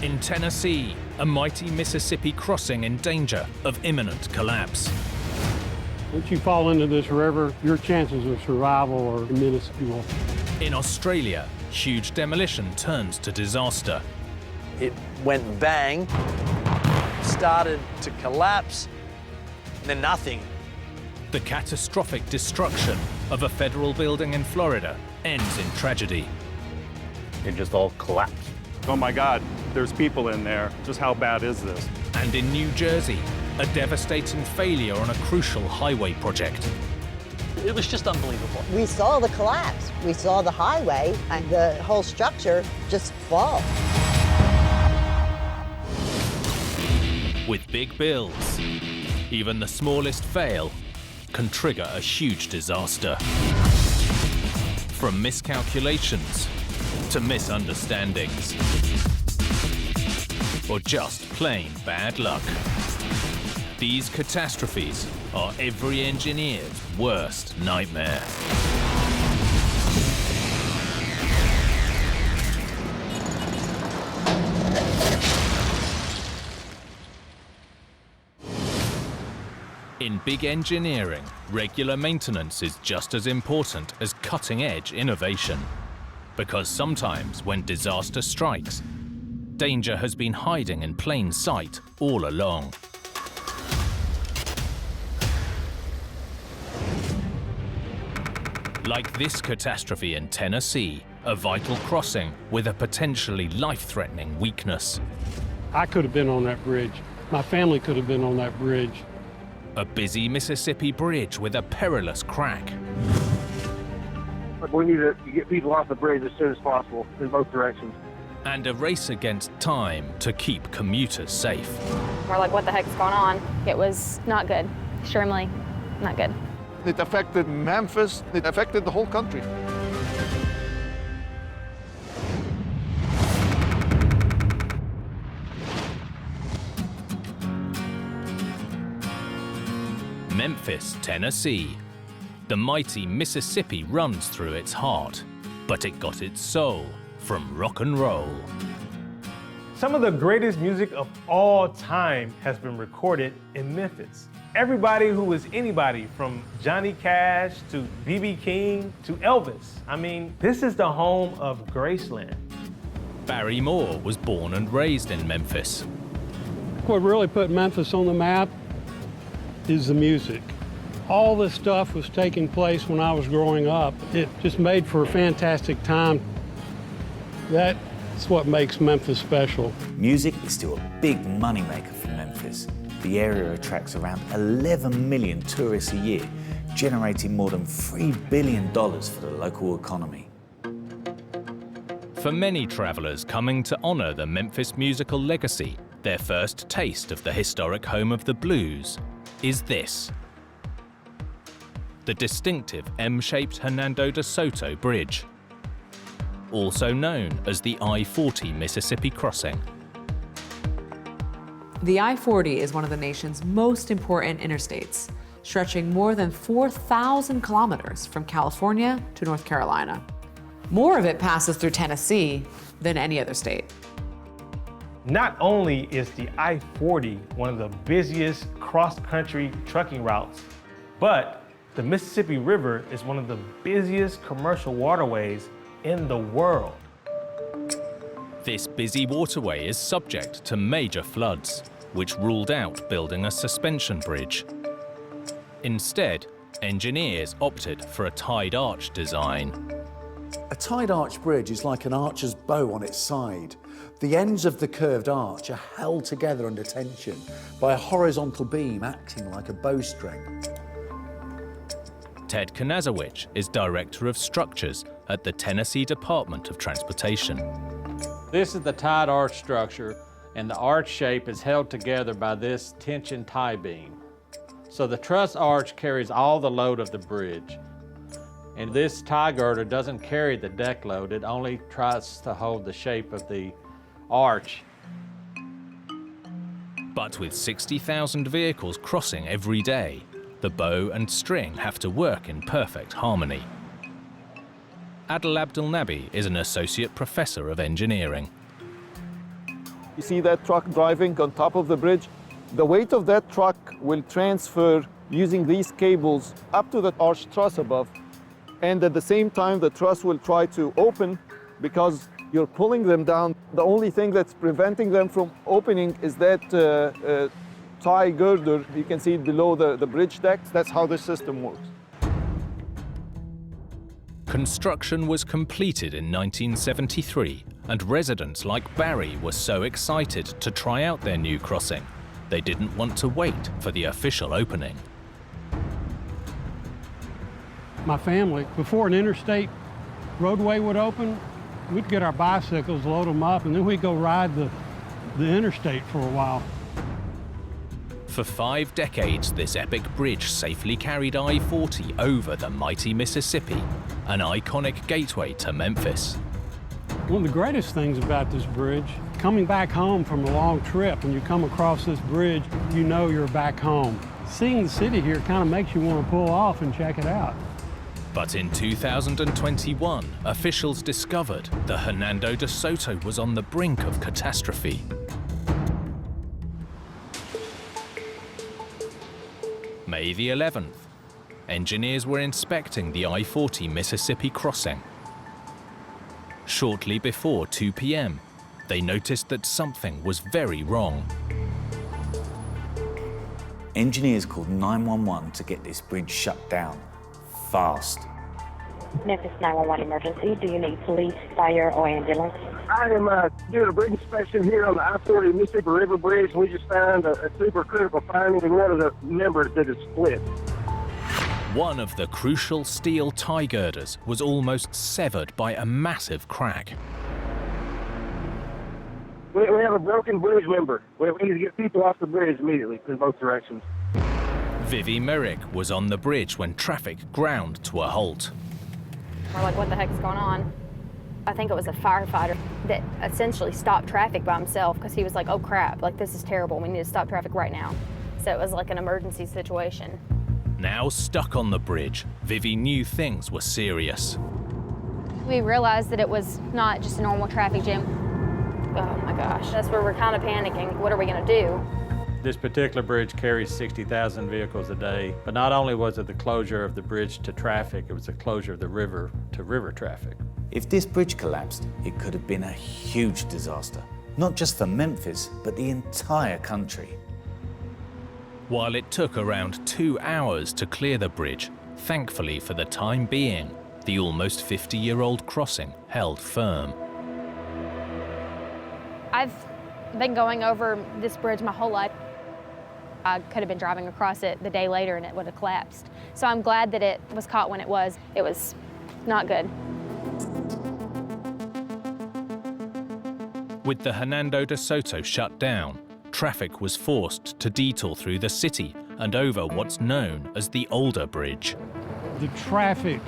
In Tennessee, a mighty Mississippi crossing in danger of imminent collapse. Once you fall into this river, your chances of survival are minuscule. In Australia, huge demolition turns to disaster. It went bang, started to collapse, and then nothing. The catastrophic destruction of a federal building in Florida ends in tragedy. It just all collapsed. Oh my God, there's people in there. Just how bad is this? And in New Jersey, a devastating failure on a crucial highway project. It was just unbelievable. We saw the collapse. We saw the highway and the whole structure just fall. With big bills, even the smallest fail can trigger a huge disaster. From miscalculations to misunderstandings, or just plain bad luck. These catastrophes are every engineer's worst nightmare. In big engineering, regular maintenance is just as important as cutting-edge innovation. Because sometimes when disaster strikes, danger has been hiding in plain sight all along. Like this catastrophe in Tennessee, a vital crossing with a potentially life-threatening weakness. I could have been on that bridge. My family could have been on that bridge. A busy Mississippi bridge with a perilous crack. We need to get people off the bridge as soon as possible in both directions. And a race against time to keep commuters safe. We're like, what the heck's going on? It was not good. Extremely not good. It affected Memphis. It affected the whole country. Memphis, Tennessee. The mighty Mississippi runs through its heart, but it got its soul from rock and roll. Some of the greatest music of all time has been recorded in Memphis. Everybody who is anybody, from Johnny Cash to B.B. King to Elvis. I mean, this is the home of Graceland. Barry Moore was born and raised in Memphis. What really put Memphis on the map is the music. All this stuff was taking place when I was growing up. It just made for a fantastic time. That's what makes Memphis special. Music is still a big moneymaker for Memphis. The area attracts around 11 million tourists a year, generating more than $3 billion for the local economy. For many travelers coming to honor the Memphis musical legacy, their first taste of the historic home of the blues is this. The distinctive M-shaped Hernando DeSoto Bridge, also known as the I-40 Mississippi crossing. The I-40 is one of the nation's most important interstates, stretching more than 4,000 kilometers from California to North Carolina. More of it passes through Tennessee than any other state. Not only is the I-40 one of the busiest cross-country trucking routes, but the Mississippi River is one of the busiest commercial waterways in the world. This busy waterway is subject to major floods, which ruled out building a suspension bridge. Instead, engineers opted for a tied arch design. A tied arch bridge is like an archer's bow on its side. The ends of the curved arch are held together under tension by a horizontal beam acting like a bowstring. Ted Kanazowicz is Director of Structures at the Tennessee Department of Transportation. This is the tied arch structure, and the arch shape is held together by this tension tie beam. So the truss arch carries all the load of the bridge. And this tie girder doesn't carry the deck load, it only tries to hold the shape of the arch. But with 60,000 vehicles crossing every day, the bow and string have to work in perfect harmony. Adel Abdelnabi is an associate professor of engineering. You see that truck driving on top of the bridge? The weight of that truck will transfer using these cables up to the arch truss above. And at the same time, the truss will try to open because you're pulling them down. The only thing that's preventing them from opening is that tie girder. You can see it below the bridge deck. That's how this system works. Construction was completed in 1973, and residents like Barry were so excited to try out their new crossing, they didn't want to wait for the official opening. My family, before an interstate roadway would open, we'd get our bicycles, load them up, and then we'd go ride the interstate for a while. For 5 decades, this epic bridge safely carried I-40 over the mighty Mississippi, an iconic gateway to Memphis. One of the greatest things about this bridge, coming back home from a long trip, when you come across this bridge, you know you're back home. Seeing the city here kind of makes you want to pull off and check it out. But in 2021, officials discovered the Hernando DeSoto was on the brink of catastrophe. May the 11th, engineers were inspecting the I-40 Mississippi crossing. Shortly before 2 p.m., they noticed that something was very wrong. Engineers called 911 to get this bridge shut down. Fast. Memphis 911 emergency. Do you need police, fire, or ambulance? I am doing a bridge inspection here on the I-40 Mississippi River Bridge. We just found a super critical finding, and one of the members that is split. One of the crucial steel tie girders was almost severed by a massive crack. We have a broken bridge member. We need to get people off the bridge immediately in both directions. Vivi Merrick was on the bridge when traffic ground to a halt. We're like, what the heck is going on? I think it was a firefighter that essentially stopped traffic by himself because he was like, oh crap, like this is terrible. We need to stop traffic right now. So it was like an emergency situation. Now stuck on the bridge, Vivi knew things were serious. We realized that it was not just a normal traffic jam. Oh my gosh, that's where we're kind of panicking. What are we gonna do? This particular bridge carries 60,000 vehicles a day, but not only was it the closure of the bridge to traffic, it was the closure of the river to river traffic. If this bridge collapsed, it could have been a huge disaster, not just for Memphis, but the entire country. While it took around 2 hours to clear the bridge, thankfully for the time being, the almost 50-year-old crossing held firm. I've been going over this bridge my whole life. I could have been driving across it the day later and it would have collapsed. So I'm glad that it was caught when it was. It was not good. With the Hernando DeSoto shut down, traffic was forced to detour through the city and over what's known as the older bridge. The traffic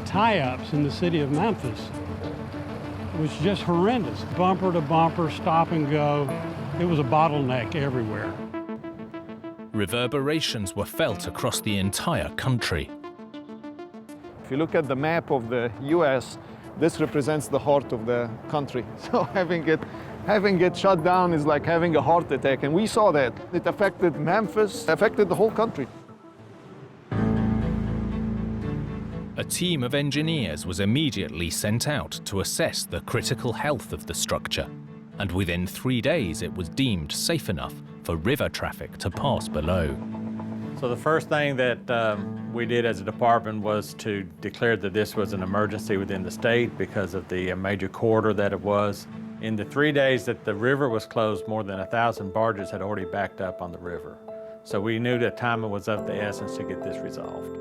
tie-ups in the city of Memphis was just horrendous. Bumper to bumper, stop and go. It was a bottleneck everywhere. Reverberations were felt across the entire country. If you look at the map of the US, this represents the heart of the country. So having it shut down is like having a heart attack, and we saw that. It affected Memphis, affected the whole country. A team of engineers was immediately sent out to assess the critical health of the structure, and within 3 days it was deemed safe enough for river traffic to pass below. So the first thing that we did as a department was to declare that this was an emergency within the state because of the major corridor that it was. In the 3 days that the river was closed, more than 1,000 barges had already backed up on the river. So we knew that time was of the essence to get this resolved.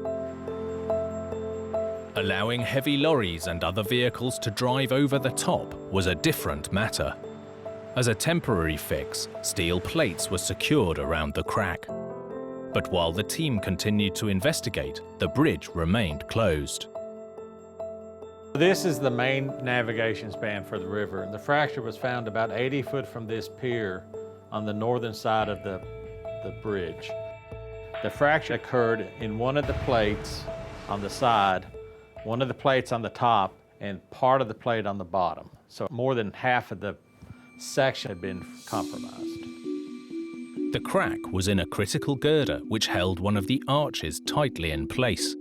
Allowing heavy lorries and other vehicles to drive over the top was a different matter. As a temporary fix, steel plates were secured around the crack. But while the team continued to investigate, the bridge remained closed. This is the main navigation span for the river, and the fracture was found about 80 foot from this pier on the northern side of the bridge. The fracture occurred in one of the plates on the side, one of the plates on the top, and part of the plate on the bottom. So more than half of the section had been compromised. The crack was in a critical girder which held one of the arches tightly in place.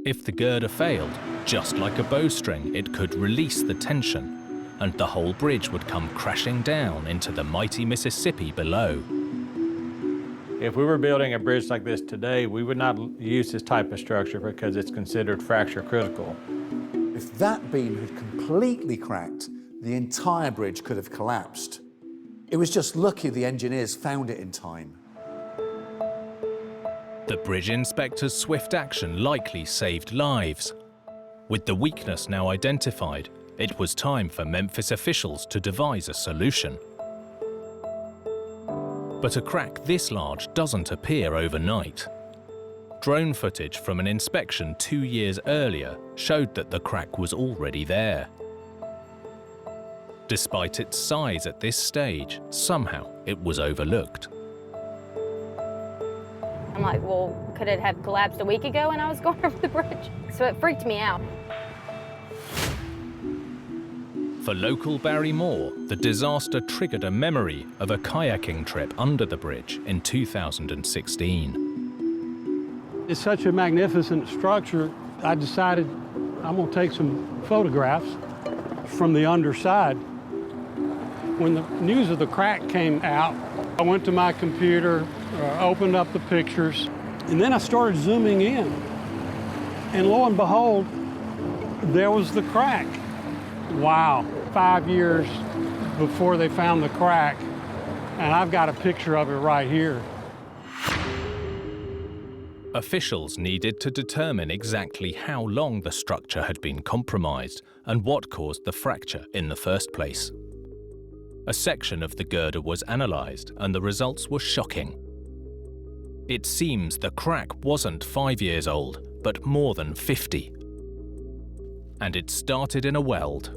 If the girder failed, just like a bowstring, it could release the tension, and the whole bridge would come crashing down into the mighty Mississippi below. If we were building a bridge like this today, we would not use this type of structure because it's considered fracture critical. If that beam had completely cracked, the entire bridge could have collapsed. It was just lucky the engineers found it in time. The bridge inspector's swift action likely saved lives. With the weakness now identified, it was time for Memphis officials to devise a solution. But a crack this large doesn't appear overnight. Drone footage from an inspection 2 years earlier showed that the crack was already there. Despite its size at this stage, somehow it was overlooked. I'm like, well, could it have collapsed a week ago when I was going over the bridge? So it freaked me out. For local Barry Moore, the disaster triggered a memory of a kayaking trip under the bridge in 2016. It's such a magnificent structure, I decided I'm gonna take some photographs from the underside. When the news of the crack came out, I went to my computer, opened up the pictures, and then I started zooming in. And lo and behold, there was the crack. Wow, 5 years before they found the crack, and I've got a picture of it right here. Officials needed to determine exactly how long the structure had been compromised and what caused the fracture in the first place. A section of the girder was analysed, and the results were shocking. It seems the crack wasn't 5 years old, but more than 50. And it started in a weld.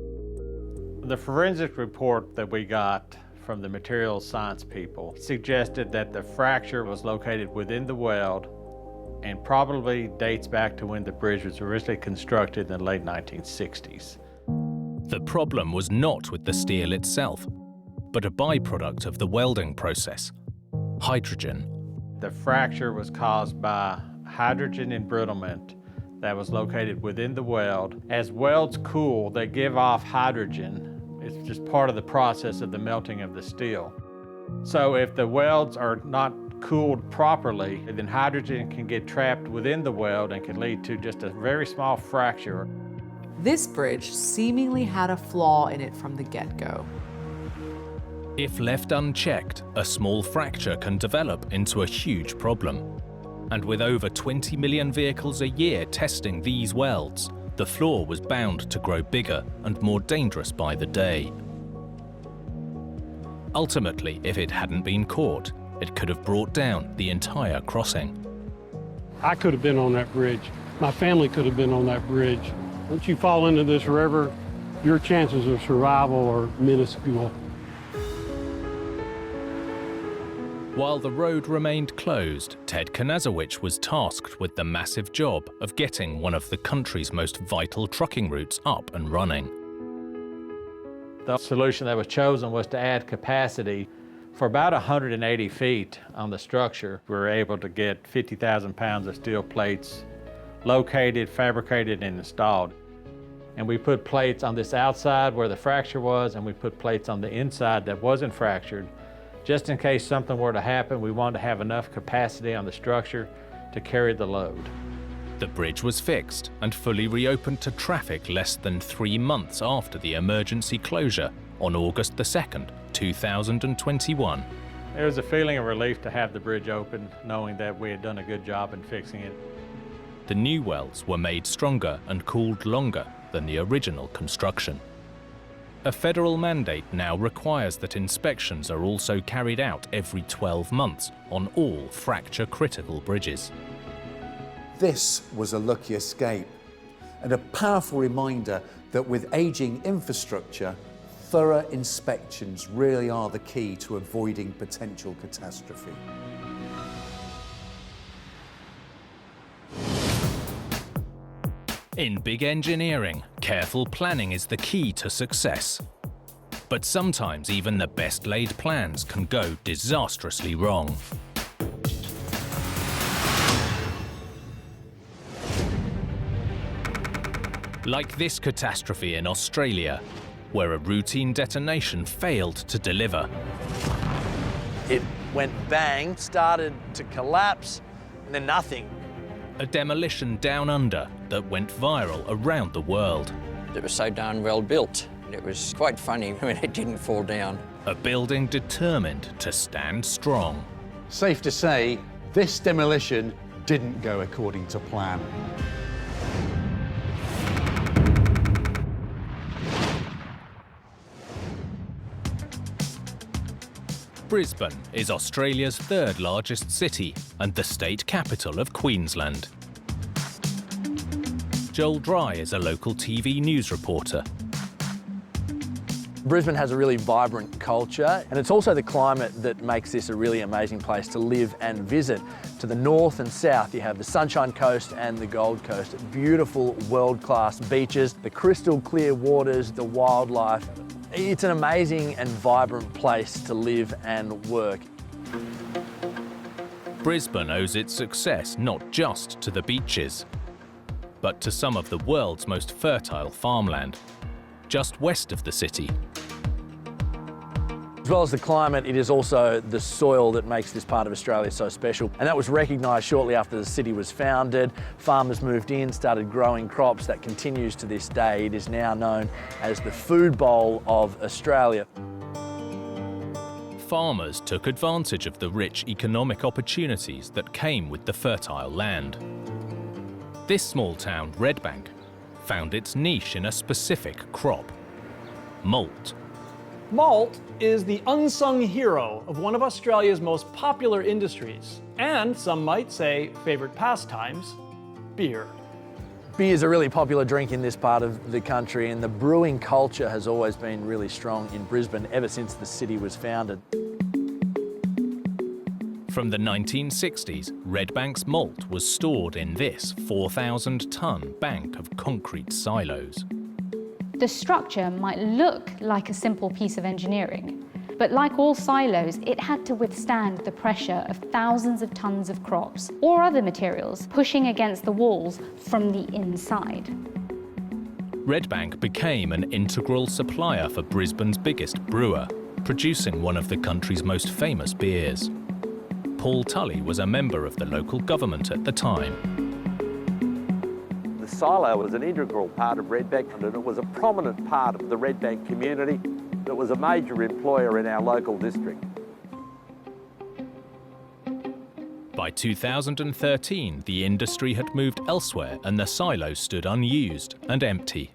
The forensic report that we got from the materials science people suggested that the fracture was located within the weld and probably dates back to when the bridge was originally constructed in the late 1960s. The problem was not with the steel itself, but a byproduct of the welding process, hydrogen. The fracture was caused by hydrogen embrittlement that was located within the weld. As welds cool, they give off hydrogen. It's just part of the process of the melting of the steel. So if the welds are not cooled properly, then hydrogen can get trapped within the weld and can lead to just a very small fracture. This bridge seemingly had a flaw in it from the get-go. If left unchecked, a small fracture can develop into a huge problem. And with over 20 million vehicles a year testing these welds, the flaw was bound to grow bigger and more dangerous by the day. Ultimately, if it hadn't been caught, it could have brought down the entire crossing. I could have been on that bridge. My family could have been on that bridge. Once you fall into this river, your chances of survival are minuscule. While the road remained closed, Ted Kanazowicz was tasked with the massive job of getting one of the country's most vital trucking routes up and running. The solution that was chosen was to add capacity. For about 180 feet on the structure, we were able to get 50,000 pounds of steel plates located, fabricated, and installed. And we put plates on this outside where the fracture was, and we put plates on the inside that wasn't fractured. Just in case something were to happen, we wanted to have enough capacity on the structure to carry the load. The bridge was fixed and fully reopened to traffic less than 3 months after the emergency closure on August 2nd, 2021. There was a feeling of relief to have the bridge open, knowing that we had done a good job in fixing it. The new welds were made stronger and cooled longer than the original construction. A federal mandate now requires that inspections are also carried out every 12 months on all fracture-critical bridges. This was a lucky escape and a powerful reminder that with aging infrastructure, thorough inspections really are the key to avoiding potential catastrophe. In big engineering, careful planning is the key to success. But sometimes even the best laid plans can go disastrously wrong. Like this catastrophe in Australia, where a routine detonation failed to deliver. It went bang, started to collapse, and then nothing. A demolition down under that went viral around the world. It was so darn well built. It was quite funny when it didn't fall down. A building determined to stand strong. Safe to say, this demolition didn't go according to plan. Brisbane is Australia's third largest city and the state capital of Queensland. Joel Dry is a local TV news reporter. Brisbane has a really vibrant culture, and it's also the climate that makes this a really amazing place to live and visit. To the north and south, you have the Sunshine Coast and the Gold Coast. Beautiful, world-class beaches, the crystal clear waters, the wildlife. It's an amazing and vibrant place to live and work. Brisbane owes its success not just to the beaches, but to some of the world's most fertile farmland, just west of the city. As well as the climate, it is also the soil that makes this part of Australia so special. And that was recognised shortly after the city was founded. Farmers moved in, started growing crops. That continues to this day. It is now known as the food bowl of Australia. Farmers took advantage of the rich economic opportunities that came with the fertile land. This small town, Redbank, found its niche in a specific crop: malt. Malt is the unsung hero of one of Australia's most popular industries, and some might say favourite pastimes, beer. Beer is a really popular drink in this part of the country, and the brewing culture has always been really strong in Brisbane ever since the city was founded. From the 1960s, Redbank's malt was stored in this 4,000-ton bank of concrete silos. The structure might look like a simple piece of engineering, but like all silos, it had to withstand the pressure of thousands of tons of crops or other materials pushing against the walls from the inside. Redbank became an integral supplier for Brisbane's biggest brewer, producing one of the country's most famous beers. Paul Tully was a member of the local government at the time. The silo was an integral part of Redbank, and it was a prominent part of the Redbank community. It was a major employer in our local district. By 2013, the industry had moved elsewhere and the silo stood unused and empty.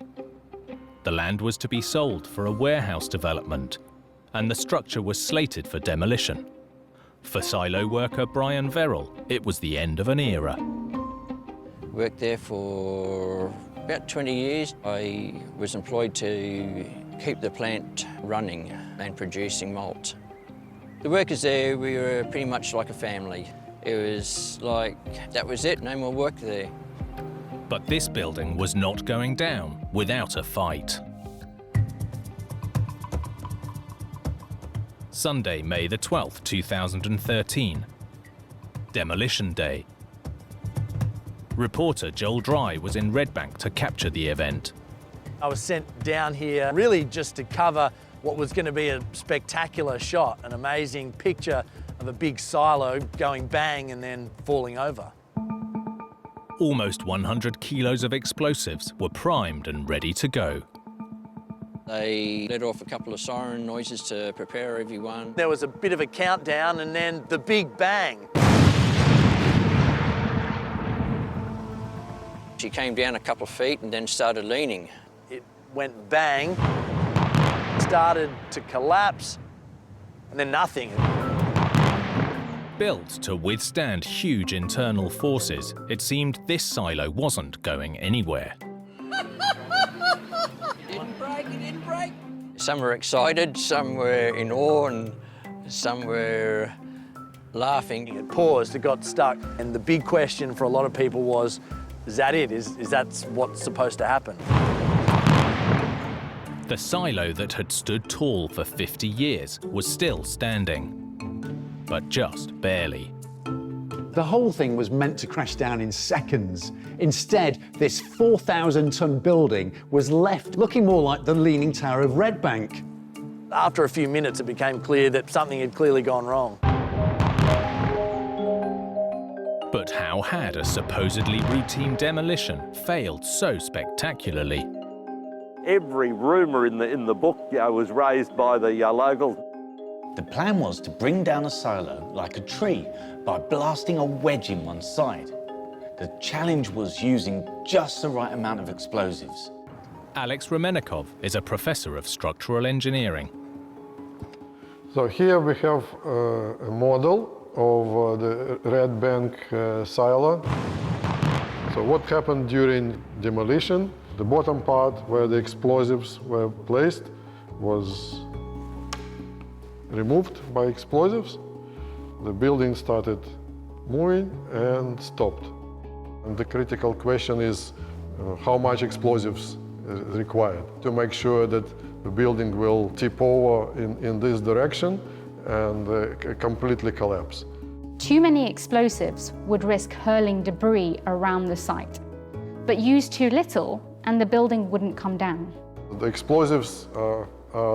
The land was to be sold for a warehouse development, and the structure was slated for demolition. For silo worker Brian Verrill, it was the end of an era. Worked there for about 20 years. I was employed to keep the plant running and producing malt. The workers there, we were pretty much like a family. It was like, that was it, no more work there. But this building was not going down without a fight. Sunday, May the 12th, 2013. Demolition Day. Reporter Joel Dry was in Redbank to capture the event. I was sent down here really just to cover what was going to be a spectacular shot, an amazing picture of a big silo going bang and then falling over. Almost 100 kilos of explosives were primed and ready to go. They let off a couple of siren noises to prepare everyone. There was a bit of a countdown and then the big bang. She came down a couple of feet and then started leaning. It went bang, started to collapse, and then nothing. Built to withstand huge internal forces, it seemed this silo wasn't going anywhere. It didn't break. Some were excited, some were in awe, and some were laughing. It paused, it got stuck, and the big question for a lot of people was, is that it? Is that what's supposed to happen? The silo that had stood tall for 50 years was still standing, but just barely. The whole thing was meant to crash down in seconds. Instead, this 4,000-ton building was left looking more like the Leaning Tower of Red Bank. After a few minutes, it became clear that something had clearly gone wrong. But how had a supposedly routine demolition failed so spectacularly? Every rumour in the book was raised by the locals. The plan was to bring down a silo like a tree by blasting a wedge in one side. The challenge was using just the right amount of explosives. Alex Romenikov is a professor of structural engineering. So here we have a model of the Red Bank silo. So what happened during demolition? The bottom part where the explosives were placed was removed by explosives. The building started moving and stopped. And the critical question is how much explosives is required to make sure that the building will tip over in this direction and completely collapse. Too many explosives would risk hurling debris around the site, but use too little and the building wouldn't come down. The explosives are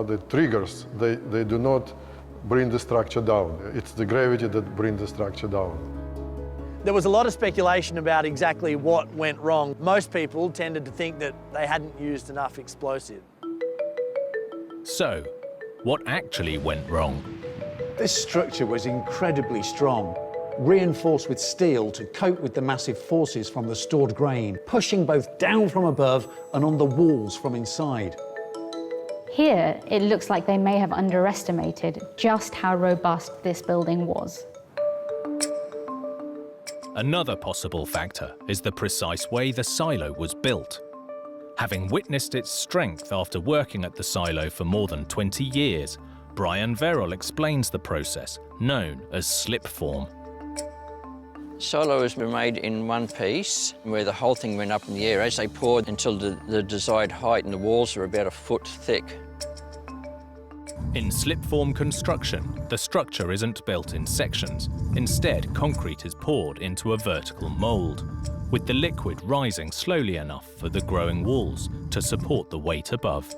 the triggers. They do not bring the structure down. It's the gravity that brings the structure down. There was a lot of speculation about exactly what went wrong. Most people tended to think that they hadn't used enough explosive. So, what actually went wrong? This structure was incredibly strong, reinforced with steel to cope with the massive forces from the stored grain, pushing both down from above and on the walls from inside. Here, it looks like they may have underestimated just how robust this building was. Another possible factor is the precise way the silo was built. Having witnessed its strength after working at the silo for more than 20 years, Brian Verrill explains the process, known as slip form. Silos were made in one piece, where the whole thing went up in the air as they poured until the desired height, and the walls were about a foot thick. In slip-form construction, the structure isn't built in sections. Instead, concrete is poured into a vertical mould, with the liquid rising slowly enough for the growing walls to support the weight above.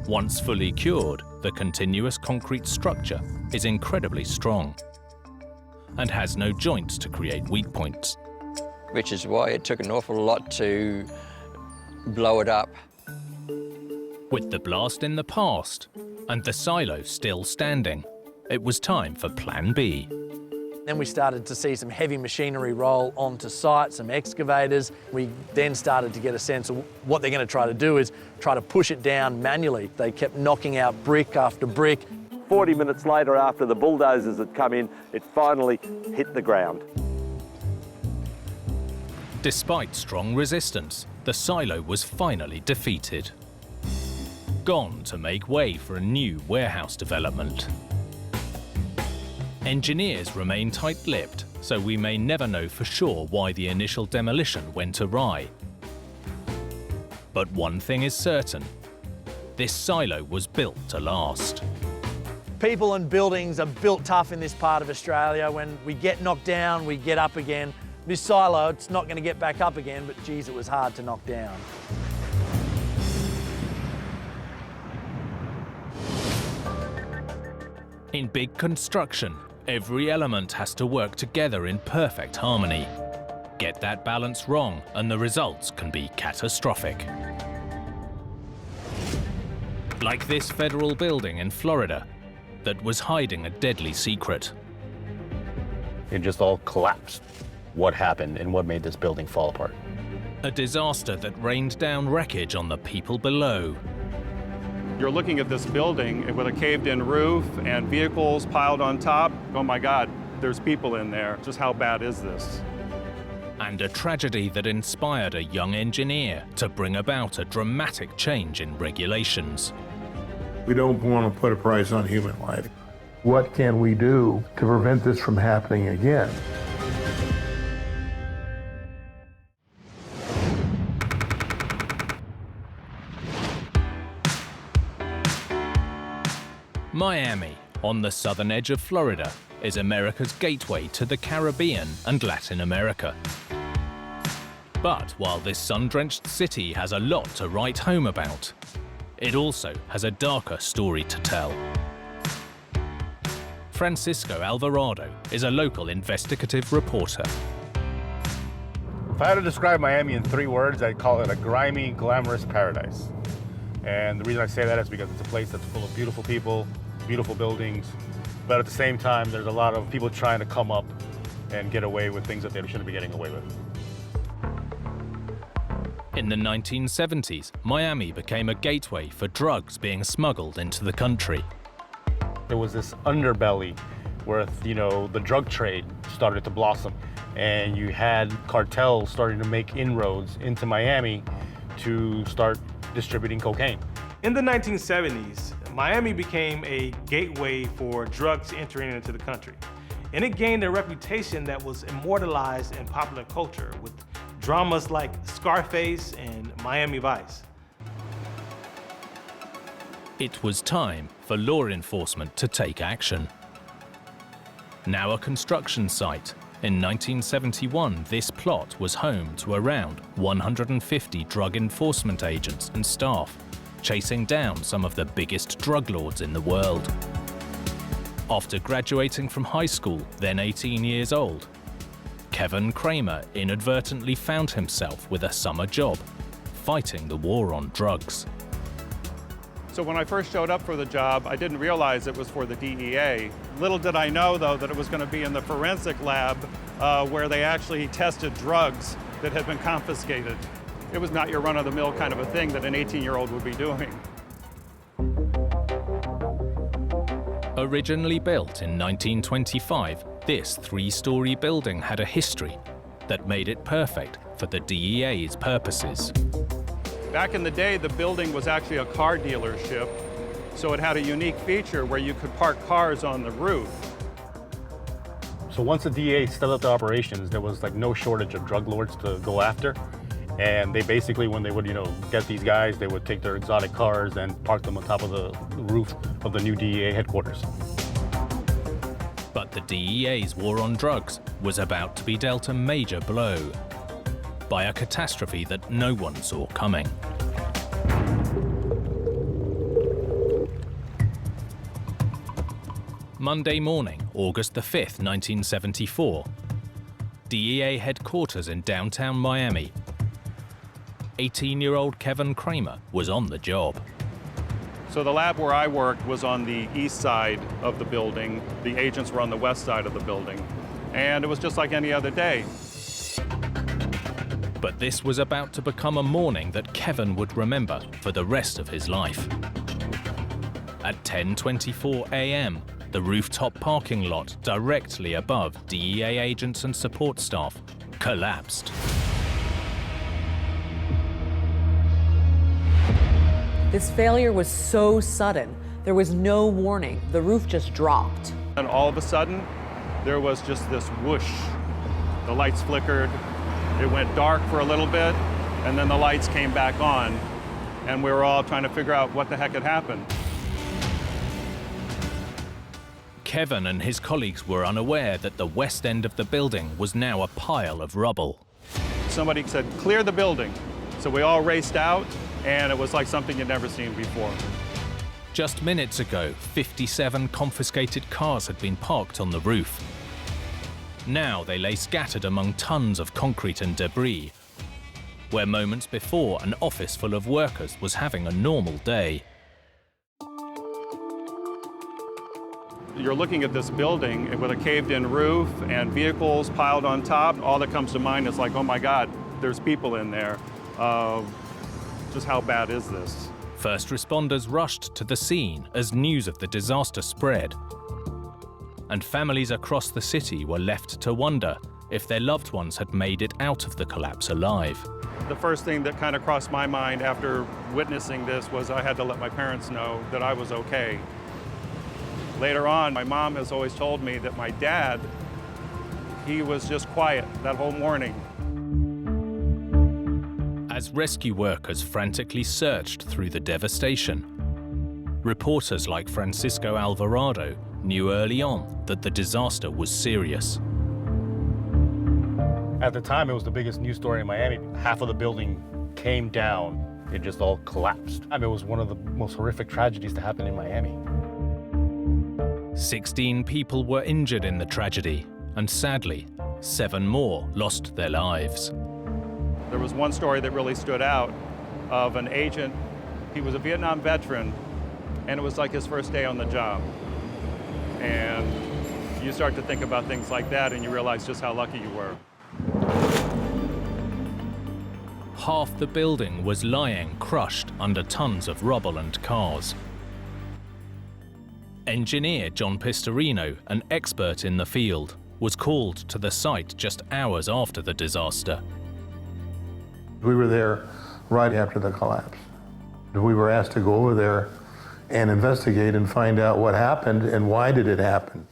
Once fully cured, the continuous concrete structure is incredibly strong and has no joints to create weak points. Which is why it took an awful lot to blow it up. With the blast in the past and the silo still standing, it was time for Plan B. Then we started to see some heavy machinery roll onto site, some excavators. We then started to get a sense of what they're going to try to do is try to push it down manually. They kept knocking out brick after brick. 40 minutes later, after the bulldozers had come in, it finally hit the ground. Despite strong resistance, the silo was finally defeated. Gone to make way for a new warehouse development. Engineers remain tight-lipped, so we may never know for sure why the initial demolition went awry. But one thing is certain, this silo was built to last. People and buildings are built tough in this part of Australia. When we get knocked down, we get up again. This silo, it's not going to get back up again, but geez, it was hard to knock down. In big construction, every element has to work together in perfect harmony. Get that balance wrong and the results can be catastrophic. Like this federal building in Florida that was hiding a deadly secret. It just all collapsed. What happened and what made this building fall apart? A disaster that rained down wreckage on the people below. You're looking at this building with a caved-in roof and vehicles piled on top. Oh my God, there's people in there. Just how bad is this? And a tragedy that inspired a young engineer to bring about a dramatic change in regulations. We don't want to put a price on human life. What can we do to prevent this from happening again? Miami, on the southern edge of Florida, is America's gateway to the Caribbean and Latin America. But while this sun-drenched city has a lot to write home about, it also has a darker story to tell. Francisco Alvarado is a local investigative reporter. If I had to describe Miami in 3 words, I'd call it a grimy, glamorous paradise. And the reason I say that is because it's a place that's full of beautiful people, beautiful buildings, but at the same time, there's a lot of people trying to come up and get away with things that they shouldn't be getting away with. In the 1970s, Miami became a gateway for drugs being smuggled into the country. There was this underbelly where, the drug trade started to blossom, and you had cartels starting to make inroads into Miami to start distributing cocaine. In the 1970s, Miami became a gateway for drugs entering into the country, and it gained a reputation that was immortalized in popular culture with dramas like Scarface and Miami Vice. It was time for law enforcement to take action. Now a construction site, in 1971 this plot was home to around 150 drug enforcement agents and staff, chasing down some of the biggest drug lords in the world. After graduating from high school, then 18 years old, Kevin Kramer inadvertently found himself with a summer job, fighting the war on drugs. So when I first showed up for the job, I didn't realize it was for the DEA. Little did I know, though, that it was going to be in the forensic lab where they actually tested drugs that had been confiscated. It was not your run-of-the-mill kind of a thing that an 18-year-old would be doing. Originally built in 1925, this 3-story building had a history that made it perfect for the DEA's purposes. Back in the day, the building was actually a car dealership, so it had a unique feature where you could park cars on the roof. So once the DEA set up the operations, there was no shortage of drug lords to go after. And they basically, when they would, get these guys, they would take their exotic cars and park them on top of the roof of the new DEA headquarters. But the DEA's war on drugs was about to be dealt a major blow by a catastrophe that no one saw coming. Monday morning, August the 5th, 1974. DEA headquarters in downtown Miami. 18-year-old Kevin Kramer was on the job. So the lab where I worked was on the east side of the building. The agents were on the west side of the building. And it was just like any other day. But this was about to become a morning that Kevin would remember for the rest of his life. At 10:24 a.m., the rooftop parking lot directly above DEA agents and support staff collapsed. This failure was so sudden. There was no warning. The roof just dropped. And all of a sudden, there was just this whoosh. The lights flickered. It went dark for a little bit, and then the lights came back on, and we were all trying to figure out what the heck had happened. Kevin and his colleagues were unaware that the west end of the building was now a pile of rubble. Somebody said, "Clear the building." So we all raced out, and it was like something you'd never seen before. Just minutes ago, 57 confiscated cars had been parked on the roof. Now they lay scattered among tons of concrete and debris, where moments before an office full of workers was having a normal day. You're looking at this building with a caved-in roof and vehicles piled on top. All that comes to mind is like, oh my God, there's people in there. Just how bad is this? First responders rushed to the scene as news of the disaster spread. And families across the city were left to wonder if their loved ones had made it out of the collapse alive. The first thing that kind of crossed my mind after witnessing this was I had to let my parents know that I was okay. Later on, my mom has always told me that my dad, he was just quiet that whole morning. As rescue workers frantically searched through the devastation, Reporters like Francisco Alvarado knew early on that the disaster was serious. At the time, it was the biggest news story in Miami. Half of the building came down. It just all collapsed. I mean, it was one of the most horrific tragedies to happen in Miami. 16 people were injured in the tragedy, and sadly, 7 more lost their lives. There was one story that really stood out of an agent. He was a Vietnam veteran, and it was like his first day on the job. And you start to think about things like that, and you realize just how lucky you were. Half the building was lying crushed under tons of rubble and cars. Engineer John Pistorino, an expert in the field, was called to the site just hours after the disaster. We were there right after the collapse. We were asked to go over there and investigate and find out what happened and why did it happen.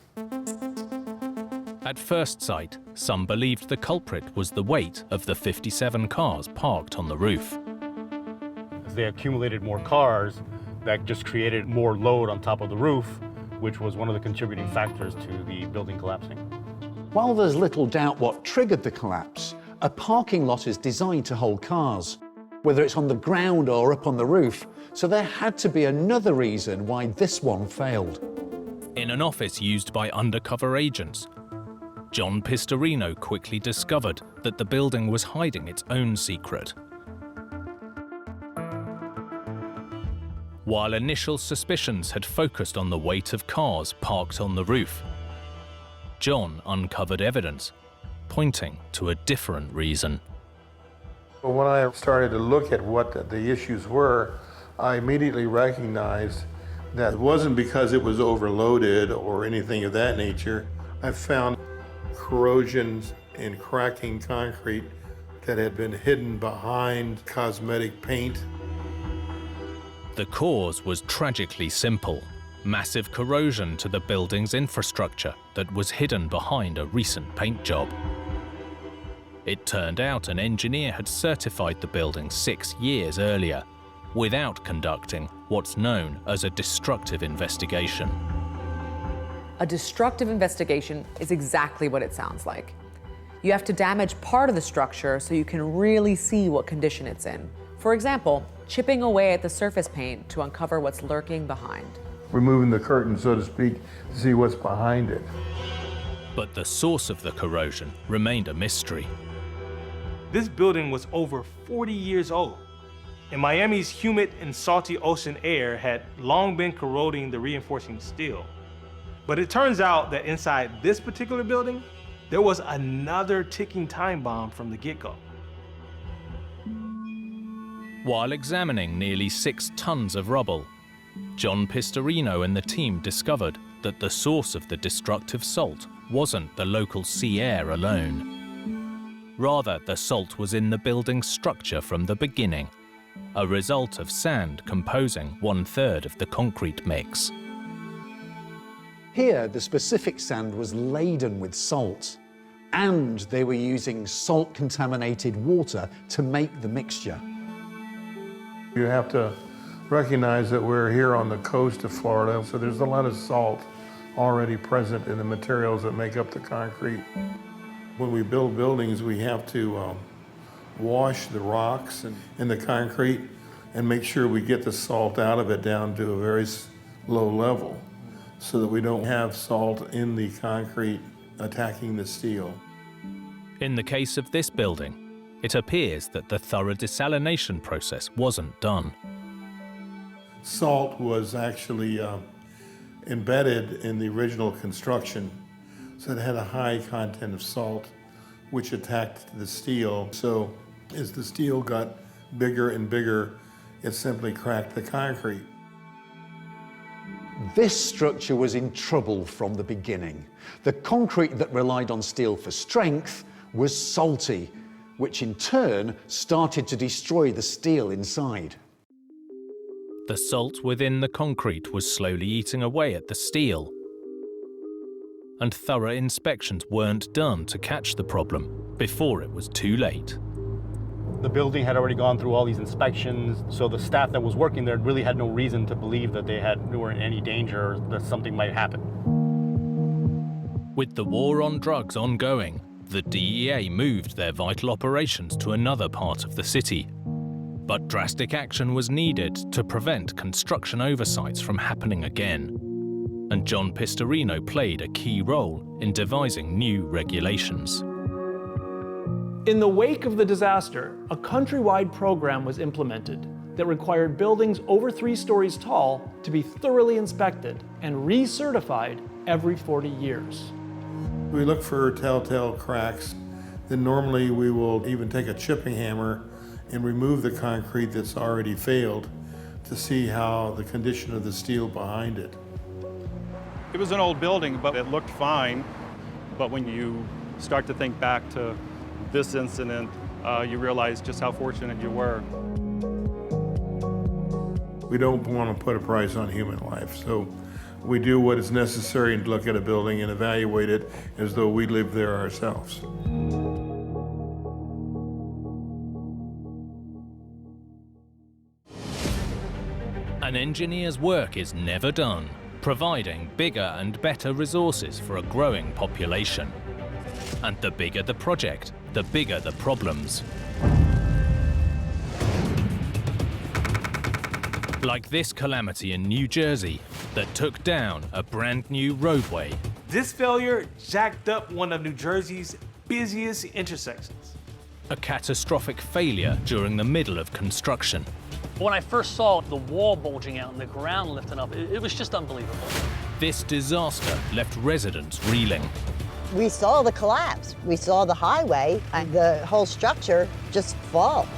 At first sight, some believed the culprit was the weight of the 57 cars parked on the roof. As they accumulated more cars, that just created more load on top of the roof, which was one of the contributing factors to the building collapsing. While there's little doubt what triggered the collapse, a parking lot is designed to hold cars, whether it's on the ground or up on the roof, so there had to be another reason why this one failed. In an office used by undercover agents, John Pistorino quickly discovered that the building was hiding its own secret. While initial suspicions had focused on the weight of cars parked on the roof, John uncovered evidence pointing to a different reason. When I started to look at what the issues were, I immediately recognized that it wasn't because it was overloaded or anything of that nature. I found corrosions and cracking concrete that had been hidden behind cosmetic paint. The cause was tragically simple: massive corrosion to the building's infrastructure that was hidden behind a recent paint job. It turned out an engineer had certified the building 6 years earlier, without conducting what's known as a destructive investigation. A destructive investigation is exactly what it sounds like. You have to damage part of the structure so you can really see what condition it's in. For example, chipping away at the surface paint to uncover what's lurking behind. Removing the curtain, so to speak, to see what's behind it. But the source of the corrosion remained a mystery. This building was over 40 years old, and Miami's humid and salty ocean air had long been corroding the reinforcing steel. But it turns out that inside this particular building, there was another ticking time bomb from the get-go. While examining nearly 6 tons of rubble, John Pistorino and the team discovered that the source of the destructive salt wasn't the local sea air alone. Rather, the salt was in the building's structure from the beginning, a result of sand composing 1/3 of the concrete mix. Here, the specific sand was laden with salt, and they were using salt-contaminated water to make the mixture. You have to recognize that we're here on the coast of Florida, so there's a lot of salt already present in the materials that make up the concrete. When we build buildings, we have to wash the rocks and the concrete and make sure we get the salt out of it down to a very low level so that we don't have salt in the concrete attacking the steel. In the case of this building, it appears that the thorough desalination process wasn't done. Salt was actually embedded in the original construction, so it had a high content of salt, which attacked the steel. So as the steel got bigger and bigger, it simply cracked the concrete. This structure was in trouble from the beginning. The concrete that relied on steel for strength was salty, which in turn started to destroy the steel inside. The salt within the concrete was slowly eating away at the steel, and thorough inspections weren't done to catch the problem before it was too late. The building had already gone through all these inspections, so the staff that was working there really had no reason to believe that they were in any danger or that something might happen. With the war on drugs ongoing, the DEA moved their vital operations to another part of the city. But drastic action was needed to prevent construction oversights from happening again. And John Pistorino played a key role in devising new regulations. In the wake of the disaster, a countrywide program was implemented that required buildings over 3 stories tall to be thoroughly inspected and recertified every 40 years. We look for telltale cracks. Then normally we will even take a chipping hammer and remove the concrete that's already failed to see how the condition of the steel behind it. It was an old building, but it looked fine. But when you start to think back to this incident, you realize just how fortunate you were. We don't want to put a price on human life, so we do what is necessary and look at a building and evaluate it as though we lived there ourselves. An engineer's work is never done, providing bigger and better resources for a growing population. And the bigger the project, the bigger the problems. Like this calamity in New Jersey that took down a brand new roadway. This failure jacked up one of New Jersey's busiest intersections. A catastrophic failure during the middle of construction. When I first saw the wall bulging out and the ground lifting up, it was just unbelievable. This disaster left residents reeling. We saw the collapse. We saw the highway and the whole structure just fall.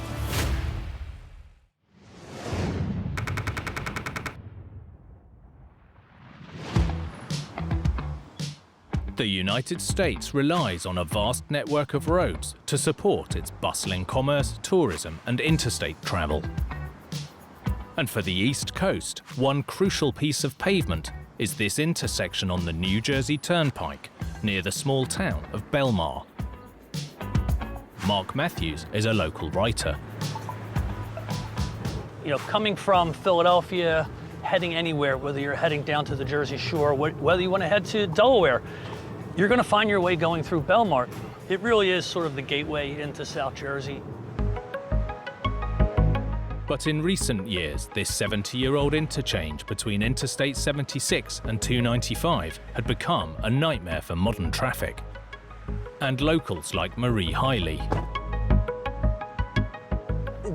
The United States relies on a vast network of roads to support its bustling commerce, tourism, and interstate travel. And for the East Coast, one crucial piece of pavement is this intersection on the New Jersey Turnpike near the small town of Belmar. Mark Matthews is a local writer. You know, coming from Philadelphia, heading anywhere, whether you're heading down to the Jersey Shore, whether you want to head to Delaware, you're going to find your way going through Belmar. It really is sort of the gateway into South Jersey. But in recent years, this 70-year-old interchange between Interstate 76 and 295 had become a nightmare for modern traffic. And locals like Marie Hiley.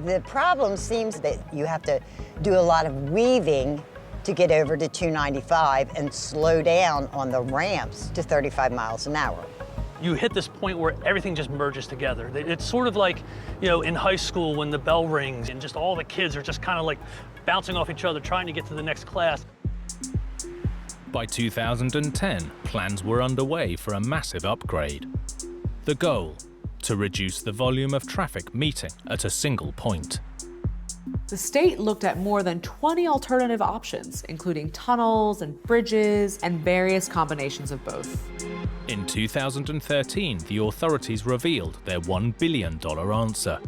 The problem seems that you have to do a lot of weaving to get over to 295 and slow down on the ramps to 35 miles an hour. You hit this point where everything just merges together. It's sort of like, you know, in high school when the bell rings and just all the kids are just kind of like bouncing off each other trying to get to the next class. By 2010, plans were underway for a massive upgrade. The goal, to reduce the volume of traffic meeting at a single point. The state looked at more than 20 alternative options, including tunnels and bridges and various combinations of both. In 2013, the authorities revealed their $1 billion answer.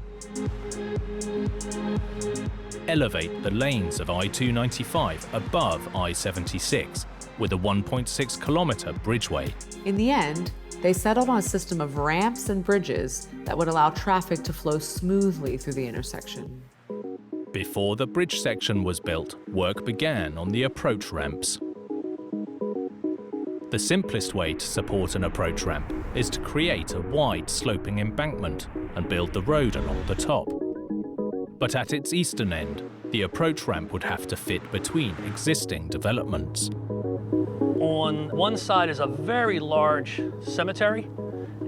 Elevate the lanes of I-295 above I-76 with a 1.6-kilometer bridgeway. In the end, they settled on a system of ramps and bridges that would allow traffic to flow smoothly through the intersection. Before the bridge section was built, work began on the approach ramps. The simplest way to support an approach ramp is to create a wide sloping embankment and build the road along the top. But at its eastern end, the approach ramp would have to fit between existing developments. On one side is a very large cemetery,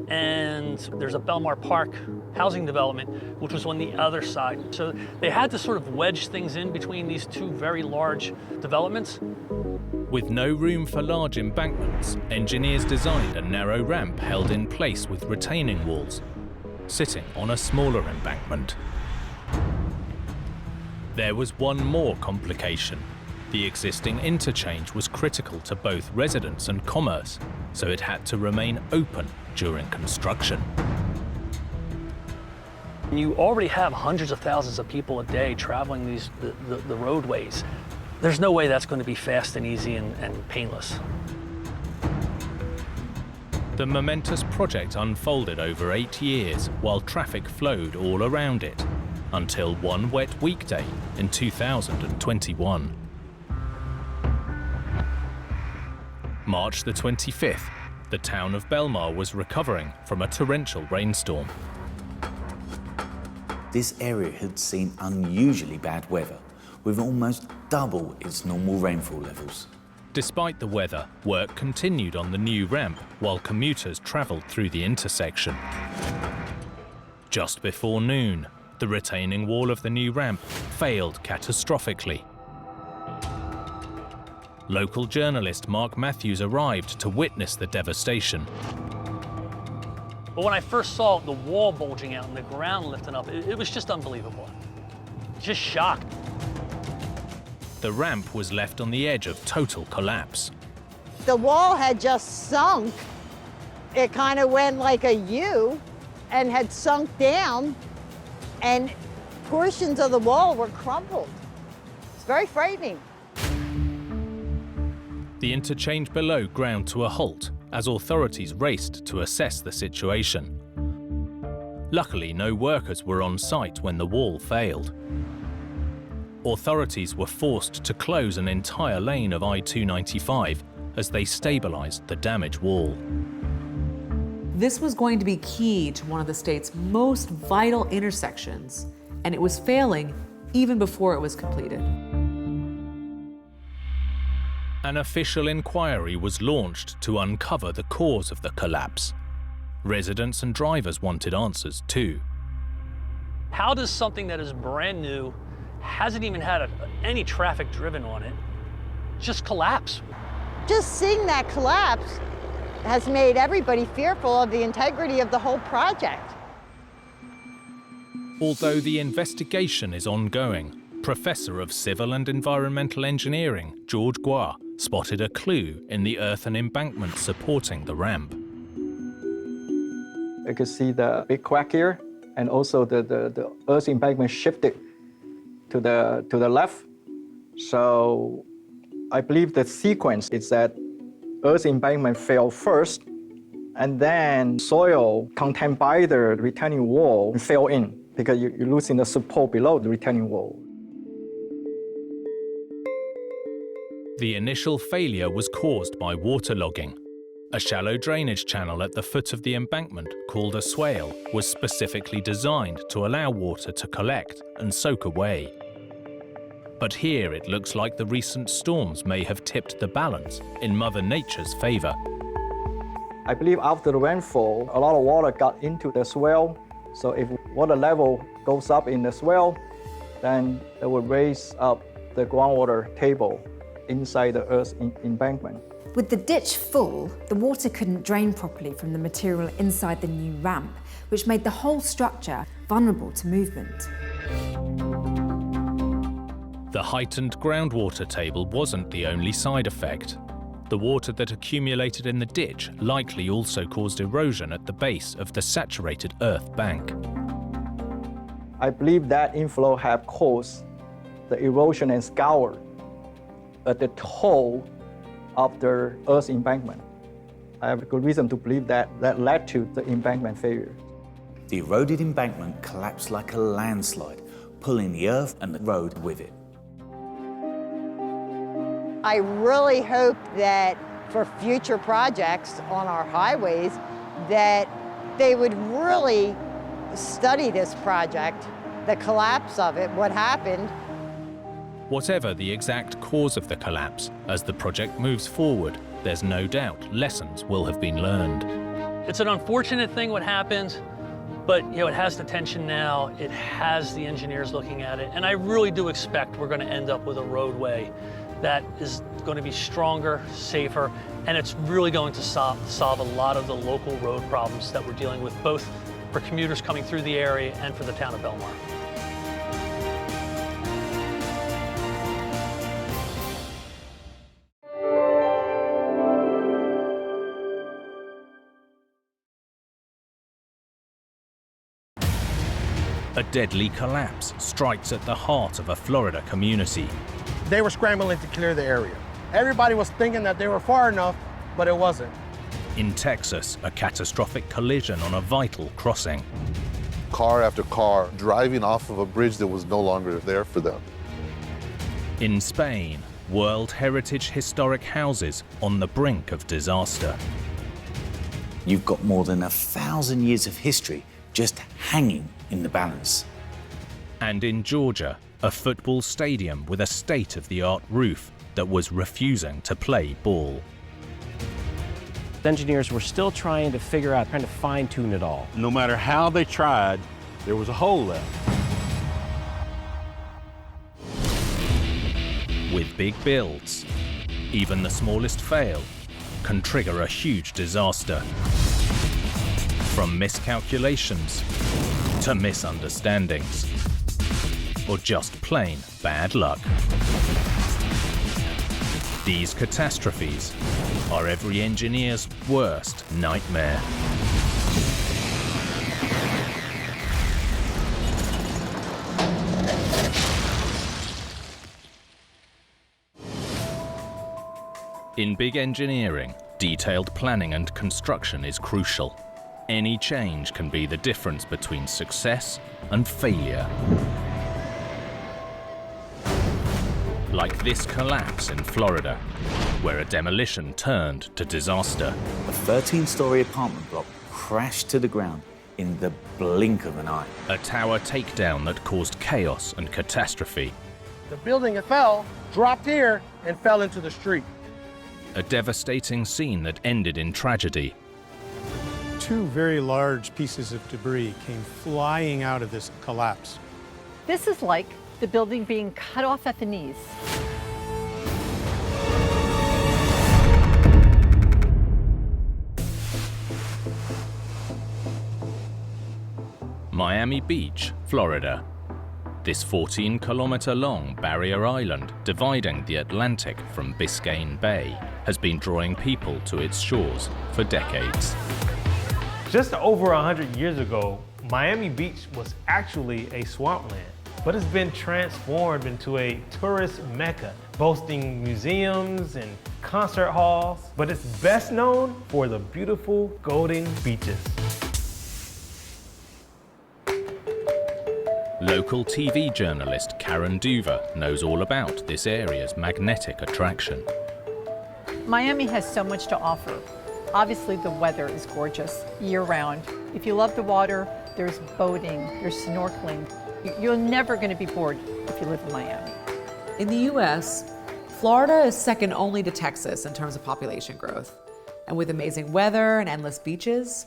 and there's a Belmar Park housing development, which was on the other side. So they had to sort of wedge things in between these two very large developments. With no room for large embankments, engineers designed a narrow ramp held in place with retaining walls, sitting on a smaller embankment. There was one more complication. The existing interchange was critical to both residents and commerce, so it had to remain open during construction. You already have hundreds of thousands of people a day traveling the roadways. There's no way that's going to be fast and easy and painless. The momentous project unfolded over 8 years while traffic flowed all around it, until one wet weekday in 2021. March the 25th, the town of Belmar was recovering from a torrential rainstorm. This area had seen unusually bad weather, with almost double its normal rainfall levels. Despite the weather, work continued on the new ramp while commuters travelled through the intersection. Just before noon, the retaining wall of the new ramp failed catastrophically. Local journalist Mark Matthews arrived to witness the devastation. But when I first saw the wall bulging out and the ground lifting up, it was just unbelievable. Just shocked. The ramp was left on the edge of total collapse. The wall had just sunk. It kind of went like a U and had sunk down, and portions of the wall were crumpled. It's very frightening. The interchange below ground to a halt as authorities raced to assess the situation. Luckily, no workers were on site when the wall failed. Authorities were forced to close an entire lane of I-295 as they stabilized the damaged wall. This was going to be key to one of the state's most vital intersections, and it was failing even before it was completed. An official inquiry was launched to uncover the cause of the collapse. Residents and drivers wanted answers too. How does something that is brand new, hasn't even had any traffic driven on it, just collapse? Just seeing that collapse has made everybody fearful of the integrity of the whole project. Although the investigation is ongoing, Professor of Civil and Environmental Engineering George Guar spotted a clue in the earthen embankment supporting the ramp. You can see the big crack here, and also the earth embankment shifted to the left. So I believe the sequence is that earth embankment fell first, and then soil contained by the retaining wall fell in because you're losing the support below the retaining wall. The initial failure was caused by waterlogging. A shallow drainage channel at the foot of the embankment, called a swale, was specifically designed to allow water to collect and soak away. But here it looks like the recent storms may have tipped the balance in Mother Nature's favor. I believe after the rainfall, a lot of water got into the swale. So if water level goes up in the swale, then it will raise up the groundwater table inside the earth embankment. With the ditch full, the water couldn't drain properly from the material inside the new ramp, which made the whole structure vulnerable to movement. The heightened groundwater table wasn't the only side effect. The water that accumulated in the ditch likely also caused erosion at the base of the saturated earth bank. I believe that inflow have caused the erosion and scour at the toe of the earth embankment. I have a good reason to believe that led to the embankment failure. The eroded embankment collapsed like a landslide, pulling the earth and the road with it. I really hope that for future projects on our highways, that they would really study this project, the collapse of it, what happened. Whatever the exact cause of the collapse, as the project moves forward, there's no doubt lessons will have been learned. It's an unfortunate thing what happened, but it has the attention now, it has the engineers looking at it, and I really do expect we're going to end up with a roadway that is going to be stronger, safer, and it's really going to solve a lot of the local road problems that we're dealing with, both for commuters coming through the area and for the town of Belmar. A deadly collapse strikes at the heart of a Florida community. They were scrambling to clear the area. Everybody was thinking that they were far enough, but it wasn't. In Texas, a catastrophic collision on a vital crossing. Car after car driving off of a bridge that was no longer there for them. In Spain, World Heritage historic houses on the brink of disaster. You've got more than 1,000 years of history just hanging in the balance. And in Georgia, a football stadium with a state-of-the-art roof that was refusing to play ball. Engineers were still trying to figure out, trying to fine-tune it all. No matter how they tried, there was a hole there. With big builds, even the smallest fail can trigger a huge disaster. From miscalculations to misunderstandings, or just plain bad luck. These catastrophes are every engineer's worst nightmare. In big engineering, detailed planning and construction is crucial. Any change can be the difference between success and failure. Like this collapse in Florida, where a demolition turned to disaster. A 13-story apartment block crashed to the ground in the blink of an eye. A tower takedown that caused chaos and catastrophe. The building that fell dropped here and fell into the street. A devastating scene that ended in tragedy. Two very large pieces of debris came flying out of this collapse. This is like the building being cut off at the knees. Miami Beach, Florida. This 14-kilometer-long barrier island dividing the Atlantic from Biscayne Bay has been drawing people to its shores for decades. Just over 100 years ago, Miami Beach was actually a swampland, but it's been transformed into a tourist mecca, boasting museums and concert halls, but it's best known for the beautiful golden beaches. Local TV journalist Karen Duva knows all about this area's magnetic attraction. Miami has so much to offer. Obviously, the weather is gorgeous year-round. If you love the water, there's boating, there's snorkeling. You're never going to be bored if you live in Miami. In the U.S., Florida is second only to Texas in terms of population growth. And with amazing weather and endless beaches,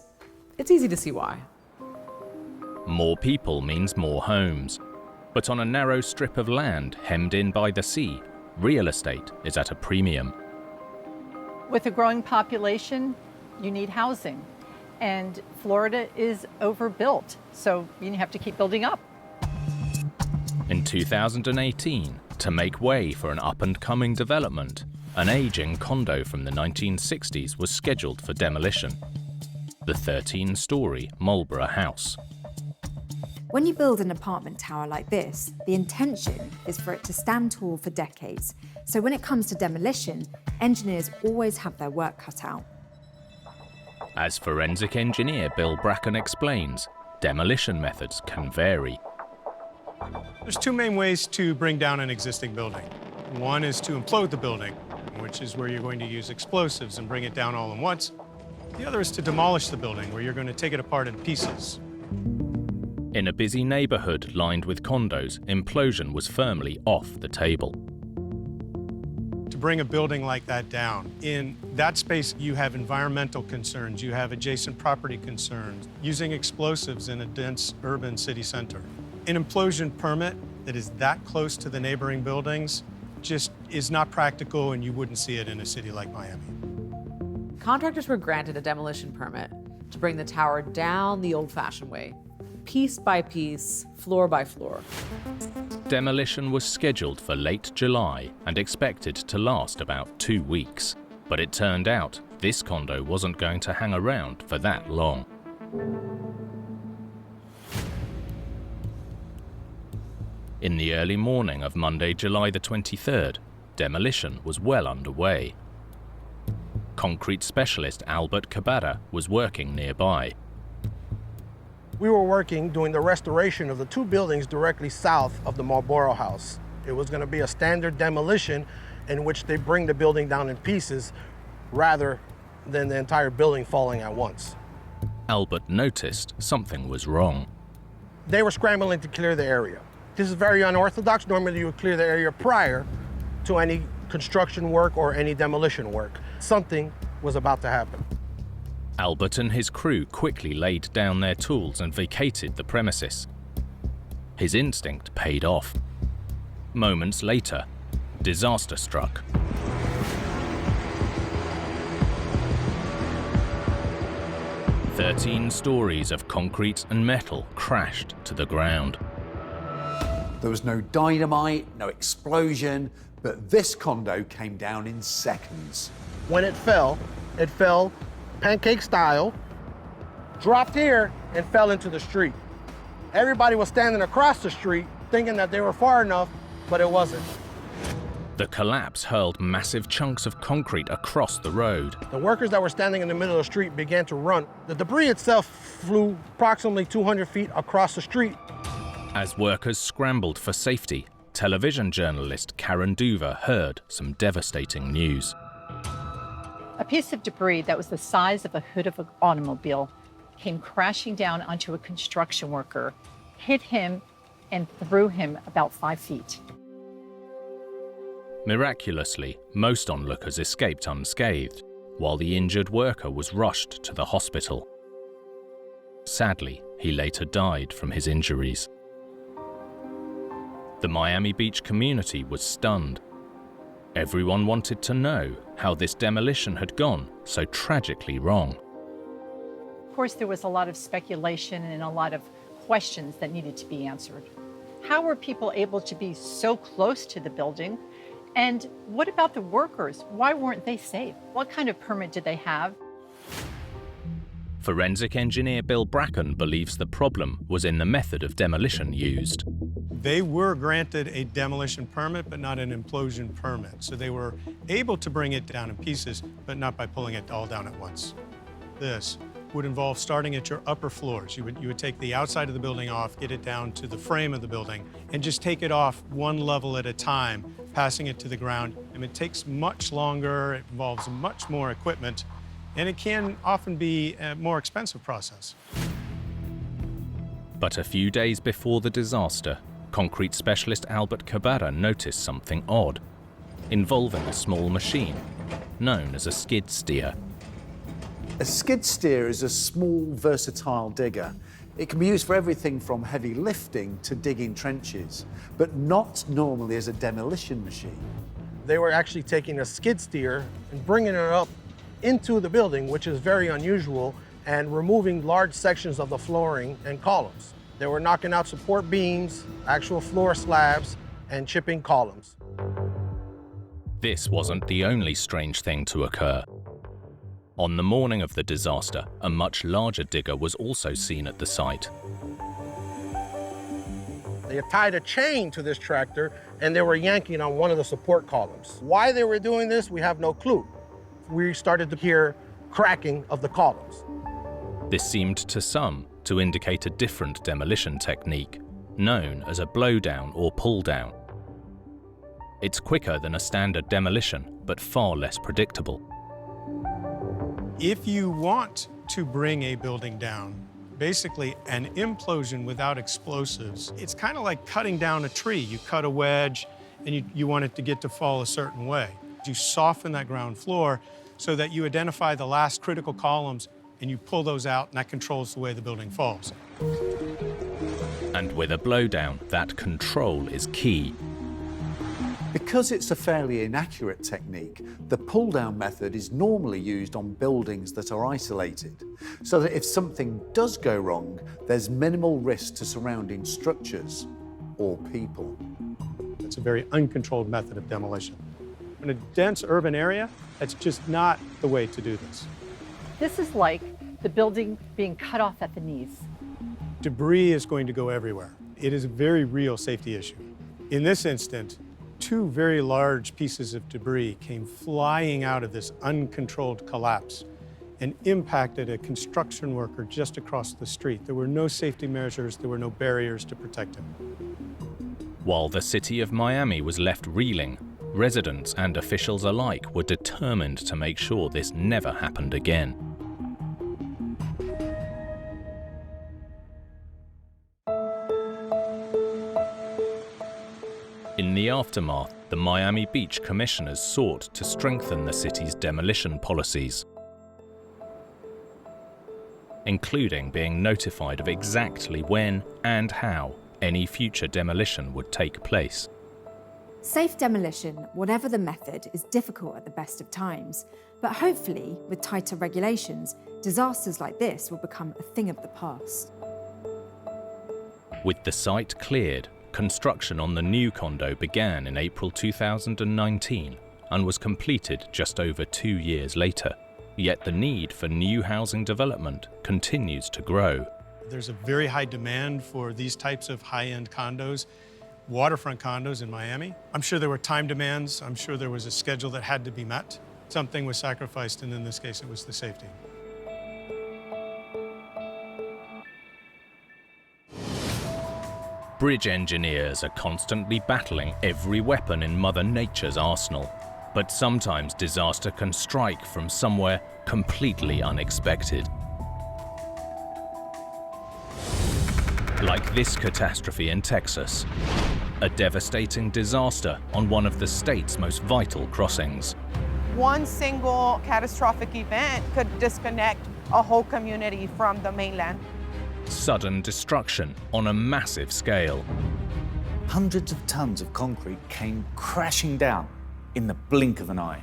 it's easy to see why. More people means more homes. But on a narrow strip of land hemmed in by the sea, real estate is at a premium. With a growing population, you need housing. And Florida is overbuilt, so you have to keep building up. In 2018, to make way for an up-and-coming development, an aging condo from the 1960s was scheduled for demolition. The 13-story Marlborough house. When you build an apartment tower like this, the intention is for it to stand tall for decades. So when it comes to demolition, engineers always have their work cut out. As forensic engineer Bill Bracken explains, demolition methods can vary. There's two main ways to bring down an existing building. One is to implode the building, which is where you're going to use explosives and bring it down all at once. The other is to demolish the building, where you're going to take it apart in pieces. In a busy neighborhood lined with condos, implosion was firmly off the table. To bring a building like that down, in that space you have environmental concerns, you have adjacent property concerns, using explosives in a dense urban city center. An implosion permit that is that close to the neighboring buildings just is not practical, and you wouldn't see it in a city like Miami. Contractors were granted a demolition permit to bring the tower down the old-fashioned way, piece by piece, floor by floor. Demolition was scheduled for late July and expected to last about 2 weeks. But it turned out this condo wasn't going to hang around for that long. In the early morning of Monday, July the 23rd, demolition was well underway. Concrete specialist Albert Cabada was working nearby. We were working doing the restoration of the two buildings directly south of the Marlboro House. It was going to be a standard demolition in which they bring the building down in pieces rather than the entire building falling at once. Albert noticed something was wrong. They were scrambling to clear the area. This is very unorthodox. Normally you would clear the area prior to any construction work or any demolition work. Something was about to happen. Albert and his crew quickly laid down their tools and vacated the premises. His instinct paid off. Moments later, disaster struck. "13 stories of concrete and metal crashed to the ground." There was no dynamite, no explosion, but this condo came down in seconds. When it fell pancake style, dropped here, and fell into the street. Everybody was standing across the street thinking that they were far enough, but it wasn't. The collapse hurled massive chunks of concrete across the road. The workers that were standing in the middle of the street began to run. The debris itself flew approximately 200 feet across the street. As workers scrambled for safety, television journalist Karen Duver heard some devastating news. A piece of debris that was the size of a hood of an automobile came crashing down onto a construction worker, hit him, and threw him about 5 feet. Miraculously, most onlookers escaped unscathed, while the injured worker was rushed to the hospital. Sadly, he later died from his injuries. The Miami Beach community was stunned. Everyone wanted to know how this demolition had gone so tragically wrong. Of course, there was a lot of speculation and a lot of questions that needed to be answered. How were people able to be so close to the building? And what about the workers? Why weren't they safe? What kind of permit did they have? Forensic engineer Bill Bracken believes the problem was in the method of demolition used. They were granted a demolition permit, but not an implosion permit. So they were able to bring it down in pieces, but not by pulling it all down at once. This would involve starting at your upper floors. You would take the outside of the building off, get it down to the frame of the building, and just take it off one level at a time, passing it to the ground. And it takes much longer, it involves much more equipment, and it can often be a more expensive process. But a few days before the disaster, concrete specialist Albert Cabada noticed something odd, involving a small machine known as a skid steer. A skid steer is a small, versatile digger. It can be used for everything from heavy lifting to digging trenches, but not normally as a demolition machine. They were actually taking a skid steer and bringing it up into the building, which is very unusual, and removing large sections of the flooring and columns. They were knocking out support beams, actual floor slabs, and chipping columns. This wasn't the only strange thing to occur. On the morning of the disaster, a much larger digger was also seen at the site. They had tied a chain to this tractor, and they were yanking on one of the support columns. Why they were doing this, we have no clue. We started to hear cracking of the columns. This seemed to some to indicate a different demolition technique, known as a blowdown or pull-down. It's quicker than a standard demolition, but far less predictable. If you want to bring a building down, basically an implosion without explosives, it's kind of like cutting down a tree. You cut a wedge and you want it to get to fall a certain way. You soften that ground floor so that you identify the last critical columns and you pull those out, and that controls the way the building falls. And with a blowdown, that control is key. Because it's a fairly inaccurate technique, the pull-down method is normally used on buildings that are isolated, so that if something does go wrong, there's minimal risk to surrounding structures or people. It's a very uncontrolled method of demolition. In a dense urban area, that's just not the way to do this. This is like the building being cut off at the knees. Debris is going to go everywhere. It is a very real safety issue. In this instant, two very large pieces of debris came flying out of this uncontrolled collapse and impacted a construction worker just across the street. There were no safety measures, there were no barriers to protect him. While the city of Miami was left reeling, residents and officials alike were determined to make sure this never happened again. In the aftermath, the Miami Beach commissioners sought to strengthen the city's demolition policies, including being notified of exactly when and how any future demolition would take place. Safe demolition, whatever the method, is difficult at the best of times, but hopefully, with tighter regulations, disasters like this will become a thing of the past. With the site cleared, construction on the new condo began in April 2019 and was completed just over 2 years later. Yet the need for new housing development continues to grow. There's a very high demand for these types of high-end condos, waterfront condos in Miami. I'm sure there were time demands. I'm sure there was a schedule that had to be met. Something was sacrificed, and in this case, it was the safety. Bridge engineers are constantly battling every weapon in Mother Nature's arsenal. But sometimes disaster can strike from somewhere completely unexpected. Like this catastrophe in Texas, a devastating disaster on one of the state's most vital crossings. One single catastrophic event could disconnect a whole community from the mainland. Sudden destruction on a massive scale. Hundreds of tons of concrete came crashing down in the blink of an eye.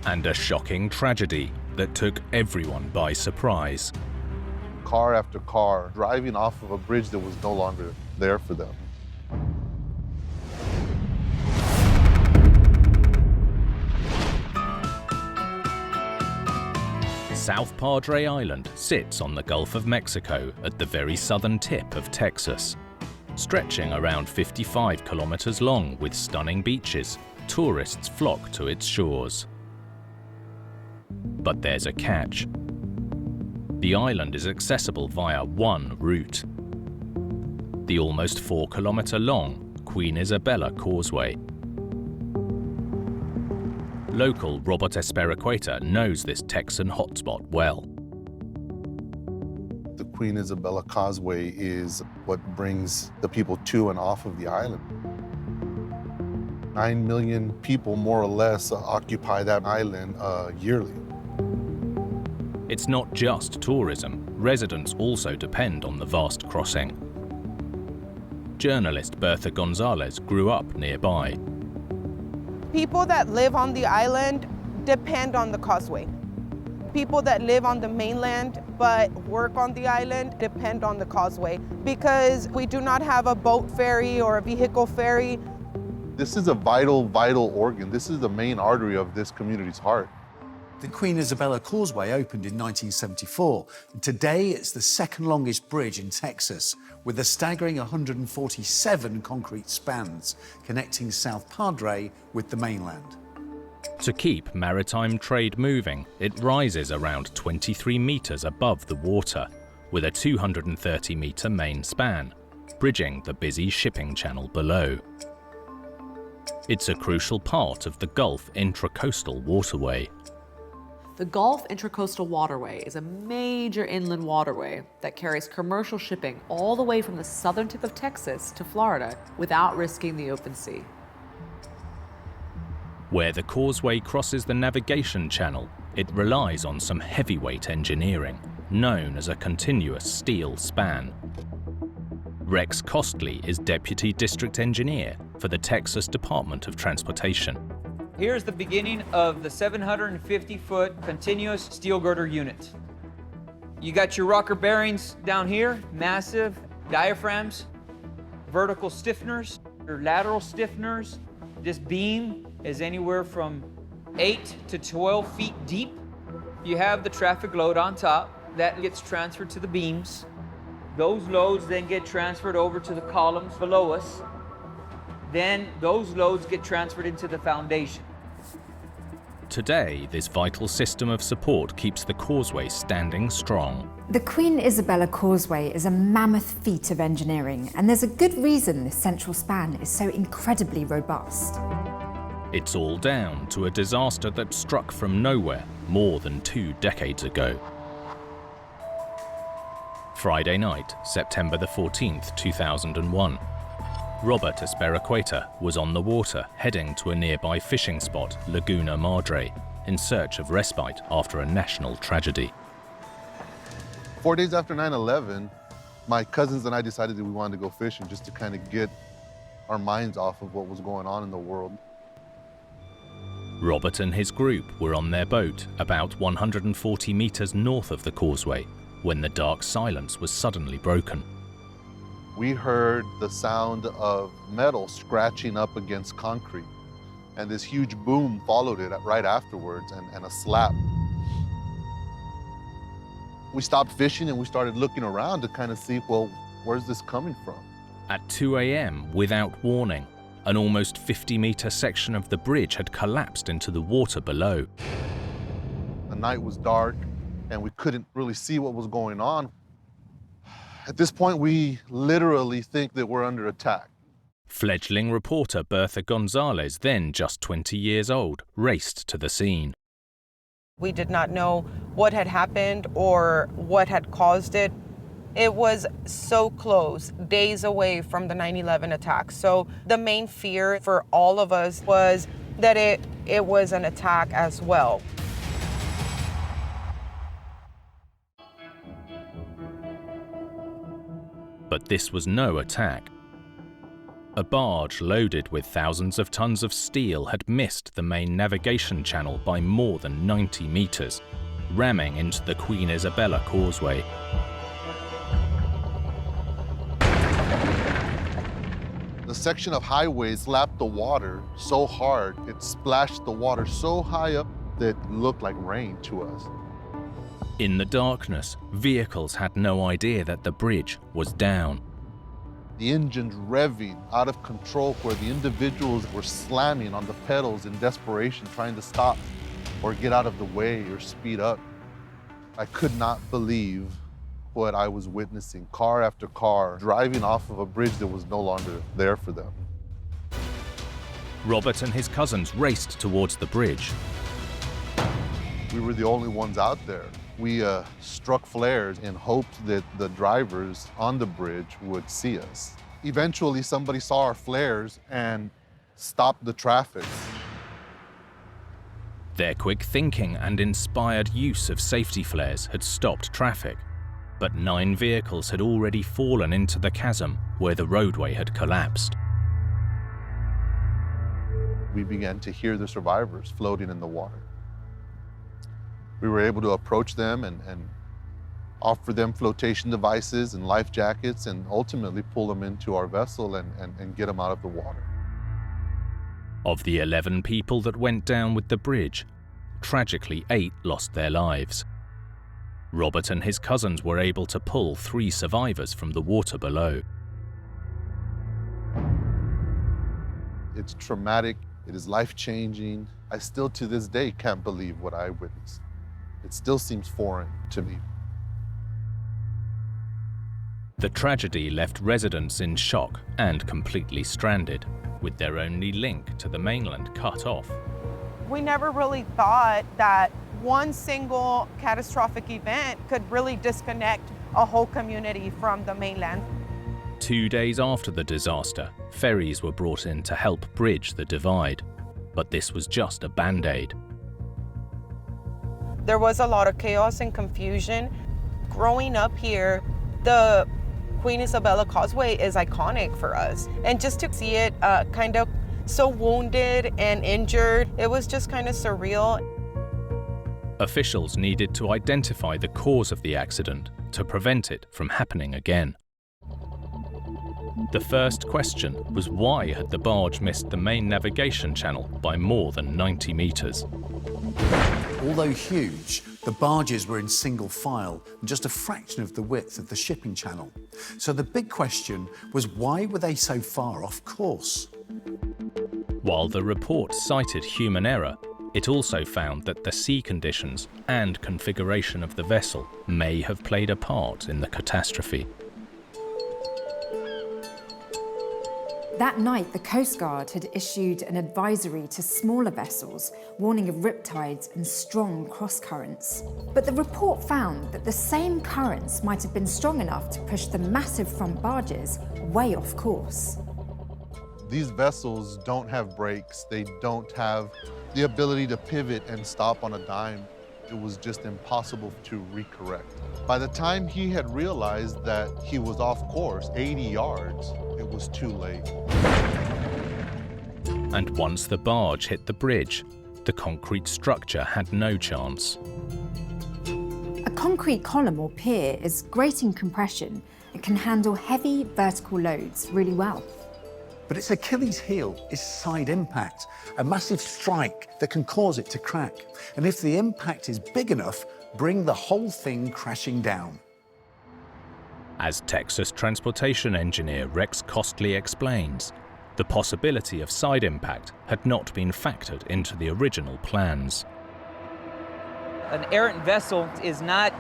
And a shocking tragedy that took everyone by surprise. Car after car driving off of a bridge that was no longer there for them. South Padre Island sits on the Gulf of Mexico at the very southern tip of Texas, stretching around 55 kilometers long with stunning beaches. Tourists flock to its shores. But there's a catch. The island is accessible via one route, the almost 4-kilometer-long Queen Isabella Causeway. Local Robert Espericueta knows this Texan hotspot well. The Queen Isabella Causeway is what brings the people to and off of the island. 9 million people, more or less, occupy that island yearly. It's not just tourism. Residents also depend on the vast crossing. Journalist Bertha Gonzalez grew up nearby. People that live on the island depend on the causeway. People that live on the mainland but work on the island depend on the causeway because we do not have a boat ferry or a vehicle ferry. This is a vital, vital organ. This is the main artery of this community's heart. The Queen Isabella Causeway opened in 1974. And today, it's the second longest bridge in Texas, with a staggering 147 concrete spans connecting South Padre with the mainland. To keep maritime trade moving, it rises around 23 meters above the water, with a 230-meter main span, bridging the busy shipping channel below. It's a crucial part of the Gulf Intracoastal Waterway. The Gulf Intracoastal Waterway is a major inland waterway that carries commercial shipping all the way from the southern tip of Texas to Florida without risking the open sea. Where the causeway crosses the navigation channel, it relies on some heavyweight engineering, known as a continuous steel span. Rex Costley is Deputy District Engineer for the Texas Department of Transportation. Here's the beginning of the 750-foot continuous steel girder unit. You got your rocker bearings down here, massive diaphragms, vertical stiffeners, your lateral stiffeners. This beam is anywhere from 8 to 12 feet deep. You have the traffic load on top. That gets transferred to the beams. Those loads then get transferred over to the columns below us. Then those loads get transferred into the foundation. Today, this vital system of support keeps the causeway standing strong. The Queen Isabella Causeway is a mammoth feat of engineering, and there's a good reason this central span is so incredibly robust. It's all down to a disaster that struck from nowhere more than 2 decades ago. Friday night, September the 14th, 2001. Robert Espericueta was on the water heading to a nearby fishing spot, Laguna Madre, in search of respite after a national tragedy. 4 days after 9/11, my cousins and I decided that we wanted to go fishing just to kind of get our minds off of what was going on in the world. Robert and his group were on their boat about 140 meters north of the causeway when the dark silence was suddenly broken. We heard the sound of metal scratching up against concrete, and this huge boom followed it right afterwards, and a slap. We stopped fishing and we started looking around to kind of see, well, where's this coming from? At 2 a.m., without warning, an almost 50-meter section of the bridge had collapsed into the water below. The night was dark and we couldn't really see what was going on. At this point, we literally think that we're under attack. Fledgling reporter Bertha Gonzalez, then just 20 years old, raced to the scene. We did not know what had happened or what had caused it. It was so close, days away from the 9/11 attack. So the main fear for all of us was that it was an attack as well. But this was no attack. A barge loaded with thousands of tons of steel had missed the main navigation channel by more than 90 meters, ramming into the Queen Isabella Causeway. The section of highway slapped the water so hard, it splashed the water so high up that it looked like rain to us. In the darkness, vehicles had no idea that the bridge was down. The engines revving out of control where the individuals were slamming on the pedals in desperation, trying to stop or get out of the way or speed up. I could not believe what I was witnessing. Car after car driving off of a bridge that was no longer there for them. Robert and his cousins raced towards the bridge. We were the only ones out there. We struck flares in hopes that the drivers on the bridge would see us. Eventually, somebody saw our flares and stopped the traffic. Their quick thinking and inspired use of safety flares had stopped traffic, but 9 vehicles had already fallen into the chasm where the roadway had collapsed. We began to hear the survivors floating in the water. We were able to approach them and offer them flotation devices and life jackets and ultimately pull them into our vessel and get them out of the water. Of the 11 people that went down with the bridge, tragically 8 lost their lives. Robert and his cousins were able to pull 3 survivors from the water below. It's traumatic, it is life-changing. I still to this day can't believe what I witnessed. It still seems foreign to me. The tragedy left residents in shock and completely stranded, with their only link to the mainland cut off. We never really thought that one single catastrophic event could really disconnect a whole community from the mainland. 2 days after the disaster, ferries were brought in to help bridge the divide. But this was just a band-aid. There was a lot of chaos and confusion. Growing up here, the Queen Isabella Causeway is iconic for us. And just to see it kind of so wounded and injured, it was just kind of surreal. Officials needed to identify the cause of the accident to prevent it from happening again. The first question was why had the barge missed the main navigation channel by more than 90 meters? Although huge, the barges were in single file and just a fraction of the width of the shipping channel. So the big question was why were they so far off course? While the report cited human error, it also found that the sea conditions and configuration of the vessel may have played a part in the catastrophe. That night, the Coast Guard had issued an advisory to smaller vessels, warning of riptides and strong cross-currents. But the report found that the same currents might have been strong enough to push the massive front barges way off course. These vessels don't have brakes. They don't have the ability to pivot and stop on a dime. It was just impossible to recorrect. By the time he had realized that he was off course 80 yards, it was too late. And once the barge hit the bridge, the concrete structure had no chance. A concrete column or pier is great in compression and can handle heavy vertical loads really well. But its Achilles heel is side impact, a massive strike that can cause it to crack. And if the impact is big enough, bring the whole thing crashing down. As Texas transportation engineer Rex Costley explains, the possibility of side impact had not been factored into the original plans. An errant vessel is not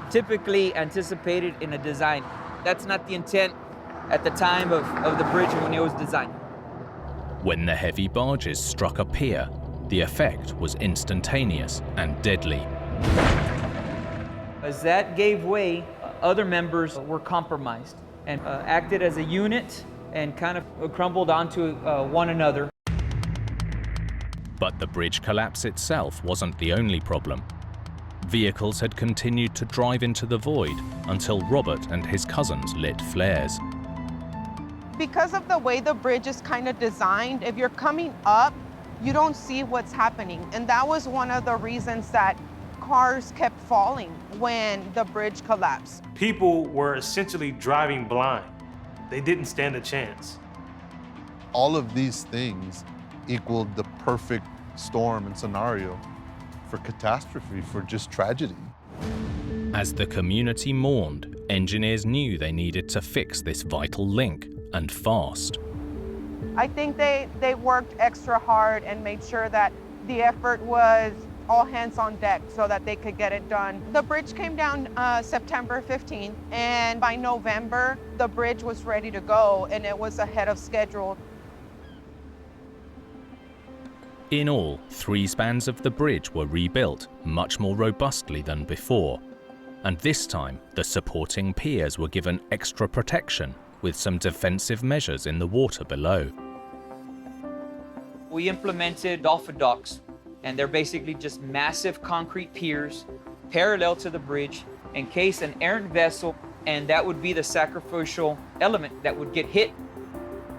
typically anticipated in a design. That's not the intent at the time of the bridge when it was designed. When the heavy barges struck a pier, the effect was instantaneous and deadly. As that gave way, other members were compromised and acted as a unit and kind of crumbled onto one another. But the bridge collapse itself wasn't the only problem. Vehicles had continued to drive into the void until Robert and his cousins lit flares. Because of the way the bridge is kind of designed, if you're coming up, you don't see what's happening. And that was one of the reasons that cars kept falling when the bridge collapsed. People were essentially driving blind. They didn't stand a chance. All of these things equaled the perfect storm and scenario for catastrophe, for just tragedy. As the community mourned, engineers knew they needed to fix this vital link, and fast. I think they worked extra hard and made sure that the effort was all hands on deck so that they could get it done. The bridge came down September 15th, and by November, the bridge was ready to go, and it was ahead of schedule. In all, 3 spans of the bridge were rebuilt much more robustly than before, and this time the supporting piers were given extra protection with some defensive measures in the water below. We implemented dolphin docks, and they're basically just massive concrete piers parallel to the bridge in case an errant vessel, and that would be the sacrificial element that would get hit.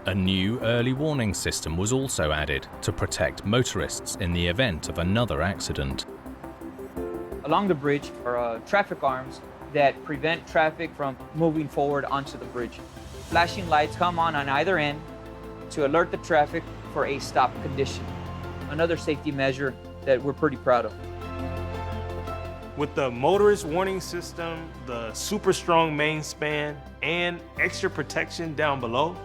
A new early warning system was also added to protect motorists in the event of another accident. Along the bridge are traffic arms that prevent traffic from moving forward onto the bridge. Flashing lights come on either end to alert the traffic for a stop condition. Another safety measure that we're pretty proud of. With the motorist warning system, the super strong main span, and extra protection down below,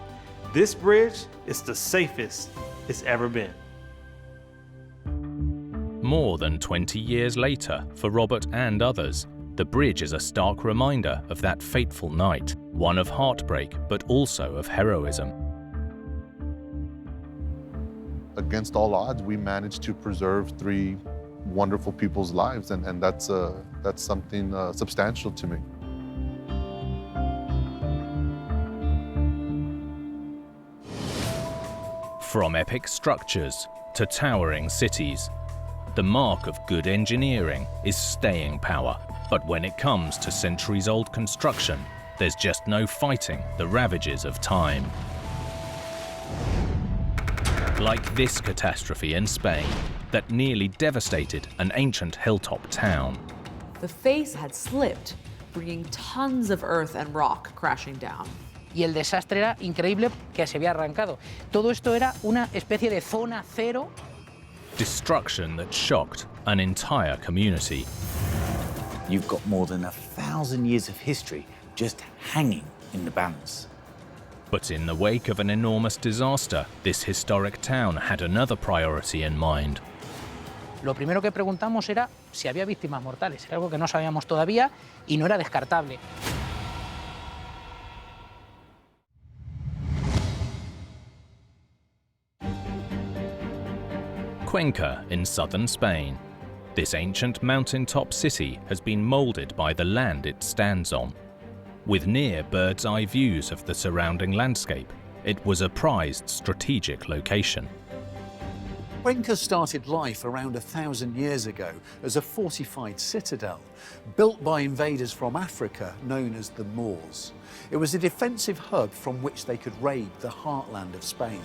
this bridge is the safest it's ever been. More than 20 years later, for Robert and others, the bridge is a stark reminder of that fateful night, one of heartbreak, but also of heroism. Against all odds, we managed to preserve 3 wonderful people's lives, and that's something substantial to me. From epic structures to towering cities, the mark of good engineering is staying power. But when it comes to centuries-old construction, there's just no fighting the ravages of time. Like this catastrophe in Spain that nearly devastated an ancient hilltop town. The face had slipped, bringing tons of earth and rock crashing down. Y el desastre era increíble que se había arrancado. Todo esto era una especie de zona cero. Destruction that shocked an entire community. You've got more than 1,000 years of history just hanging in the balance. But in the wake of an enormous disaster, this historic town had another priority in mind. Lo primero que preguntamos era si había víctimas mortales. Era algo que no sabíamos todavía y no era descartable. Cuenca in southern Spain. This ancient mountaintop city has been molded by the land it stands on. With near bird's-eye views of the surrounding landscape, it was a prized strategic location. Cuenca started life around 1,000 years ago as a fortified citadel, built by invaders from Africa known as the Moors. It was a defensive hub from which they could raid the heartland of Spain.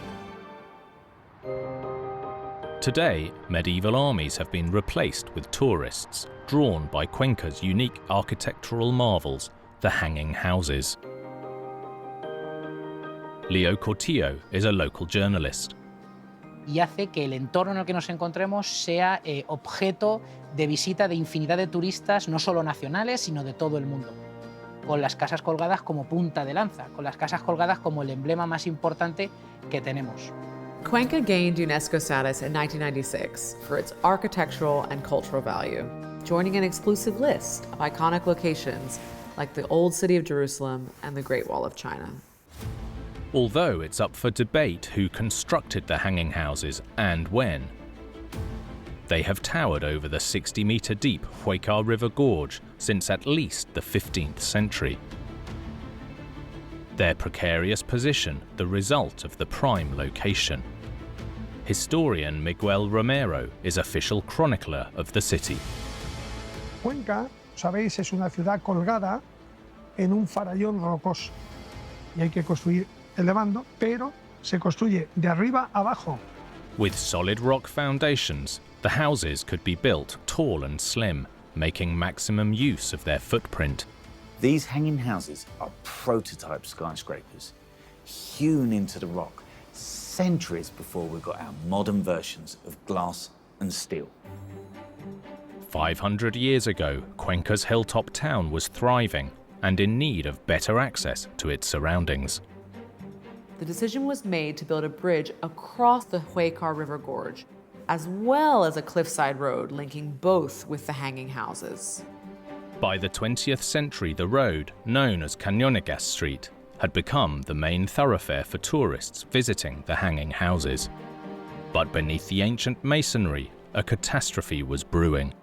Today, medieval armies have been replaced with tourists, drawn by Cuenca's unique architectural marvels, the hanging houses. Leo Cortillo is a local journalist. Y hace que el entorno en el que nos encontremos sea objeto de visita de infinidad de turistas, no solo nacionales, sino de todo el mundo. Con las casas colgadas como punta de lanza, con las casas colgadas como el emblema más importante que tenemos. Cuenca gained UNESCO status in 1996 for its architectural and cultural value, joining an exclusive list of iconic locations like the Old City of Jerusalem and the Great Wall of China. Although it's up for debate who constructed the hanging houses and when. They have towered over the 60-metre-deep Huecar River Gorge since at least the 15th century. Their precarious position the result of the prime location. Historian Miguel Romero is official chronicler of the city. Cuenca, sabéis, es una ciudad colgada en un farallón rocoso y hay que construir elevando, pero se construye de arriba abajo. With solid rock foundations, the houses could be built tall and slim, making maximum use of their footprint. These hanging houses are prototype skyscrapers, hewn into the rock centuries before we got our modern versions of glass and steel. 500 years ago, Cuenca's hilltop town was thriving and in need of better access to its surroundings. The decision was made to build a bridge across the Huecar River Gorge, as well as a cliffside road linking both with the hanging houses. By the 20th century, the road, known as Cañonegas Street, had become the main thoroughfare for tourists visiting the hanging houses. But beneath the ancient masonry, a catastrophe was brewing.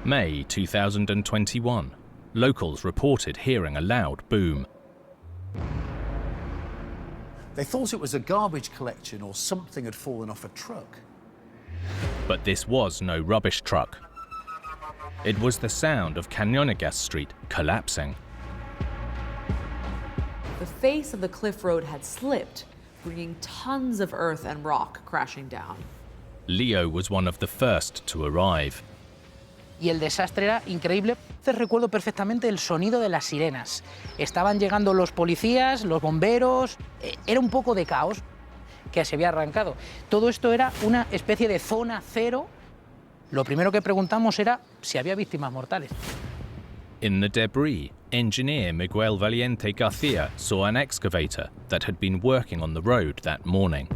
May 2021, locals reported hearing a loud boom. They thought it was a garbage collection or something had fallen off a truck. But this was no rubbish truck. It was the sound of Cañonegas Street collapsing. The face of the cliff road had slipped, bringing tons of earth and rock crashing down. Leo was one of the first to arrive. Y el desastre era increíble. Recuerdo perfectamente el sonido de las sirenas. Estaban llegando los policías, los bomberos. Era un poco de caos que se había arrancado. Todo esto era una especie de zona cero. Lo primero que preguntamos era si había víctimas mortales. In the debris, engineer Miguel Valiente García saw an excavator that had been working on the road that morning.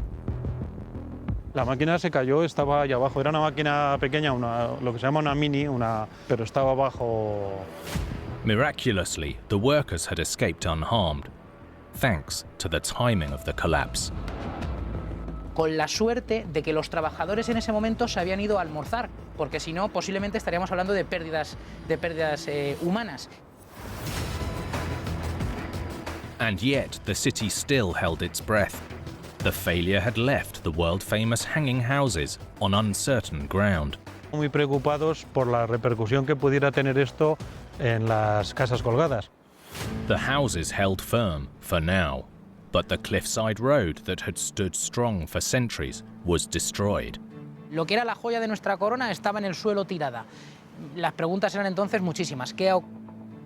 La máquina se cayó, estaba allá abajo. Era una máquina pequeña, lo que se llama una mini, pero estaba abajo. Miraculously, the workers had escaped unharmed, thanks to the timing of the collapse. Con la suerte de que los trabajadores en ese momento se habían ido a almorzar, porque si no, posiblemente estaríamos hablando de pérdidas humanas. And yet, the city still held its breath. The failure had left the world-famous hanging houses on uncertain ground. Muy preocupados por la repercusión que pudiera tener esto en las casas colgadas. The houses held firm for now, but the cliffside road that had stood strong for centuries was destroyed. Lo que era la joya de nuestra corona estaba en el suelo tirada. Las preguntas eran entonces muchísimas.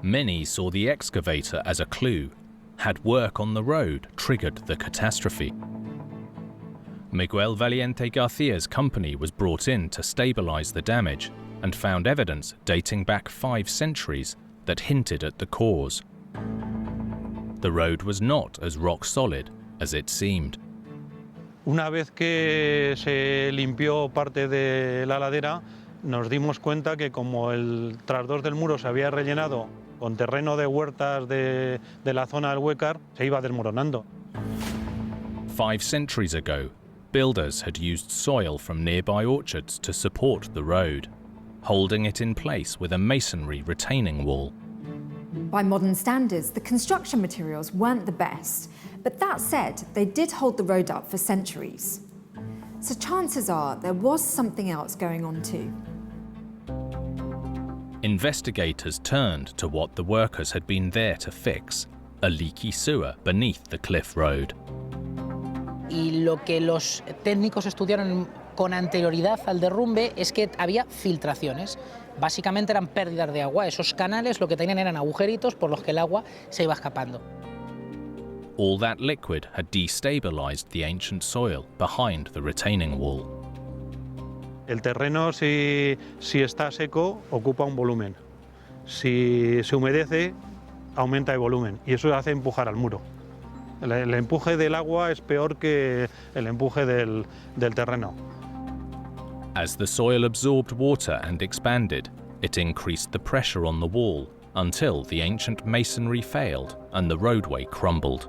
Many saw the excavator as a clue. Had work on the road triggered the catastrophe? Miguel Valiente García's company was brought in to stabilize the damage and found evidence dating back 5 centuries that hinted at the cause. the road was not as rock solid as it seemed. Una vez que se limpió parte de la ladera, nos dimos cuenta que como el trasdós del muro se había rellenado con terreno de huertas de la zona del Huécar, se iba desmoronando. 5 centuries ago, builders had used soil from nearby orchards to support the road, holding it in place with a masonry retaining wall. By modern standards, the construction materials weren't the best, but that said, they did hold the road up for centuries. So chances are there was something else going on too. Investigators turned to what the workers had been there to fix, a leaky sewer beneath the cliff road. Y lo que los técnicos estudiaron con anterioridad al derrumbe es que había filtraciones. Básicamente eran pérdidas de agua. Esos canales lo que tenían eran agujeritos por los que el agua se iba escapando. All that liquid had destabilized the ancient soil behind the retaining wall. El terreno, si está seco, ocupa un volumen. Si se humedece, aumenta el volumen y eso hace empujar al muro. El empuje del agua es peor que el empuje del terreno. As the soil absorbed water and expanded, it increased the pressure on the wall until the ancient masonry failed and the roadway crumbled.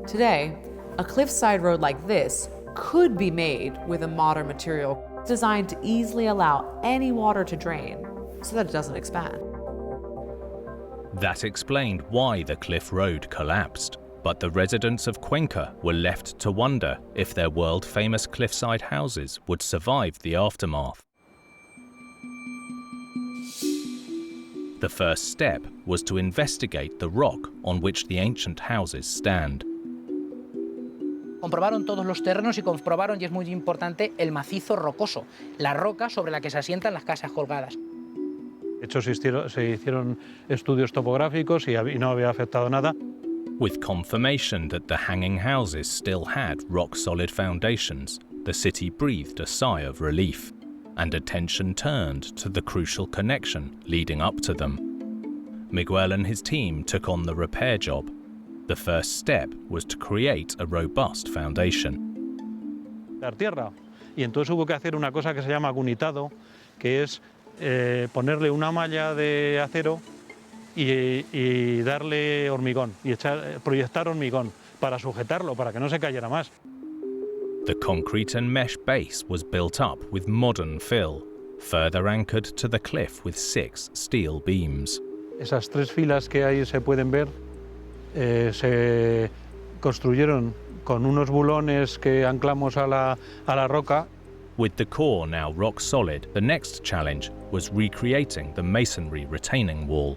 Today, a cliffside road like this could be made with a modern material designed to easily allow any water to drain so that it doesn't expand. That explained why the cliff road collapsed, but the residents of Cuenca were left to wonder if their world-famous cliffside houses would survive the aftermath. The first step was to investigate the rock on which the ancient houses stand. Comprobaron todos los terrenos y comprobaron, y es muy importante, el macizo rocoso, la roca sobre la que se asientan las casas colgadas. De hecho, se hicieron estudios topográficos y no había afectado nada. With confirmation that the hanging houses still had rock-solid foundations, the city breathed a sigh of relief, and attention turned to the crucial connection leading up to them. Miguel and his team took on the repair job. The first step was to create a robust foundation. Dar tierra. Y entonces hubo que hacer una cosa que se llama cunitado, que es ponerle una malla de acero y darle hormigón, y proyectar hormigón para sujetarlo, para que no se cayera más. The concrete and mesh base was built up with modern fill, further anchored to the cliff with 6 steel beams. Esas 3 filas que ahí se pueden ver se construyeron con unos bulones que anclamos a la roca. With the core now rock solid, the next challenge was recreating the masonry retaining wall.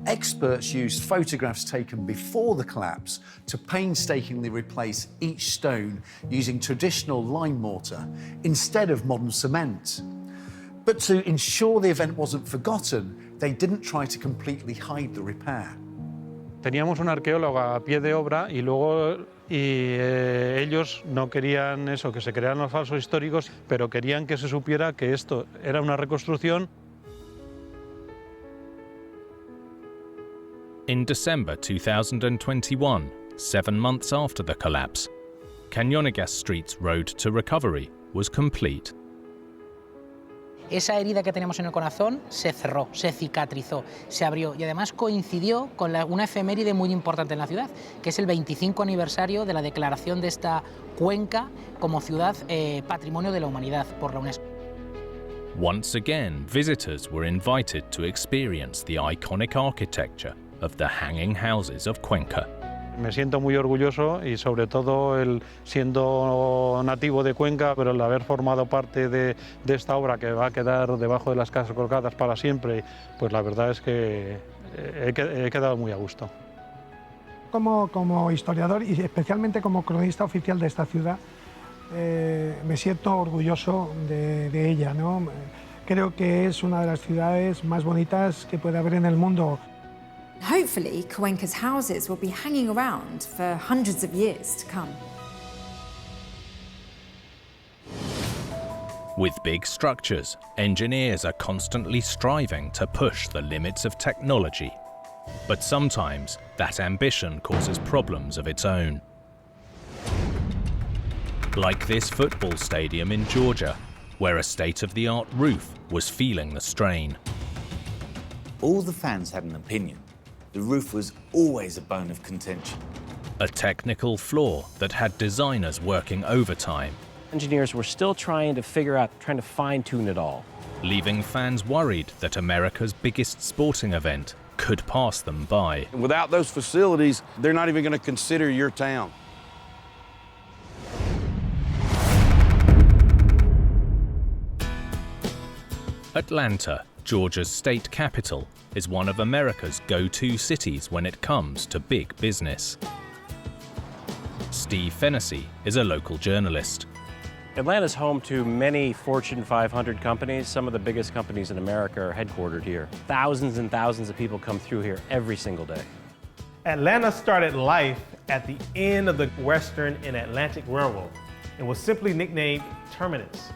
Experts used photographs taken before the collapse to painstakingly replace each stone using traditional lime mortar instead of modern cement. But to ensure the event wasn't forgotten, they didn't try to completely hide the repair. Teníamos un arqueólogo a pie de obra y luego ellos no querían eso, que se crearan los falsos históricos, pero querían que se supiera que esto era una reconstrucción. In December 2021, 7 months after the collapse, Cañonegas Street's road to recovery was complete. Esa herida que teníamos en el corazón se cerró, se cicatrizó, se abrió y además coincidió con una efeméride muy importante en la ciudad, que es el 25 aniversario de la declaración de esta cuenca como ciudad Patrimonio de la Humanidad por la UNESCO. Once again, visitors were invited to experience the iconic architecture of the hanging houses of Cuenca. Me siento muy orgulloso y sobre todo el siendo nativo de Cuenca, pero el haber formado parte de esta obra que va a quedar debajo de las casas colgadas para siempre, pues la verdad es que he quedado muy a gusto. Como historiador y especialmente como cronista oficial de esta ciudad, me siento orgulloso de ella, ¿no? Creo que es una de las ciudades más bonitas que puede haber en el mundo. Hopefully, Cuenca's houses will be hanging around for hundreds of years to come. With big structures, engineers are constantly striving to push the limits of technology. But sometimes that ambition causes problems of its own. Like this football stadium in Georgia, where a state-of-the-art roof was feeling the strain. All the fans had an opinion. The roof was always a bone of contention. A technical flaw that had designers working overtime. Engineers were still trying to fine-tune it all. Leaving fans worried that America's biggest sporting event could pass them by. Without those facilities, they're not even going to consider your town. Atlanta, Georgia's state capital, is one of America's go-to cities when it comes to big business. Steve Fennessy is a local journalist. Atlanta's home to many Fortune 500 companies. Some of the biggest companies in America are headquartered here. Thousands and thousands of people come through here every single day. Atlanta started life at the end of the Western and Atlantic Railroad and was simply nicknamed Terminus.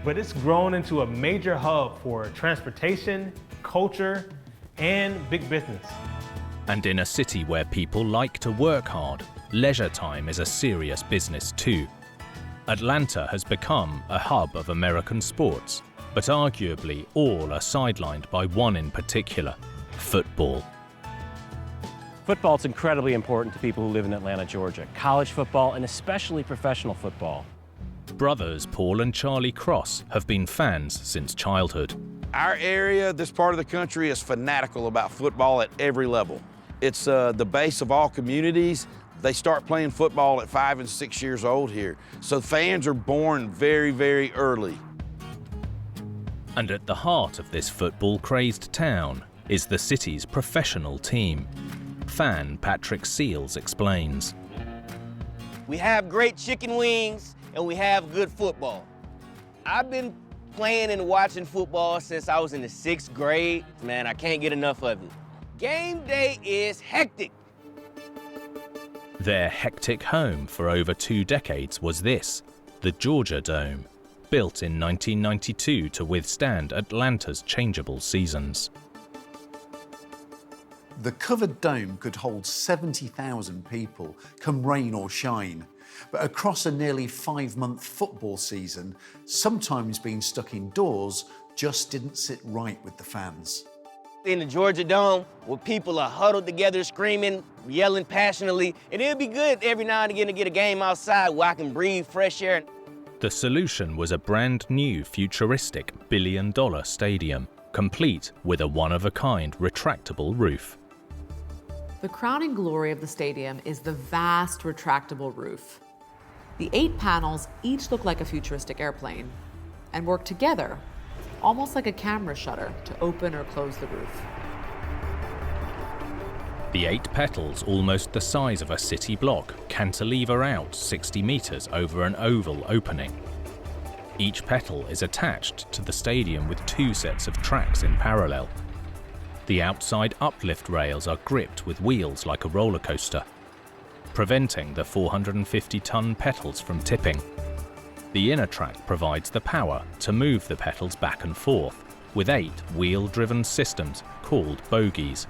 But it's grown into a major hub for transportation, culture, and big business. And in a city where people like to work hard, leisure time is a serious business too. Atlanta has become a hub of American sports, but arguably all are sidelined by one in particular: football. Football is incredibly important to people who live in Atlanta, Georgia. College football and especially professional football. Brothers Paul and Charlie Cross have been fans since childhood. Our area, this part of the country, is fanatical about football at every level. It's the base of all communities. They start playing football at 5 and 6 years old here. So fans are born very, very early. And at the heart of this football-crazed town is the city's professional team. Fan Patrick Seals explains. We have great chicken wings and we have good football. I've been playing and watching football since I was in the 6th grade. Man, I can't get enough of it. Game day is hectic. Their hectic home for over 2 decades was this, the Georgia Dome, built in 1992 to withstand Atlanta's changeable seasons. The covered dome could hold 70,000 people, come rain or shine. But across a nearly 5-month football season, sometimes being stuck indoors just didn't sit right with the fans. In the Georgia Dome, where people are huddled together, screaming, yelling passionately, and it'd be good every now and again to get a game outside where I can breathe fresh air. The solution was a brand new futuristic billion-dollar stadium, complete with a one-of-a-kind retractable roof. The crowning glory of the stadium is the vast retractable roof. The 8 panels each look like a futuristic airplane and work together, almost like a camera shutter, to open or close the roof. The 8 petals, almost the size of a city block, cantilever out 60 meters over an oval opening. Each petal is attached to the stadium with 2 sets of tracks in parallel. The outside uplift rails are gripped with wheels like a roller coaster, preventing the 450-ton petals from tipping. The inner track provides the power to move the petals back and forth, with 8 wheel-driven systems called bogies,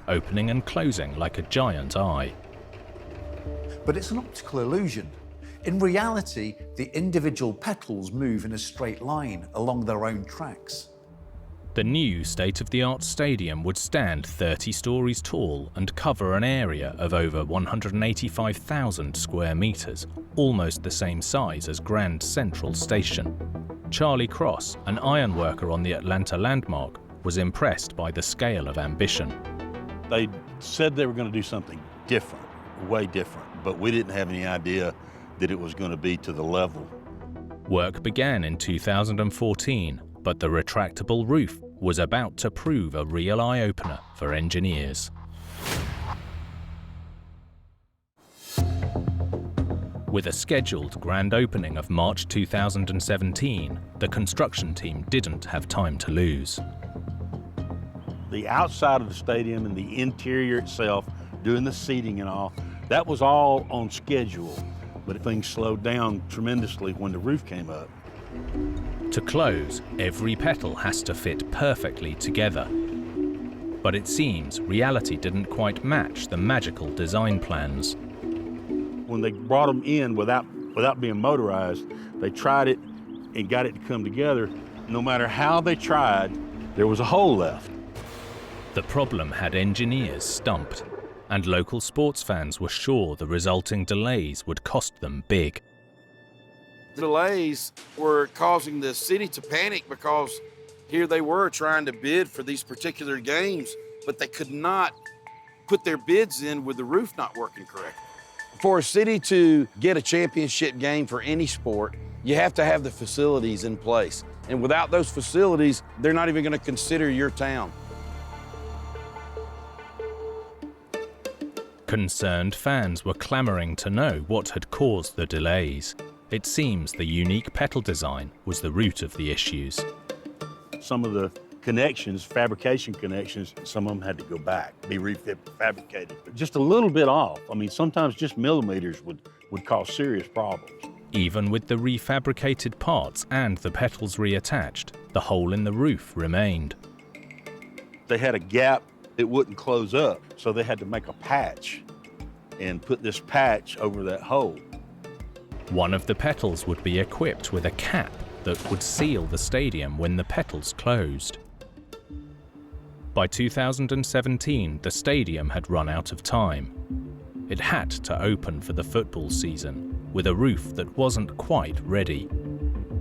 opening and closing like a giant eye. But it's an optical illusion. In reality, the individual petals move in a straight line along their own tracks. The new state-of-the-art stadium would stand 30 stories tall and cover an area of over 185,000 square meters, almost the same size as Grand Central Station. Charlie Cross, an ironworker on the Atlanta landmark, was impressed by the scale of ambition. They said they were going to do something different, way different, but we didn't have any idea that it was going to be to the level. Work began in 2014, but the retractable roof was about to prove a real eye-opener for engineers. With a scheduled grand opening of March 2017, the construction team didn't have time to lose. The outside of the stadium and the interior itself, doing the seating and all, that was all on schedule, but things slowed down tremendously when the roof came up. To close, every petal has to fit perfectly together. But it seems reality didn't quite match the magical design plans. When they brought them in without being motorized, they tried it and got it to come together. No matter how they tried, there was a hole left. The problem had engineers stumped, and local sports fans were sure the resulting delays would cost them big. Delays were causing the city to panic because here they were trying to bid for these particular games, but they could not put their bids in with the roof not working correctly. For a city to get a championship game for any sport, you have to have the facilities in place. And without those facilities, they're not even going to consider your town. Concerned fans were clamoring to know what had caused the delays. It seems the unique pedal design was the root of the issues. Some of the connections, fabrication connections, some of them had to go back, be refabricated. Just a little bit off. I mean, sometimes just millimeters would cause serious problems. Even with the refabricated parts and the pedals reattached, the hole in the roof remained. They had a gap, it wouldn't close up, so they had to make a patch and put this patch over that hole. One of the pedals would be equipped with a cap that would seal the stadium when the pedals closed. By 2017, the stadium had run out of time. It had to open for the football season with a roof that wasn't quite ready.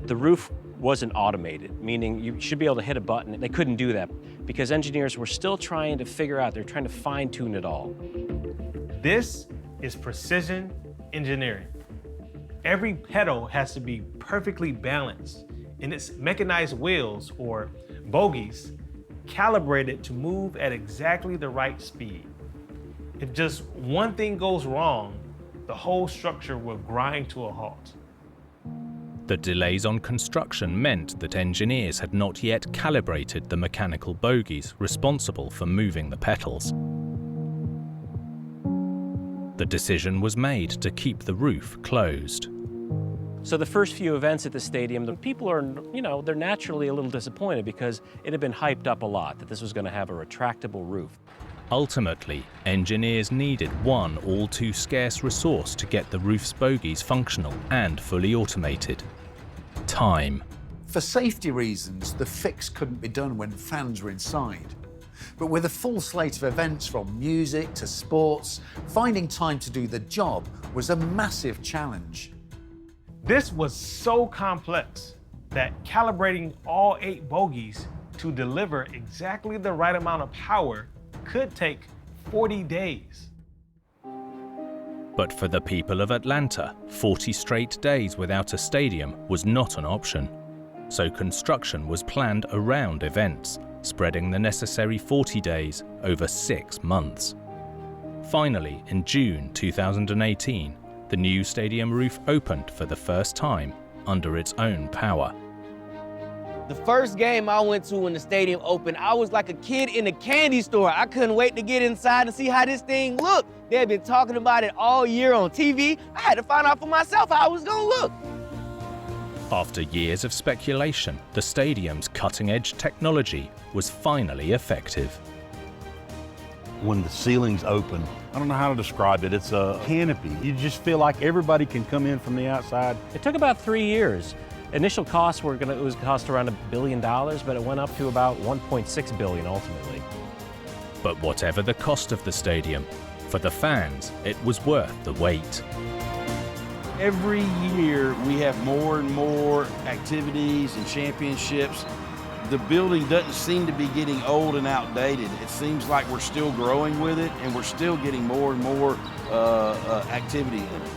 The roof wasn't automated, meaning you should be able to hit a button. They couldn't do that because engineers were still trying to figure out, they're trying to fine-tune it all. This is precision engineering. Every pedal has to be perfectly balanced, and its mechanized wheels, or bogies, calibrated to move at exactly the right speed. If just one thing goes wrong, the whole structure will grind to a halt. The delays on construction meant that engineers had not yet calibrated the mechanical bogies responsible for moving the pedals. The decision was made to keep the roof closed. So the first few events at the stadium, the people are, they're naturally a little disappointed because it had been hyped up a lot that this was going to have a retractable roof. Ultimately, engineers needed one all too scarce resource to get the roof's bogies functional and fully automated: time. For safety reasons, the fix couldn't be done when fans were inside. But with a full slate of events from music to sports, finding time to do the job was a massive challenge. This was so complex that calibrating all 8 bogies to deliver exactly the right amount of power could take 40 days. But for the people of Atlanta, 40 straight days without a stadium was not an option. So construction was planned around events, spreading the necessary 40 days over 6 months. Finally, in June 2018, the new stadium roof opened for the first time under its own power. The first game I went to when the stadium opened, I was like a kid in a candy store. I couldn't wait to get inside and see how this thing looked. They had been talking about it all year on TV. I had to find out for myself how it was gonna look. After years of speculation, the stadium's cutting-edge technology was finally effective. When the ceiling's open, I don't know how to describe it, it's a canopy. You just feel like everybody can come in from the outside. It took about 3 years. Initial costs it was cost around $1 billion, but it went up to about $1.6 billion ultimately. But whatever the cost of the stadium, for the fans, it was worth the wait. Every year we have more and more activities and championships. The building doesn't seem to be getting old and outdated. It seems like we're still growing with it and we're still getting more and more activity in it.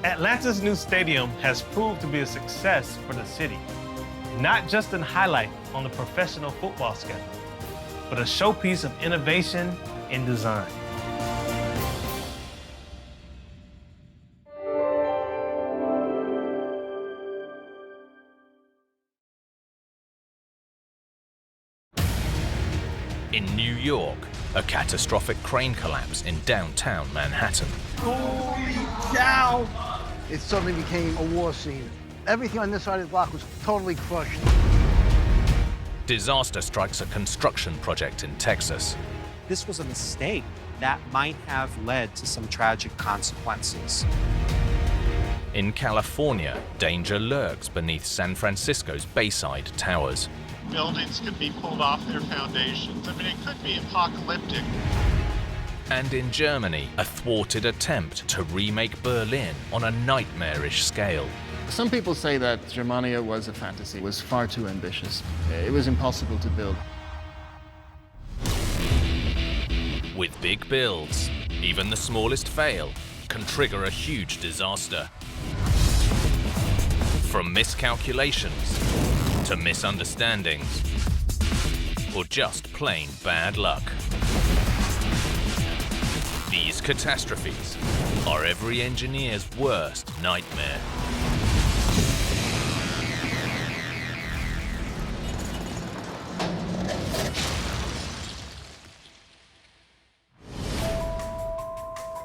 Atlanta's new stadium has proved to be a success for the city. Not just a highlight on the professional football schedule, but a showpiece of innovation and design. In New York, a catastrophic crane collapse in downtown Manhattan. Holy cow! It suddenly became a war scene. Everything on this side of the block was totally crushed. disaster strikes a construction project in Texas. This was a mistake that might have led to some tragic consequences. In California, danger lurks beneath San Francisco's Bayside towers. Buildings could be pulled off their foundations. I mean, it could be apocalyptic. And in Germany, a thwarted attempt to remake Berlin on a nightmarish scale. Some people say that Germania was a fantasy, it was far too ambitious. It was impossible to build. With big builds, even the smallest fail can trigger a huge disaster. From miscalculations to misunderstandings, or just plain bad luck. These catastrophes are every engineer's worst nightmare.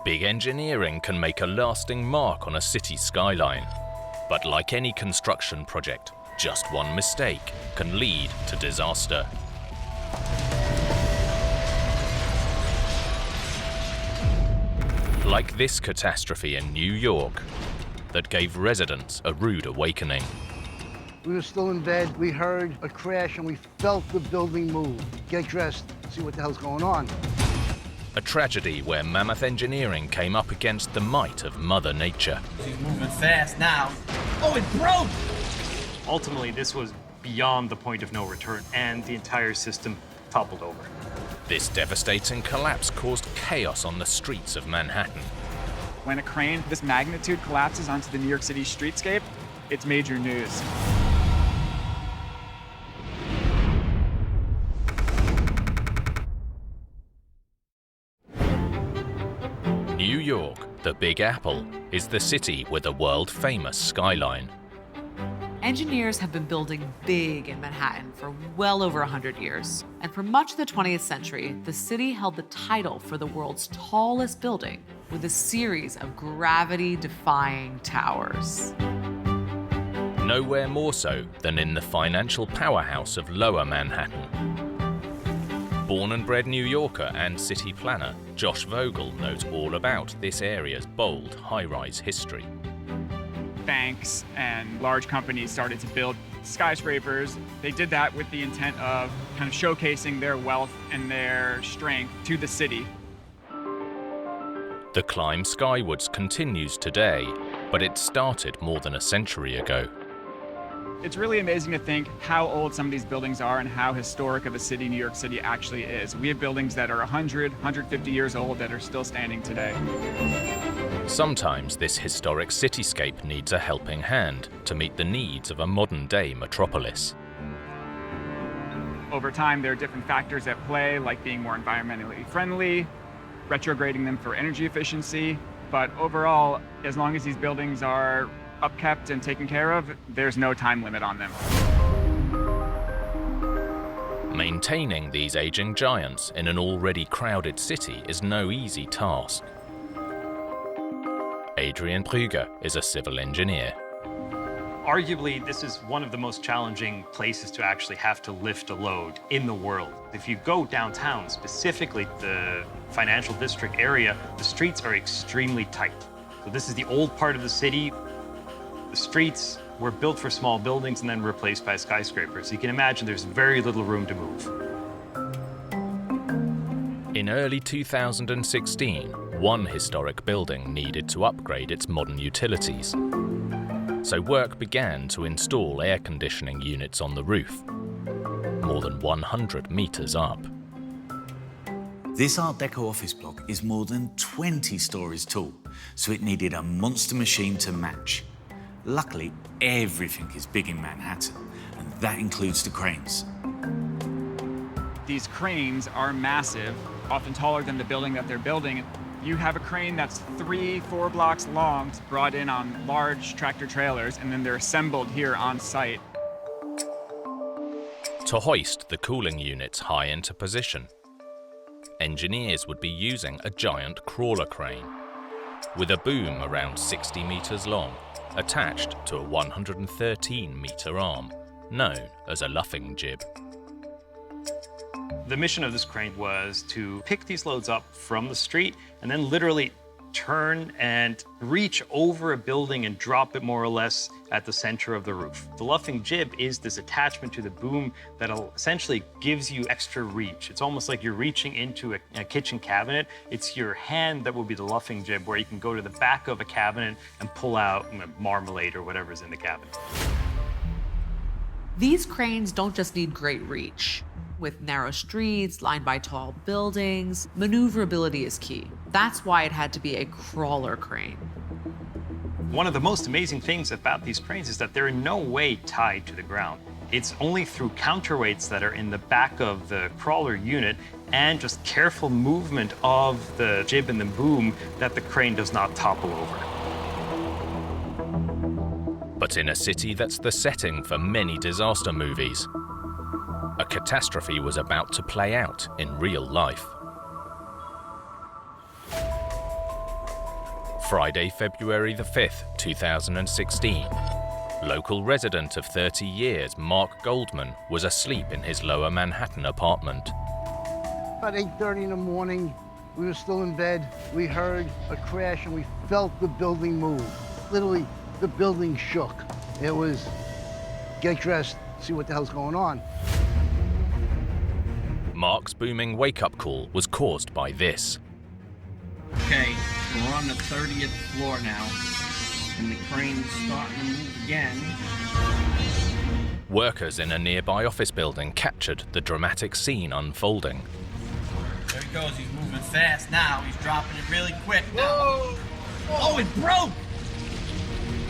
Big engineering can make a lasting mark on a city skyline. But like any construction project, just one mistake can lead to disaster. Like this catastrophe in New York that gave residents a rude awakening. We were still in bed, we heard a crash and we felt the building move. Get dressed, see what the hell's going on. A tragedy where mammoth engineering came up against the might of Mother Nature. She's moving fast now. Oh, it broke! Ultimately, this was beyond the point of no return, and the entire system toppled over. This devastating collapse caused chaos on the streets of Manhattan. When a crane this magnitude collapses onto the New York City streetscape, it's major news. New York, the Big Apple, is the city with a world-famous skyline. Engineers have been building big in Manhattan for well over 100 years. And for much of the 20th century, the city held the title for the world's tallest building with a series of gravity-defying towers. Nowhere more so than in the financial powerhouse of Lower Manhattan. Born and bred New Yorker and city planner, Josh Vogel knows all about this area's bold high-rise history. Banks and large companies started to build skyscrapers. They did that with the intent of kind of showcasing their wealth and their strength to the city. The climb skywards continues today, but it started more than a century ago. It's really amazing to think how old some of these buildings are and how historic of a city New York City actually is. We have buildings that are 100, 150 years old that are still standing today. Sometimes this historic cityscape needs a helping hand to meet the needs of a modern-day metropolis. Over time, there are different factors at play, like being more environmentally friendly, retrograding them for energy efficiency, but overall, as long as these buildings are upkept and taken care of, there's no time limit on them. Maintaining these aging giants in an already crowded city is no easy task. Adrian Prüger is a civil engineer. Arguably, this is one of the most challenging places to actually have to lift a load in the world. If you go downtown, specifically the financial district area, the streets are extremely tight. So this is the old part of the city. The streets were built for small buildings and then replaced by skyscrapers. You can imagine there's very little room to move. In early 2016, one historic building needed to upgrade its modern utilities. So work began to install air conditioning units on the roof, more than 100 meters up. This Art Deco office block is more than 20 stories tall, so it needed a monster machine to match. Luckily, everything is big in Manhattan, and that includes the cranes. These cranes are massive, often taller than the building that they're building. You have a crane that's 3-4 blocks long, brought in on large tractor trailers, and then they're assembled here on site. To hoist the cooling units high into position, engineers would be using a giant crawler crane with a boom around 60 meters long, attached to a 113-meter arm, known as a luffing jib. The mission of this crane was to pick these loads up from the street and then literally turn and reach over a building and drop it more or less at the center of the roof. The luffing jib is this attachment to the boom that essentially gives you extra reach. It's almost like you're reaching into a kitchen cabinet. It's your hand that will be the luffing jib, where you can go to the back of a cabinet and pull out marmalade or whatever's in the cabinet. These cranes don't just need great reach. With narrow streets lined by tall buildings, maneuverability is key. That's why it had to be a crawler crane. One of the most amazing things about these cranes is that they're in no way tied to the ground. It's only through counterweights that are in the back of the crawler unit and just careful movement of the jib and the boom that the crane does not topple over. But in a city that's the setting for many disaster movies, a catastrophe was about to play out in real life. Friday, February the 5th, 2016. Local resident of 30 years, Mark Goldman, was asleep in his lower Manhattan apartment. About 8:30 in the morning, we were still in bed. We heard a crash and we felt the building move. Literally, the building shook. It was, get dressed, see what the hell's going on. Mark's booming wake-up call was caused by this. Okay, so we're on the 30th floor now, and the crane's starting to move again. Workers in a nearby office building captured the dramatic scene unfolding. There he goes, he's moving fast now. He's dropping it really quick now. Whoa! Oh, it broke!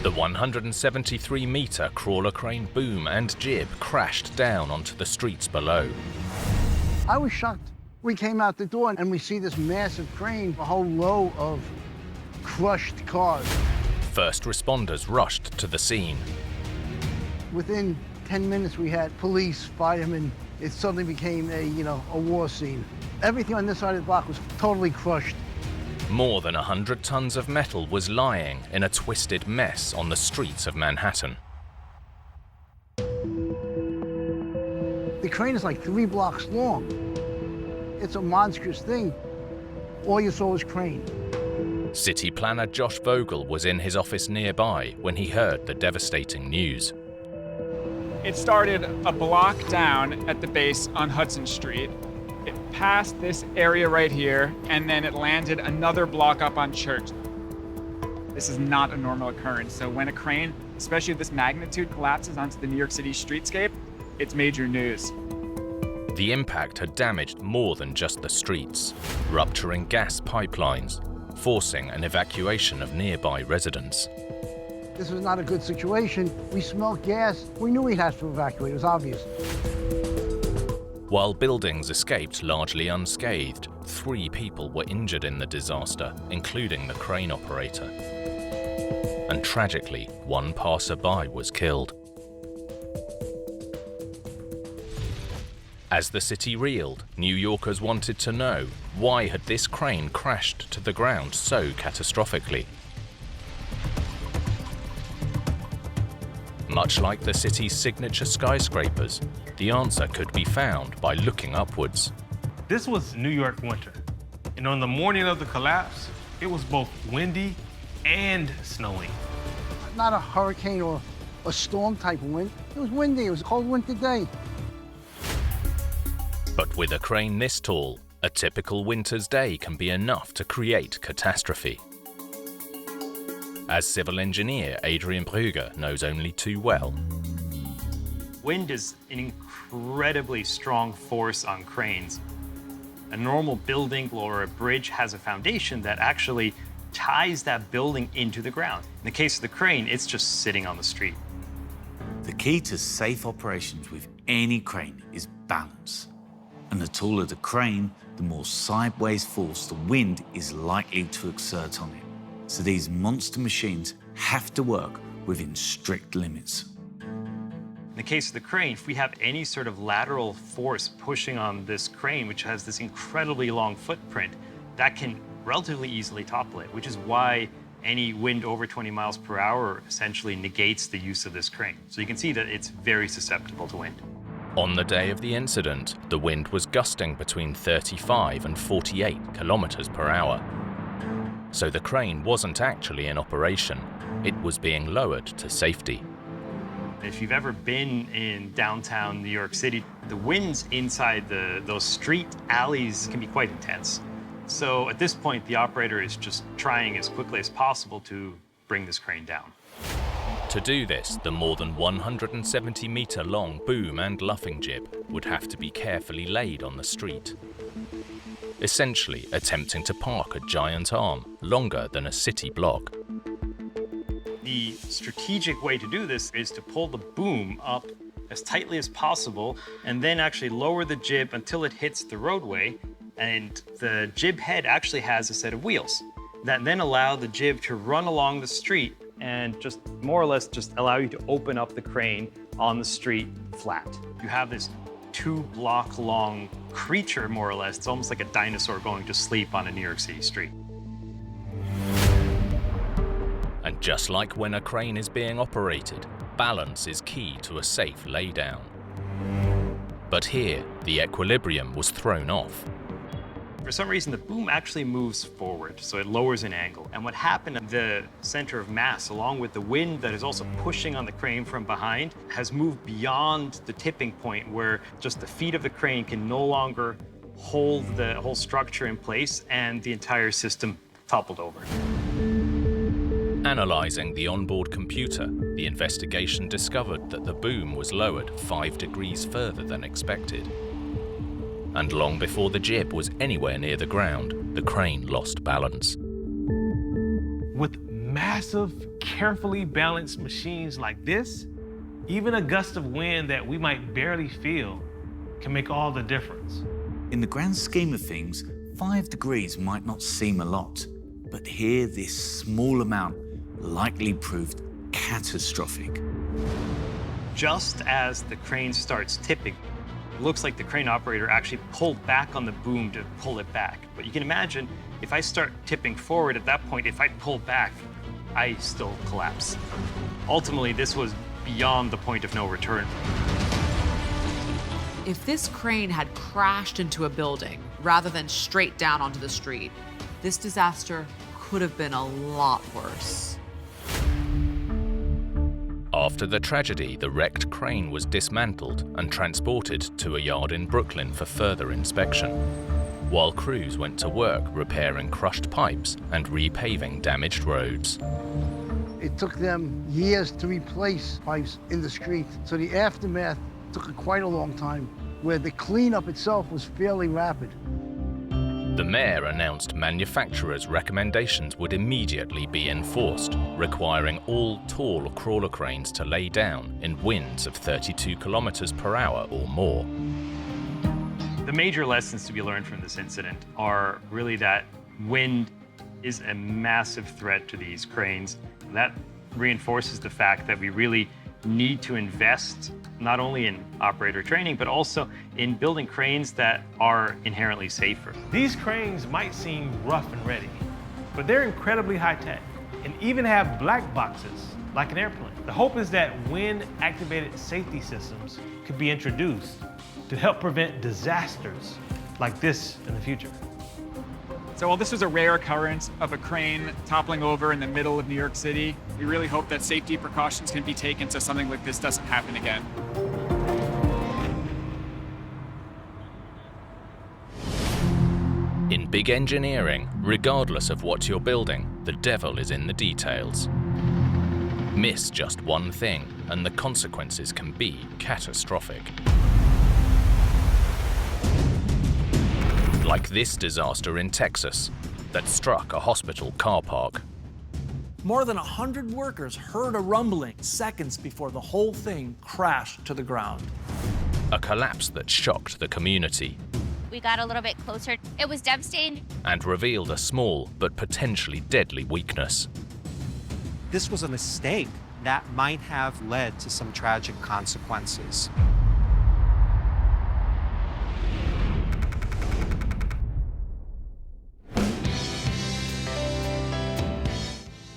The 173-meter crawler crane boom and jib crashed down onto the streets below. I was shocked. We came out the door and we see this massive crane, a whole row of crushed cars. First responders rushed to the scene. Within 10 minutes, we had police, firemen. It suddenly became a war scene. Everything on this side of the block was totally crushed. More than 100 tons of metal was lying in a twisted mess on the streets of Manhattan. The crane is like 3 blocks long. It's a monstrous thing. All you saw was crane. City planner Josh Vogel was in his office nearby when he heard the devastating news. It started a block down at the base on Hudson Street. It passed this area right here, and then it landed another block up on Church. This is not a normal occurrence. So when a crane, especially of this magnitude, collapses onto the New York City streetscape, it's major news. The impact had damaged more than just the streets, rupturing gas pipelines, forcing an evacuation of nearby residents. This was not a good situation. We smelled gas. We knew we had to evacuate. It was obvious. While buildings escaped largely unscathed, 3 people were injured in the disaster, including the crane operator. And tragically, 1 passerby was killed. As the city reeled, New Yorkers wanted to know, why had this crane crashed to the ground so catastrophically? Much like the city's signature skyscrapers, the answer could be found by looking upwards. This was New York winter, and on the morning of the collapse, it was both windy and snowing. Not a hurricane or a storm type of wind. It was windy. It was a cold winter day. But with a crane this tall, a typical winter's day can be enough to create catastrophe. As civil engineer Adrian Brugger knows only too well. Wind is an incredibly strong force on cranes. A normal building or a bridge has a foundation that actually ties that building into the ground. In the case of the crane, it's just sitting on the street. The key to safe operations with any crane is balance. And the taller the crane, the more sideways force the wind is likely to exert on it. So these monster machines have to work within strict limits. In the case of the crane, if we have any sort of lateral force pushing on this crane, which has this incredibly long footprint, that can relatively easily topple it, which is why any wind over 20 miles per hour essentially negates the use of this crane. So you can see that it's very susceptible to wind. On the day of the incident, the wind was gusting between 35 and 48 kilometers per hour. So the crane wasn't actually in operation. It was being lowered to safety. If you've ever been in downtown New York City, the winds inside those street alleys can be quite intense. So at this point, the operator is just trying as quickly as possible to bring this crane down. To do this, the more than 170-meter long boom and luffing jib would have to be carefully laid on the street, essentially attempting to park a giant arm longer than a city block. The strategic way to do this is to pull the boom up as tightly as possible and then actually lower the jib until it hits the roadway. And the jib head actually has a set of wheels that then allow the jib to run along the street and just more or less just allow you to open up the crane on the street flat. You have this 2-block long creature, more or less. It's almost like a dinosaur going to sleep on a New York City street. And just like when a crane is being operated, balance is key to a safe laydown. But here, the equilibrium was thrown off. For some reason, the boom actually moves forward, so it lowers an angle. And what happened, the center of mass, along with the wind that is also pushing on the crane from behind, has moved beyond the tipping point where just the feet of the crane can no longer hold the whole structure in place, and the entire system toppled over. Analyzing the onboard computer, the investigation discovered that the boom was lowered 5 degrees further than expected. And long before the jib was anywhere near the ground, the crane lost balance. With massive, carefully balanced machines like this, even a gust of wind that we might barely feel can make all the difference. In the grand scheme of things, 5 degrees might not seem a lot, but here this small amount likely proved catastrophic. Just as the crane starts tipping, it looks like the crane operator actually pulled back on the boom to pull it back. But you can imagine, if I start tipping forward at that point, if I pull back, I still collapse. Ultimately, this was beyond the point of no return. If this crane had crashed into a building rather than straight down onto the street, this disaster could have been a lot worse. After the tragedy, the wrecked crane was dismantled and transported to a yard in Brooklyn for further inspection, while crews went to work repairing crushed pipes and repaving damaged roads. It took them years to replace pipes in the street, so the aftermath took quite a long time, where the cleanup itself was fairly rapid. The mayor announced manufacturers' recommendations would immediately be enforced, requiring all tall crawler cranes to lay down in winds of 32 kilometers per hour or more. The major lessons to be learned from this incident are really that wind is a massive threat to these cranes. That reinforces the fact that we really need to invest not only in operator training, but also in building cranes that are inherently safer. These cranes might seem rough and ready, but they're incredibly high-tech and even have black boxes like an airplane. The hope is that wind-activated safety systems could be introduced to help prevent disasters like this in the future. So while this was a rare occurrence of a crane toppling over in the middle of New York City, we really hope that safety precautions can be taken so something like this doesn't happen again. In big engineering, regardless of what you're building, the devil is in the details. Miss just one thing, and the consequences can be catastrophic. Like this disaster in Texas that struck a hospital car park. More than 100 workers heard a rumbling seconds before the whole thing crashed to the ground. A collapse that shocked the community. We got a little bit closer. It was devastating. And revealed a small but potentially deadly weakness. This was a mistake that might have led to some tragic consequences.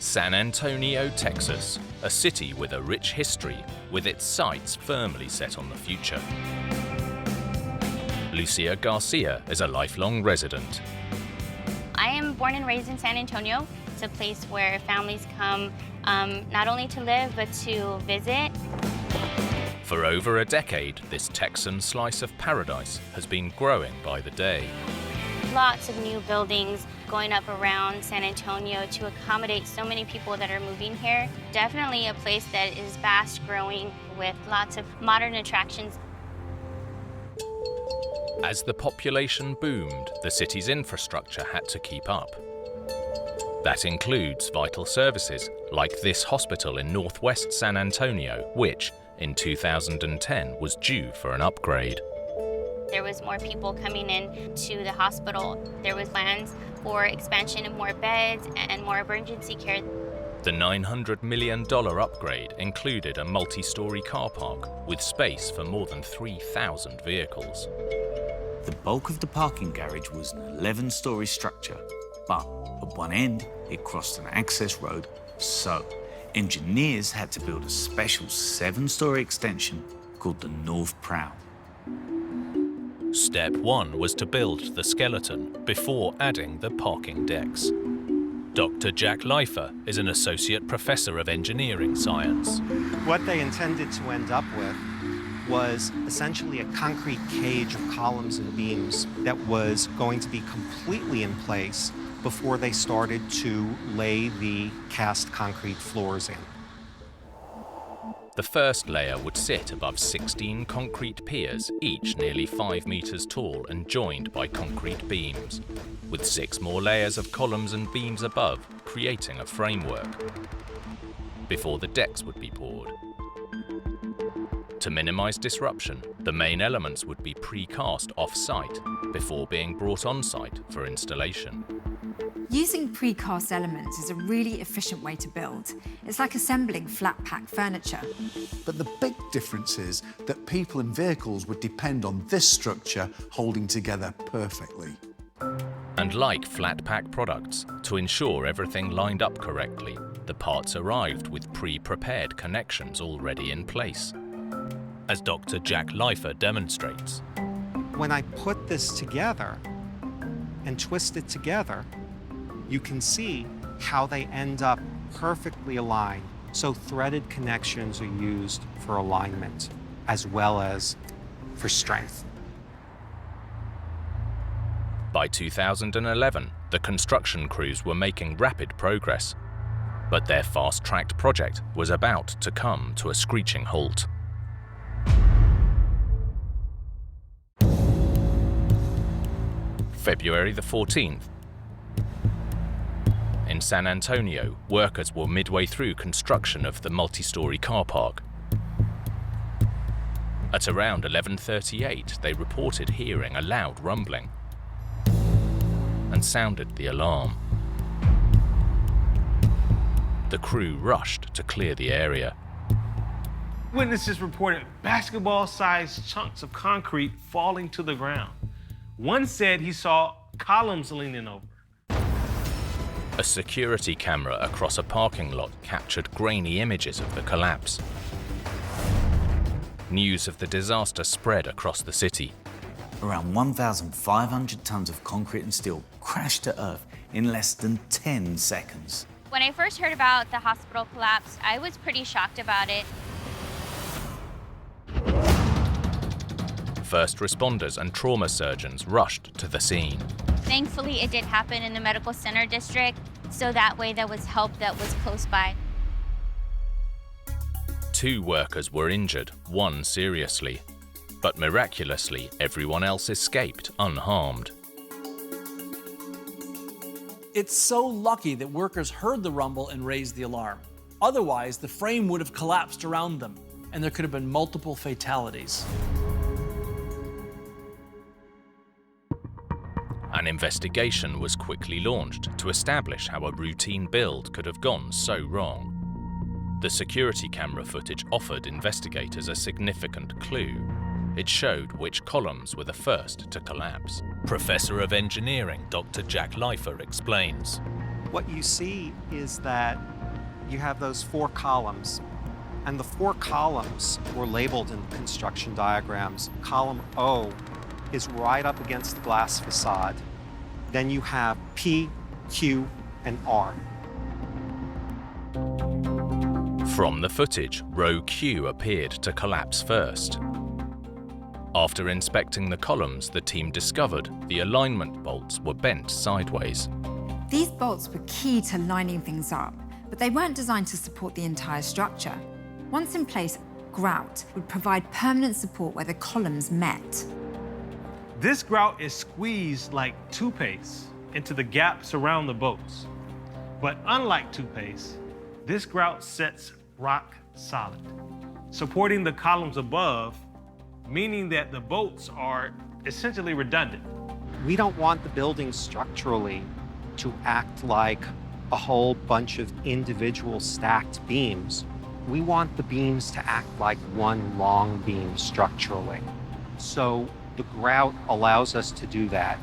San Antonio, Texas, a city with a rich history, with its sights firmly set on the future. Lucia Garcia is a lifelong resident. I am born and raised in San Antonio. It's a place where families come not only to live, but to visit. For over a decade, this Texan slice of paradise has been growing by the day. Lots of new buildings going up around San Antonio to accommodate so many people that are moving here. Definitely a place that is fast growing with lots of modern attractions. As the population boomed, the city's infrastructure had to keep up. That includes vital services like this hospital in northwest San Antonio, which, in 2010, was due for an upgrade. There was more people coming in to the hospital. There was plans for expansion of more beds and more emergency care. The $900 million upgrade included a multi-story car park with space for more than 3,000 vehicles. The bulk of the parking garage was an 11-story structure, but at one end it crossed an access road, so engineers had to build a special 7-story extension called the North Prow. Step 1 was to build the skeleton before adding the parking decks. Dr. Jack Leifer is an associate professor of engineering science. What they intended to end up with was essentially a concrete cage of columns and beams that was going to be completely in place before they started to lay the cast concrete floors in. The first layer would sit above 16 concrete piers, each nearly 5 meters tall and joined by concrete beams, with 6 more layers of columns and beams above, creating a framework, before the decks would be poured. To minimize disruption, the main elements would be precast off-site before being brought on-site for installation. Using precast elements is a really efficient way to build. It's like assembling flat-pack furniture. But the big difference is that people and vehicles would depend on this structure holding together perfectly. And like flat-pack products, to ensure everything lined up correctly, the parts arrived with pre-prepared connections already in place, as Dr. Jack Leifer demonstrates. When I put this together and twist it together, you can see how they end up perfectly aligned. So threaded connections are used for alignment as well as for strength. By 2011, the construction crews were making rapid progress, but their fast-tracked project was about to come to a screeching halt. February the 14th. In San Antonio, workers were midway through construction of the multi-story car park. At around 11:38, they reported hearing a loud rumbling and sounded the alarm. The crew rushed to clear the area. Witnesses reported basketball-sized chunks of concrete falling to the ground. One said he saw columns leaning over. A security camera across a parking lot captured grainy images of the collapse. News of the disaster spread across the city. Around 1,500 tons of concrete and steel crashed to earth in less than 10 seconds. When I first heard about the hospital collapse, I was pretty shocked about it. First responders and trauma surgeons rushed to the scene. Thankfully, it did happen in the medical center district, so that way there was help that was close by. 2 workers were injured, 1 seriously, but miraculously, everyone else escaped unharmed. It's so lucky that workers heard the rumble and raised the alarm. Otherwise, the frame would have collapsed around them, and there could have been multiple fatalities. An investigation was quickly launched to establish how a routine build could have gone so wrong. The security camera footage offered investigators a significant clue. It showed which columns were the first to collapse. Professor of Engineering Dr. Jack Leifer explains. What you see is that you have those 4 columns, and the 4 columns were labeled in the construction diagrams. Column O is right up against the glass facade. Then you have P, Q, and R. From the footage, row Q appeared to collapse first. After inspecting the columns, the team discovered the alignment bolts were bent sideways. These bolts were key to lining things up, but they weren't designed to support the entire structure. Once in place, grout would provide permanent support where the columns met. This grout is squeezed like toothpaste into the gaps around the bolts. But unlike toothpaste, this grout sets rock solid, supporting the columns above, meaning that the bolts are essentially redundant. We don't want the building structurally to act like a whole bunch of individual stacked beams. We want the beams to act like one long beam structurally. So the grout allows us to do that.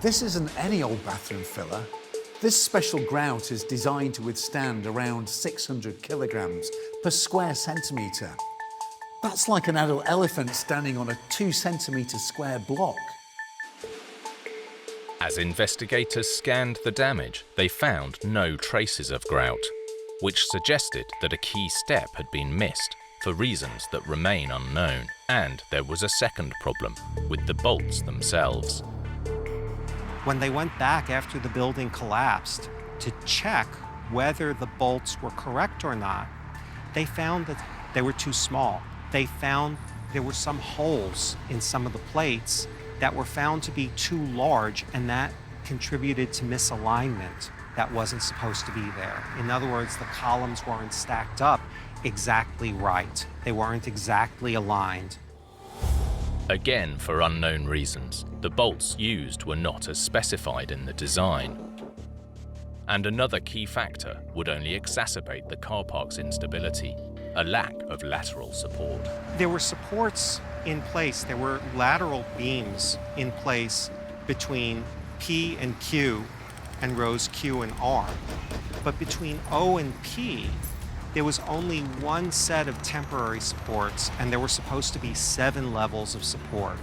This isn't any old bathroom filler. This special grout is designed to withstand around 600 kilograms per square centimetre. That's like an adult elephant standing on a 2-centimetre square block. As investigators scanned the damage, they found no traces of grout, which suggested that a key step had been missed for reasons that remain unknown. And there was a second problem with the bolts themselves. When they went back after the building collapsed to check whether the bolts were correct or not, they found that they were too small. They found there were some holes in some of the plates that were found to be too large, and that contributed to misalignment that wasn't supposed to be there. In other words, the columns weren't stacked up exactly right. They weren't exactly aligned. Again, for unknown reasons, the bolts used were not as specified in the design. And another key factor would only exacerbate the car park's instability: a lack of lateral support. There were supports in place. There were lateral beams in place between P and Q and rows Q and R. But between O and P, there was only one set of temporary supports, and there were supposed to be 7 levels of support.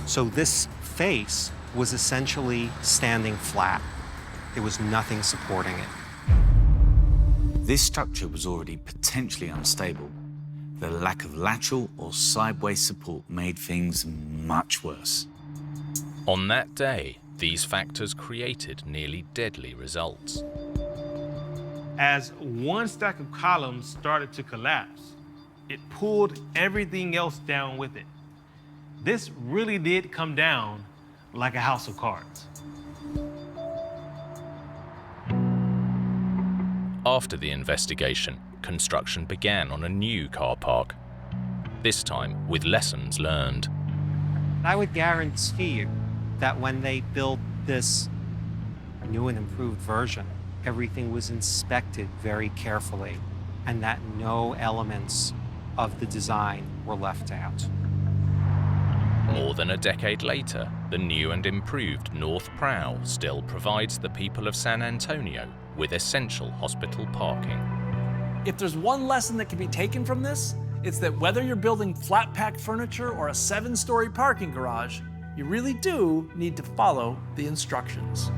So this face was essentially standing flat. There was nothing supporting it. This structure was already potentially unstable. The lack of lateral or sideways support made things much worse. On that day, these factors created nearly deadly results. As one stack of columns started to collapse, it pulled everything else down with it. This really did come down like a house of cards. After the investigation, construction began on a new car park, this time with lessons learned. I would guarantee you that when they built this new and improved version, everything was inspected very carefully, and that no elements of the design were left out. More than a decade later, the new and improved North Prow still provides the people of San Antonio with essential hospital parking. If there's one lesson that can be taken from this, it's that whether you're building flat-pack furniture or a 7-story parking garage, you really do need to follow the instructions.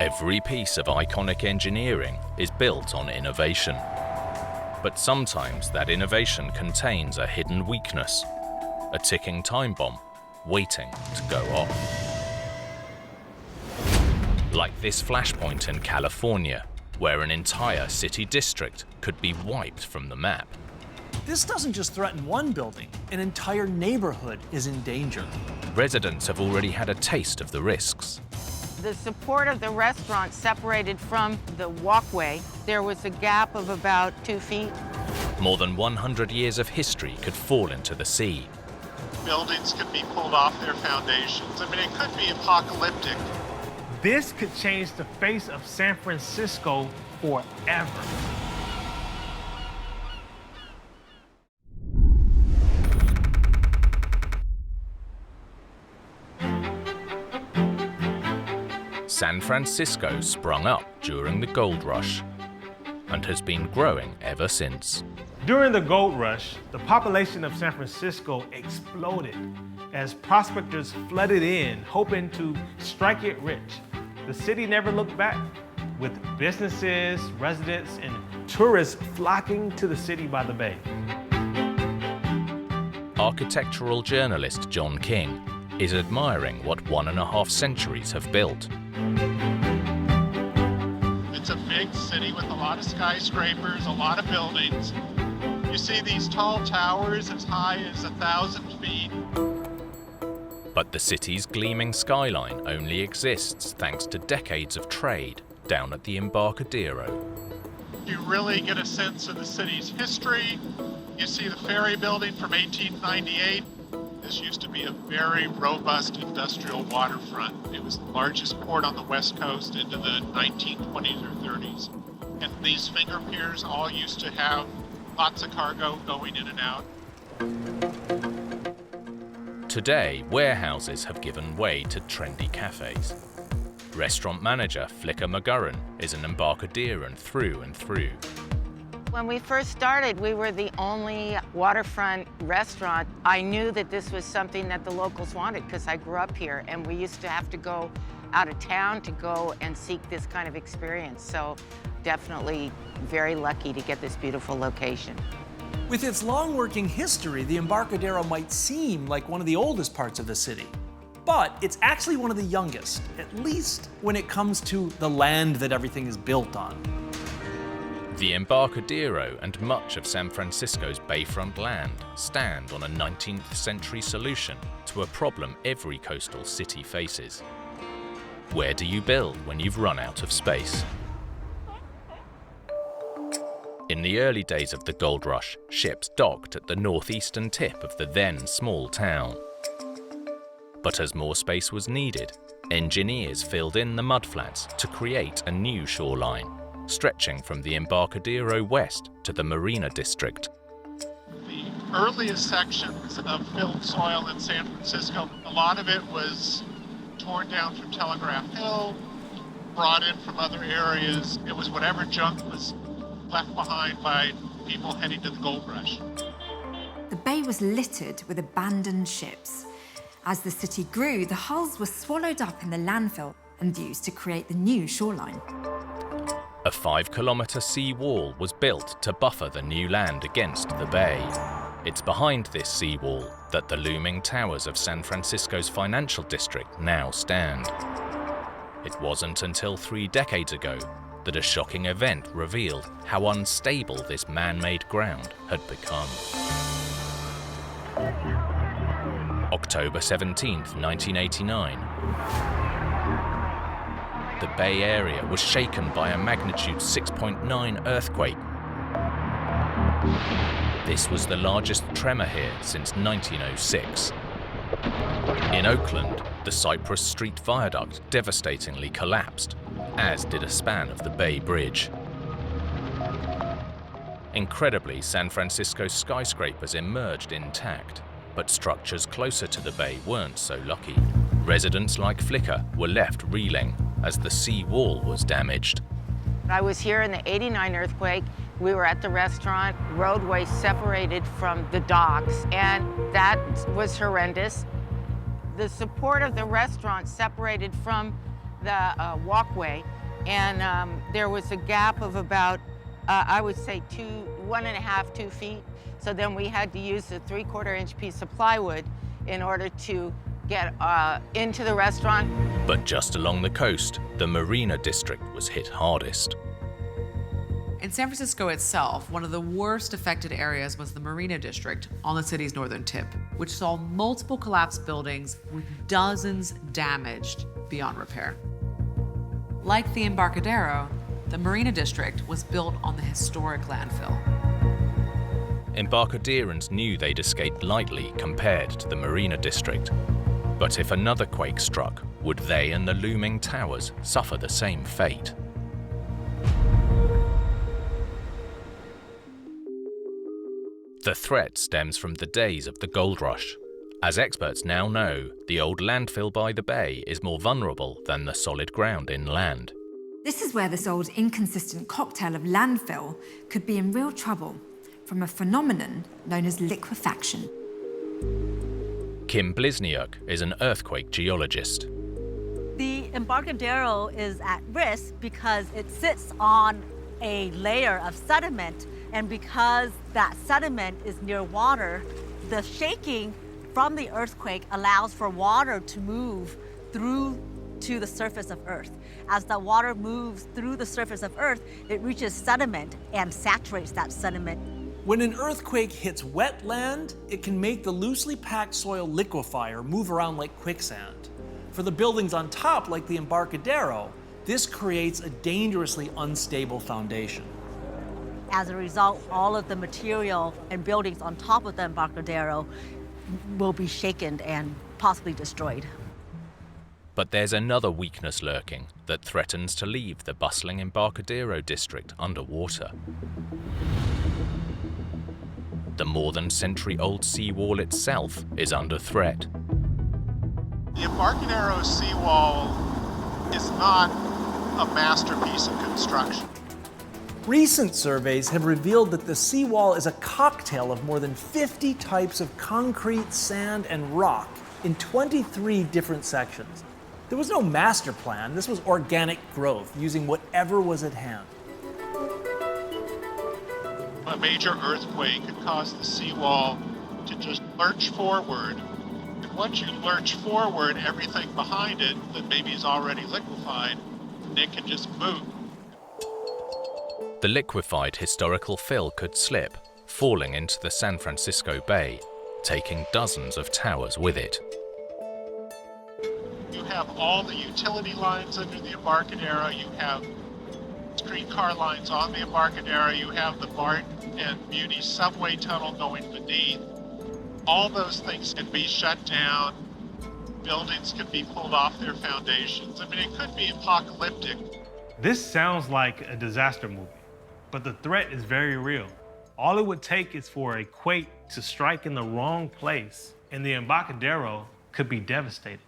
Every piece of iconic engineering is built on innovation. But sometimes that innovation contains a hidden weakness, a ticking time bomb waiting to go off. Like this flashpoint in California, where an entire city district could be wiped from the map. This doesn't just threaten one building, an entire neighborhood is in danger. Residents have already had a taste of the risks. The support of the restaurant separated from the walkway. There was a gap of about 2 feet. More than 100 years of history could fall into the sea. Buildings could be pulled off their foundations. I mean, it could be apocalyptic. This could change the face of San Francisco forever. San Francisco sprung up during the gold rush. and has been growing ever since. During the gold rush, the population of San Francisco exploded as prospectors flooded in, hoping to strike it rich. The city never looked back, with businesses, residents, and tourists flocking to the city by the bay. Architectural journalist John King is admiring what 1.5 centuries have built. It's a big city with a lot of skyscrapers, a lot of buildings. You see these tall towers as high as 1,000 feet. But the city's gleaming skyline only exists thanks to decades of trade down at the Embarcadero. You really get a sense of the city's history. You see the ferry building from 1898. This used to be a very robust industrial waterfront. It was the largest port on the West Coast into the 1920s or 30s. And these finger piers all used to have lots of cargo going in and out. Today, warehouses have given way to trendy cafes. Restaurant manager Flicker McGurran is an Embarcaderan through and through. When we first started, we were the only waterfront restaurant. I knew that this was something that the locals wanted because I grew up here, and we used to have to go out of town to go and seek this kind of experience. So definitely very lucky to get this beautiful location. With its long working history, the Embarcadero might seem like one of the oldest parts of the city. But it's actually one of the youngest, at least when it comes to the land that everything is built on. The Embarcadero and much of San Francisco's bayfront land stand on a 19th century solution to a problem every coastal city faces. Where do you build when you've run out of space? In the early days of the gold rush, ships docked at the northeastern tip of the then small town. But as more space was needed, engineers filled in the mudflats to create a new shoreline, stretching from the Embarcadero west to the Marina District. The earliest sections of filled soil in San Francisco, a lot of it was torn down from Telegraph Hill, brought in from other areas. It was whatever junk was left behind by people heading to the gold rush. The bay was littered with abandoned ships. As the city grew, the hulls were swallowed up in the landfill and used to create the new shoreline. A 5-kilometre sea wall was built to buffer the new land against the bay. It's behind this sea wall that the looming towers of San Francisco's financial district now stand. It wasn't until 3 decades ago that a shocking event revealed how unstable this man-made ground had become. October 17th, 1989. The Bay Area was shaken by a magnitude 6.9 earthquake. This was the largest tremor here since 1906. In Oakland, the Cypress Street Viaduct devastatingly collapsed, as did a span of the Bay Bridge. Incredibly, San Francisco's skyscrapers emerged intact, but structures closer to the bay weren't so lucky. Residents like Flicker were left reeling as the sea wall was damaged. I was here in the '89 earthquake. We were at the restaurant, roadway separated from the docks, and that was horrendous. The support of the restaurant separated from the walkway, and there was a gap of about, I would say 1.5, 2 feet. So then we had to use a 3/4-inch piece of plywood in order to get into the restaurant. But just along the coast, the Marina District was hit hardest. In San Francisco itself, one of the worst affected areas was the Marina District on the city's northern tip, which saw multiple collapsed buildings with dozens damaged beyond repair. Like the Embarcadero, the Marina District was built on the historic landfill. Embarcaderans knew they'd escaped lightly compared to the Marina District. But if another quake struck, would they and the looming towers suffer the same fate? The threat stems from the days of the gold rush. As experts now know, the old landfill by the bay is more vulnerable than the solid ground inland. This is where this old inconsistent cocktail of landfill could be in real trouble from a phenomenon known as liquefaction. Kim Blizniuk is an earthquake geologist. The Embarcadero is at risk because it sits on a layer of sediment, and because that sediment is near water, the shaking from the earthquake allows for water to move through to the surface of Earth. As the water moves through the surface of Earth, it reaches sediment and saturates that sediment. When an earthquake hits wet land, it can make the loosely packed soil liquefy or move around like quicksand. For the buildings on top, like the Embarcadero, this creates a dangerously unstable foundation. As a result, all of the material and buildings on top of the Embarcadero will be shaken and possibly destroyed. But there's another weakness lurking that threatens to leave the bustling Embarcadero district underwater. The more than century-old seawall itself is under threat. The Embarcadero seawall is not a masterpiece of construction. Recent surveys have revealed that the seawall is a cocktail of more than 50 types of concrete, sand, and rock in 23 different sections. There was no master plan. This was organic growth, using whatever was at hand. A major earthquake could cause the seawall to just lurch forward. And once you lurch forward, everything behind it that maybe is already liquefied, it can just move. The liquefied historical fill could slip, falling into the San Francisco Bay, taking dozens of towers with it. You have all the utility lines under the Embarcadero, you have streetcar lines on the Embarcadero, you have the Barton and Muni subway tunnel going beneath. All those things can be shut down, buildings can be pulled off their foundations. I mean, it could be apocalyptic. This sounds like a disaster movie, but the threat is very real. All it would take is for a quake to strike in the wrong place, and the Embarcadero could be devastated.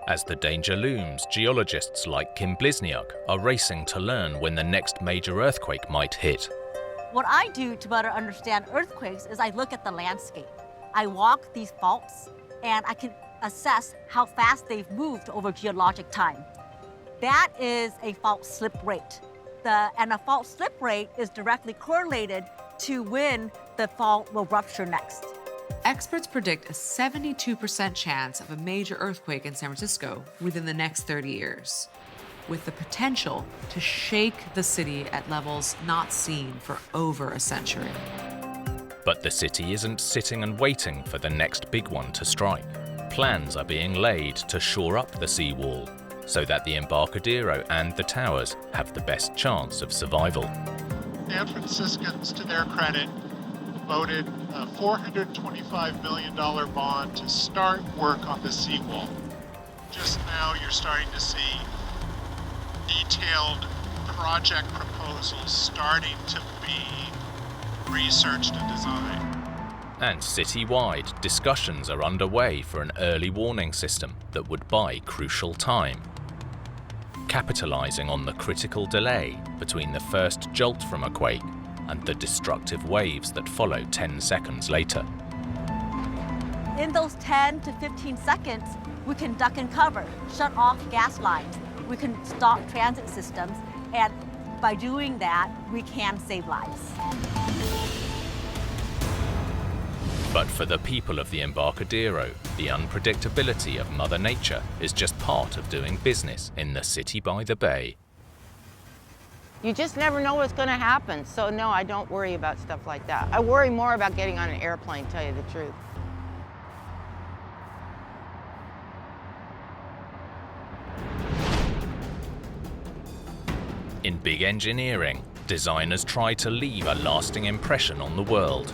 As the danger looms, geologists like Kim Blizniuk are racing to learn when the next major earthquake might hit. What I do to better understand earthquakes is I look at the landscape. I walk these faults, and I can assess how fast they've moved over geologic time. That is a fault slip rate. And a fault slip rate is directly correlated to when the fault will rupture next. Experts predict a 72% chance of a major earthquake in San Francisco within the next 30 years, with the potential to shake the city at levels not seen for over a century. But the city isn't sitting and waiting for the next big one to strike. Plans are being laid to shore up the seawall so that the Embarcadero and the towers have the best chance of survival. San Franciscans, to their credit, voted a $425 million bond to start work on the seawall. Just now you're starting to see detailed project proposals starting to be researched and designed. And citywide, discussions are underway for an early warning system that would buy crucial time, capitalizing on the critical delay between the first jolt from a quake and the destructive waves that follow 10 seconds later. In those 10 to 15 seconds, we can duck and cover, shut off gas lines, we can stop transit systems, and by doing that, we can save lives. But for the people of the Embarcadero, the unpredictability of Mother Nature is just part of doing business in the city by the bay. You just never know what's going to happen. So no, I don't worry about stuff like that. I worry more about getting on an airplane, to tell you the truth. In big engineering, designers try to leave a lasting impression on the world.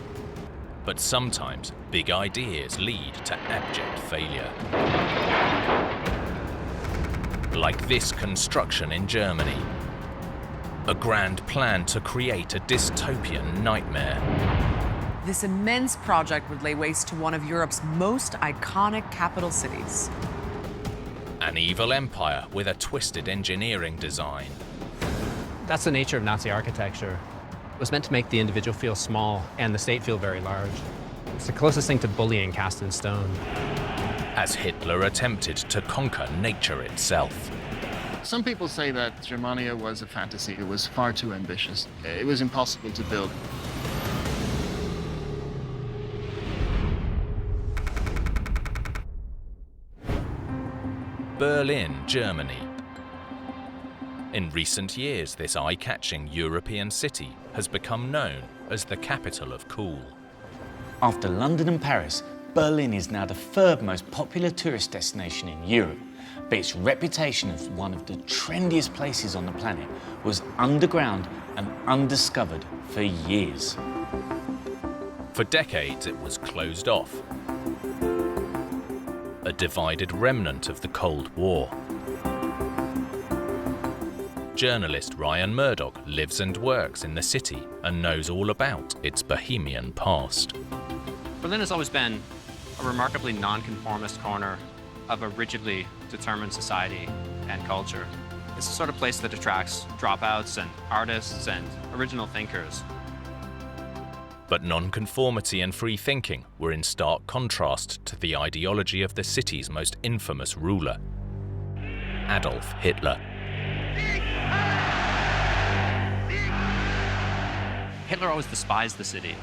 But sometimes big ideas lead to abject failure. Like this construction in Germany. A grand plan to create a dystopian nightmare. This immense project would lay waste to one of Europe's most iconic capital cities. An evil empire with a twisted engineering design. That's the nature of Nazi architecture. It was meant to make the individual feel small and the state feel very large. It's the closest thing to bullying cast in stone. As Hitler attempted to conquer nature itself. Some people say that Germania was a fantasy. It was far too ambitious. It was impossible to build. Berlin, Germany. In recent years, this eye-catching European city has become known as the capital of cool. After London and Paris, Berlin is now the third most popular tourist destination in Europe, but its reputation as one of the trendiest places on the planet was underground and undiscovered for years. For decades, it was closed off. A divided remnant of the Cold War. Journalist Ryan Murdoch lives and works in the city and knows all about its bohemian past. Berlin has always been a remarkably nonconformist corner of a rigidly determined society and culture. It's the sort of place that attracts dropouts and artists and original thinkers. But nonconformity and free thinking were in stark contrast to the ideology of the city's most infamous ruler, Adolf Hitler. Hitler always despised the city.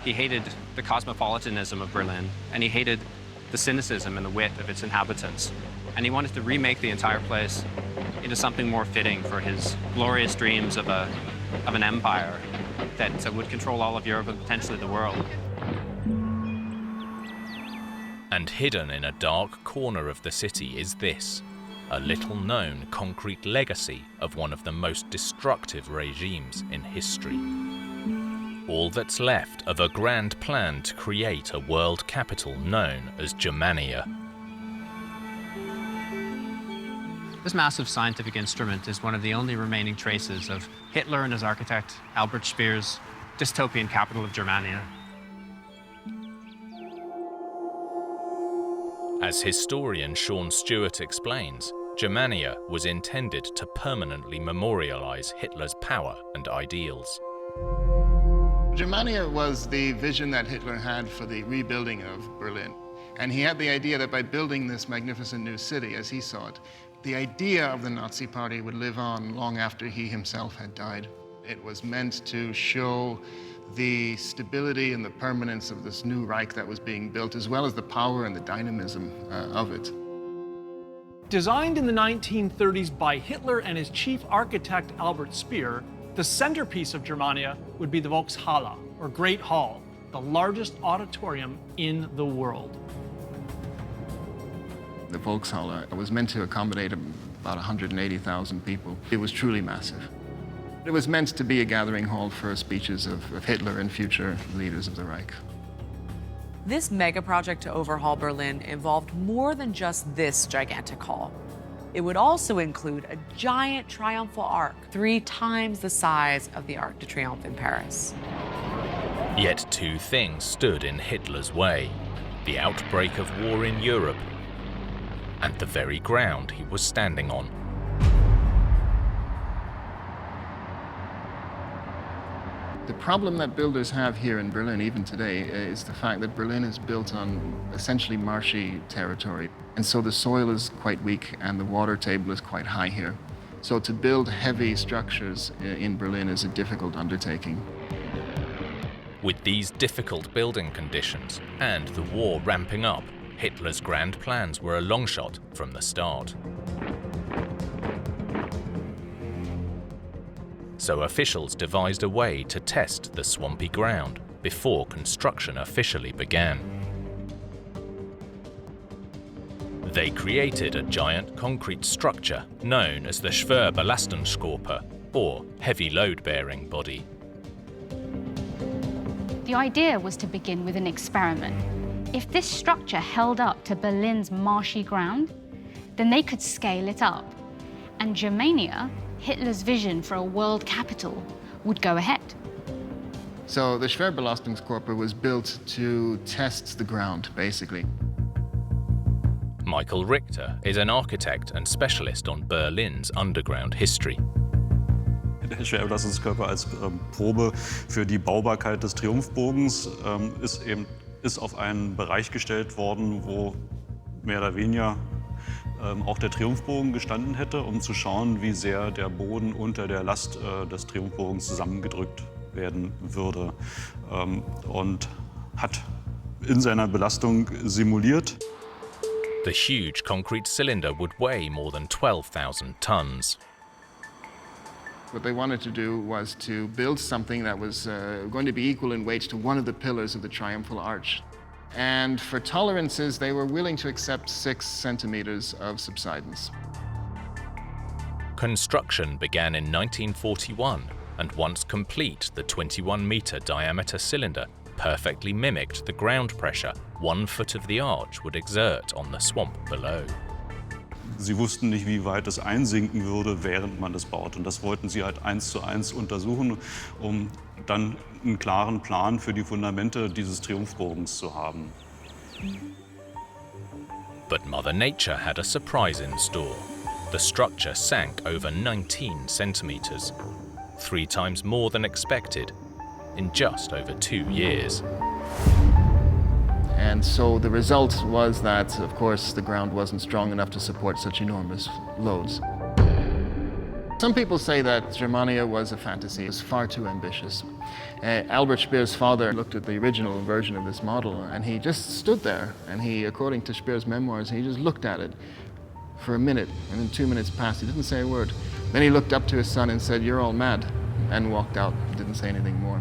He hated the cosmopolitanism of Berlin, and he hated the cynicism and the wit of its inhabitants. And he wanted to remake the entire place into something more fitting for his glorious dreams of an empire that would control all of Europe and potentially the world. And hidden in a dark corner of the city is this, a little-known concrete legacy of one of the most destructive regimes in history. All that's left of a grand plan to create a world capital known as Germania. This massive scientific instrument is one of the only remaining traces of Hitler and his architect, Albert Speer's dystopian capital of Germania. As historian Sean Stewart explains, Germania was intended to permanently memorialize Hitler's power and ideals. Germania was the vision that Hitler had for the rebuilding of Berlin. And he had the idea that by building this magnificent new city, as he saw it, the idea of the Nazi Party would live on long after he himself had died. It was meant to show the stability and the permanence of this new Reich that was being built, as well as the power and the dynamism of it. Designed in the 1930s by Hitler and his chief architect Albert Speer, the centerpiece of Germania would be the Volkshalle, or Great Hall, the largest auditorium in the world. The Volkshalle was meant to accommodate about 180,000 people. It was truly massive. It was meant to be a gathering hall for speeches of Hitler and future leaders of the Reich. This mega project to overhaul Berlin involved more than just this gigantic hall. It would also include a giant triumphal arch, 3 times the size of the Arc de Triomphe in Paris. Yet two things stood in Hitler's way: the outbreak of war in Europe and the very ground he was standing on. The problem that builders have here in Berlin, even today, is the fact that Berlin is built on essentially marshy territory. And so the soil is quite weak and the water table is quite high here. So to build heavy structures in Berlin is a difficult undertaking. With these difficult building conditions and the war ramping up, Hitler's grand plans were a long shot from the start. So officials devised a way to test the swampy ground before construction officially began. They created a giant concrete structure known as the Schwerbelastungskörper, or heavy load-bearing body. The idea was to begin with an experiment. If this structure held up to Berlin's marshy ground, then they could scale it up, and Germania, Hitler's vision for a world capital, would go ahead. So the Schwerbelastungskörper was built to test the ground, basically. Michael Richter is an architect and specialist on Berlin's underground history. Der Schwerbelastungskörper als Probe für die Baubarkeit des Triumphbogens ist auf einen Bereich gestellt worden, wo mehr oder weniger auch der Triumphbogen gestanden hätte, um zu schauen, wie sehr der Boden unter der Last des Triumphbogens zusammengedrückt werden würde. Und hat in seiner Belastung simuliert. The huge concrete cylinder would weigh more than 12,000 tons. What they wanted to do was to build something that was going to be equal in weight to one of the pillars of the triumphal arch. And for tolerances, they were willing to accept 6 centimeters of subsidence. Construction began in 1941, and once complete, the 21-meter diameter cylinder perfectly mimicked the ground pressure 1 foot of the arch would exert on the swamp below. Sie wussten nicht, wie weit es einsinken würde, während man das baut. Und das wollten sie halt 1:1 untersuchen, um dann einen klaren Plan für die Fundamente dieses Triumphbogens zu haben. But Mother Nature had a surprise in store. The structure sank over 19 centimeters, 3 times more than expected, in just over 2 years. And so the result was that, of course, the ground wasn't strong enough to support such enormous loads. Some people say that Germania was a fantasy. It was far too ambitious. Albert Speer's father looked at the original version of this model, and he just stood there, and he, according to Speer's memoirs, he just looked at it for a minute, and then 2 minutes passed. He didn't say a word. Then he looked up to his son and said, "You're all mad," and walked out. Didn't say anything more.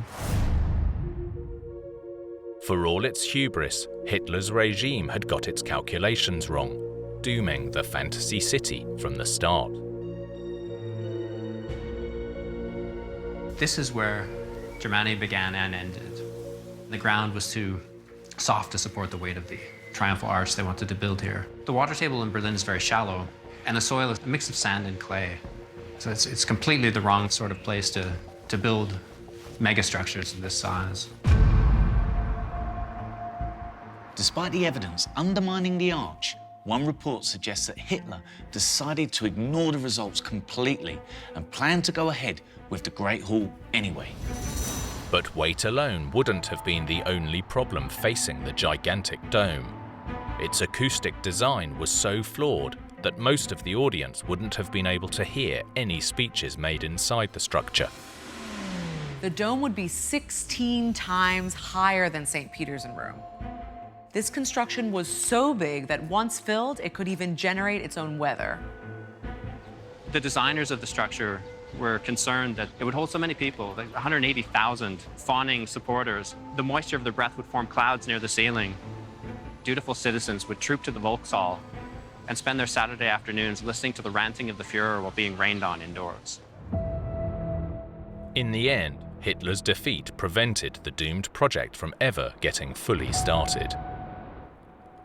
For all its hubris, Hitler's regime had got its calculations wrong, dooming the fantasy city from the start. This is where Germany began and ended. The ground was too soft to support the weight of the triumphal arch they wanted to build here. The water table in Berlin is very shallow, and the soil is a mix of sand and clay. So it's completely the wrong sort of place to build megastructures of this size. Despite the evidence undermining the arch, one report suggests that Hitler decided to ignore the results completely and planned to go ahead with the Great Hall anyway. But weight alone wouldn't have been the only problem facing the gigantic dome. Its acoustic design was so flawed that most of the audience wouldn't have been able to hear any speeches made inside the structure. The dome would be 16 times higher than St. Peter's in Rome. This construction was so big that once filled, it could even generate its own weather. The designers of the structure were concerned that it would hold so many people, like 180,000 fawning supporters. The moisture of their breath would form clouds near the ceiling. Dutiful citizens would troop to the Volkshalle and spend their Saturday afternoons listening to the ranting of the Führer while being rained on indoors. In the end, Hitler's defeat prevented the doomed project from ever getting fully started.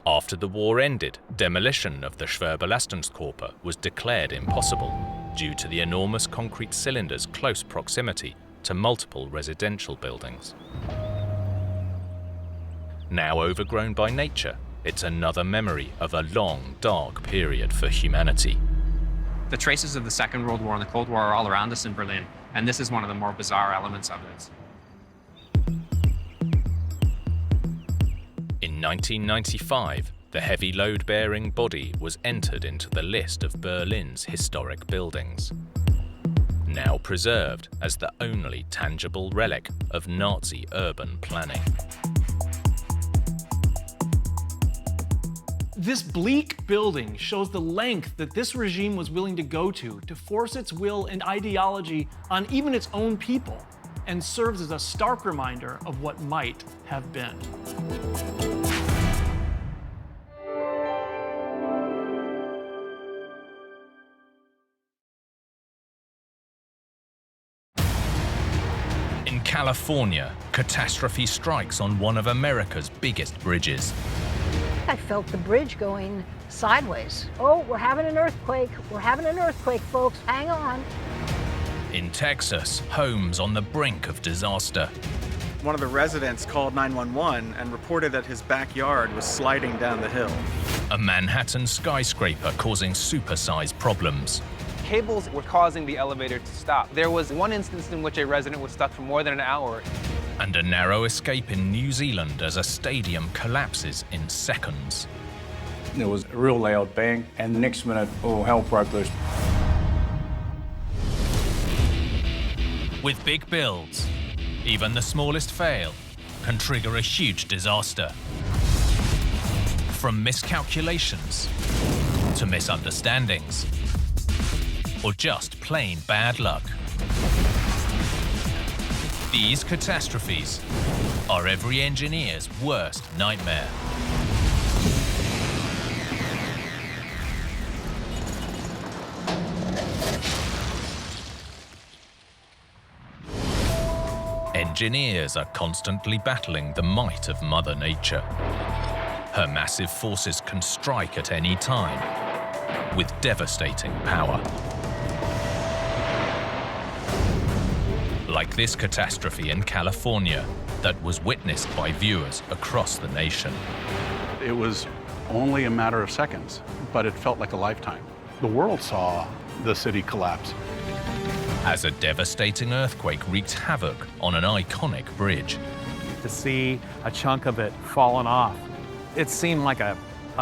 After the war ended, demolition of the Schwerbelastungskörper was declared impossible due to the enormous concrete cylinder's close proximity to multiple residential buildings. Now overgrown by nature, it's another memory of a long, dark period for humanity. The traces of the Second World War and the Cold War are all around us in Berlin, and this is one of the more bizarre elements of it. In 1995, the heavy load-bearing body was entered into the list of Berlin's historic buildings, now preserved as the only tangible relic of Nazi urban planning. This bleak building shows the length that this regime was willing to go to force its will and ideology on even its own people, and serves as a stark reminder of what might have been. In California, catastrophe strikes on one of America's biggest bridges. I felt the bridge going sideways. Oh, we're having an earthquake. We're having an earthquake, folks. Hang on. In Texas, homes on the brink of disaster. One of the residents called 911 and reported that his backyard was sliding down the hill. A Manhattan skyscraper causing supersized problems. Cables were causing the elevator to stop. There was one instance in which a resident was stuck for more than an hour. And a narrow escape in New Zealand as a stadium collapses in seconds. There was a real loud bang, and the next minute, oh, hell broke loose. With big builds, even the smallest fail can trigger a huge disaster. From miscalculations to misunderstandings, or just plain bad luck. These catastrophes are every engineer's worst nightmare. Engineers are constantly battling the might of Mother Nature. Her massive forces can strike at any time with devastating power. Like this catastrophe in California that was witnessed by viewers across the nation. It was only a matter of seconds, but it felt like a lifetime. The world saw the city collapse. As a devastating earthquake wreaked havoc on an iconic bridge. To see a chunk of it falling off, it seemed like a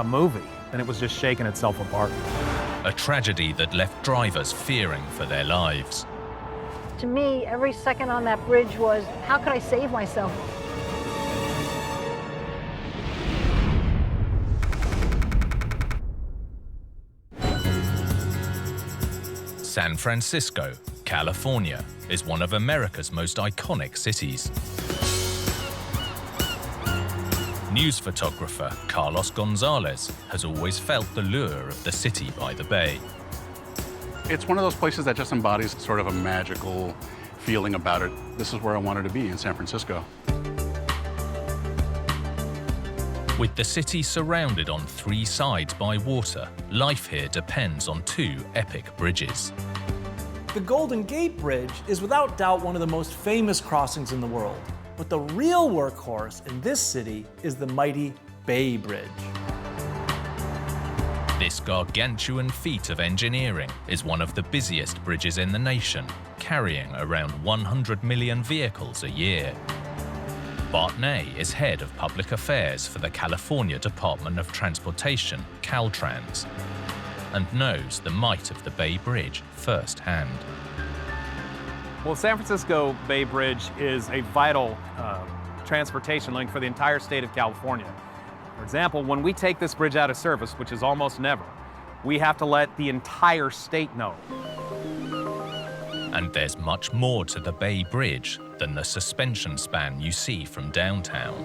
movie, and it was just shaking itself apart. A tragedy that left drivers fearing for their lives. To me, every second on that bridge was, how could I save myself? San Francisco, California, is one of America's most iconic cities. News photographer Carlos Gonzalez has always felt the lure of the city by the bay. It's one of those places that just embodies sort of a magical feeling about it. This is where I wanted to be, in San Francisco. With the city surrounded on 3 sides by water, life here depends on 2 epic bridges. The Golden Gate Bridge is without doubt one of the most famous crossings in the world. But the real workhorse in this city is the mighty Bay Bridge. This gargantuan feat of engineering is one of the busiest bridges in the nation, carrying around 100 million vehicles a year. Bart Ney is head of public affairs for the California Department of Transportation, Caltrans, and knows the might of the Bay Bridge firsthand. Well, San Francisco Bay Bridge is a vital transportation link for the entire state of California. For example, when we take this bridge out of service, which is almost never, we have to let the entire state know. And there's much more to the Bay Bridge than the suspension span you see from downtown.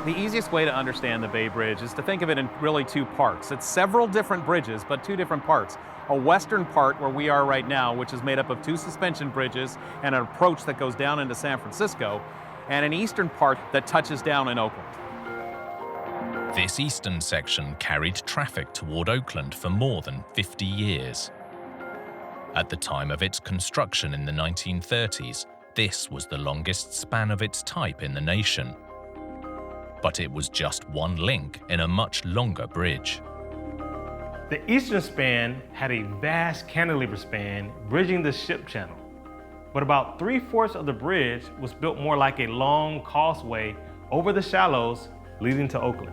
The easiest way to understand the Bay Bridge is to think of it in really 2 parts. It's several different bridges, but 2 different parts. A western part where we are right now, which is made up of 2 suspension bridges and an approach that goes down into San Francisco, and an eastern part that touches down in Oakland. This eastern section carried traffic toward Oakland for more than 50 years. At the time of its construction in the 1930s, this was the longest span of its type in the nation. But it was just one link in a much longer bridge. The eastern span had a vast cantilever span bridging the ship channel, but about 3/4 of the bridge was built more like a long causeway over the shallows leading to Oakland.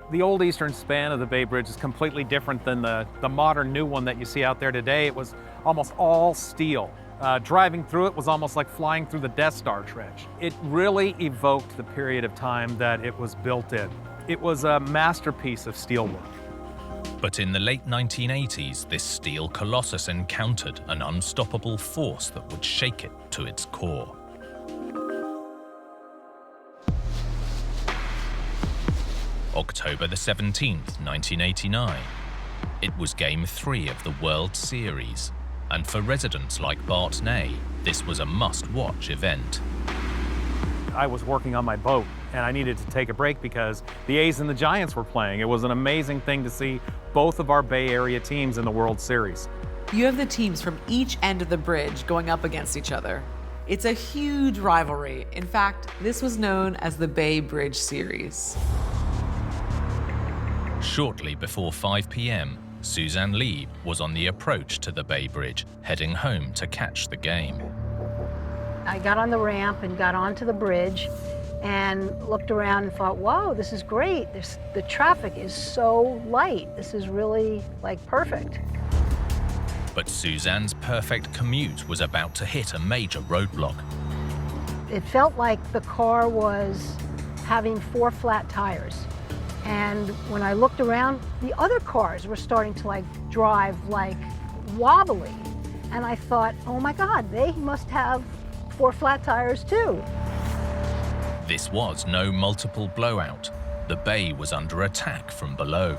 The old eastern span of the Bay Bridge is completely different than the modern new one that you see out there today. It was almost all steel. Driving through it was almost like flying through the Death Star trench. It really evoked the period of time that it was built in. It was a masterpiece of steelwork. But in the late 1980s, this steel colossus encountered an unstoppable force that would shake it to its core. October the 17th, 1989. It was Game 3 of the World Series, and for residents like Bart Ney, this was a must-watch event. I was working on my boat, and I needed to take a break because the A's and the Giants were playing. It was an amazing thing to see both of our Bay Area teams in the World Series. You have the teams from each end of the bridge going up against each other. It's a huge rivalry. In fact, this was known as the Bay Bridge Series. Shortly before 5 p.m., Suzanne Lee was on the approach to the Bay Bridge, heading home to catch the game. I got on the ramp and got onto the bridge and looked around and thought, wow, this is great. The traffic is so light. This is really, like, perfect. But Suzanne's perfect commute was about to hit a major roadblock. It felt like the car was having 4 flat tires. And when I looked around, the other cars were starting to, like, drive, like, wobbly. And I thought, oh my God, they must have 4 flat tires too. This was no multiple blowout. The bay was under attack from below.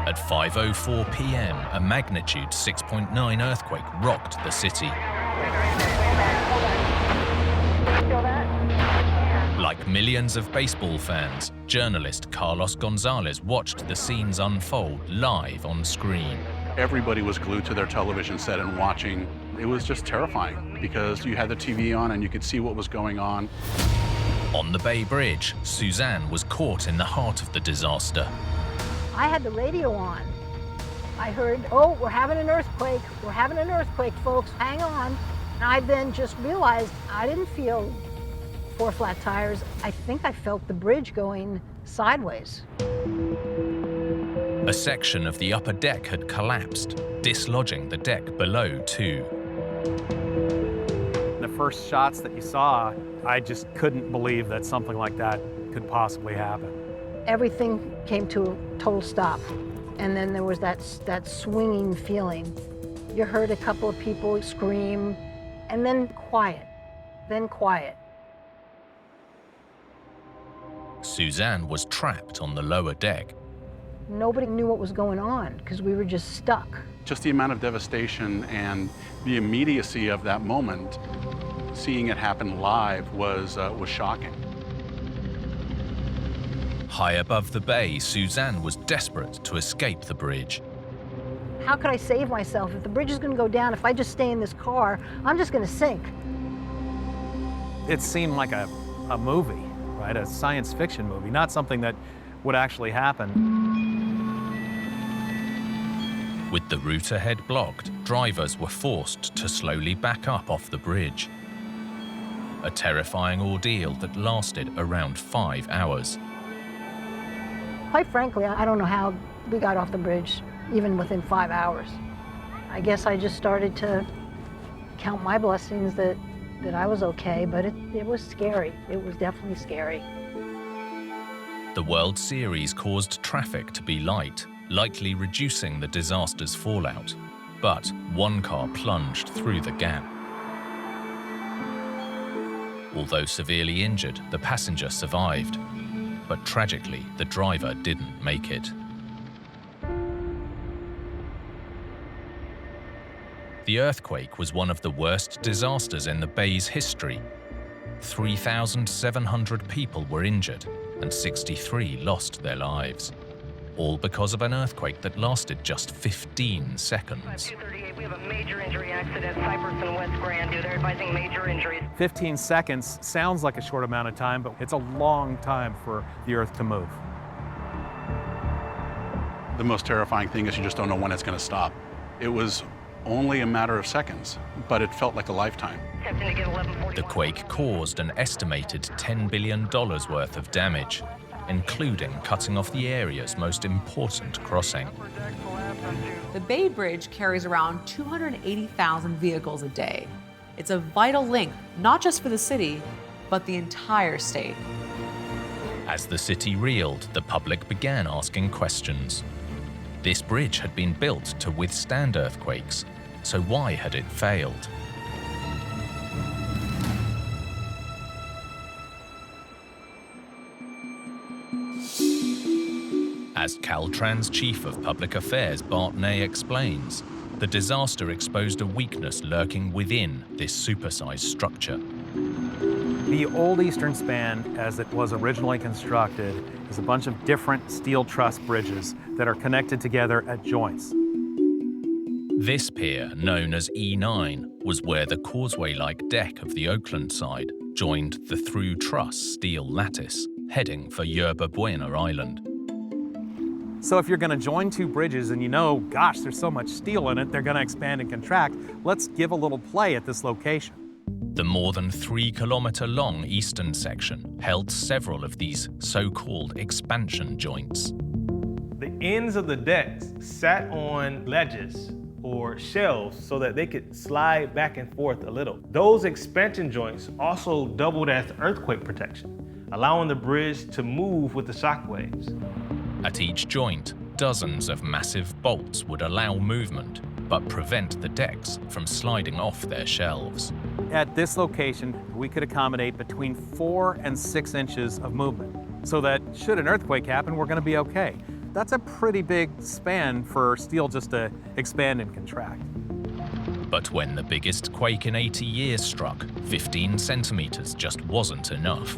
At 5:04 p.m., a magnitude 6.9 earthquake rocked the city. Like millions of baseball fans, journalist Carlos Gonzalez watched the scenes unfold live on screen. Everybody was glued to their television set and watching. It was just terrifying because you had the TV on and you could see what was going on. On the Bay Bridge, Suzanne was caught in the heart of the disaster. I had the radio on. I heard, oh, we're having an earthquake. We're having an earthquake, folks. Hang on. And I then just realized I didn't feel 4 flat tires. I think I felt the bridge going sideways. A section of the upper deck had collapsed, dislodging the deck below too. The first shots that you saw, I just couldn't believe that something like that could possibly happen. Everything came to a total stop. And then there was that swinging feeling. You heard a couple of people scream, and then quiet, then quiet. Suzanne was trapped on the lower deck. Nobody knew what was going on because we were just stuck. Just the amount of devastation and the immediacy of that moment, seeing it happen live was shocking. High above the bay, Suzanne was desperate to escape the bridge. How could I save myself? If the bridge is going to go down, if I just stay in this car, I'm just going to sink. It seemed like a movie, right? A science fiction movie, not something that would actually happen. With the route ahead blocked, drivers were forced to slowly back up off the bridge. A terrifying ordeal that lasted around 5 hours. Quite frankly, I don't know how we got off the bridge, even within 5 hours. I guess I just started to count my blessings that I was okay, but it was scary. It was definitely scary. The World Series caused traffic to be light, likely reducing the disaster's fallout. But one car plunged through the gap. Although severely injured, the passenger survived. But tragically, the driver didn't make it. The earthquake was one of the worst disasters in the bay's history. 3,700 people were injured and 63 lost their lives, all because of an earthquake that lasted just 15 seconds. 238, we have a major injury accident, Cypress and West Grandview. They're advising major injuries. 15 seconds sounds like a short amount of time, but it's a long time for the Earth to move. The most terrifying thing is you just don't know when it's going to stop. It was only a matter of seconds, but it felt like a lifetime. The quake caused an estimated $10 billion worth of damage, including cutting off the area's most important crossing. The Bay Bridge carries around 280,000 vehicles a day. It's a vital link, not just for the city, but the entire state. As the city reeled, the public began asking questions. This bridge had been built to withstand earthquakes, so why had it failed? As Caltrans Chief of Public Affairs Bart Ney explains, the disaster exposed a weakness lurking within this supersized structure. The old Eastern Span, as it was originally constructed, is a bunch of different steel truss bridges that are connected together at joints. This pier, known as E9, was where the causeway-like deck of the Oakland side joined the through-truss steel lattice. heading for Yerba Buena Island. So if you're going to join two bridges and you know, gosh, there's so much steel in it, they're going to expand and contract, let's give a little play at this location. The more than 3-kilometer-long eastern section held several of these so-called expansion joints. The ends of the decks sat on ledges or shelves so that they could slide back and forth a little. Those expansion joints also doubled as earthquake protection, allowing the bridge to move with the shock waves. At each joint, dozens of massive bolts would allow movement, but prevent the decks from sliding off their shelves. At this location, we could accommodate between 4 and 6 inches of movement, so that should an earthquake happen, we're going to be okay. That's a pretty big span for steel just to expand and contract. But when the biggest quake in 80 years struck, 15 centimeters just wasn't enough.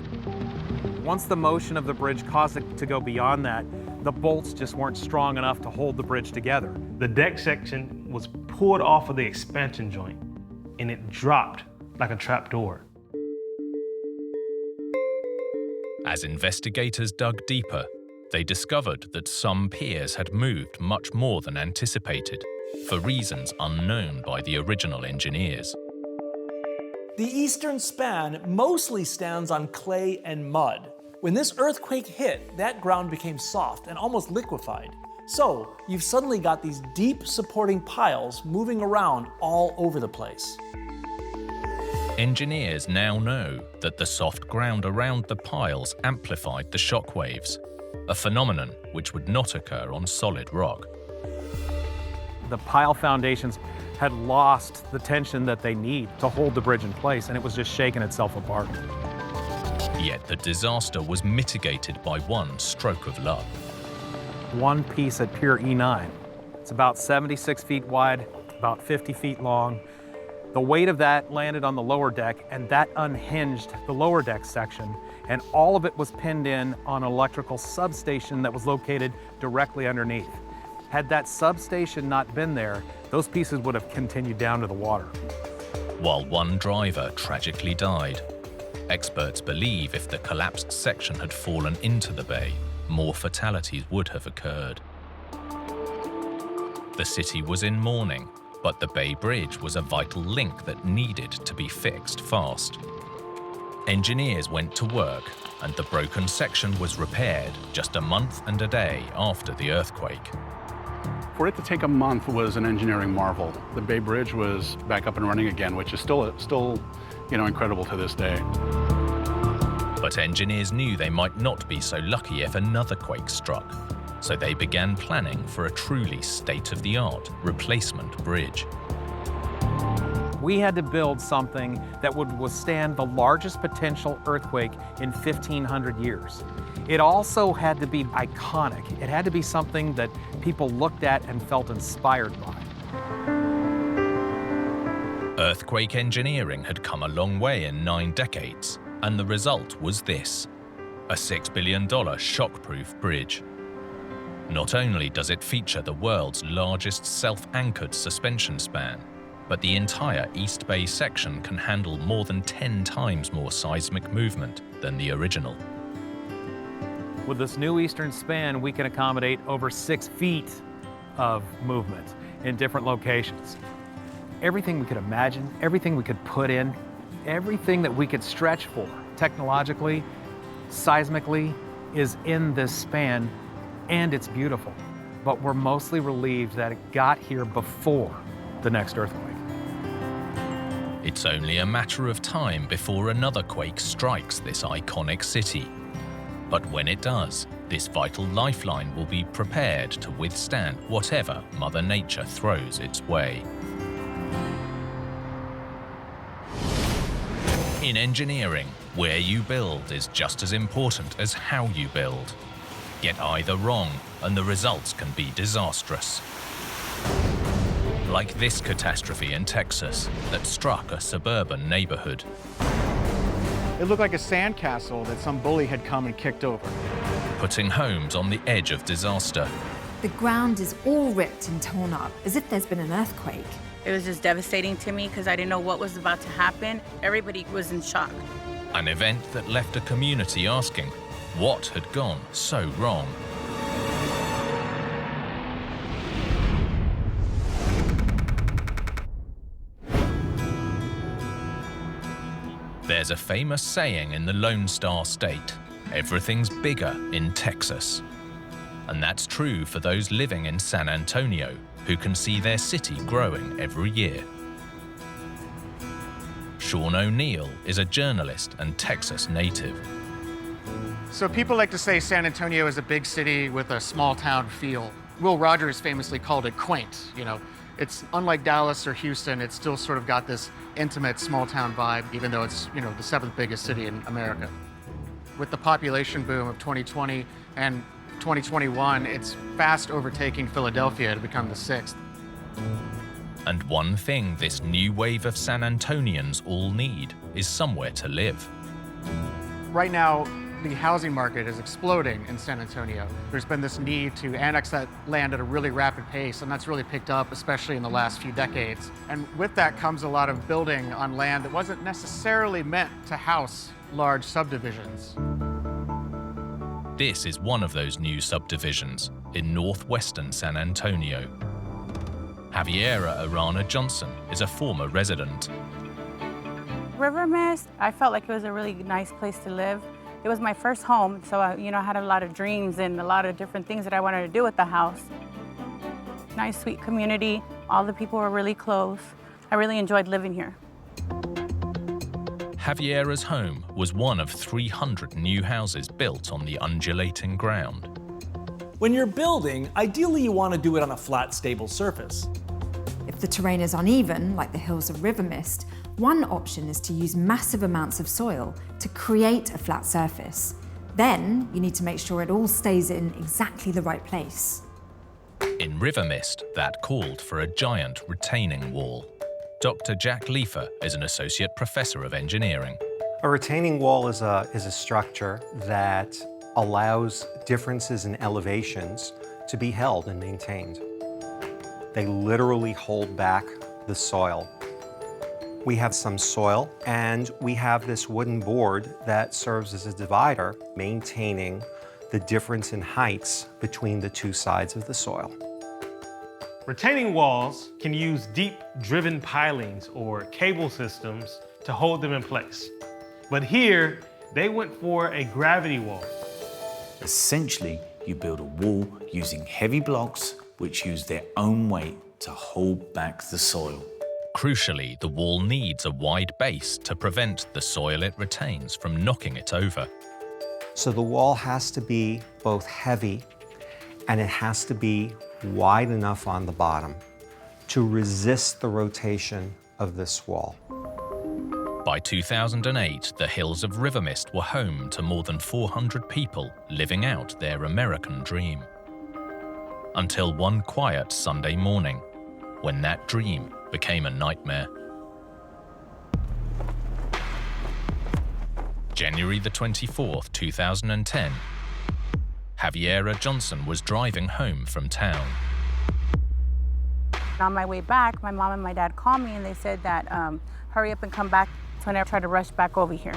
Once the motion of the bridge caused it to go beyond that, the bolts just weren't strong enough to hold the bridge together. The deck section was pulled off of the expansion joint, and it dropped like a trapdoor. As investigators dug deeper, they discovered that some piers had moved much more than anticipated, for reasons unknown by the original engineers. The eastern span mostly stands on clay and mud. When this earthquake hit, that ground became soft and almost liquefied. So you've suddenly got these deep supporting piles moving around all over the place. Engineers now know that the soft ground around the piles amplified the shock waves, a phenomenon which would not occur on solid rock. The pile foundations had lost the tension that they need to hold the bridge in place, and it was just shaking itself apart. Yet the disaster was mitigated by one stroke of luck. One piece at Pier E9. It's about 76 feet wide, about 50 feet long. The weight of that landed on the lower deck, and that unhinged the lower deck section, and all of it was pinned in on an electrical substation that was located directly underneath. Had that substation not been there, those pieces would have continued down to the water. While one driver tragically died, experts believe if the collapsed section had fallen into the bay, more fatalities would have occurred. The city was in mourning, but the Bay Bridge was a vital link that needed to be fixed fast. Engineers went to work, and the broken section was repaired just a month and a day after the earthquake. For it to take a month was an engineering marvel. The Bay Bridge was back up and running again, which is still incredible to this day. But engineers knew they might not be so lucky if another quake struck, so they began planning for a truly state-of-the-art replacement bridge. We had to build something that would withstand the largest potential earthquake in 1,500 years. It also had to be iconic. It had to be something that people looked at and felt inspired by. Earthquake engineering had come a long way in 9 decades, and the result was this: a $6 billion shockproof bridge. Not only does it feature the world's largest self-anchored suspension span, but the entire East Bay section can handle more than 10 times more seismic movement than the original. With this new eastern span, we can accommodate over 6 feet of movement in different locations. Everything we could imagine, everything we could put in, everything that we could stretch for technologically, seismically, is in this span, and it's beautiful. But we're mostly relieved that it got here before the next earthquake. It's only a matter of time before another quake strikes this iconic city. But when it does, this vital lifeline will be prepared to withstand whatever Mother Nature throws its way. In engineering, where you build is just as important as how you build. Get either wrong, and the results can be disastrous. Like this catastrophe in Texas that struck a suburban neighborhood. It looked like a sandcastle that some bully had come and kicked over. Putting homes on the edge of disaster. The ground is all ripped and torn up, as if there's been an earthquake. It was just devastating to me because I didn't know what was about to happen. Everybody was in shock. An event that left a community asking, What had gone so wrong? There's a famous saying in the Lone Star State, everything's bigger in Texas. And that's true for those living in San Antonio, who can see their city growing every year. Sean O'Neill is a journalist and Texas native. So people like to say San Antonio is a big city with a small town feel. Will Rogers famously called it quaint, you know. It's unlike Dallas or Houston, it's still sort of got this intimate small town vibe, even though it's, you know, the 7th biggest city in America. With the population boom of 2020 and 2021, it's fast overtaking Philadelphia to become the 6th. And one thing this new wave of San Antonians all need is somewhere to live. Right now, the housing market is exploding in San Antonio. There's been this need to annex that land at a really rapid pace, and that's really picked up, especially in the last few decades. And with that comes a lot of building on land that wasn't necessarily meant to house large subdivisions. This is one of those new subdivisions in northwestern San Antonio. Javiera Arana Johnson is a former resident. River Mist, I felt like it was a really nice place to live. It was my first home, so I had a lot of dreams and a lot of different things that I wanted to do with the house. Nice, sweet community. All the people were really close. I really enjoyed living here. Javiera's home was one of 300 new houses built on the undulating ground. When you're building, ideally you want to do it on a flat, stable surface. If the terrain is uneven, like the hills of River Mist, one option is to use massive amounts of soil to create a flat surface. Then you need to make sure it all stays in exactly the right place. In River Mist, that called for a giant retaining wall. Dr. Jack Leifer is an associate professor of engineering. A retaining wall is a structure that allows differences in elevations to be held and maintained. They literally hold back the soil. We have some soil, and we have this wooden board that serves as a divider, maintaining the difference in heights between the two sides of the soil. Retaining walls can use deep-driven pilings or cable systems to hold them in place. But here, they went for a gravity wall. Essentially, you build a wall using heavy blocks which use their own weight to hold back the soil. Crucially, the wall needs a wide base to prevent the soil it retains from knocking it over. So the wall has to be both heavy and it has to be wide enough on the bottom to resist the rotation of this wall. By 2008, the hills of River Mist were home to more than 400 people living out their American dream. Until one quiet Sunday morning, when that dream became a nightmare. January the 24th, 2010, Javiera Johnson was driving home from town. On my way back, my mom and my dad called me and they said that hurry up and come back. So I tried to rush back over here.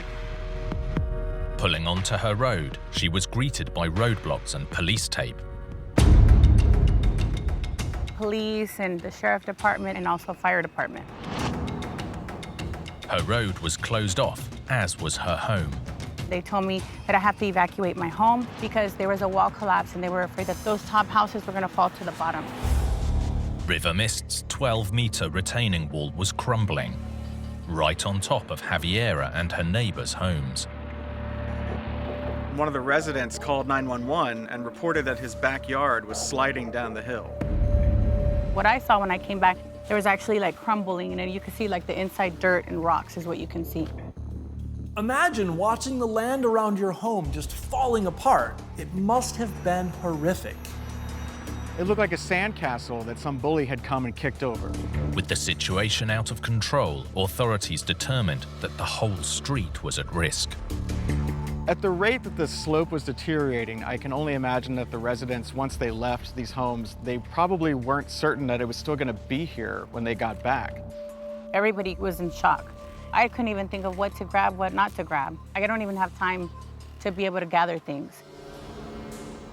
Pulling onto her road, she was greeted by roadblocks and police tape. Police and the sheriff department and also fire department. Her road was closed off, as was her home. They told me that I have to evacuate my home because there was a wall collapse and they were afraid that those top houses were going to fall to the bottom. River Mist's 12-meter retaining wall was crumbling, right on top of Javiera and her neighbors' homes. One of the residents called 911 and reported that his backyard was sliding down the hill. What I saw when I came back, there was actually like crumbling, and then you could see like the inside dirt and rocks is what you can see. Imagine watching the land around your home just falling apart. It must have been horrific. It looked like a sandcastle that some bully had come and kicked over. With the situation out of control, authorities determined that the whole street was at risk. At the rate that the slope was deteriorating, I can only imagine that the residents, once they left these homes, they probably weren't certain that it was still going to be here when they got back. Everybody was in shock. I couldn't even think of what to grab, what not to grab. I don't even have time to be able to gather things.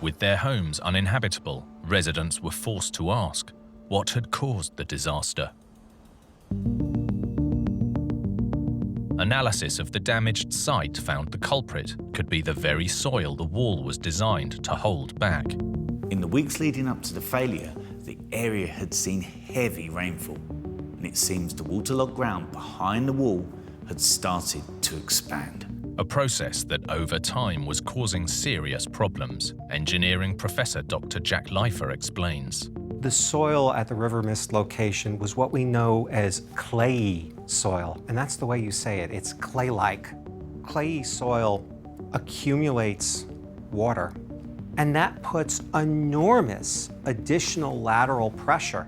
With their homes uninhabitable, residents were forced to ask what had caused the disaster. Analysis of the damaged site found the culprit could be the very soil the wall was designed to hold back. In the weeks leading up to the failure, the area had seen heavy rainfall, and it seems the waterlogged ground behind the wall had started to expand. A process that over time was causing serious problems, engineering professor Dr. Jack Leifer explains. The soil at the River Mist location was what we know as clayey soil, and that's the way you say it. It's clay-like. Clayey soil accumulates water, and that puts enormous additional lateral pressure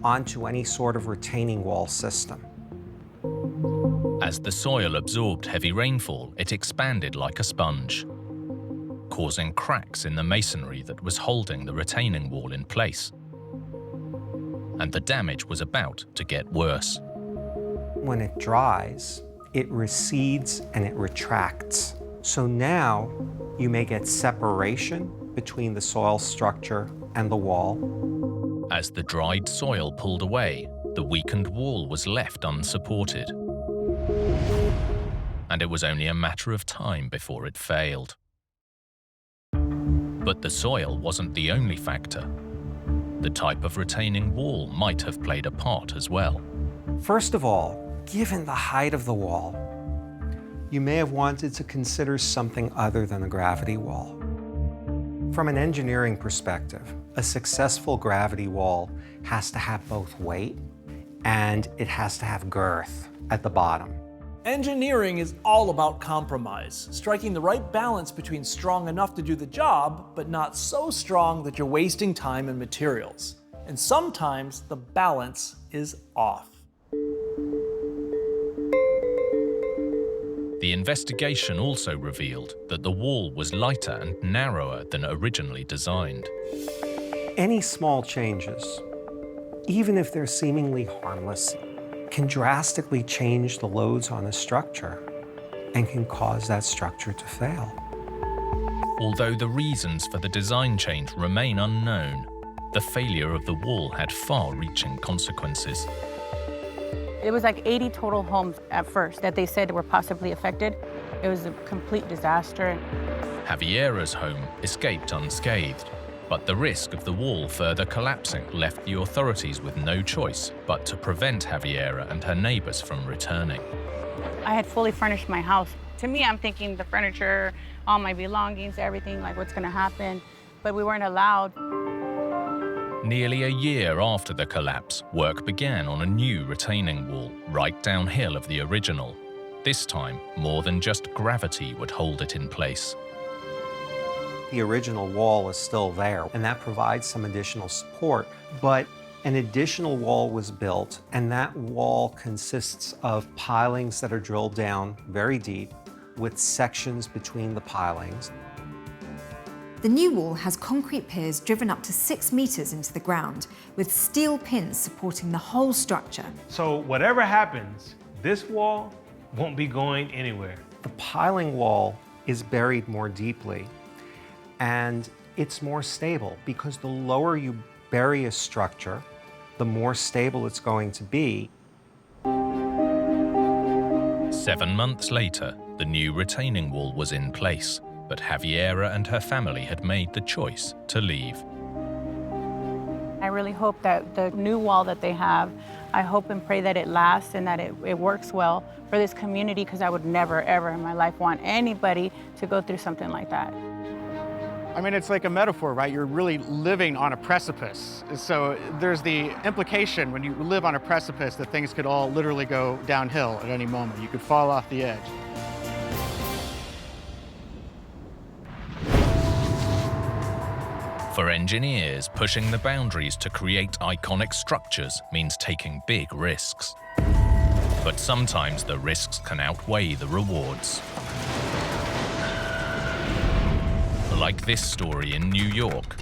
onto any sort of retaining wall system. As the soil absorbed heavy rainfall, it expanded like a sponge, causing cracks in the masonry that was holding the retaining wall in place. And the damage was about to get worse. When it dries, it recedes and it retracts. So now you may get separation between the soil structure and the wall. As the dried soil pulled away, the weakened wall was left unsupported. And it was only a matter of time before it failed. But the soil wasn't the only factor. The type of retaining wall might have played a part as well. First of all, given the height of the wall, you may have wanted to consider something other than a gravity wall. From an engineering perspective, a successful gravity wall has to have both weight and it has to have girth at the bottom. Engineering is all about compromise, striking the right balance between strong enough to do the job, but not so strong that you're wasting time and materials. And sometimes the balance is off. The investigation also revealed that the wall was lighter and narrower than originally designed. Any small changes, even if they're seemingly harmless, can drastically change the loads on a structure and can cause that structure to fail. Although the reasons for the design change remain unknown, the failure of the wall had far-reaching consequences. It was like 80 total homes at first that they said were possibly affected. It was a complete disaster. Javiera's home escaped unscathed, but the risk of the wall further collapsing left the authorities with no choice but to prevent Javiera and her neighbors from returning. I had fully furnished my house. To me, I'm thinking the furniture, all my belongings, everything, like what's gonna happen, but we weren't allowed. Nearly a year after the collapse, work began on a new retaining wall right downhill of the original. This time, more than just gravity would hold it in place. The original wall is still there, and that provides some additional support, but an additional wall was built, and that wall consists of pilings that are drilled down very deep with sections between the pilings. The new wall has concrete piers driven up to 6 meters into the ground, with steel pins supporting the whole structure. So whatever happens, this wall won't be going anywhere. The piling wall is buried more deeply, and it's more stable because the lower you bury a structure, the more stable it's going to be. 7 months later, the new retaining wall was in place, but Javiera and her family had made the choice to leave. I really hope that the new wall that they have, I hope and pray that it lasts and that it works well for this community, because I would never, ever in my life want anybody to go through something like that. I mean, it's like a metaphor, right? You're really living on a precipice. So there's the implication when you live on a precipice that things could all literally go downhill at any moment. You could fall off the edge. For engineers, pushing the boundaries to create iconic structures means taking big risks. But sometimes the risks can outweigh the rewards. Like this story in New York,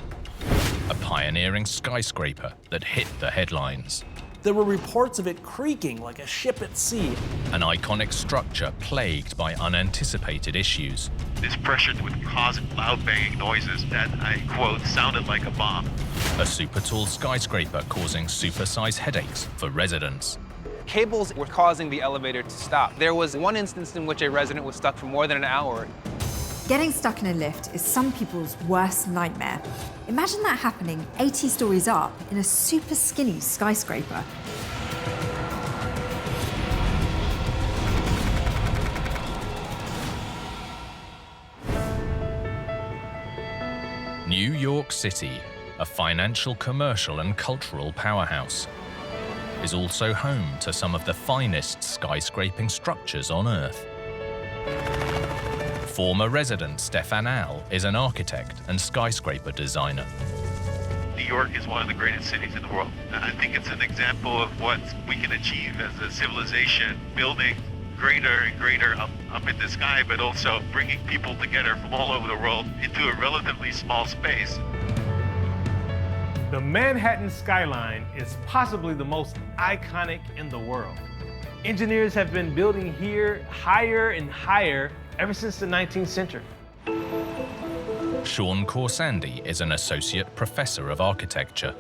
a pioneering skyscraper that hit the headlines. There were reports of it creaking like a ship at sea. An iconic structure plagued by unanticipated issues. This pressure would cause loud banging noises that, I quote, sounded like a bomb. A super tall skyscraper causing supersized headaches for residents. Cables were causing the elevator to stop. There was one instance in which a resident was stuck for more than an hour. Getting stuck in a lift is some people's worst nightmare. Imagine that happening 80 stories up in a super skinny skyscraper. New York City, a financial, commercial, and cultural powerhouse, is also home to some of the finest skyscraping structures on Earth. Former resident Stefan Al is an architect and skyscraper designer. New York is one of the greatest cities in the world. And I think it's an example of what we can achieve as a civilization, building greater and greater up in the sky, but also bringing people together from all over the world into a relatively small space. The Manhattan skyline is possibly the most iconic in the world. Engineers have been building here higher and higher ever since the 19th century. Sean Corsandi is an associate professor of architecture.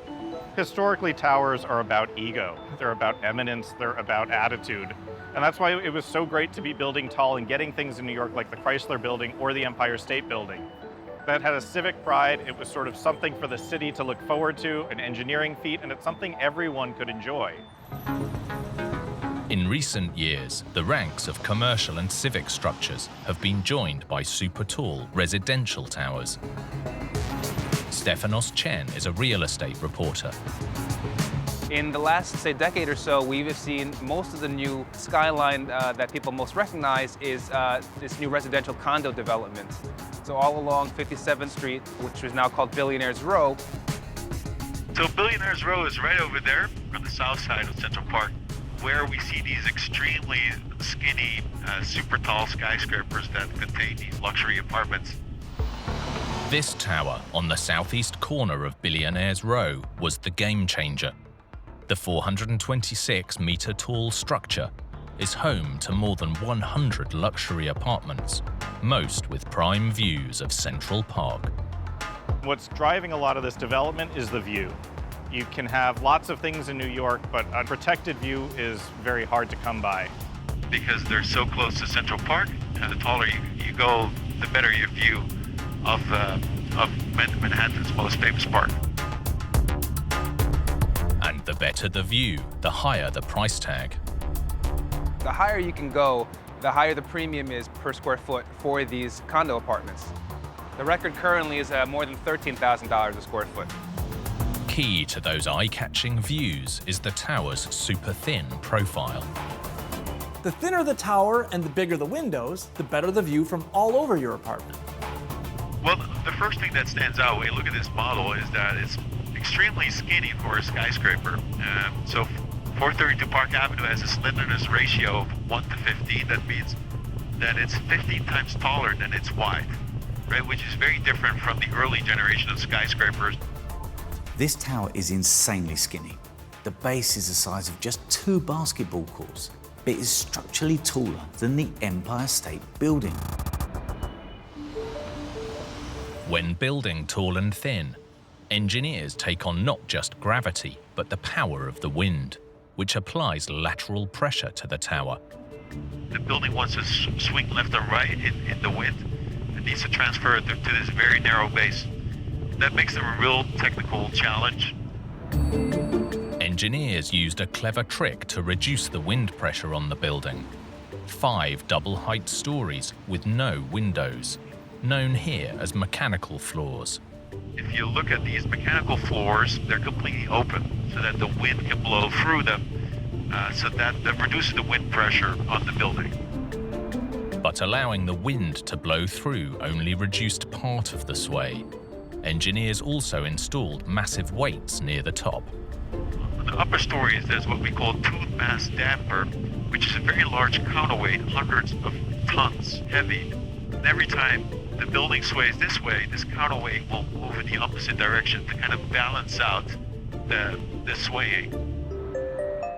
Historically, towers are about ego. They're about eminence, they're about attitude. And that's why it was so great to be building tall and getting things in New York like the Chrysler Building or the Empire State Building. That had a civic pride. It was sort of something for the city to look forward to, an engineering feat, and it's something everyone could enjoy. In recent years, the ranks of commercial and civic structures have been joined by super tall residential towers. Stefanos Chen is a real estate reporter. In the last, say, decade or so, we've seen most of the new skyline that people most recognize is this new residential condo development. So all along 57th Street, which is now called Billionaires Row. So Billionaires Row is right over there on the south side of Central Park, where we see these extremely skinny, super tall skyscrapers that contain these luxury apartments. This tower on the southeast corner of Billionaires Row was the game changer. The 426-meter-tall structure is home to more than 100 luxury apartments, most with prime views of Central Park. What's driving a lot of this development is the view. You can have lots of things in New York, but a protected view is very hard to come by. Because they're so close to Central Park, the taller you go, the better your view of Manhattan's most famous park. And the better the view, the higher the price tag. The higher you can go, the higher the premium is per square foot for these condo apartments. The record currently is more than $13,000 a square foot. Key to those eye-catching views is the tower's super thin profile. The thinner the tower and the bigger the windows, the better the view from all over your apartment. Well, the first thing that stands out when you look at this model is that it's extremely skinny for a skyscraper. So 432 Park Avenue has a slenderness ratio of 1 to 15. That means that it's 15 times taller than it's wide, right? Which is very different from the early generation of skyscrapers. This tower is insanely skinny. The base is the size of just 2 basketball courts, but it is structurally taller than the Empire State Building. When building tall and thin, engineers take on not just gravity, but the power of the wind, which applies lateral pressure to the tower. The building wants to swing left or right in the wind. It needs to transfer it to this very narrow base. That makes them a real technical challenge. Engineers used a clever trick to reduce the wind pressure on the building. 5 double-height stories with no windows, known here as mechanical floors. If you look at these mechanical floors, they're completely open so that the wind can blow through them, so that reduces the wind pressure on the building. But allowing the wind to blow through only reduced part of the sway. Engineers also installed massive weights near the top. On the upper stories, there's what we call tooth mass damper, which is a very large counterweight, hundreds of tons heavy. And every time the building sways this way, this counterweight will move in the opposite direction to kind of balance out the swaying.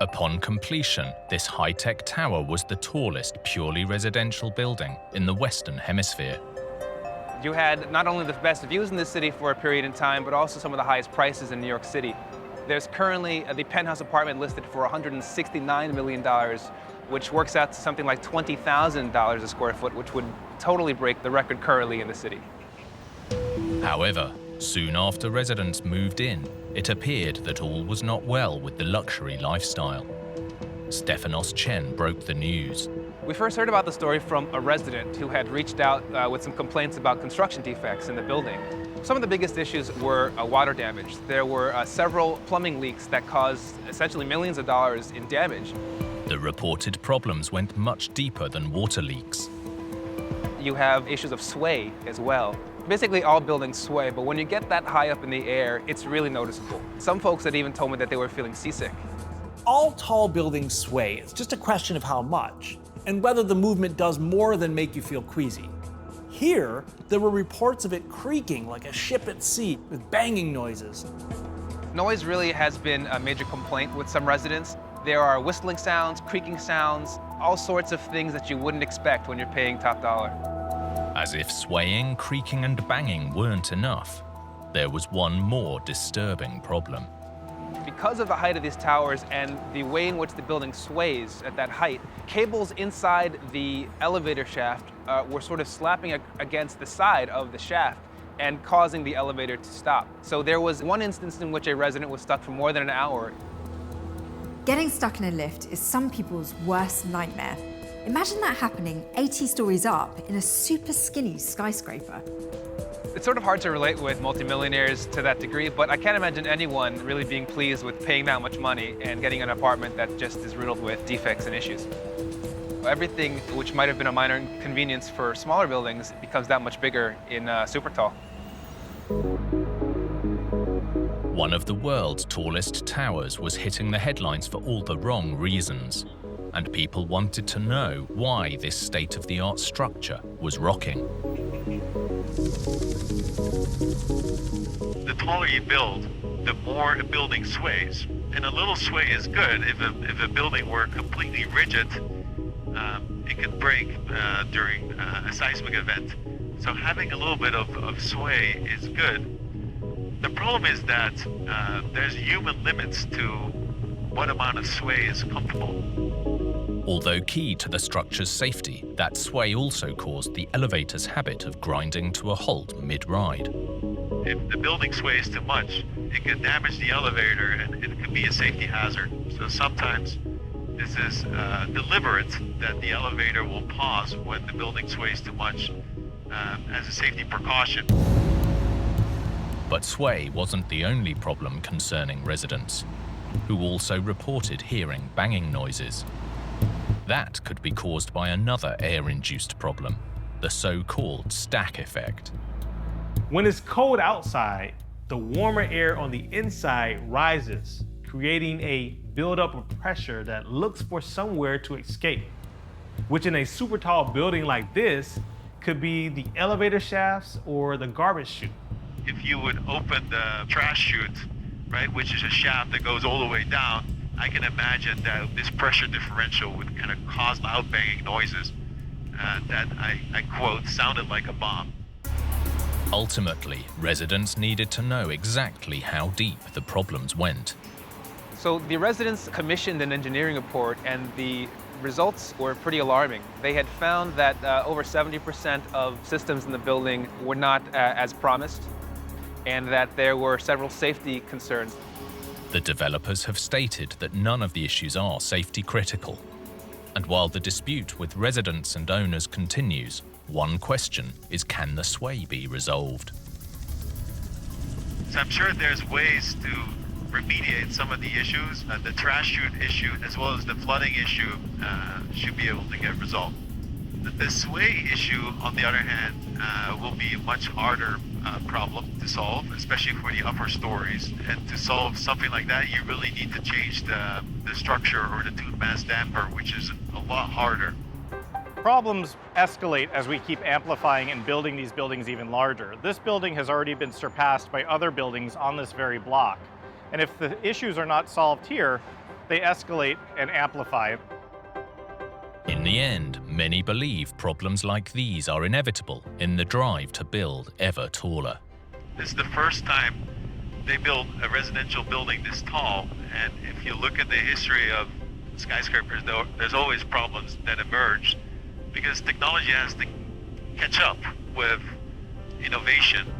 Upon completion, this high-tech tower was the tallest purely residential building in the Western Hemisphere. You had not only the best views in the city for a period in time, but also some of the highest prices in New York City. There's currently the penthouse apartment listed for $169 million, which works out to something like $20,000 a square foot, which would totally break the record currently in the city. However, soon after residents moved in, it appeared that all was not well with the luxury lifestyle. Stefanos Chen broke the news. We first heard about the story from a resident who had reached out with some complaints about construction defects in the building. Some of the biggest issues were water damage. There were several plumbing leaks that caused essentially millions of dollars in damage. The reported problems went much deeper than water leaks. You have issues of sway as well. Basically all buildings sway, but when you get that high up in the air, it's really noticeable. Some folks had even told me that they were feeling seasick. All tall buildings sway. It's just a question of how much, and whether the movement does more than make you feel queasy. Here, there were reports of it creaking like a ship at sea with banging noises. Noise really has been a major complaint with some residents. There are whistling sounds, creaking sounds, all sorts of things that you wouldn't expect when you're paying top dollar. As if swaying, creaking, and banging weren't enough, there was one more disturbing problem. Because of the height of these towers and the way in which the building sways at that height, cables inside the elevator shaft were sort of slapping against the side of the shaft and causing the elevator to stop. So there was one instance in which a resident was stuck for more than an hour. Getting stuck in a lift is some people's worst nightmare. Imagine that happening 80 stories up in a super skinny skyscraper. It's sort of hard to relate with multimillionaires to that degree, but I can't imagine anyone really being pleased with paying that much money and getting an apartment that just is riddled with defects and issues. Everything which might have been a minor inconvenience for smaller buildings becomes that much bigger in super tall. One of the world's tallest towers was hitting the headlines for all the wrong reasons, and people wanted to know why this state-of-the-art structure was rocking. The taller you build, the more a building sways. And a little sway is good. If a building were completely rigid, it could break during a seismic event. So having a little bit of sway is good. The problem is that there's human limits to what amount of sway is comfortable. Although key to the structure's safety, that sway also caused the elevator's habit of grinding to a halt mid-ride. If the building sways too much, it can damage the elevator and it can be a safety hazard. So sometimes this is deliberate that the elevator will pause when the building sways too much as a safety precaution. But sway wasn't the only problem concerning residents, who also reported hearing banging noises. That could be caused by another air-induced problem, the so-called stack effect. When it's cold outside, the warmer air on the inside rises, creating a buildup of pressure that looks for somewhere to escape, which in a super tall building like this could be the elevator shafts or the garbage chute. If you would open the trash chute, right, which is a shaft that goes all the way down, I can imagine that this pressure differential would kind of cause loud banging noises that I quote, sounded like a bomb. Ultimately, residents needed to know exactly how deep the problems went. So the residents commissioned an engineering report, and the results were pretty alarming. They had found that over 70% of systems in the building were not as promised, and that there were several safety concerns. The developers have stated that none of the issues are safety critical. And while the dispute with residents and owners continues, one question is, can the sway be resolved? So I'm sure there's ways to remediate some of the issues. The trash chute issue as well as the flooding issue should be able to get resolved. The sway issue, on the other hand, will be a much harder problem to solve, especially for the upper stories. And to solve something like that, you really need to change the structure or the tube mass damper, which is a lot harder. Problems escalate as we keep amplifying and building these buildings even larger. This building has already been surpassed by other buildings on this very block. And if the issues are not solved here, they escalate and amplify. In the end, many believe problems like these are inevitable in the drive to build ever taller. This is the first time they built a residential building this tall, and if you look at the history of skyscrapers, there's always problems that emerge because technology has to catch up with innovation.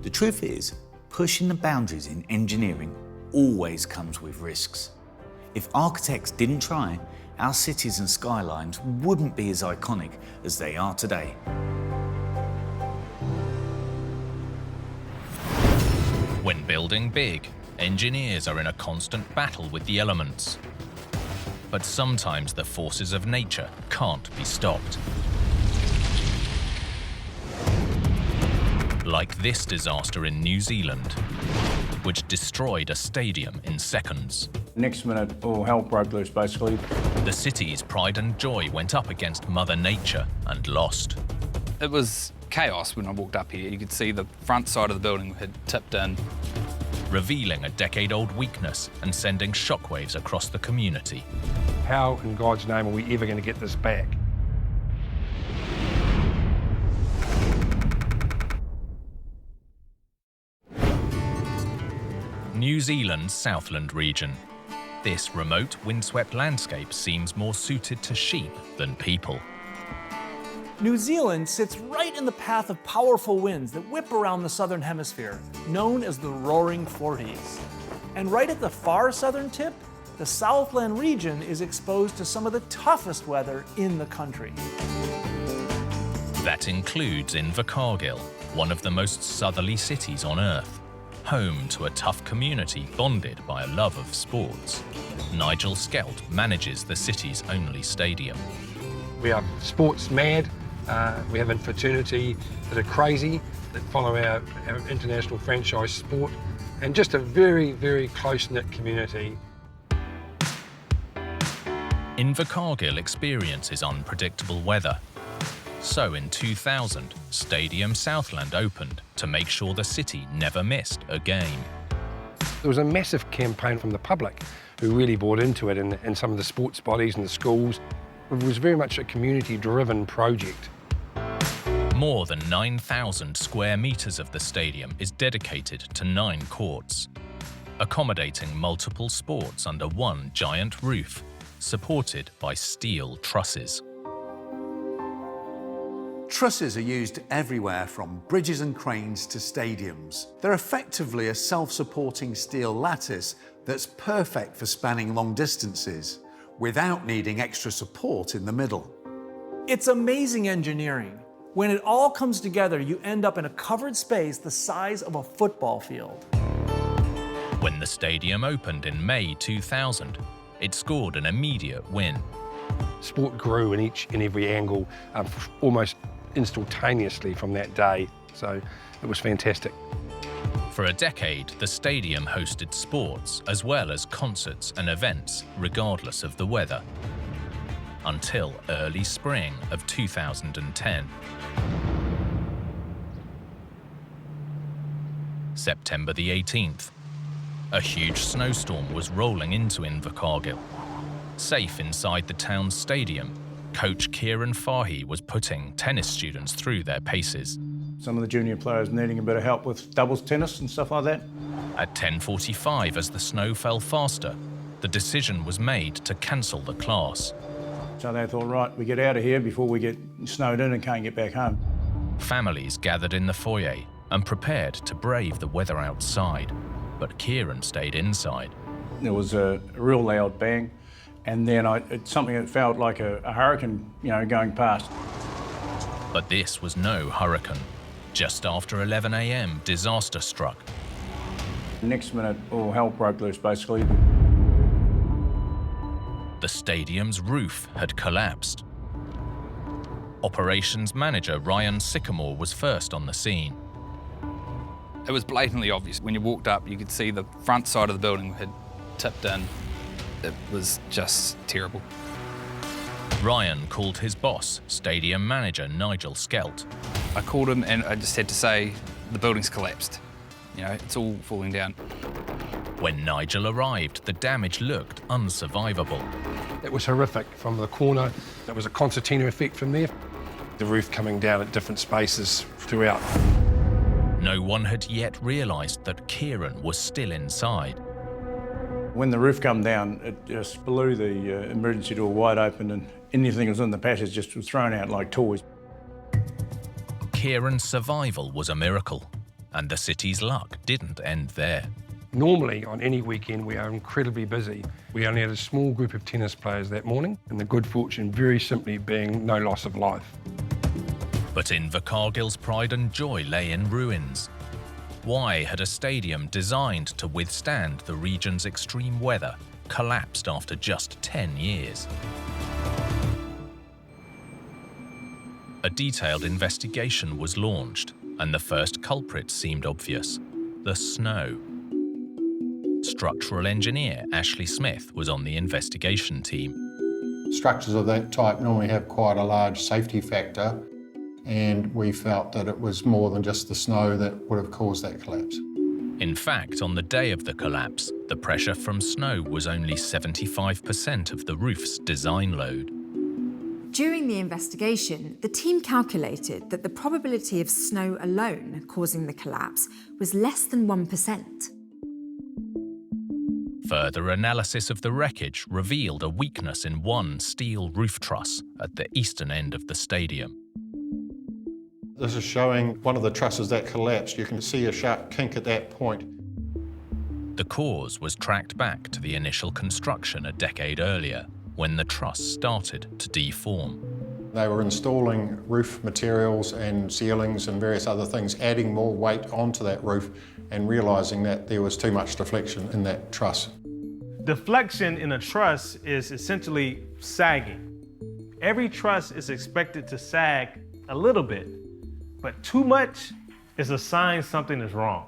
The truth is, pushing the boundaries in engineering always comes with risks. If architects didn't try, our cities and skylines wouldn't be as iconic as they are today. When building big, engineers are in a constant battle with the elements. But sometimes the forces of nature can't be stopped. Like this disaster in New Zealand, which destroyed a stadium in seconds. Next minute, all hell broke loose, basically. The city's pride and joy went up against Mother Nature and lost. It was chaos when I walked up here. You could see the front side of the building had tipped in. Revealing a decade-old weakness and sending shockwaves across the community. How in God's name are we ever going to get this back? New Zealand's Southland region. This remote, windswept landscape seems more suited to sheep than people. New Zealand sits right in the path of powerful winds that whip around the southern hemisphere, known as the Roaring Forties. And right at the far southern tip, the Southland region is exposed to some of the toughest weather in the country. That includes Invercargill, one of the most southerly cities on Earth, home to a tough community bonded by a love of sports. Nigel Skelt manages the city's only stadium. We are sports mad. We have a fraternity that are crazy, that follow our international franchise sport, and just a very, very close-knit community. Invercargill experiences unpredictable weather. So in 2000, Stadium Southland opened to make sure the city never missed a game. There was a massive campaign from the public who really bought into it, and some of the sports bodies and the schools. It was very much a community-driven project. More than 9,000 square meters of the stadium is dedicated to 9 courts, accommodating multiple sports under one giant roof, supported by steel trusses. Trusses are used everywhere from bridges and cranes to stadiums. They're effectively a self-supporting steel lattice that's perfect for spanning long distances without needing extra support in the middle. It's amazing engineering. When it all comes together, you end up in a covered space the size of a football field. When the stadium opened in May 2000, it scored an immediate win. Sport grew in each and every angle almost instantaneously from that day, so it was fantastic. For a decade, the stadium hosted sports as well as concerts and events, regardless of the weather, until early spring of 2010. September the 18th. A huge snowstorm was rolling into Invercargill. Safe inside the town's stadium, coach Kieran Fahy was putting tennis students through their paces. Some of the junior players needing a bit of help with doubles tennis and stuff like that. At 10:45, as the snow fell faster, the decision was made to cancel the class. So they thought, right, we get out of here before we get snowed in and can't get back home. Families gathered in the foyer and prepared to brave the weather outside, but Kieran stayed inside. There was a real loud bang, and then it's something that felt like a hurricane, going past. But this was no hurricane. Just after 11 a.m., disaster struck. Next minute, all hell broke loose, basically. The stadium's roof had collapsed. Operations manager Ryan Sycamore was first on the scene. It was blatantly obvious. When you walked up, you could see the front side of the building had tipped in. It was just terrible. Ryan called his boss, stadium manager Nigel Skelt. I called him and I just had to say, the building's collapsed. It's all falling down. When Nigel arrived, the damage looked unsurvivable. It was horrific. From the corner, there was a concertina effect from there. The roof coming down at different spaces throughout. No one had yet realised that Kieran was still inside. When the roof come down, it just blew the emergency door wide open, and anything that was in the passage just was thrown out like toys. Kieran's survival was a miracle, and the city's luck didn't end there. Normally, on any weekend, we are incredibly busy. We only had a small group of tennis players that morning, and the good fortune very simply being no loss of life. But Invercargill's pride and joy lay in ruins. Why had a stadium designed to withstand the region's extreme weather collapsed after just 10 years? A detailed investigation was launched, and the first culprit seemed obvious: the snow. Structural engineer Ashley Smith was on the investigation team. Structures of that type normally have quite a large safety factor, and we felt that it was more than just the snow that would have caused that collapse. In fact, on the day of the collapse, the pressure from snow was only 75% of the roof's design load. During the investigation, the team calculated that the probability of snow alone causing the collapse was less than 1%. Further analysis of the wreckage revealed a weakness in one steel roof truss at the eastern end of the stadium. This is showing one of the trusses that collapsed. You can see a sharp kink at that point. The cause was tracked back to the initial construction a decade earlier, when the truss started to deform. They were installing roof materials and ceilings and various other things, adding more weight onto that roof and realising that there was too much deflection in that truss. Deflection in a truss is essentially sagging. Every truss is expected to sag a little bit, but too much is a sign something is wrong.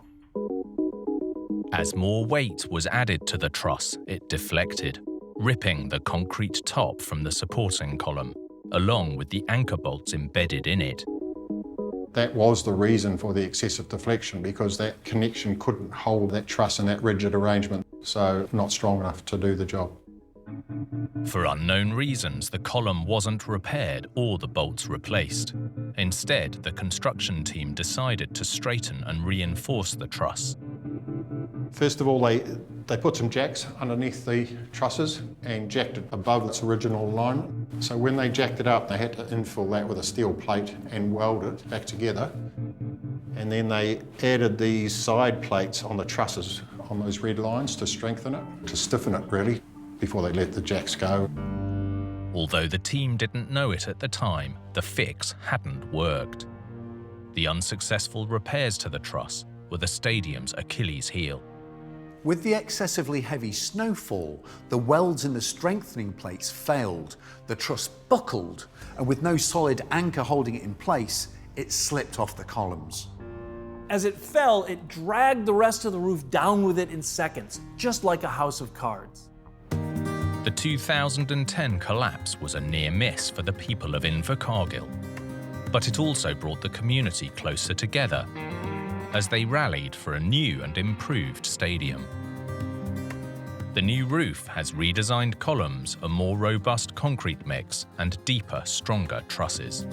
As more weight was added to the truss, it deflected, ripping the concrete top from the supporting column, along with the anchor bolts embedded in it. That was the reason for the excessive deflection, because that connection couldn't hold that truss in that rigid arrangement, so not strong enough to do the job. For unknown reasons, the column wasn't repaired or the bolts replaced. Instead, the construction team decided to straighten and reinforce the truss. First of all, they put some jacks underneath the trusses and jacked it above its original alignment. So when they jacked it up, they had to infill that with a steel plate and weld it back together. And then they added these side plates on the trusses on those red lines to strengthen it, to stiffen it really, before they let the jacks go. Although the team didn't know it at the time, the fix hadn't worked. The unsuccessful repairs to the truss were the stadium's Achilles heel. With the excessively heavy snowfall, the welds in the strengthening plates failed, the truss buckled, and with no solid anchor holding it in place, it slipped off the columns. As it fell, it dragged the rest of the roof down with it in seconds, just like a house of cards. The 2010 collapse was a near miss for the people of Invercargill, but it also brought the community closer together as they rallied for a new and improved stadium. The new roof has redesigned columns, a more robust concrete mix, and deeper, stronger trusses.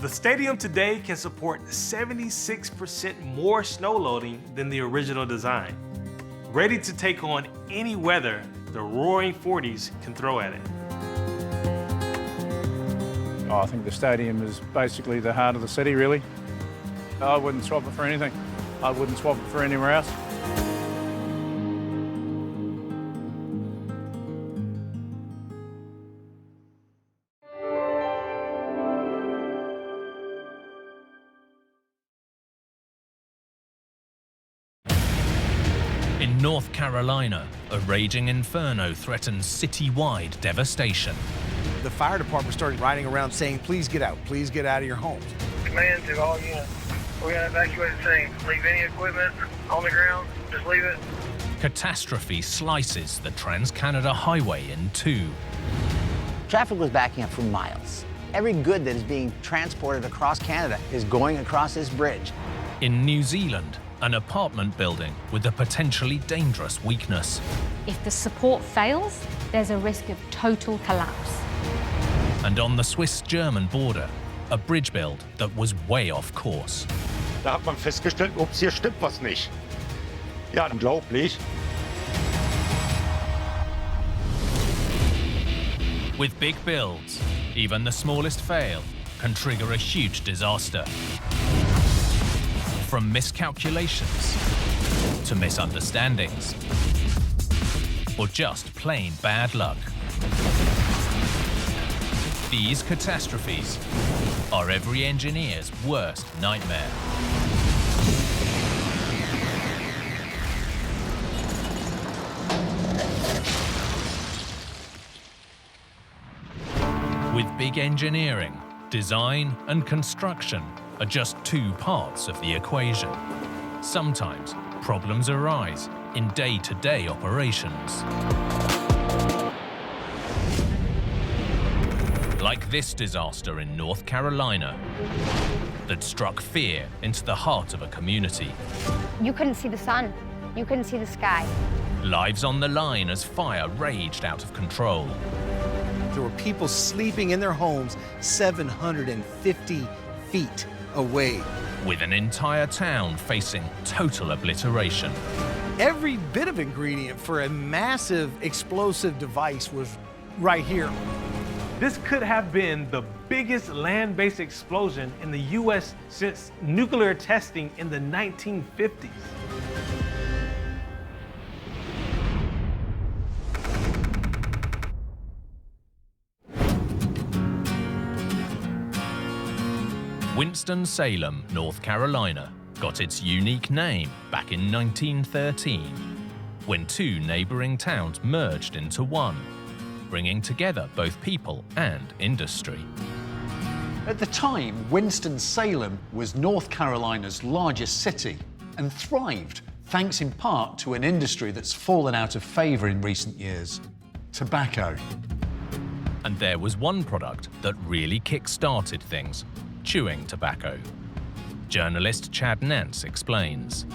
The stadium today can support 76% more snow loading than the original design. Ready to take on any weather the roaring 40s can throw at it. I think the stadium is basically the heart of the city, really. I wouldn't swap it for anything. I wouldn't swap it for anywhere else. In North Carolina, a raging inferno threatens citywide devastation. The fire department started riding around saying, please get out of your homes. Command to all units. We got to evacuate the scene. Leave any equipment on the ground, just leave it. Catastrophe slices the Trans-Canada Highway in two. Traffic was backing up for miles. Every good that is being transported across Canada is going across this bridge. In New Zealand, an apartment building with a potentially dangerous weakness. If the support fails, there's a risk of total collapse. And on the Swiss-German border, a bridge build that was way off course. Da hat man festgestellt, ups, hier stimmt was nicht. Ja, unglaublich. With big builds, even the smallest fail can trigger a huge disaster. From miscalculations to misunderstandings, or just plain bad luck. These catastrophes are every engineer's worst nightmare. With big engineering, design and construction are just two parts of the equation. Sometimes problems arise in day-to-day operations. Like this disaster in North Carolina that struck fear into the heart of a community. You couldn't see the sun. You couldn't see the sky. Lives on the line as fire raged out of control. There were people sleeping in their homes 750 feet away. With an entire town facing total obliteration. Every bit of ingredient for a massive explosive device was right here. This could have been the biggest land-based explosion in the U.S. since nuclear testing in the 1950s. Winston-Salem, North Carolina, got its unique name back in 1913, when two neighboring towns merged into one, bringing together both people and industry. At the time, Winston-Salem was North Carolina's largest city and thrived thanks in part to an industry that's fallen out of favor in recent years: tobacco. And there was one product that really kick-started things: chewing tobacco. Journalist Chad Nance explains.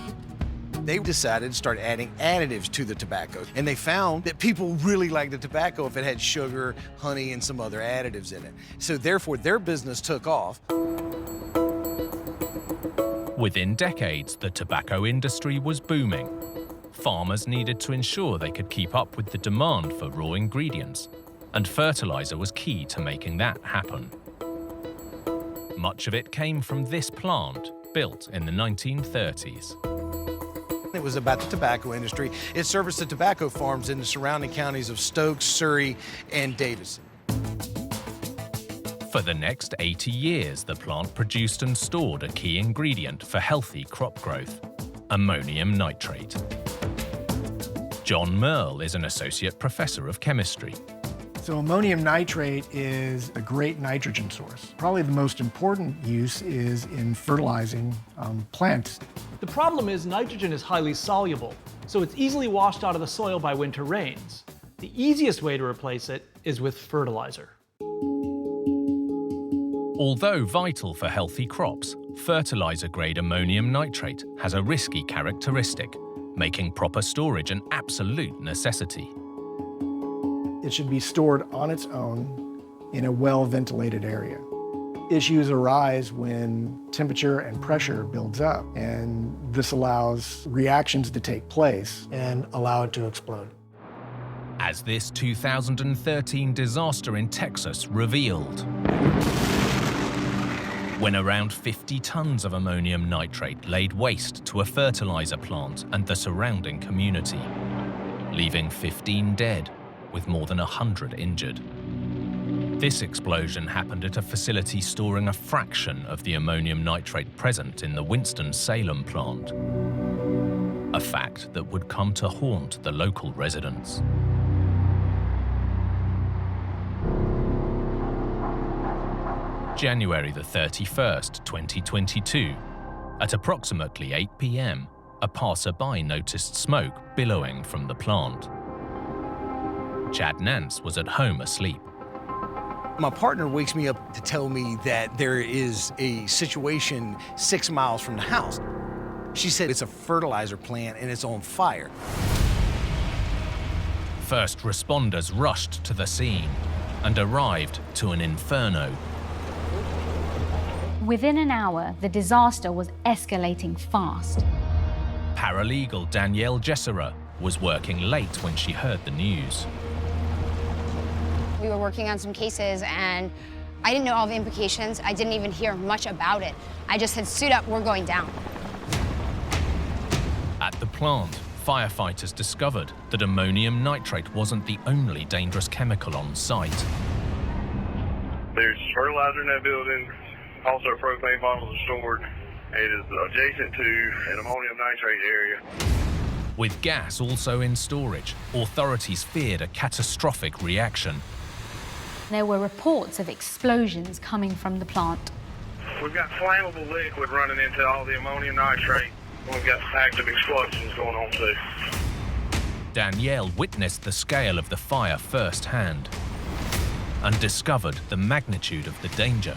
They decided to start adding additives to the tobacco, and they found that people really liked the tobacco if it had sugar, honey, and some other additives in it. So therefore, their business took off. Within decades, the tobacco industry was booming. Farmers needed to ensure they could keep up with the demand for raw ingredients, and fertilizer was key to making that happen. Much of it came from this plant, built in the 1930s. It was about the tobacco industry. It serviced the tobacco farms in the surrounding counties of Stokes, Surrey, and Davison. For the next 80 years, the plant produced and stored a key ingredient for healthy crop growth: ammonium nitrate. John Merle is an associate professor of chemistry. So ammonium nitrate is a great nitrogen source. Probably the most important use is in fertilizing plants. The problem is nitrogen is highly soluble, so it's easily washed out of the soil by winter rains. The easiest way to replace it is with fertilizer. Although vital for healthy crops, fertilizer-grade ammonium nitrate has a risky characteristic, making proper storage an absolute necessity. It should be stored on its own in a well-ventilated area. Issues arise when temperature and pressure builds up, and this allows reactions to take place and allow it to explode. As this 2013 disaster in Texas revealed, when around 50 tons of ammonium nitrate laid waste to a fertilizer plant and the surrounding community, leaving 15 dead with more than 100 injured. This explosion happened at a facility storing a fraction of the ammonium nitrate present in the Winston-Salem plant, a fact that would come to haunt the local residents. January the 31st, 2022, at approximately 8 p.m., a passerby noticed smoke billowing from the plant. Chad Nance was at home asleep. My partner wakes me up to tell me that there is a situation 6 miles from the house. She said it's a fertilizer plant and it's on fire. First responders rushed to the scene and arrived to an inferno. Within an hour, the disaster was escalating fast. Paralegal Danielle Jessera was working late when she heard the news. We were working on some cases and I didn't know all the implications. I didn't even hear much about it. I just said, suit up, we're going down. At the plant, firefighters discovered that ammonium nitrate wasn't the only dangerous chemical on site. There's fertilizer in that building, also propane bottles are stored. It is adjacent to an ammonium nitrate area. With gas also in storage, authorities feared a catastrophic reaction. There were reports of explosions coming from the plant. We've got flammable liquid running into all the ammonium nitrate. We've got active explosions going on too. Danielle witnessed the scale of the fire firsthand and discovered the magnitude of the danger.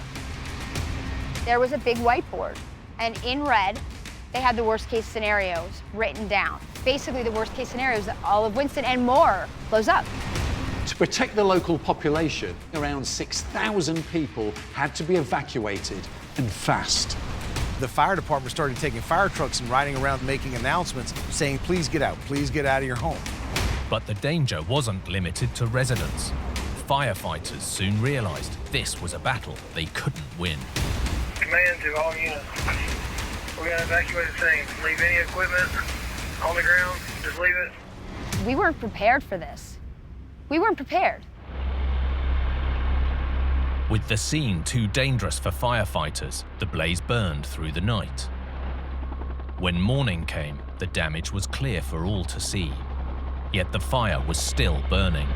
There was a big whiteboard, and in red, they had the worst case scenarios written down. Basically, the worst case scenario is that all of Winston and more blows up. To protect the local population, around 6,000 people had to be evacuated, and fast. The fire department started taking fire trucks and riding around making announcements saying, please get out of your home. But the danger wasn't limited to residents. Firefighters soon realized this was a battle they couldn't win. Command to all units. We're going to evacuate the scene. Leave any equipment on the ground. Just leave it. We weren't prepared for this. We weren't prepared. With the scene too dangerous for firefighters, the blaze burned through the night. When morning came, the damage was clear for all to see. Yet the fire was still burning.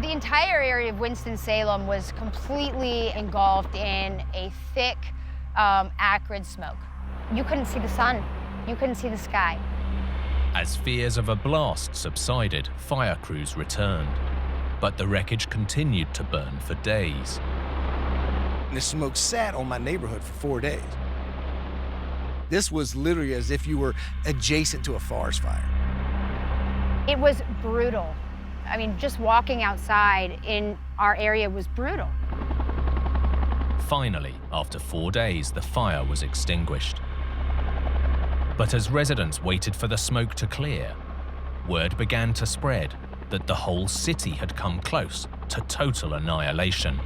The entire area of Winston-Salem was completely engulfed in a thick, acrid smoke. You couldn't see the sun. You couldn't see the sky. As fears of a blast subsided, fire crews returned. But the wreckage continued to burn for days. And the smoke sat on my neighborhood for 4 days. This was literally as if you were adjacent to a forest fire. It was brutal. I mean, just walking outside in our area was brutal. Finally, after 4 days, the fire was extinguished. But as residents waited for the smoke to clear, word began to spread that the whole city had come close to total annihilation.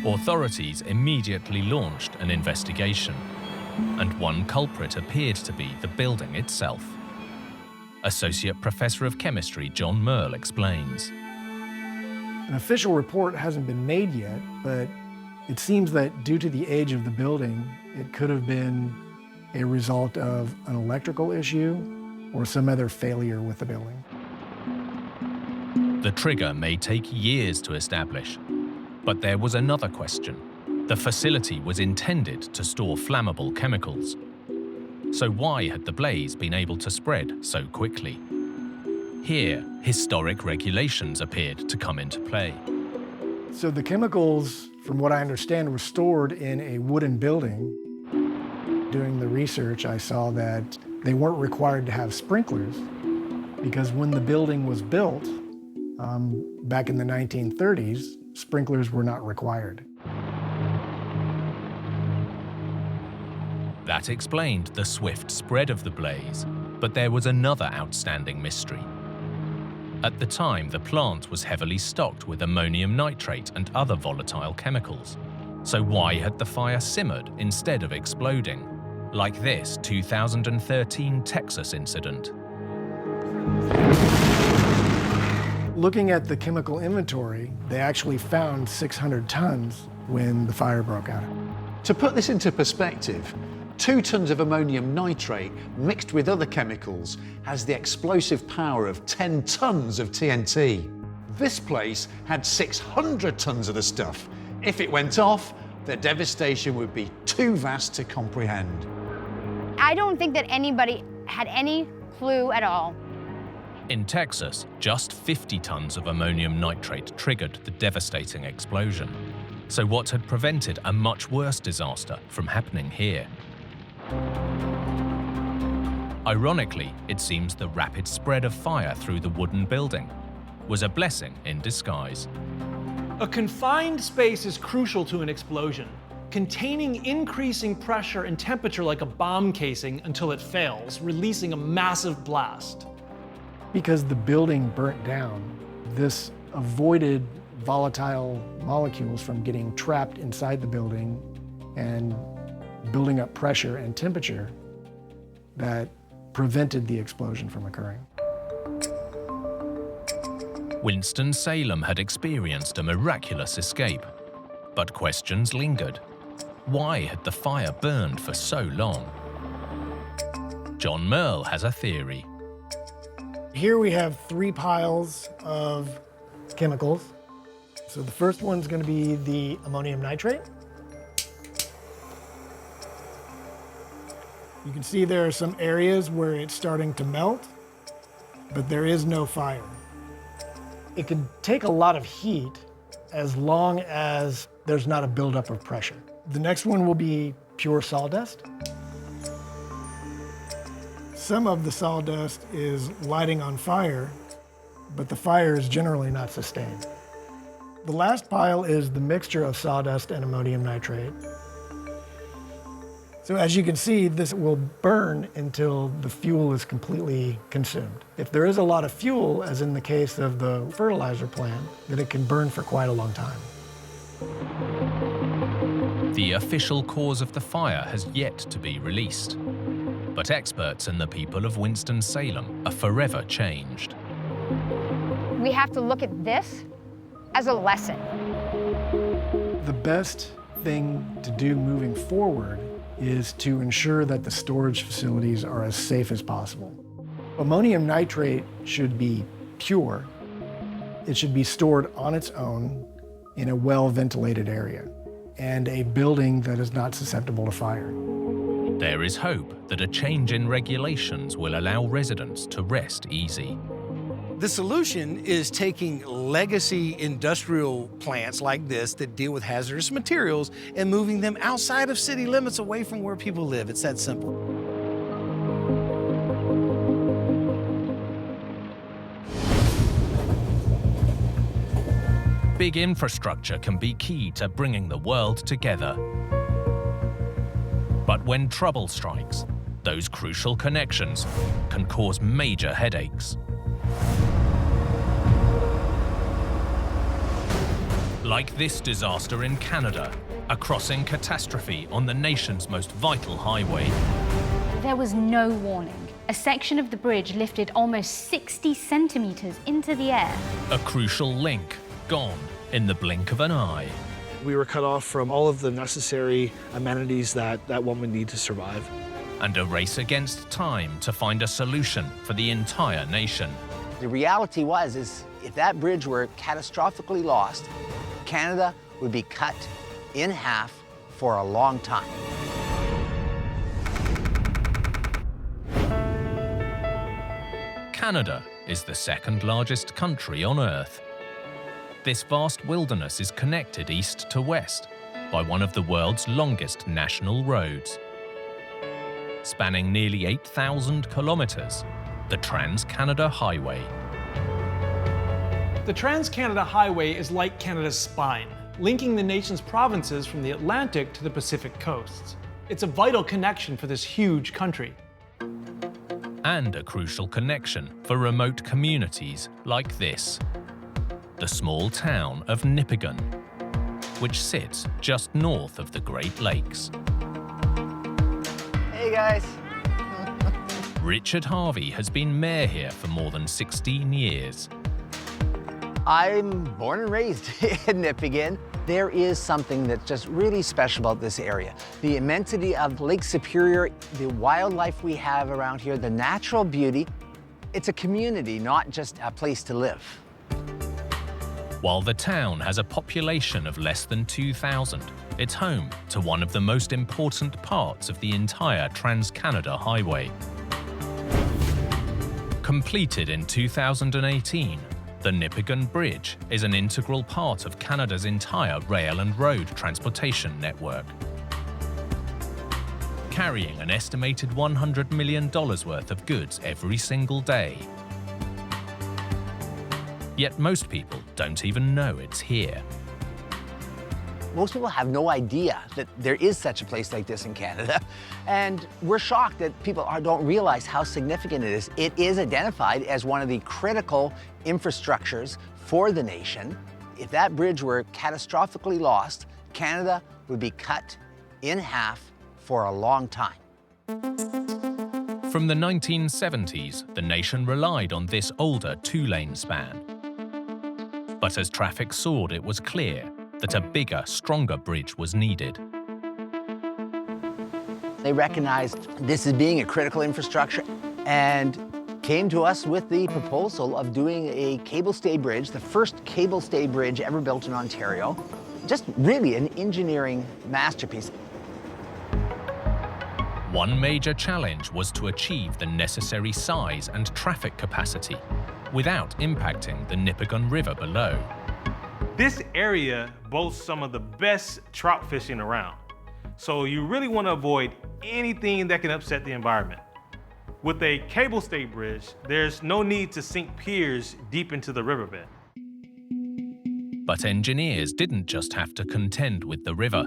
Authorities immediately launched an investigation, and one culprit appeared to be the building itself. Associate Professor of Chemistry John Merle explains. An official report hasn't been made yet, but it seems that due to the age of the building, it could have been a result of an electrical issue or some other failure with the building. The trigger may take years to establish, but there was another question. The facility was intended to store flammable chemicals. So why had the blaze been able to spread so quickly? Here, historic regulations appeared to come into play. So the chemicals, from what I understand, were stored in a wooden building. Doing the research, I saw that they weren't required to have sprinklers because when the building was built, back in the 1930s, sprinklers were not required. That explained the swift spread of the blaze, but there was another outstanding mystery. At the time, the plant was heavily stocked with ammonium nitrate and other volatile chemicals. So why had the fire simmered instead of exploding? Like this 2013 Texas incident. Looking at the chemical inventory, they actually found 600 tons when the fire broke out. To put this into perspective, 2 tons of ammonium nitrate mixed with other chemicals has the explosive power of 10 tons of TNT. This place had 600 tons of the stuff. If it went off, the devastation would be too vast to comprehend. I don't think that anybody had any clue at all. In Texas, just 50 tons of ammonium nitrate triggered the devastating explosion. So what had prevented a much worse disaster from happening here? Ironically, it seems the rapid spread of fire through the wooden building was a blessing in disguise. A confined space is crucial to an explosion, containing increasing pressure and temperature like a bomb casing until it fails, releasing a massive blast. Because the building burnt down, this avoided volatile molecules from getting trapped inside the building and building up pressure and temperature that prevented the explosion from occurring. Winston-Salem had experienced a miraculous escape, but questions lingered. Why had the fire burned for so long? John Merle has a theory. Here we have 3 piles of chemicals. So the first one's going to be the ammonium nitrate. You can see there are some areas where it's starting to melt, but there is no fire. It can take a lot of heat as long as there's not a buildup of pressure. The next one will be pure sawdust. Some of the sawdust is lighting on fire, but the fire is generally not sustained. The last pile is the mixture of sawdust and ammonium nitrate. So as you can see, this will burn until the fuel is completely consumed. If there is a lot of fuel, as in the case of the fertilizer plant, then it can burn for quite a long time. The official cause of the fire has yet to be released, but experts and the people of Winston-Salem are forever changed. We have to look at this as a lesson. The best thing to do moving forward is to ensure that the storage facilities are as safe as possible. Ammonium nitrate should be pure. It should be stored on its own in a well-ventilated area and a building that is not susceptible to fire. There is hope that a change in regulations will allow residents to rest easy. The solution is taking legacy industrial plants like this that deal with hazardous materials and moving them outside of city limits away from where people live. It's that simple. Big infrastructure can be key to bringing the world together. But when trouble strikes, those crucial connections can cause major headaches. Like this disaster in Canada, a crossing catastrophe on the nation's most vital highway. There was no warning. A section of the bridge lifted almost 60 centimeters into the air. A crucial link gone in the blink of an eye. We were cut off from all of the necessary amenities that one would need to survive. And a race against time to find a solution for the entire nation. The reality is if that bridge were catastrophically lost, Canada would be cut in half for a long time. Canada is the second largest country on Earth. This vast wilderness is connected east to west by one of the world's longest national roads. Spanning nearly 8,000 kilometers, the Trans-Canada Highway. The Trans-Canada Highway is like Canada's spine, linking the nation's provinces from the Atlantic to the Pacific coasts. It's a vital connection for this huge country. And a crucial connection for remote communities like this. The small town of Nipigon, which sits just north of the Great Lakes. Hey guys. Richard Harvey has been mayor here for more than 16 years. I'm born and raised in Nipigon. There is something that's just really special about this area. The immensity of Lake Superior, the wildlife we have around here, the natural beauty. It's a community, not just a place to live. While the town has a population of less than 2,000, it's home to one of the most important parts of the entire Trans-Canada Highway. Completed in 2018, The Nipigon Bridge is an integral part of Canada's entire rail and road transportation network, carrying an estimated $100 million worth of goods every single day. Yet most people don't even know it's here. Most people have no idea that there is such a place like this in Canada, and we're shocked that people don't realize how significant it is. It is identified as one of the critical infrastructures for the nation. If that bridge were catastrophically lost, Canada would be cut in half for a long time. From the 1970s, the nation relied on this older two-lane span. But as traffic soared, it was clear that a bigger, stronger bridge was needed. They recognized this as being a critical infrastructure and came to us with the proposal of doing a cable-stay bridge, the first cable-stay bridge ever built in Ontario. Just really an engineering masterpiece. One major challenge was to achieve the necessary size and traffic capacity without impacting the Nipigon River below. This area boasts some of the best trout fishing around, so you really want to avoid anything that can upset the environment. With a cable stay bridge, there's no need to sink piers deep into the riverbed. But engineers didn't just have to contend with the river.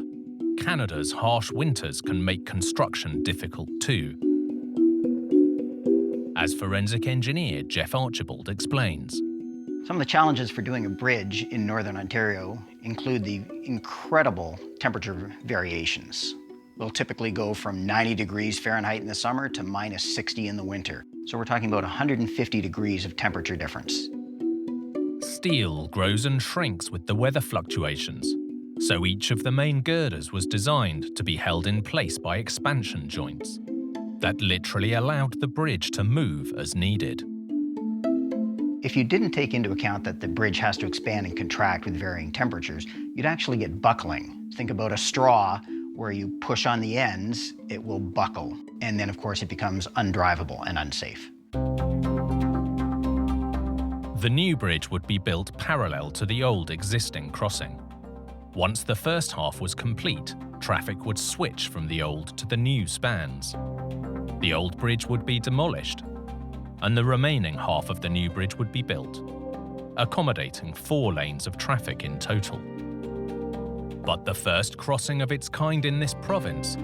Canada's harsh winters can make construction difficult too. As forensic engineer Jeff Archibald explains. Some of the challenges for doing a bridge in Northern Ontario include the incredible temperature variations. We'll typically go from 90 degrees Fahrenheit in the summer to minus 60 in the winter. So we're talking about 150 degrees of temperature difference. Steel grows and shrinks with the weather fluctuations, so each of the main girders was designed to be held in place by expansion joints that literally allowed the bridge to move as needed. If you didn't take into account that the bridge has to expand and contract with varying temperatures, you'd actually get buckling. Think about a straw where you push on the ends, it will buckle. And then of course it becomes undrivable and unsafe. The new bridge would be built parallel to the old existing crossing. Once the first half was complete, traffic would switch from the old to the new spans. The old bridge would be demolished, and the remaining half of the new bridge would be built, accommodating 4 lanes of traffic in total. But the first crossing of its kind in this province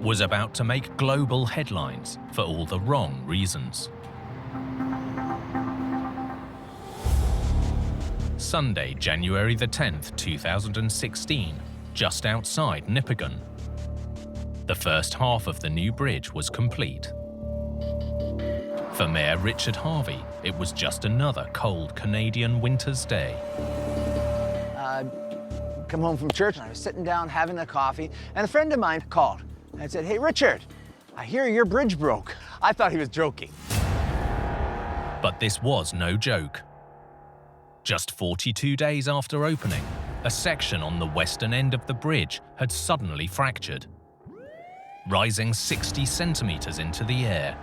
was about to make global headlines for all the wrong reasons. Sunday, January the 10th, 2016, just outside Nipigon. The first half of the new bridge was complete. For Mayor Richard Harvey, it was just another cold Canadian winter's day. Come home from church and I was sitting down having a coffee and a friend of mine called and said, "Hey Richard, I hear your bridge broke." I thought he was joking. But this was no joke. Just 42 days after opening, a section on the western end of the bridge had suddenly fractured, rising 60 centimeters into the air.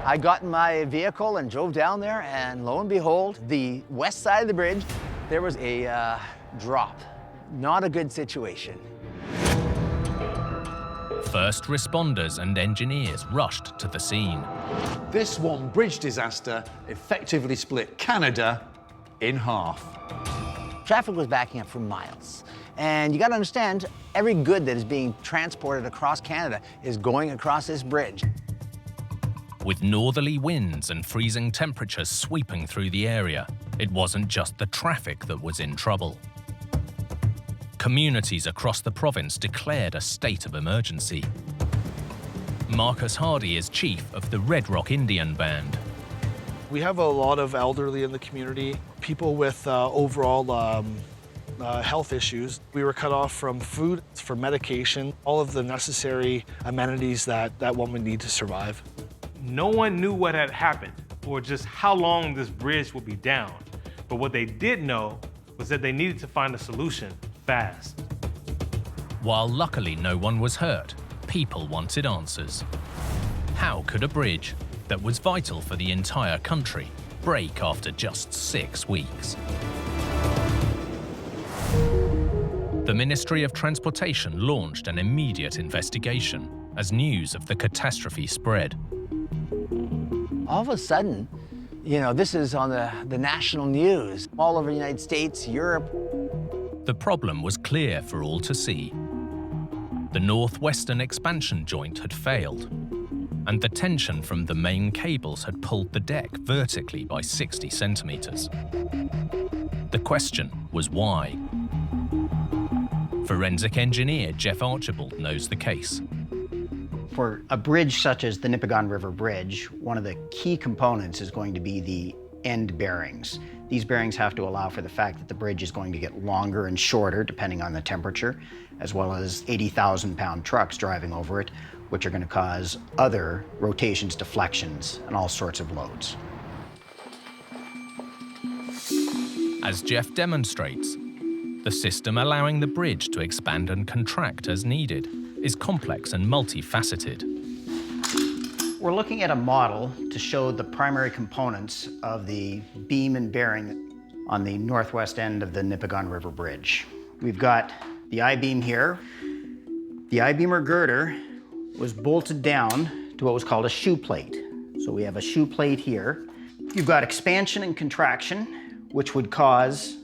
I got in my vehicle and drove down there, and lo and behold, the west side of the bridge, there was a drop. Not a good situation. First responders and engineers rushed to the scene. This one bridge disaster effectively split Canada in half. Traffic was backing up for miles. And you gotta understand, every good that is being transported across Canada is going across this bridge. With northerly winds and freezing temperatures sweeping through the area, it wasn't just the traffic that was in trouble. Communities across the province declared a state of emergency. Marcus Hardy is chief of the Red Rock Indian Band. We have a lot of elderly in the community, people with overall health issues. We were cut off from food, from medication, all of the necessary amenities that one would need to survive. No one knew what had happened or just how long this bridge would be down. But what they did know was that they needed to find a solution fast. While luckily no one was hurt, people wanted answers. How could a bridge that was vital for the entire country break after just 6 weeks. The Ministry of Transportation launched an immediate investigation as news of the catastrophe spread. All of a sudden, you know, this is on the national news, all over the United States, Europe. The problem was clear for all to see. The northwestern expansion joint had failed, and the tension from the main cables had pulled the deck vertically by 60 centimeters. The question was why? Forensic engineer Jeff Archibald knows the case. For a bridge such as the Nipigon River Bridge, one of the key components is going to be the end bearings. These bearings have to allow for the fact that the bridge is going to get longer and shorter depending on the temperature, as well as 80,000-pound trucks driving over it, which are going to cause other rotations, deflections, and all sorts of loads. As Jeff demonstrates, the system allowing the bridge to expand and contract as needed is complex and multifaceted. We're looking at a model to show the primary components of the beam and bearing on the northwest end of the Nipigon River Bridge. We've got the I-beam here. The I-beam or girder was bolted down to what was called a shoe plate. So we have a shoe plate here. You've got expansion and contraction, which would cause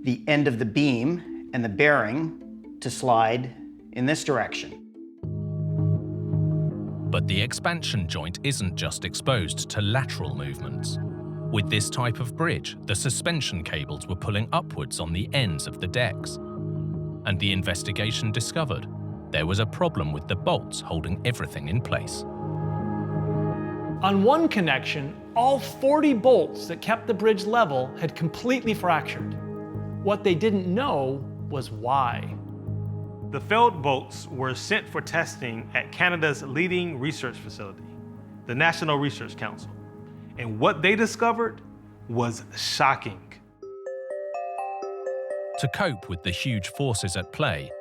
the end of the beam and the bearing to slide in this direction. But the expansion joint isn't just exposed to lateral movements. With this type of bridge, the suspension cables were pulling upwards on the ends of the decks. And the investigation discovered there was a problem with the bolts holding everything in place. On one connection, all 40 bolts that kept the bridge level had completely fractured. What they didn't know was why. The failed bolts were sent for testing at Canada's leading research facility, the National Research Council. And what they discovered was shocking. To cope with the huge forces at play,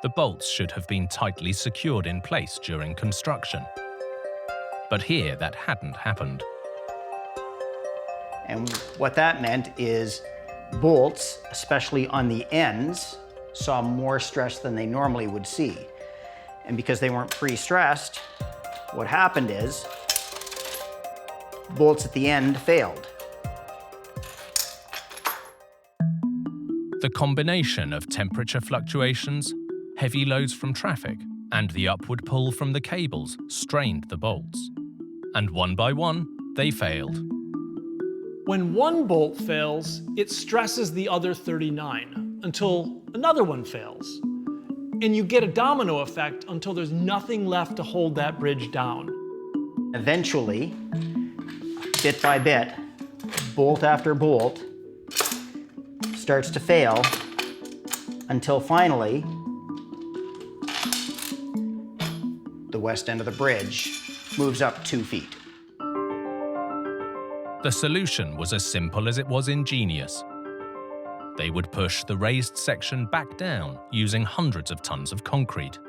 the bolts should have been tightly secured in place during construction. But here that hadn't happened. And what that meant is bolts, especially on the ends, saw more stress than they normally would see. And because they weren't pre-stressed, what happened is bolts at the end failed. The combination of temperature fluctuations, heavy loads from traffic, and the upward pull from the cables strained the bolts. And one by one, they failed. When one bolt fails, it stresses the other 39 until another one fails. And you get a domino effect until there's nothing left to hold that bridge down. Eventually, bit by bit, bolt after bolt starts to fail until finally the west end of the bridge moves up 2 feet. The solution was as simple as it was ingenious. They would push the raised section back down using hundreds of tons of concrete.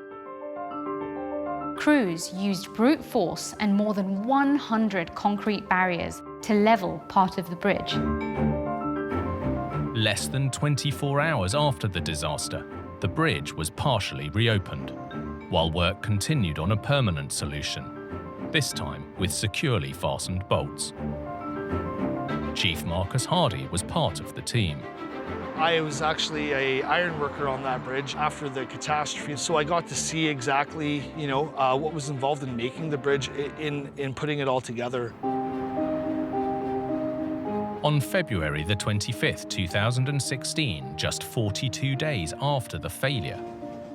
Crews used brute force and more than 100 concrete barriers to level part of the bridge. Less than 24 hours after the disaster, the bridge was partially reopened, while work continued on a permanent solution, this time with securely fastened bolts. Chief Marcus Hardy was part of the team. I was actually an iron worker on that bridge after the catastrophe, so I got to see exactly, what was involved in making the bridge, in putting it all together. On February the 25th, 2016, just 42 days after the failure,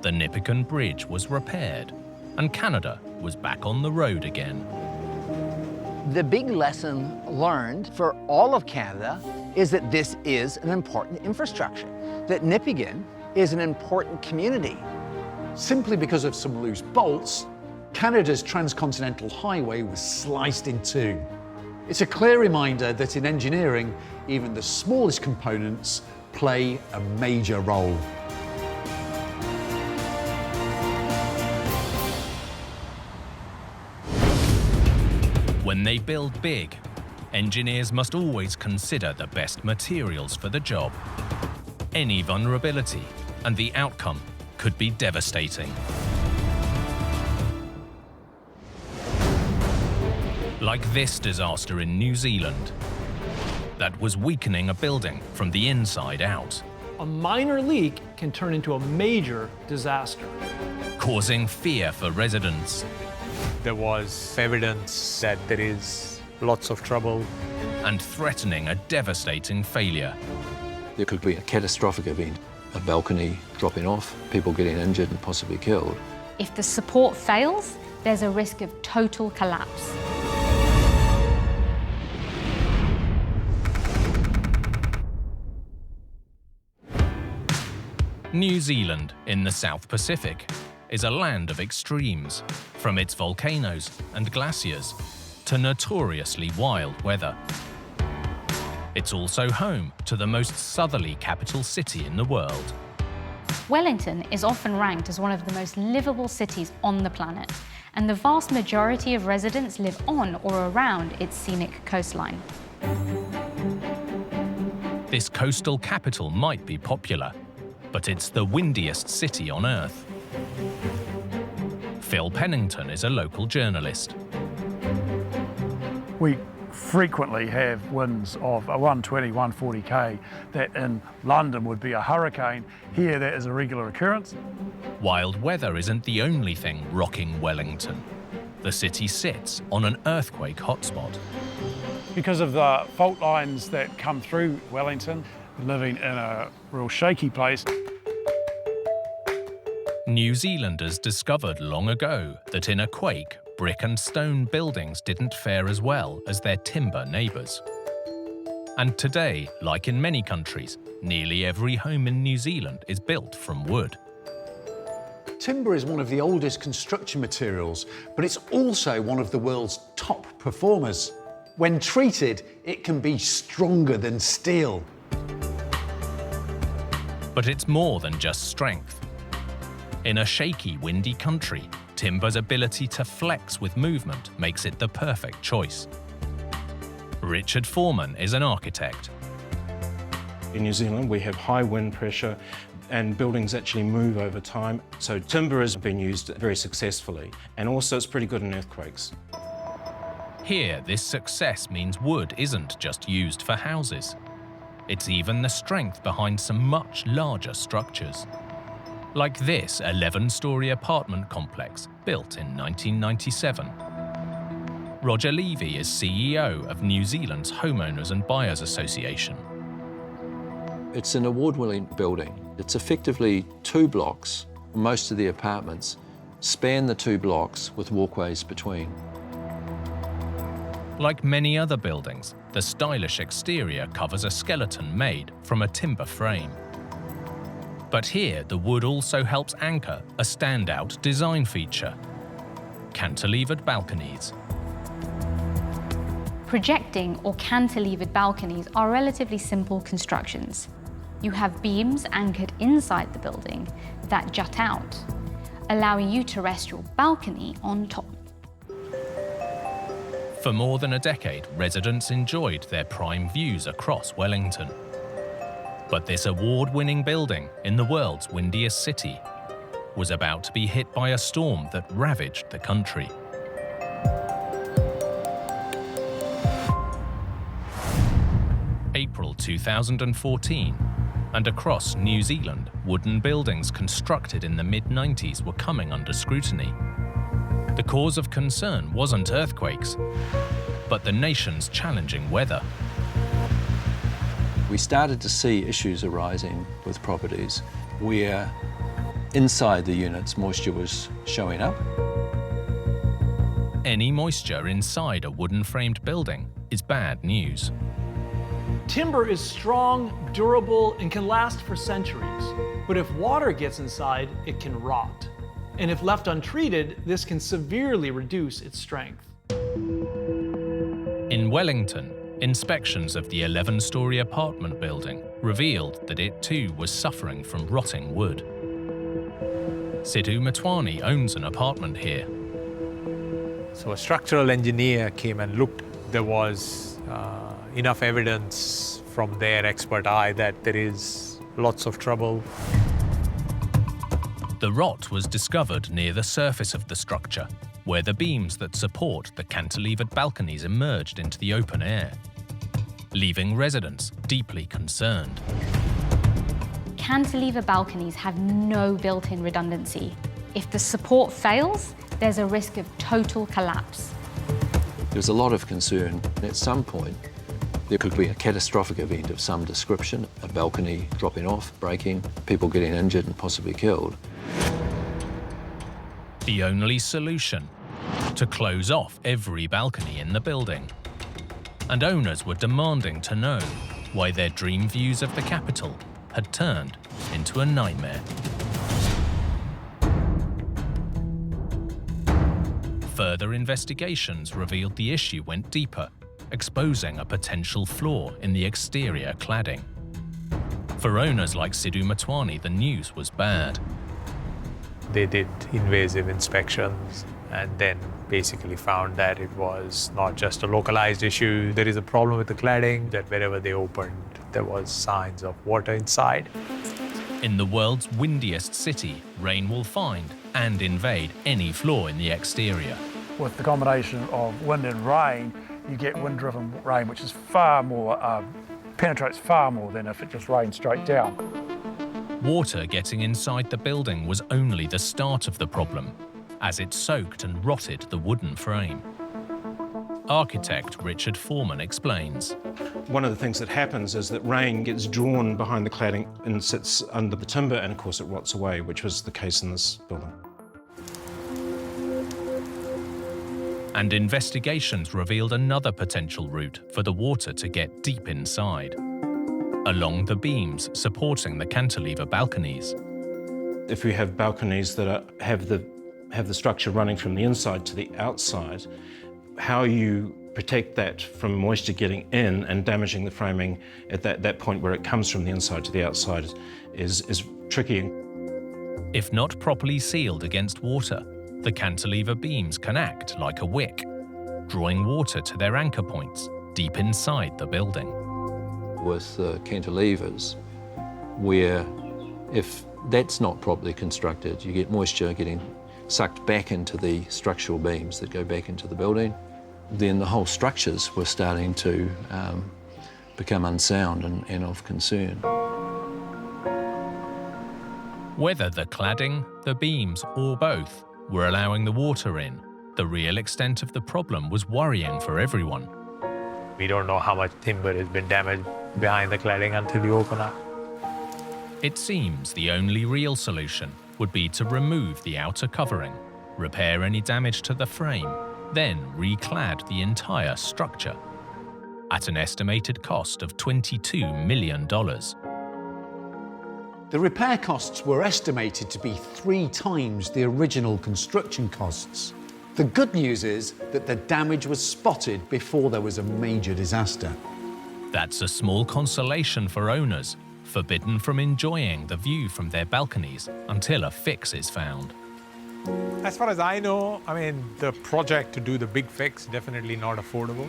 the Nipigon Bridge was repaired, and Canada was back on the road again. The big lesson learned for all of Canada is that this is an important infrastructure, that Nipigon is an important community. Simply because of some loose bolts, Canada's transcontinental highway was sliced in two. It's a clear reminder that in engineering, even the smallest components play a major role. When they build big, engineers must always consider the best materials for the job. Any vulnerability, and the outcome could be devastating. Like this disaster in New Zealand, that was weakening a building from the inside out, A minor leak can turn into a major disaster. causing fear for residents. There was evidence that there is lots of trouble. And threatening a devastating failure. There could be a catastrophic event, a balcony dropping off, people getting injured and possibly killed. If the support fails, there's a risk of total collapse. New Zealand, in the South Pacific, is a land of extremes, from its volcanoes and glaciers to notoriously wild weather. It's also home to the most southerly capital city in the world. Wellington is often ranked as one of the most livable cities on the planet, and the vast majority of residents live on or around its scenic coastline. This coastal capital might be popular, but it's the windiest city on Earth. Phil Pennington is a local journalist. We frequently have winds of a 120, 140k that in London would be a hurricane. Here that is a regular occurrence. Wild weather isn't the only thing rocking Wellington. The city sits on an earthquake hotspot. Because of the fault lines that come through Wellington, living in a real shaky place. New Zealanders discovered long ago that in a quake, brick and stone buildings didn't fare as well as their timber neighbours. And today, like in many countries, nearly every home in New Zealand is built from wood. Timber is one of the oldest construction materials, but it's also one of the world's top performers. When treated, it can be stronger than steel. But it's more than just strength. In a shaky, windy country, timber's ability to flex with movement makes it the perfect choice. Richard Foreman is an architect. In New Zealand, we have high wind pressure and buildings actually move over time. So timber has been used very successfully, and also it's pretty good in earthquakes. Here, this success means wood isn't just used for houses. It's even the strength behind some much larger structures. Like this 11-storey apartment complex built in 1997. Roger Levy is CEO of New Zealand's Homeowners and Buyers Association. It's an award-winning building. It's effectively 2 blocks. Most of the apartments span the 2 blocks with walkways between. Like many other buildings, the stylish exterior covers a skeleton made from a timber frame. But here, the wood also helps anchor a standout design feature: cantilevered balconies. Projecting or cantilevered balconies are relatively simple constructions. You have beams anchored inside the building that jut out, allowing you to rest your balcony on top. For more than a decade, residents enjoyed their prime views across Wellington. But this award-winning building in the world's windiest city was about to be hit by a storm that ravaged the country. April 2014, and across New Zealand, wooden buildings constructed in the mid-90s were coming under scrutiny. The cause of concern wasn't earthquakes, but the nation's challenging weather. We started to see issues arising with properties where inside the units moisture was showing up. Any moisture inside a wooden-framed building is bad news. Timber is strong, durable, and can last for centuries. But if water gets inside, it can rot. And if left untreated, this can severely reduce its strength. In Wellington, inspections of the 11-storey apartment building revealed that it too was suffering from rotting wood. Sidhu Matwani owns an apartment here. So a structural engineer came and looked. There was enough evidence from their expert eye that there is lots of trouble. The rot was discovered near the surface of the structure, where the beams that support the cantilevered balconies emerged into the open air, leaving residents deeply concerned. Cantilever balconies have no built-in redundancy. If the support fails, there's a risk of total collapse. There's a lot of concern. At some point, there could be a catastrophic event of some description, a balcony dropping off, breaking, people getting injured and possibly killed. The only solution: to close off every balcony in the building. And owners were demanding to know why their dream views of the capital had turned into a nightmare. Further investigations revealed the issue went deeper, exposing a potential flaw in the exterior cladding. For owners like Sidhu Matwani, the news was bad. They did invasive inspections and then basically found that it was not just a localized issue. There is a problem with the cladding, that wherever they opened, there was signs of water inside. In the world's windiest city, rain will find and invade any flaw in the exterior. With the combination of wind and rain, you get wind-driven rain, which is far more, penetrates far more than if it just rained straight down. Water getting inside the building was only the start of the problem, as it soaked and rotted the wooden frame. Architect Richard Foreman explains. One of the things that happens is that rain gets drawn behind the cladding and sits under the timber, and of course it rots away, which was the case in this building. And investigations revealed another potential route for the water to get deep inside, along the beams supporting the cantilever balconies. If we have balconies that have the structure running from the inside to the outside, how you protect that from moisture getting in and damaging the framing at that point where it comes from the inside to the outside is tricky. If not properly sealed against water, the cantilever beams can act like a wick, drawing water to their anchor points deep inside the building. With cantilevers, where if that's not properly constructed, you get moisture getting sucked back into the structural beams that go back into the building, then the whole structures were starting to become unsound and of concern. Whether the cladding, the beams, or both were allowing the water in, the real extent of the problem was worrying for everyone. We don't know how much timber has been damaged behind the cladding until you open up. It seems the only real solution would be to remove the outer covering, repair any damage to the frame, then reclad the entire structure, at an estimated cost of $22 million. The repair costs were estimated to be 3 times the original construction costs. The good news is that the damage was spotted before there was a major disaster. That's a small consolation for owners, forbidden from enjoying the view from their balconies until a fix is found. As far as I know, the project to do the big fix, definitely not affordable.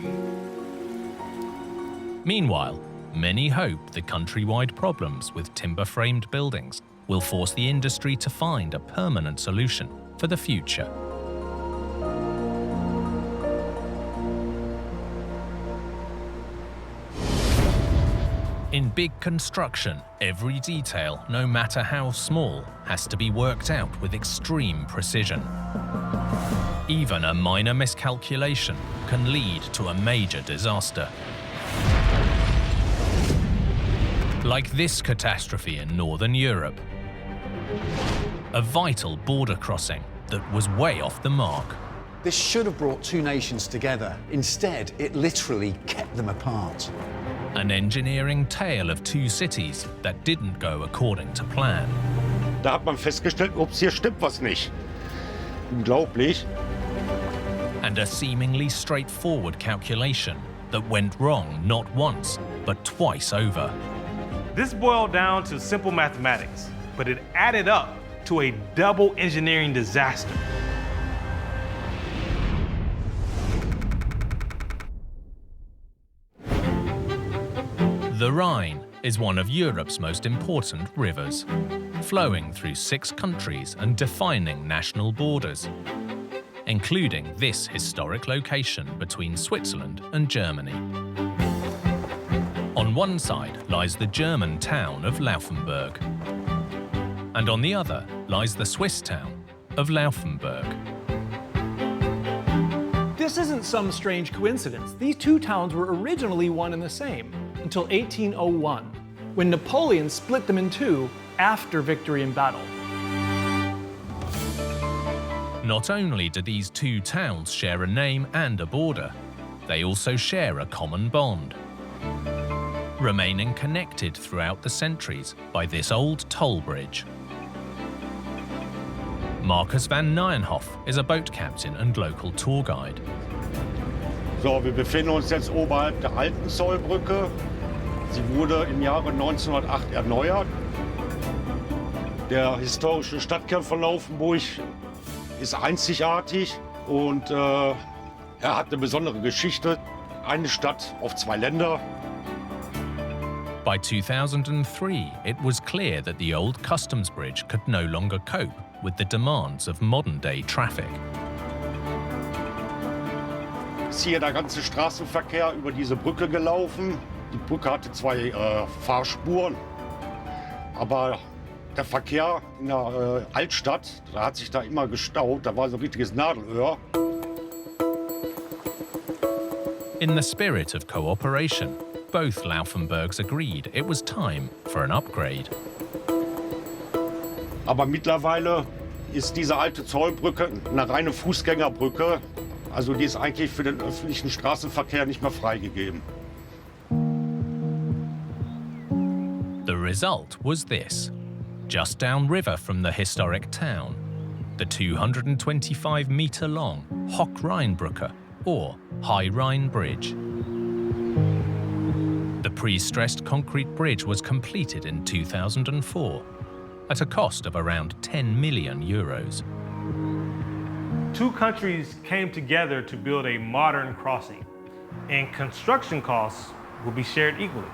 Meanwhile, many hope the countrywide problems with timber-framed buildings will force the industry to find a permanent solution for the future. In big construction, every detail, no matter how small, has to be worked out with extreme precision. Even a minor miscalculation can lead to a major disaster. Like this catastrophe in Northern Europe. A vital border crossing that was way off the mark. This should have brought 2 nations together. Instead, it literally kept them apart. An engineering tale of 2 cities that didn't go according to plan. Da hat man festgestellt, ups, hier stimmt was nicht. Unglaublich. And a seemingly straightforward calculation that went wrong not once, but twice over. This boiled down to simple mathematics, but it added up to a double engineering disaster. The Rhine is one of Europe's most important rivers, flowing through 6 countries and defining national borders, including this historic location between Switzerland and Germany. On one side lies the German town of Laufenburg, and on the other lies the Swiss town of Laufenburg. This isn't some strange coincidence. These two towns were originally one and the same until 1801, when Napoleon split them in two after victory in battle. Not only do these two towns share a name and a border, they also share a common bond, remaining connected throughout the centuries by this old toll bridge. Marcus van Nijenhoff is a boat captain and local tour guide. So, wir befinden uns jetzt oberhalb der alten Zollbrücke. Sie wurde im Jahre 1908 erneuert. Der historische Stadtkern von Laufenburg ist einzigartig und er hat eine besondere Geschichte. Eine Stadt auf 2 Länder. By 2003, it was clear that the old customs bridge could no longer cope with the demands of modern-day traffic. Ist hier der ganze Straßenverkehr über diese Brücke gelaufen. Die Brücke hatte 2 Fahrspuren, aber der Verkehr in der Altstadt, da hat sich da immer gestaut, da war so ein richtiges Nadelöhr. In the spirit of cooperation, both Laufenburgs agreed it was time for an upgrade. Aber mittlerweile ist diese alte Zollbrücke eine reine Fußgängerbrücke. Also die ist eigentlich für den öffentlichen Straßenverkehr nicht mehr freigegeben. The result was this. Just downriver from the historic town, the 225-meter-long Hoch-Rheinbrücke, or High Rhine Bridge. The pre-stressed concrete bridge was completed in 2004 at a cost of around 10 million euros. 2 countries came together to build a modern crossing, and construction costs will be shared equally.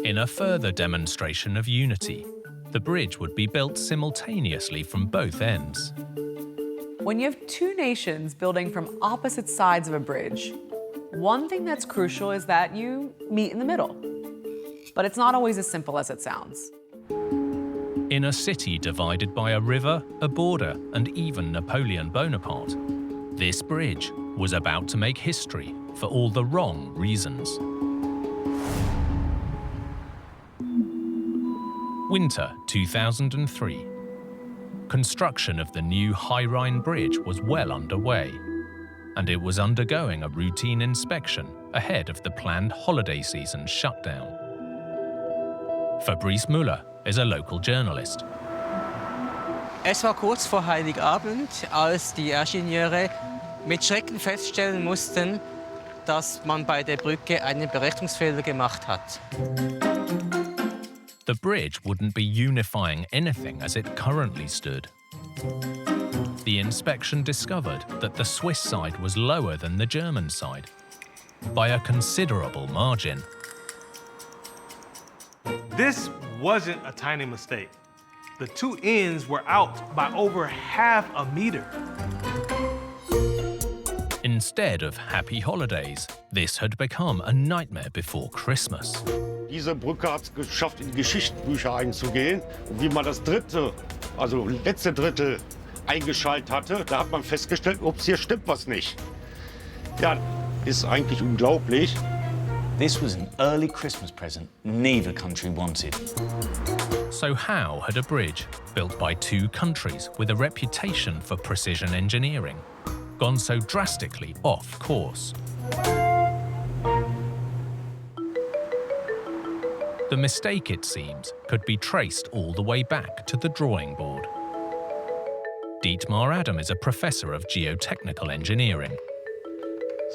In a further demonstration of unity, the bridge would be built simultaneously from both ends. When you have 2 nations building from opposite sides of a bridge, one thing that's crucial is that you meet in the middle. But it's not always as simple as it sounds. In a city divided by a river, a border, and even Napoleon Bonaparte, this bridge was about to make history for all the wrong reasons. Winter 2003. Construction of the new High Rhine Bridge was well underway, and it was undergoing a routine inspection ahead of the planned holiday season shutdown. Fabrice Müller is a local journalist. Es war kurz vor Heiligabend, als die Ingenieure mit Schrecken feststellen mussten, dass man bei der Brücke einen Berechnungsfehler gemacht hat. The bridge wouldn't be unifying anything as it currently stood. The inspection discovered that the Swiss side was lower than the German side, by a considerable margin. This wasn't a tiny mistake. The 2 ends were out by over half a meter. Instead of happy holidays, this had become a nightmare before Christmas. Diese Brücke hat es geschafft, in die Geschichtsbücher einzugehen. Und wie man das letzte Drittel eingeschaltet hatte, da hat man festgestellt, ups, hier stimmt was nicht. Ja, ist eigentlich unglaublich. This was an early Christmas present neither country wanted. So how had a bridge, built by 2 countries with a reputation for precision engineering, gone so drastically off course? The mistake, it seems, could be traced all the way back to the drawing board. Dietmar Adam is a professor of geotechnical engineering.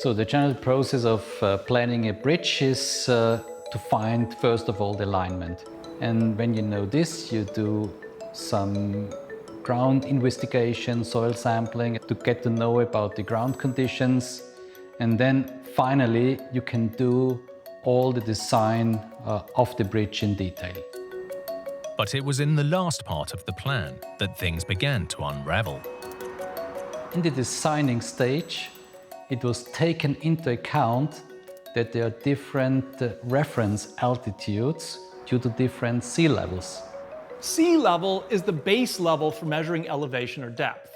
So the general process of planning a bridge is to find, first of all, the alignment. And when you know this, you do some ground investigation, soil sampling, to get to know about the ground conditions. And then finally, you can do all the design of the bridge in detail. But it was in the last part of the plan that things began to unravel. In the designing stage, it was taken into account that there are different reference altitudes due to different sea levels. Sea level is the base level for measuring elevation or depth.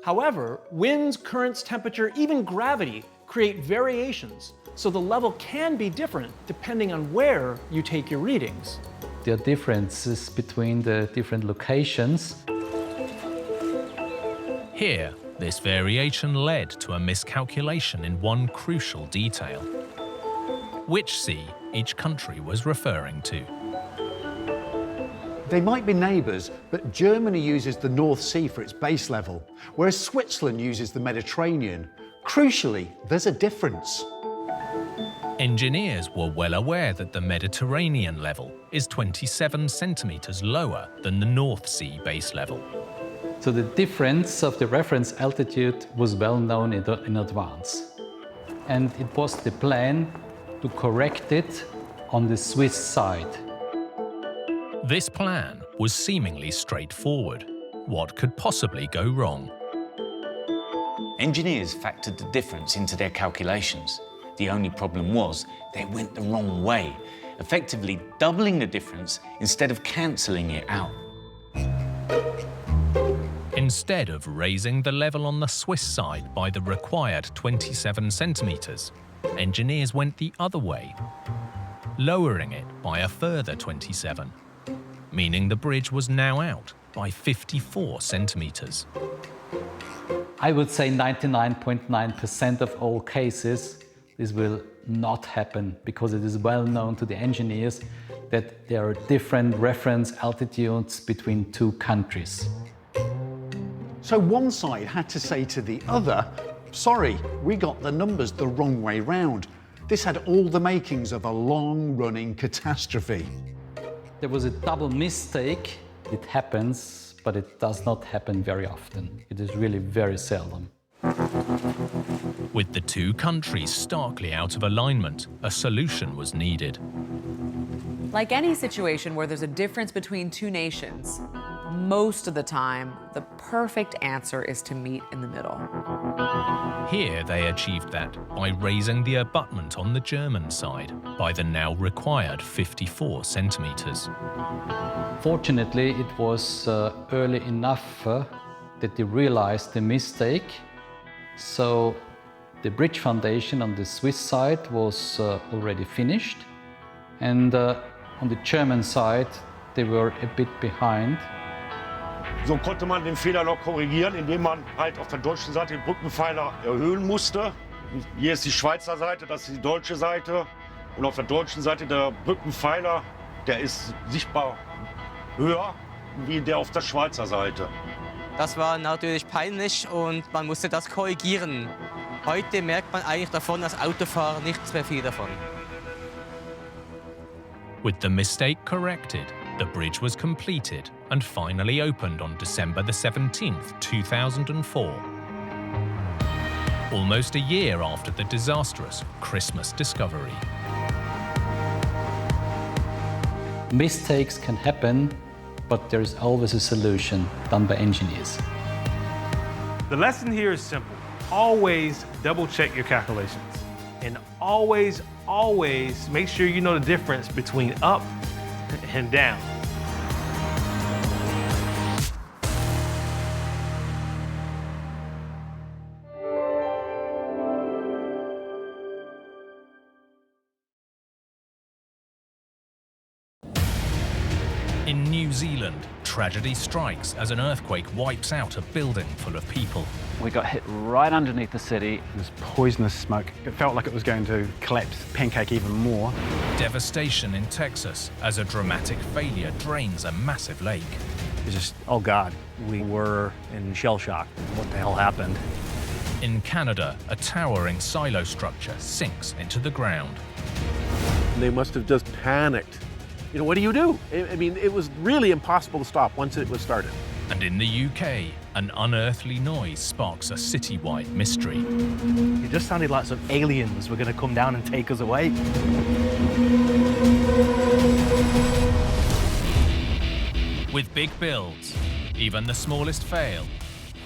However, winds, currents, temperature, even gravity create variations, so the level can be different depending on where you take your readings. There are differences between the different locations. Here, this variation led to a miscalculation in one crucial detail: which sea each country was referring to. They might be neighbours, but Germany uses the North Sea for its base level, whereas Switzerland uses the Mediterranean. Crucially, there's a difference. Engineers were well aware that the Mediterranean level is 27 centimeters lower than the North Sea base level. So the difference of the reference altitude was well known in advance. And it was the plan to correct it on the Swiss side. This plan was seemingly straightforward. What could possibly go wrong? Engineers factored the difference into their calculations. The only problem was they went the wrong way, effectively doubling the difference instead of cancelling it out. Instead of raising the level on the Swiss side by the required 27 centimeters, engineers went the other way, lowering it by a further 27, meaning the bridge was now out by 54 centimeters. I would say 99.9% of all cases, this will not happen because it is well known to the engineers that there are different reference altitudes between two countries. So one side had to say to the other, sorry, we got the numbers the wrong way round. This had all the makings of a long-running catastrophe. There was a double mistake. It happens, but it does not happen very often. It is really very seldom. With the two countries starkly out of alignment, a solution was needed. Like any situation where there's a difference between two nations, most of the time, the perfect answer is to meet in the middle. Here they achieved that by raising the abutment on the German side by the now required 54 centimeters. Fortunately, it was early enough that they realized the mistake. So the bridge foundation on the Swiss side was already finished, and on the German side they were a bit behind. So konnte man den Fehler noch korrigieren, indem man halt auf der deutschen Seite den Brückenpfeiler erhöhen musste. Hier ist die Schweizer Seite, das ist die deutsche Seite. Und auf der deutschen Seite der Brückenpfeiler, der ist sichtbar höher wie der auf der Schweizer Seite. Das war natürlich peinlich und man musste das korrigieren. Heute merkt man eigentlich davon als Autofahrer nichts mehr viel davon. With the mistake corrected, the bridge was completed and finally opened on December the 17th, 2004. Almost a year after the disastrous Christmas discovery. Mistakes can happen, but there is always a solution done by engineers. The lesson here is simple. Always double check your calculations. And always make sure you know the difference between up and down. In New Zealand, tragedy strikes as an earthquake wipes out a building full of people. We got hit right underneath the city. This poisonous smoke. It felt like it was going to collapse, pancake even more. Devastation in Texas as a dramatic failure drains a massive lake. It's just, oh God, we were in shell shock. What the hell happened? In Canada, a towering silo structure sinks into the ground. They must have just panicked. You know, what do you do? I mean, it was really impossible to stop once it was started. And in the UK, an unearthly noise sparks a citywide mystery. It just sounded like some aliens were going to come down and take us away. With big builds, even the smallest fail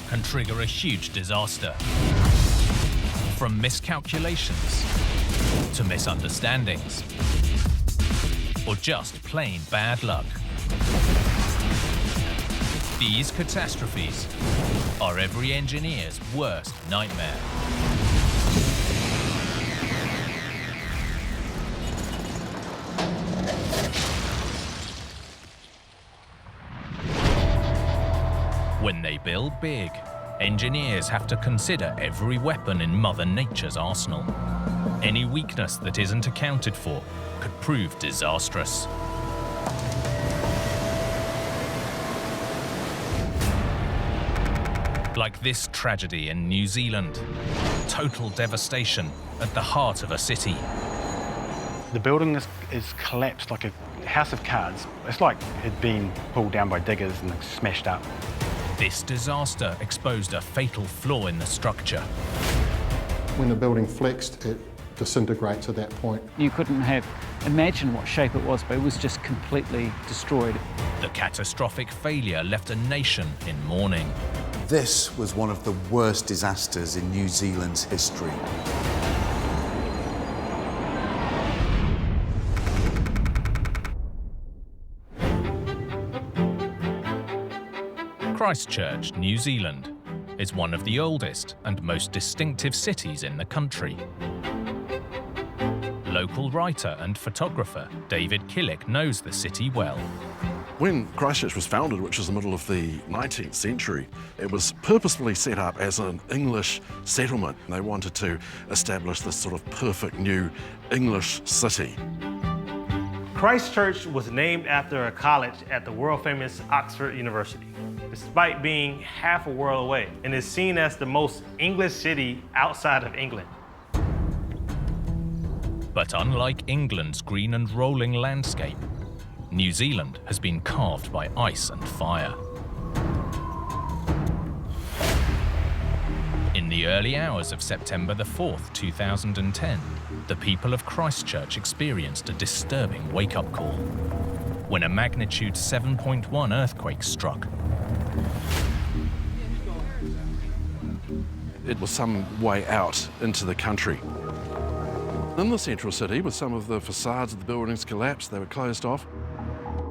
can trigger a huge disaster. From miscalculations to misunderstandings, or just plain bad luck. These catastrophes are every engineer's worst nightmare. When they build big, engineers have to consider every weapon in Mother Nature's arsenal. Any weakness that isn't accounted for could prove disastrous. Like this tragedy in New Zealand. Total devastation at the heart of a city. The building is collapsed like a house of cards. It's like it had been pulled down by diggers and smashed up. This disaster exposed a fatal flaw in the structure. When the building flexed, it disintegrates at that point. You couldn't have imagined what shape it was, but it was just completely destroyed. The catastrophic failure left a nation in mourning. This was one of the worst disasters in New Zealand's history. Christchurch, New Zealand, is one of the oldest and most distinctive cities in the country. Local writer and photographer David Killick knows the city well. When Christchurch was founded, which was the middle of the 19th century, it was purposefully set up as an English settlement. They wanted to establish this sort of perfect new English city. Christchurch was named after a college at the world-famous Oxford University, despite being half a world away, and is seen as the most English city outside of England. But unlike England's green and rolling landscape, New Zealand has been carved by ice and fire. In the early hours of September the 4th, 2010, the people of Christchurch experienced a disturbing wake-up call when a magnitude 7.1 earthquake struck. It was some way out into the country. In the central city, with some of the facades of the buildings collapsed, they were closed off.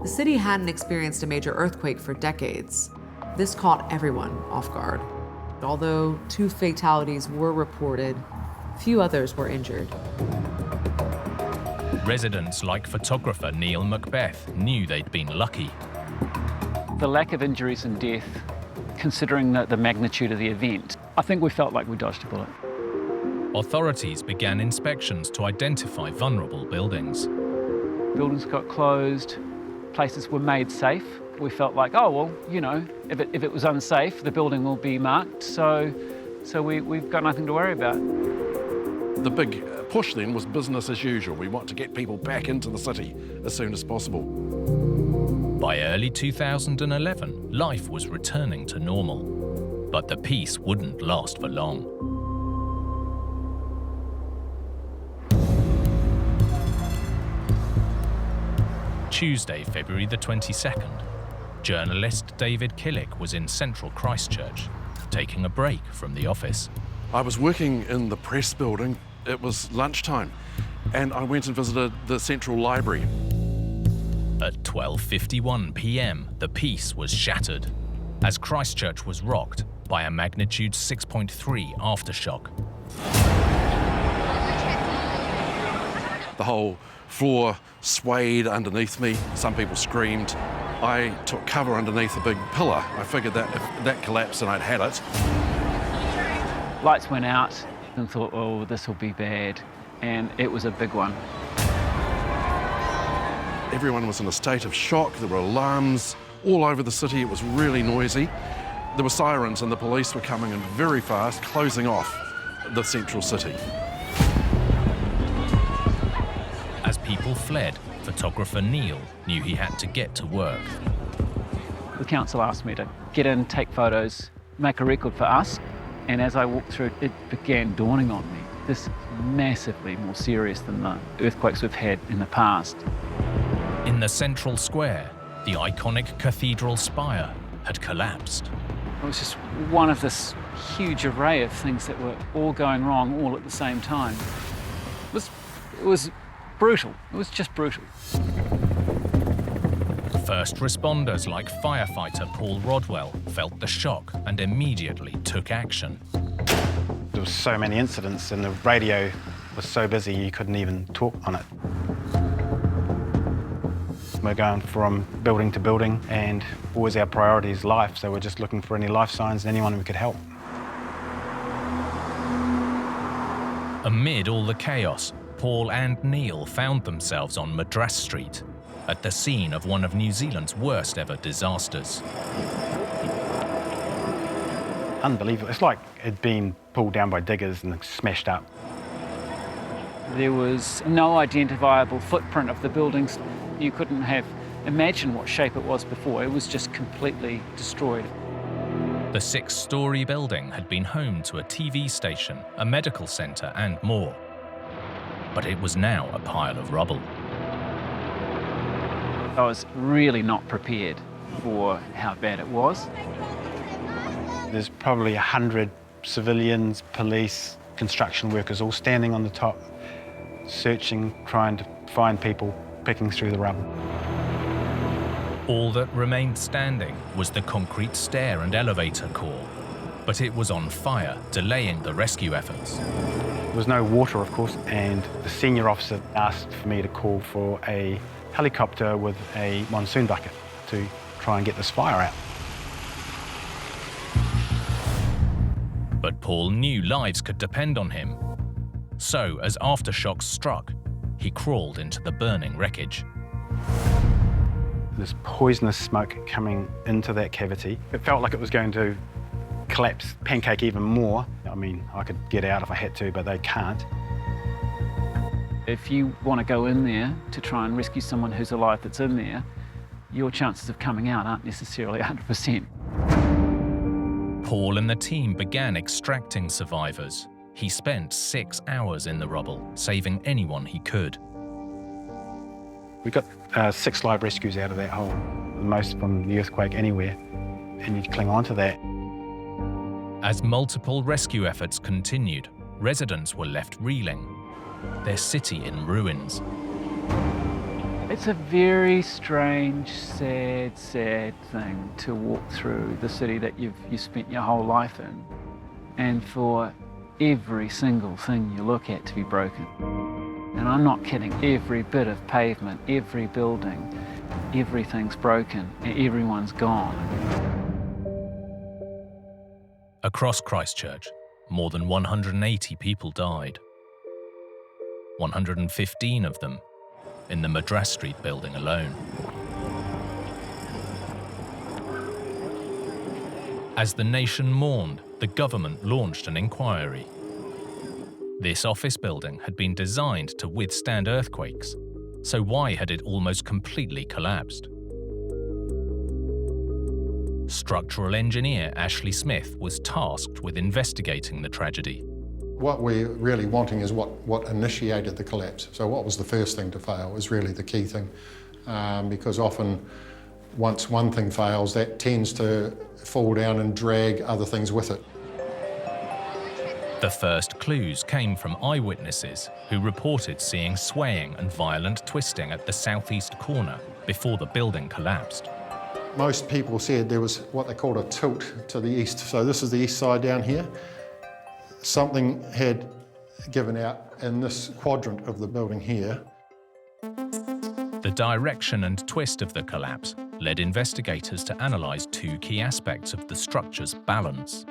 The city hadn't experienced a major earthquake for decades. This caught everyone off guard. Although 2 fatalities were reported, few others were injured. Residents like photographer Neil Macbeth knew they'd been lucky. The lack of injuries and death, considering the magnitude of the event, I think we felt like we dodged a bullet. Authorities began inspections to identify vulnerable buildings. Buildings got closed, places were made safe. We felt like, oh, well, you know, if it was unsafe, the building will be marked, so we've got nothing to worry about. The big push then was business as usual. We want to get people back into the city as soon as possible. By early 2011, life was returning to normal, but the peace wouldn't last for long. Tuesday, February the 22nd, journalist David Killick was in central Christchurch, taking a break from the office. I was working in the press building. It was lunchtime, and I went and visited the central library. At 12:51 p.m., the peace was shattered as Christchurch was rocked by a magnitude 6.3 aftershock. The whole floor swayed underneath me. Some people screamed. I took cover underneath a big pillar. I figured that if that collapsed and I'd had it. Lights went out and thought, oh, this will be bad. And it was a big one. Everyone was in a state of shock. There were alarms all over the city. It was really noisy. There were sirens and the police were coming in very fast, closing off the central city. As people fled, photographer Neil knew he had to get to work. The council asked me to get in, take photos, make a record for us, and as I walked through, it began dawning on me. This is massively more serious than the earthquakes we've had in the past. In the central square, the iconic cathedral spire had collapsed. It was just one of this huge array of things that were all going wrong all at the same time. It was brutal. It was just brutal. First responders like firefighter Paul Rodwell felt the shock and immediately took action. There were so many incidents and the radio was so busy you couldn't even talk on it. We're going from building to building and always our priority is life, so we're just looking for any life signs and anyone we could help. Amid all the chaos, Paul and Neil found themselves on Madras Street, at the scene of one of New Zealand's worst ever disasters. Unbelievable. It's like it'd been pulled down by diggers and smashed up. There was no identifiable footprint of the buildings. You couldn't have imagined what shape it was before. It was just completely destroyed. The 6-story building had been home to a TV station, a medical centre and more. But it was now a pile of rubble. I was really not prepared for how bad it was. There's probably 100 civilians, police, construction workers all standing on the top, searching, trying to find people picking through the rubble. All that remained standing was the concrete stair and elevator core, but it was on fire, delaying the rescue efforts. There was no water, of course, and the senior officer asked for me to call for a helicopter with a monsoon bucket to try and get this fire out. But Paul knew lives could depend on him. So, as aftershocks struck, he crawled into the burning wreckage. There's poisonous smoke coming into that cavity. It felt like it was going to collapse, pancake even more. I mean, I could get out if I had to, but they can't. If you want to go in there to try and rescue someone who's alive that's in there, your chances of coming out aren't necessarily 100%. Paul and the team began extracting survivors. He spent 6 hours in the rubble, saving anyone he could. We got 6 live rescues out of that hole, the most from the earthquake anywhere, and you cling on to that. As multiple rescue efforts continued, residents were left reeling, their city in ruins. It's a very strange, sad thing to walk through the city that you've spent your whole life in, and for every single thing you look at to be broken. And I'm not kidding, every bit of pavement, every building, everything's broken, and everyone's gone. Across Christchurch, more than 180 people died. 115 of them in the Madras Street building alone. As the nation mourned, the government launched an inquiry. This office building had been designed to withstand earthquakes, so why had it almost completely collapsed? Structural engineer Ashley Smith was tasked with investigating the tragedy. What we're really wanting is what initiated the collapse. So what was the first thing to fail is really the key thing, because often once one thing fails, that tends to fall down and drag other things with it. The first clues came from eyewitnesses who reported seeing swaying and violent twisting at the southeast corner before the building collapsed. Most people said there was what they called a tilt to the east. So this is the east side down here. Something had given out in this quadrant of the building here. The direction and twist of the collapse led investigators to analyse 2 key aspects of the structure's balance,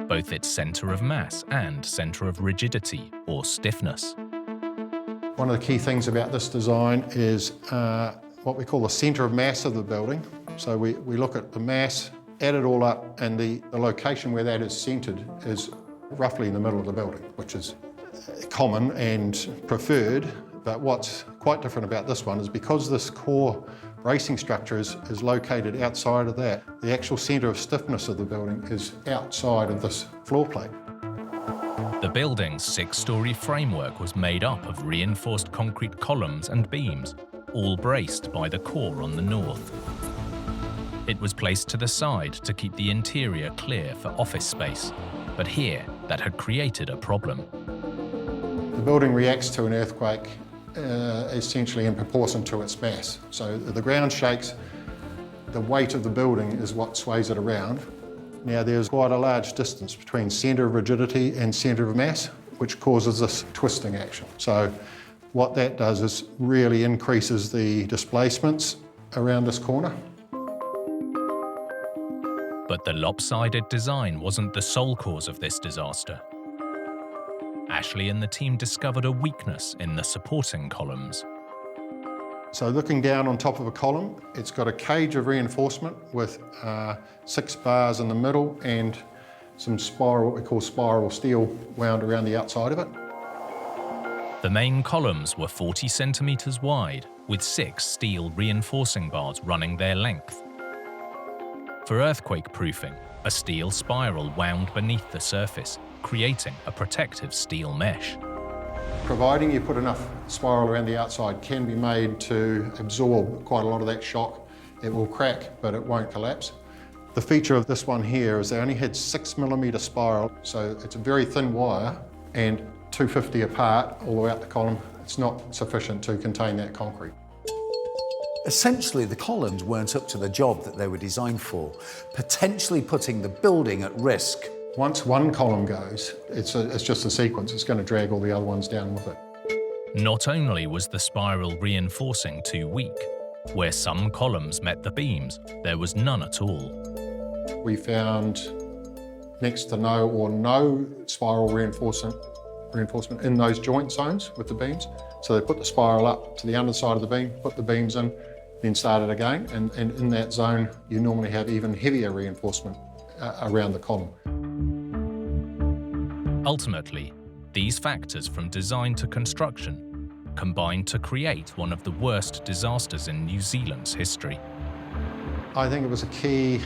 both its centre of mass and centre of rigidity or stiffness. One of the key things about this design is what we call the centre of mass of the building. So we look at the mass, add it all up, and the location where that is centred is roughly in the middle of the building, which is common and preferred. But what's quite different about this one is because this core bracing structure is located outside of that. The actual centre of stiffness of the building is outside of this floor plate. The building's 6-story framework was made up of reinforced concrete columns and beams, all braced by the core on the north. It was placed to the side to keep the interior clear for office space, but here that had created a problem. The building reacts to an earthquake essentially in proportion to its mass. So the ground shakes, the weight of the building is what sways it around. Now there's quite a large distance between centre of rigidity and centre of mass, which causes this twisting action. So what that does is really increases the displacements around this corner. But the lopsided design wasn't the sole cause of this disaster. Ashley and the team discovered a weakness in the supporting columns. So looking down on top of a column, it's got a cage of reinforcement with 6 bars in the middle and some spiral, what we call spiral steel, wound around the outside of it. The main columns were 40 centimetres wide, with 6 steel reinforcing bars running their length. For earthquake proofing, a steel spiral wound beneath the surface, creating a protective steel mesh. Providing you put enough spiral around the outside can be made to absorb quite a lot of that shock. It will crack, but it won't collapse. The feature of this one here is they only had 6mm spiral, so it's a very thin wire and 250 apart all the way up the column. It's not sufficient to contain that concrete. Essentially, the columns weren't up to the job that they were designed for, potentially putting the building at risk. Once one column goes, it's just a sequence. It's going to drag all the other ones down with it. Not only was the spiral reinforcing too weak, where some columns met the beams, there was none at all. We found next to no spiral reinforcement in those joint zones with the beams. So they put the spiral up to the underside of the beam, put the beams in, then started again, and in that zone you normally have even heavier reinforcement around the column. Ultimately, these factors from design to construction combined to create one of the worst disasters in New Zealand's history. I think it was a key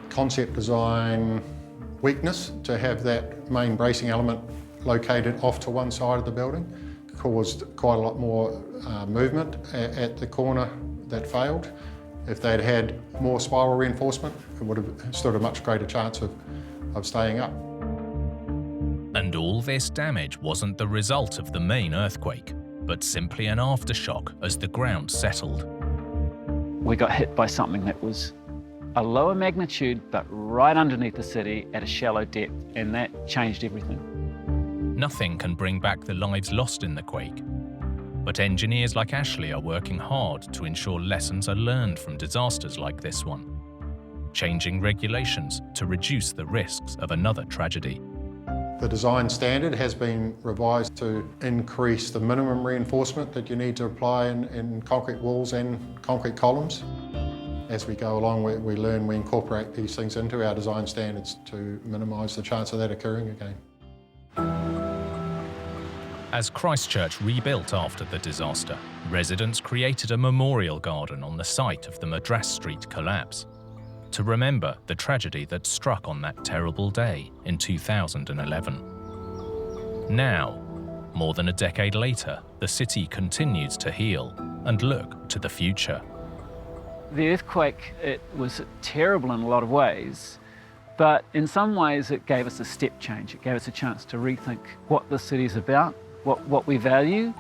concept design weakness to have that main bracing element located off to one side of the building. Caused quite a lot more movement at the corner that failed. If they'd had more spiral reinforcement, it would have stood a much greater chance of staying up. And all this damage wasn't the result of the main earthquake, but simply an aftershock as the ground settled. We got hit by something that was a lower magnitude, but right underneath the city at a shallow depth, and that changed everything. Nothing can bring back the lives lost in the quake, but engineers like Ashley are working hard to ensure lessons are learned from disasters like this one, changing regulations to reduce the risks of another tragedy. The design standard has been revised to increase the minimum reinforcement that you need to apply in concrete walls and concrete columns. As we go along, we learn, we incorporate these things into our design standards to minimise the chance of that occurring again. As Christchurch rebuilt after the disaster, residents created a memorial garden on the site of the Madras Street collapse to remember the tragedy that struck on that terrible day in 2011. Now, more than a decade later, the city continues to heal and look to the future. The earthquake, it was terrible in a lot of ways, but in some ways it gave us a step change. It gave us a chance to rethink what the city's about, what we value.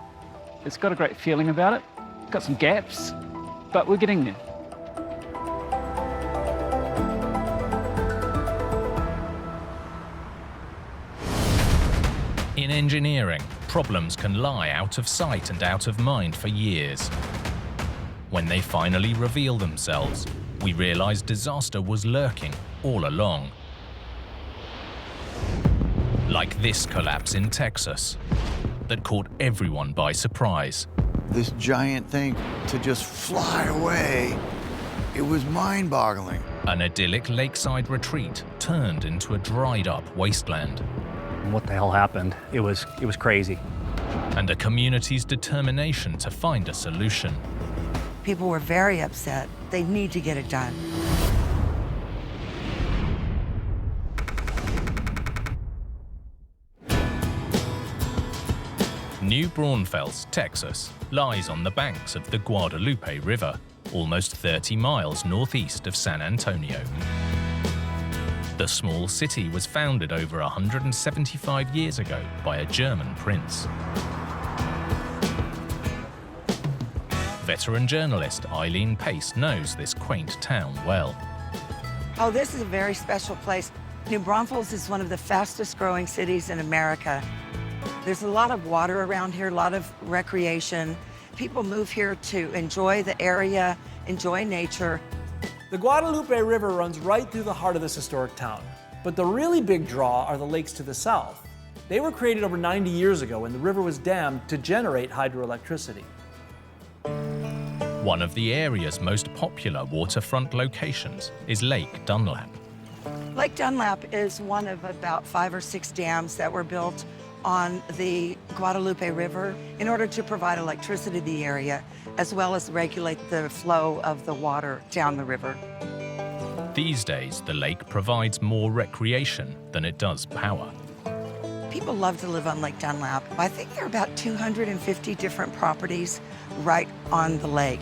It's got a great feeling about it. It's got some gaps, but we're getting there. In engineering, problems can lie out of sight and out of mind for years. When they finally reveal themselves, we realize disaster was lurking all along. Like this collapse in Texas that caught everyone by surprise. This giant thing to just fly away, it was mind-boggling. An idyllic lakeside retreat turned into a dried-up wasteland. What the hell happened? It was crazy. And a community's determination to find a solution. People were very upset. They need to get it done. New Braunfels, Texas, lies on the banks of the Guadalupe River, almost 30 miles northeast of San Antonio. The small city was founded over 175 years ago by a German prince. Veteran journalist Eileen Pace knows this quaint town well. Oh, this is a very special place. New Braunfels is one of the fastest growing cities in America. There's a lot of water around here, a lot of recreation. People move here to enjoy the area, enjoy nature. The Guadalupe River runs right through the heart of this historic town. But the really big draw are the lakes to the south. They were created over 90 years ago when the river was dammed to generate hydroelectricity. One of the area's most popular waterfront locations is Lake Dunlap. Lake Dunlap is one of about 5 or 6 dams that were built on the Guadalupe River in order to provide electricity to the area, as well as regulate the flow of the water down the river. These days, the lake provides more recreation than it does power. People love to live on Lake Dunlap. I think there are about 250 different properties right on the lake.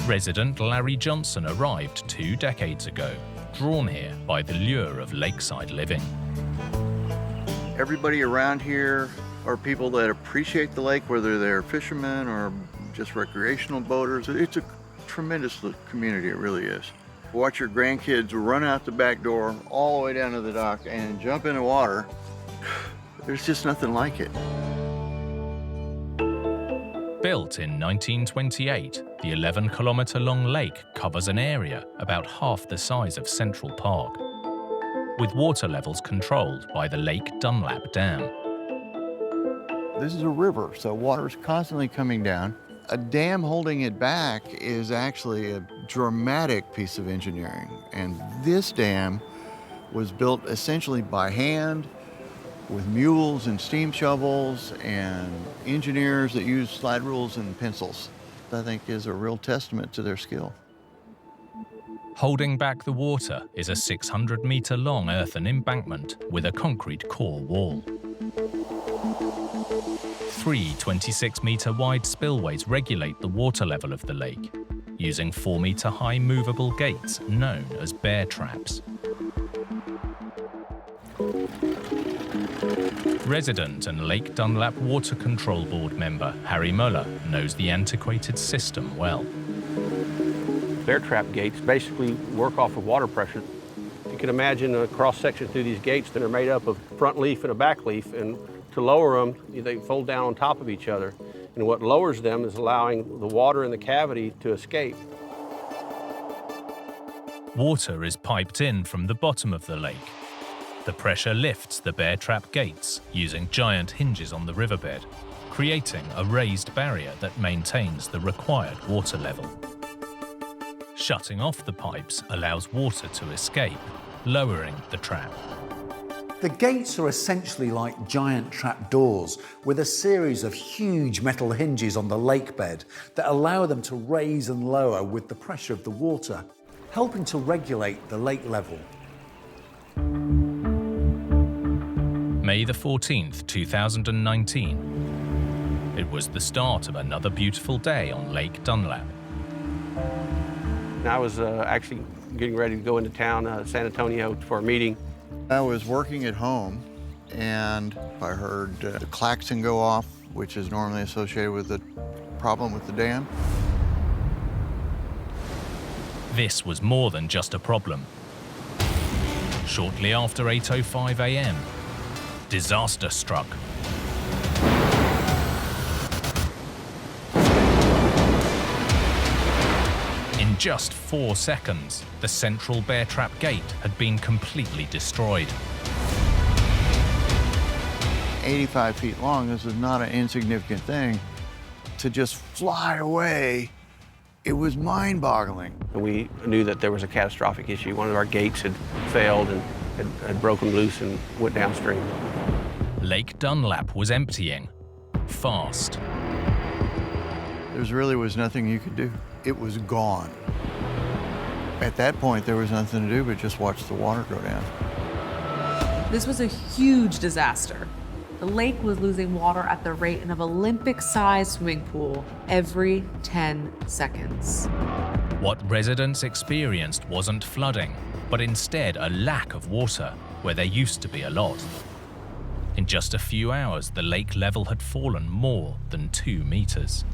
Resident Larry Johnson arrived 2 decades ago, drawn here by the lure of lakeside living. Everybody around here are people that appreciate the lake, whether they're fishermen or just recreational boaters. It's a tremendous community, it really is. Watch your grandkids run out the back door all the way down to the dock and jump in the water. There's just nothing like it. Built in 1928, the 11-kilometre-long lake covers an area about half the size of Central Park, with water levels controlled by the Lake Dunlap Dam. This is a river, so water is constantly coming down. A dam holding it back is actually a dramatic piece of engineering, and this dam was built essentially by hand with mules and steam shovels and engineers that use slide rules and pencils. I think is a real testament to their skill. Holding back the water is a 600-metre-long earthen embankment with a concrete core wall. 3 26-metre-wide spillways regulate the water level of the lake, using 4-metre-high movable gates known as bear traps. Resident and Lake Dunlap Water Control Board member Harry Muller knows the antiquated system well. Bear trap gates basically work off of water pressure. You can imagine a cross-section through these gates that are made up of front leaf and a back leaf, and to lower them, they fold down on top of each other. And what lowers them is allowing the water in the cavity to escape. Water is piped in from the bottom of the lake. The pressure lifts the bear trap gates using giant hinges on the riverbed, creating a raised barrier that maintains the required water level. Shutting off the pipes allows water to escape, lowering the trap. The gates are essentially like giant trap doors with a series of huge metal hinges on the lake bed that allow them to raise and lower with the pressure of the water, helping to regulate the lake level. May the 14th, 2019. It was the start of another beautiful day on Lake Dunlap. I was actually getting ready to go into town, San Antonio, for a meeting. I was working at home and I heard the klaxon go off, which is normally associated with the problem with the dam. This was more than just a problem. Shortly after 8:05 a.m., disaster struck. In just 4 seconds, the central bear trap gate had been completely destroyed. 85 feet long, this is not an insignificant thing. To just fly away, it was mind-boggling. We knew that there was a catastrophic issue. One of our gates had failed and had broken loose and went downstream. Lake Dunlap was emptying, fast. really was nothing you could do. It was gone. At that point, there was nothing to do but just watch the water go down. This was a huge disaster. The lake was losing water at the rate of an Olympic-sized swimming pool every 10 seconds. What residents experienced wasn't flooding, but instead a lack of water where there used to be a lot. In just a few hours, the lake level had fallen more than 2 meters.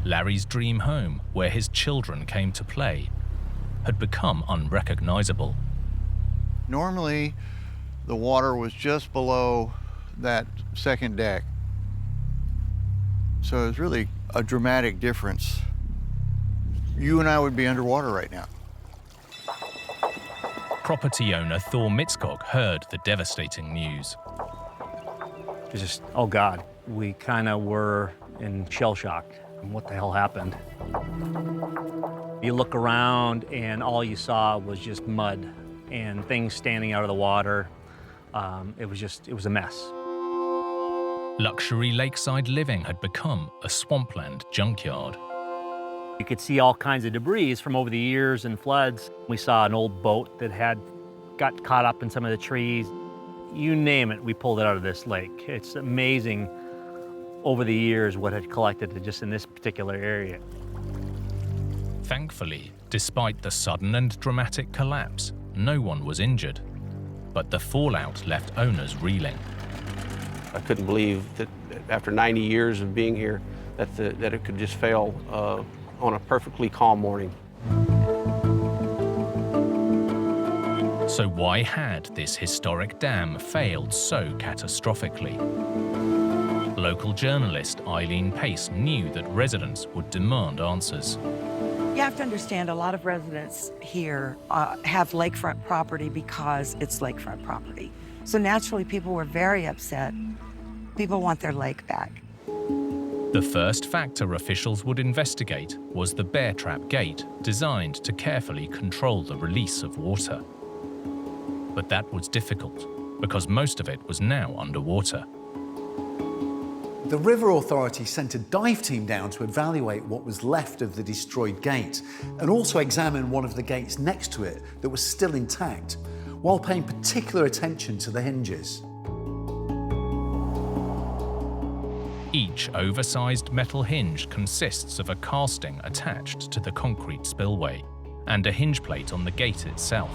Larry's dream home, where his children came to play, had become unrecognizable. Normally, the water was just below that second deck. So it was really a dramatic difference. You and I would be underwater right now. Property owner Thor Mitskog heard the devastating news. It was just, oh God, we kind of were in shell shock. What the hell happened? You look around and all you saw was just mud and things standing out of the water. It was a mess. Luxury lakeside living had become a swampland junkyard. You could see all kinds of debris from over the years and floods. We saw an old boat that got caught up in some of the trees. You name it, we pulled it out of this lake. It's amazing over the years what had collected just in this particular area. Thankfully, despite the sudden and dramatic collapse, no one was injured. But the fallout left owners reeling. I couldn't believe that after 90 years of being here, that it could just fail on a perfectly calm morning. So why had this historic dam failed so catastrophically? Local journalist Eileen Pace knew that residents would demand answers. You have to understand, a lot of residents here have lakefront property because it's lakefront property. So naturally, people were very upset. People want their lake back. The first factor officials would investigate was the bear trap gate, designed to carefully control the release of water. But that was difficult, because most of it was now underwater. The River Authority sent a dive team down to evaluate what was left of the destroyed gate and also examine one of the gates next to it that was still intact, while paying particular attention to the hinges. Each oversized metal hinge consists of a casting attached to the concrete spillway and a hinge plate on the gate itself,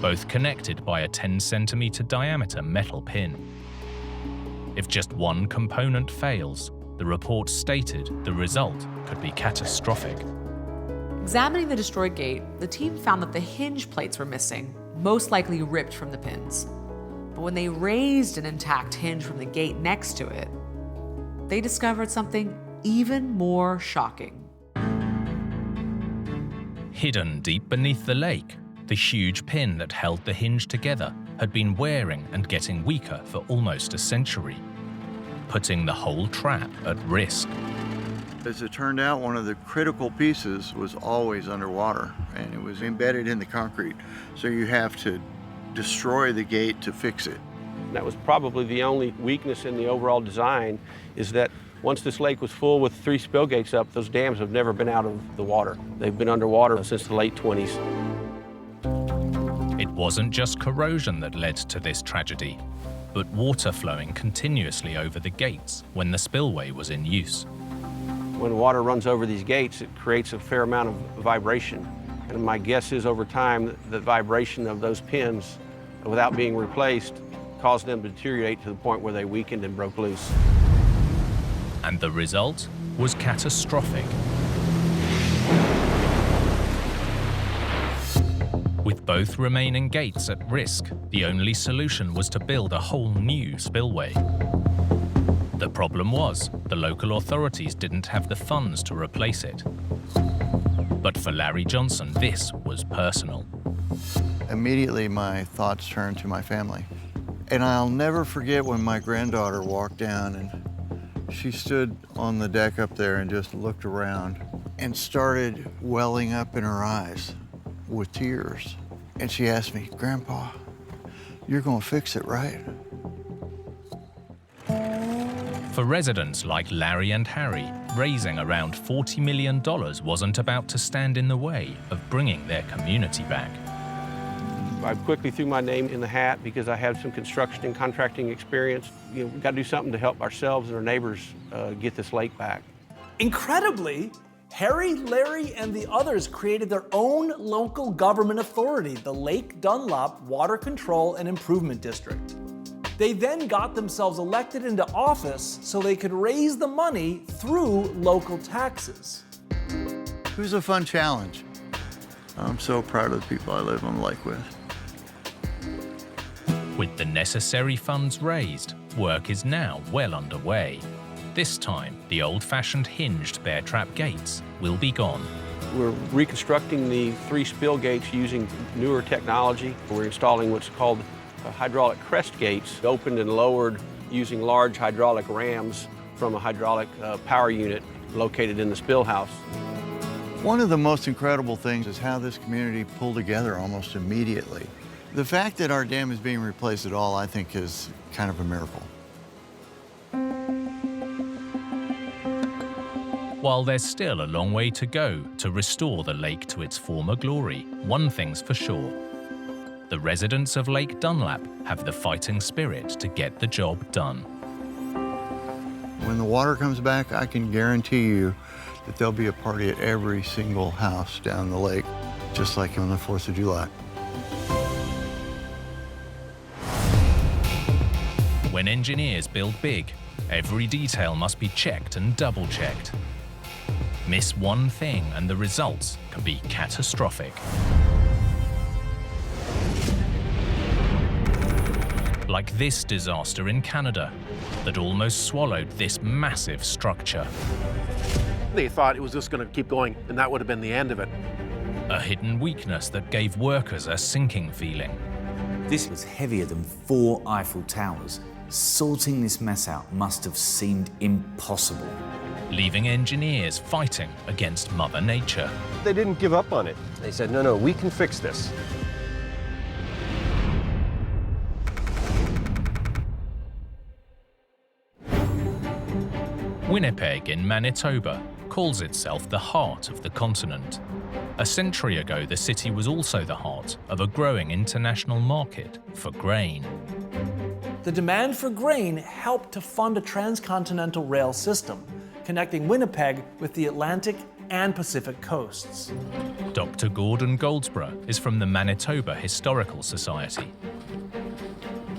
both connected by a 10-centimeter diameter metal pin. If just one component fails, the report stated the result could be catastrophic. Examining the destroyed gate, the team found that the hinge plates were missing, most likely ripped from the pins. But when they raised an intact hinge from the gate next to it, they discovered something even more shocking. Hidden deep beneath the lake, the huge pin that held the hinge together had been wearing and getting weaker for almost a century, putting the whole trap at risk. As it turned out, one of the critical pieces was always underwater, and it was embedded in the concrete. So you have to destroy the gate to fix it. That was probably the only weakness in the overall design, is that once this lake was full with 3 spill gates up, those dams have never been out of the water. They've been underwater since the late 20s. It wasn't just corrosion that led to this tragedy, but water flowing continuously over the gates when the spillway was in use. When water runs over these gates, it creates a fair amount of vibration. And my guess is over time, the vibration of those pins, without being replaced, caused them to deteriorate to the point where they weakened and broke loose. And the result was catastrophic. With both remaining gates at risk, the only solution was to build a whole new spillway. The problem was, the local authorities didn't have the funds to replace it. But for Larry Johnson, this was personal. Immediately, my thoughts turned to my family. And I'll never forget when my granddaughter walked down and she stood on the deck up there and just looked around and started welling up in her eyes with tears. And she asked me, "Grandpa, you're gonna fix it, right?" For residents like Larry and Harry, raising around $40 million wasn't about to stand in the way of bringing their community back. I quickly threw my name in the hat because I had some construction and contracting experience. You know, we've got to do something to help ourselves and our neighbors get this lake back. Incredibly, Harry, Larry, and the others created their own local government authority, the Lake Dunlop Water Control and Improvement District. They then got themselves elected into office so they could raise the money through local taxes. It was a fun challenge. I'm so proud of the people I live on the lake with. With the necessary funds raised, work is now well underway. This time, the old-fashioned hinged bear trap gates will be gone. We're reconstructing the 3 spill gates using newer technology. We're installing what's called hydraulic crest gates, opened and lowered using large hydraulic rams from a hydraulic power unit located in the spill house. One of the most incredible things is how this community pulled together almost immediately. The fact that our dam is being replaced at all, I think, is kind of a miracle. While there's still a long way to go to restore the lake to its former glory, one thing's for sure. The residents of Lake Dunlap have the fighting spirit to get the job done. When the water comes back, I can guarantee you that there'll be a party at every single house down the lake, just like on the 4th of July. When engineers build big, every detail must be checked and double-checked. Miss one thing and the results can be catastrophic. Like this disaster in Canada that almost swallowed this massive structure. They thought it was just going to keep going, and that would have been the end of it. A hidden weakness that gave workers a sinking feeling. This was heavier than 4 Eiffel Towers. Sorting this mess out must have seemed impossible. Leaving engineers fighting against Mother Nature. They didn't give up on it. They said, no, we can fix this. Winnipeg in Manitoba calls itself the heart of the continent. A century ago, the city was also the heart of a growing international market for grain. The demand for grain helped to fund a transcontinental rail system, connecting Winnipeg with the Atlantic and Pacific coasts. Dr. Gordon Goldsborough is from the Manitoba Historical Society.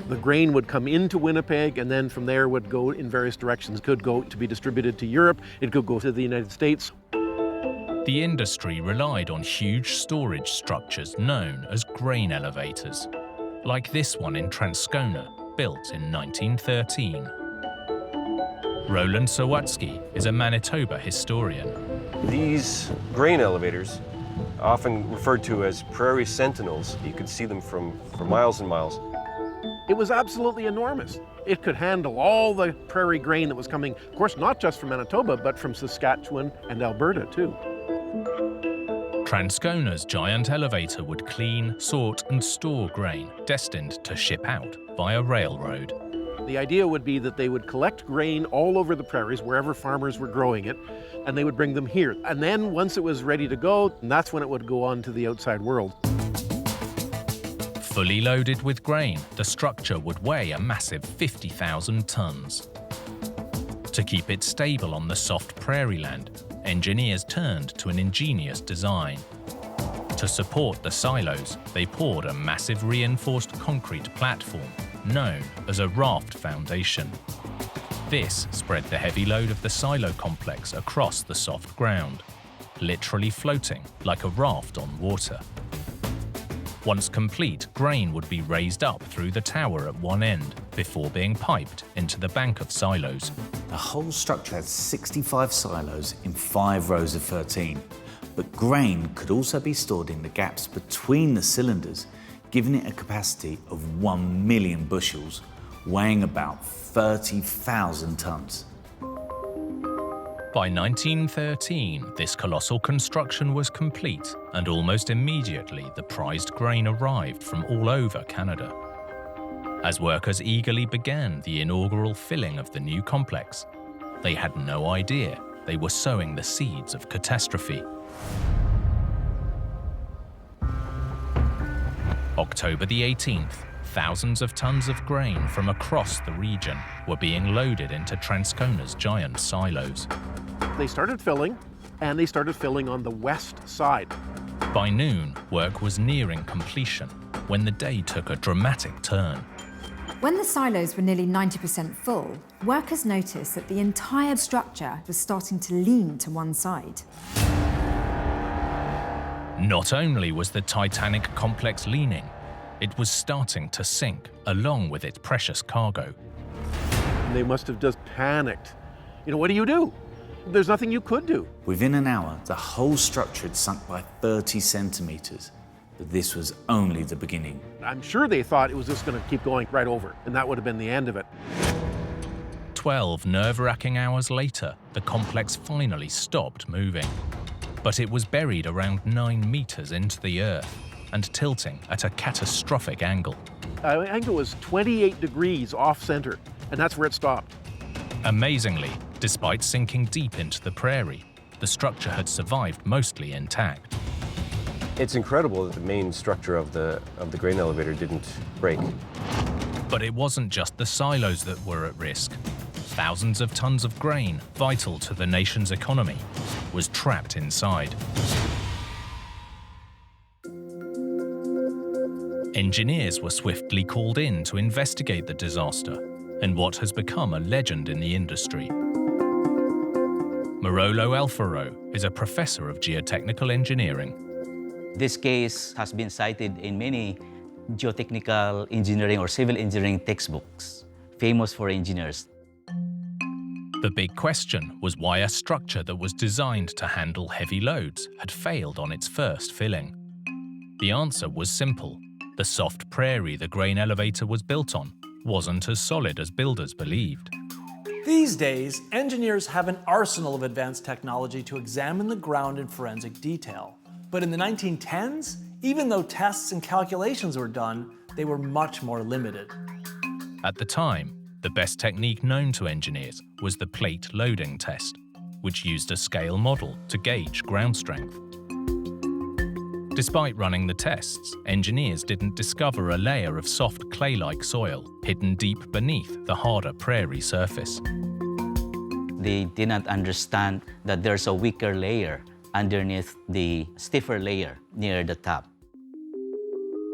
The grain would come into Winnipeg, and then from there would go in various directions. It could go to be distributed to Europe, it could go to the United States. The industry relied on huge storage structures known as grain elevators, like this one in Transcona, built in 1913. Roland Sawatsky is a Manitoba historian. These grain elevators, often referred to as prairie sentinels, you could see them for miles and miles. It was absolutely enormous. It could handle all the prairie grain that was coming, of course, not just from Manitoba, but from Saskatchewan and Alberta, too. Transcona's giant elevator would clean, sort, and store grain destined to ship out via railroad. The idea would be that they would collect grain all over the prairies, wherever farmers were growing it, and they would bring them here. And then once it was ready to go, that's when it would go on to the outside world. Fully loaded with grain, the structure would weigh a massive 50,000 tons. To keep it stable on the soft prairie land, engineers turned to an ingenious design. To support the silos, they poured a massive reinforced concrete platform known as a raft foundation. This spread the heavy load of the silo complex across the soft ground, literally floating like a raft on water. Once complete, grain would be raised up through the tower at one end before being piped into the bank of silos. The whole structure had 65 silos in 5 rows of 13, but grain could also be stored in the gaps between the cylinders, giving it a capacity of 1 million bushels, weighing about 30,000 tons. By 1913, this colossal construction was complete, and almost immediately the prized grain arrived from all over Canada. As workers eagerly began the inaugural filling of the new complex, they had no idea they were sowing the seeds of catastrophe. October the 18th, thousands of tons of grain from across the region were being loaded into Transcona's giant silos. They started filling, and they started filling on the west side. By noon, work was nearing completion when the day took a dramatic turn. When the silos were nearly 90% full, workers noticed that the entire structure was starting to lean to one side. Not only was the Titanic complex leaning, it was starting to sink along with its precious cargo. They must have just panicked. What do you do? There's nothing you could do. Within an hour, the whole structure had sunk by 30 centimeters. But this was only the beginning. I'm sure they thought it was just going to keep going right over, and that would have been the end of it. 12 nerve-wracking hours later, the complex finally stopped moving. But it was buried around 9 meters into the earth and tilting at a catastrophic angle. The angle was 28 degrees off-center, and that's where it stopped. Amazingly, despite sinking deep into the prairie, the structure had survived mostly intact. It's incredible that the main structure of the grain elevator didn't break. But it wasn't just the silos that were at risk. Thousands of tons of grain, vital to the nation's economy, was trapped inside. Engineers were swiftly called in to investigate the disaster and what has become a legend in the industry. Marolo Alfaro is a professor of geotechnical engineering. This case has been cited in many geotechnical engineering or civil engineering textbooks, famous for engineers. The big question was why a structure that was designed to handle heavy loads had failed on its first filling. The answer was simple. The soft prairie the grain elevator was built on wasn't as solid as builders believed. These days, engineers have an arsenal of advanced technology to examine the ground in forensic detail. But in the 1910s, even though tests and calculations were done, they were much more limited. At the time, the best technique known to engineers was the plate loading test, which used a scale model to gauge ground strength. Despite running the tests, engineers didn't discover a layer of soft clay-like soil hidden deep beneath the harder prairie surface. They did not understand that there's a weaker layer underneath the stiffer layer near the top.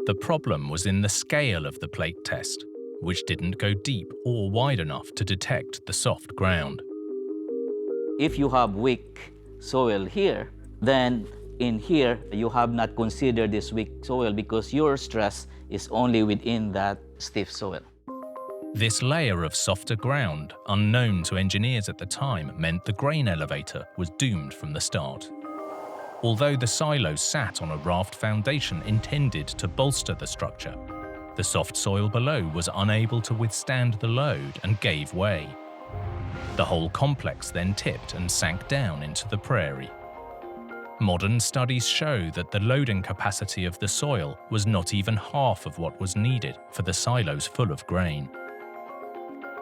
The problem was in the scale of the plate test, which didn't go deep or wide enough to detect the soft ground. If you have weak soil here, then in here you have not considered this weak soil because your stress is only within that stiff soil. This layer of softer ground, unknown to engineers at the time, meant the grain elevator was doomed from the start. Although the silos sat on a raft foundation intended to bolster the structure, the soft soil below was unable to withstand the load and gave way. The whole complex then tipped and sank down into the prairie. Modern studies show that the loading capacity of the soil was not even half of what was needed for the silos full of grain.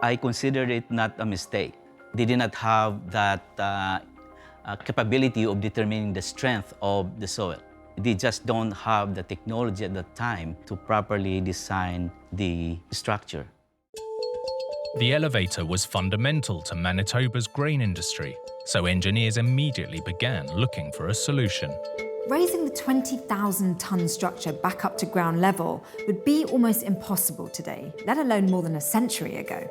I considered it not a mistake. They did not have that capability of determining the strength of the soil. They just don't have the technology at that time to properly design the structure. The elevator was fundamental to Manitoba's grain industry, so engineers immediately began looking for a solution. Raising the 20,000-ton structure back up to ground level would be almost impossible today, let alone more than a century ago.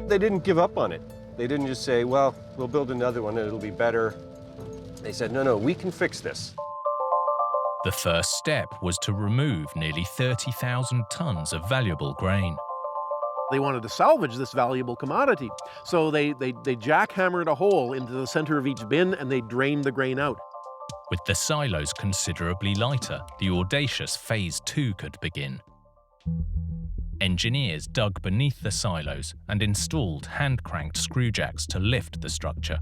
They didn't give up on it. They didn't just say, well, we'll build another one and it'll be better. They said, no, we can fix this. The first step was to remove nearly 30,000 tons of valuable grain. They wanted to salvage this valuable commodity. So they jackhammered a hole into the center of each bin and they drained the grain out. With the silos considerably lighter, the audacious Phase 2 could begin. Engineers dug beneath the silos and installed hand-cranked screw jacks to lift the structure.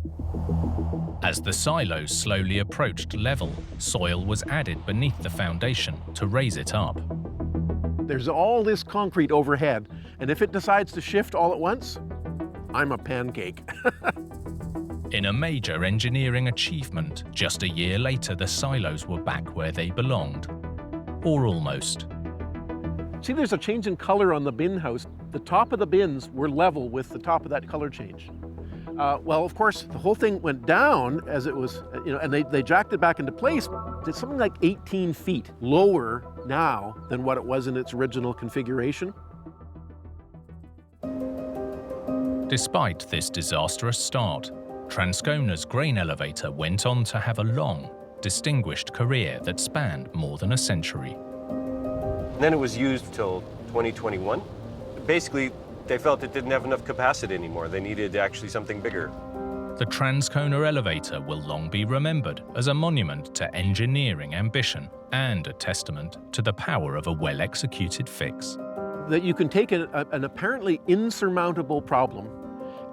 As the silos slowly approached level, soil was added beneath the foundation to raise it up. There's all this concrete overhead, and if it decides to shift all at once, I'm a pancake. In a major engineering achievement, just a year later the silos were back where they belonged. Or almost. See, there's a change in color on the bin house. The top of the bins were level with the top of that color change. Well, of course, the whole thing went down as it was, and they jacked it back into place. It's something like 18 feet lower now than what it was in its original configuration. Despite this disastrous start, Transcona's grain elevator went on to have a long, distinguished career that spanned more than a century. And then it was used till 2021. Basically, they felt it didn't have enough capacity anymore. They needed actually something bigger. The Transcona elevator will long be remembered as a monument to engineering ambition and a testament to the power of a well-executed fix. That you can take an apparently insurmountable problem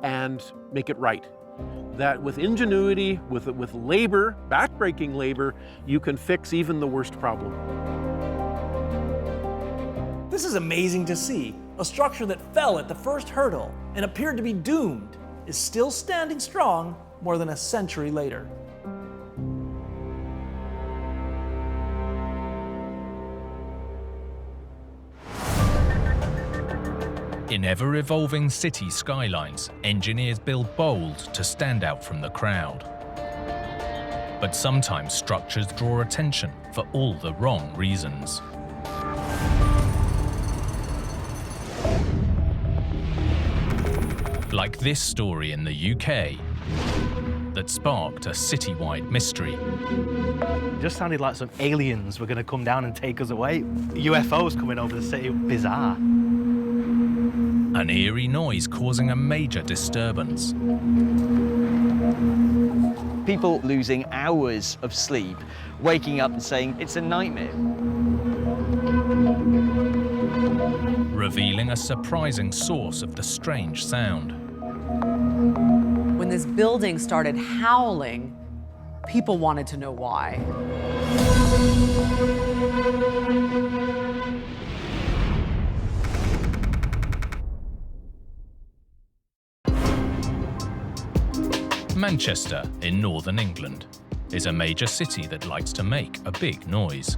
and make it right. That with ingenuity, with labor, backbreaking labor, you can fix even the worst problem. This is amazing to see. A structure that fell at the first hurdle and appeared to be doomed is still standing strong more than a century later. In ever-evolving city skylines, engineers build bold to stand out from the crowd. But sometimes structures draw attention for all the wrong reasons. Like this story in the UK that sparked a citywide mystery. It just sounded like some aliens were going to come down and take us away. UFOs coming over the city, bizarre. An eerie noise causing a major disturbance. People losing hours of sleep, waking up and saying it's a nightmare. Revealing a surprising source of the strange sound. When this building started howling, people wanted to know why. Manchester, in northern England, is a major city that likes to make a big noise.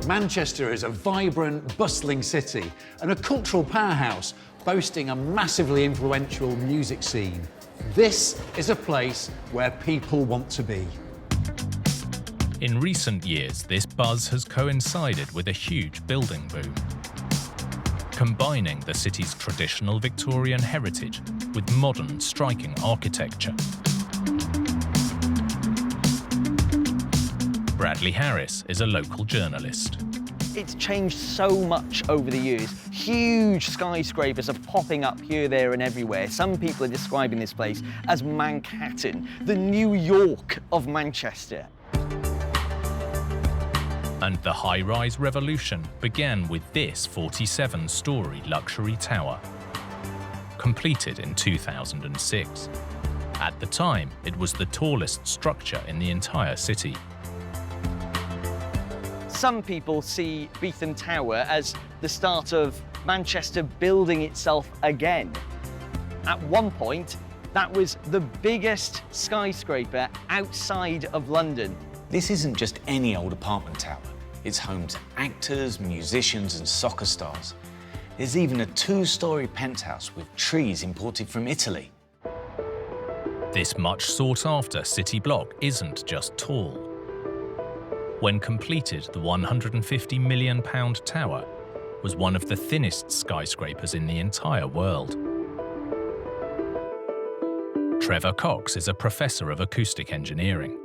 Manchester is a vibrant, bustling city and a cultural powerhouse boasting a massively influential music scene. This is a place where people want to be. In recent years, this buzz has coincided with a huge building boom, combining the city's traditional Victorian heritage with modern, striking architecture. Bradley Harris is a local journalist. It's changed so much over the years. Huge skyscrapers are popping up here, there, and everywhere. Some people are describing this place as Manhattan, the New York of Manchester. And the high-rise revolution began with this 47-story luxury tower, completed in 2006. At the time, it was the tallest structure in the entire city. Some people see Beetham Tower as the start of Manchester building itself again. At one point, that was the biggest skyscraper outside of London. This isn't just any old apartment tower. It's home to actors, musicians, and soccer stars. There's even a 2-story penthouse with trees imported from Italy. This much sought-after city block isn't just tall. When completed, the £150 million tower was one of the thinnest skyscrapers in the entire world. Trevor Cox is a professor of acoustic engineering.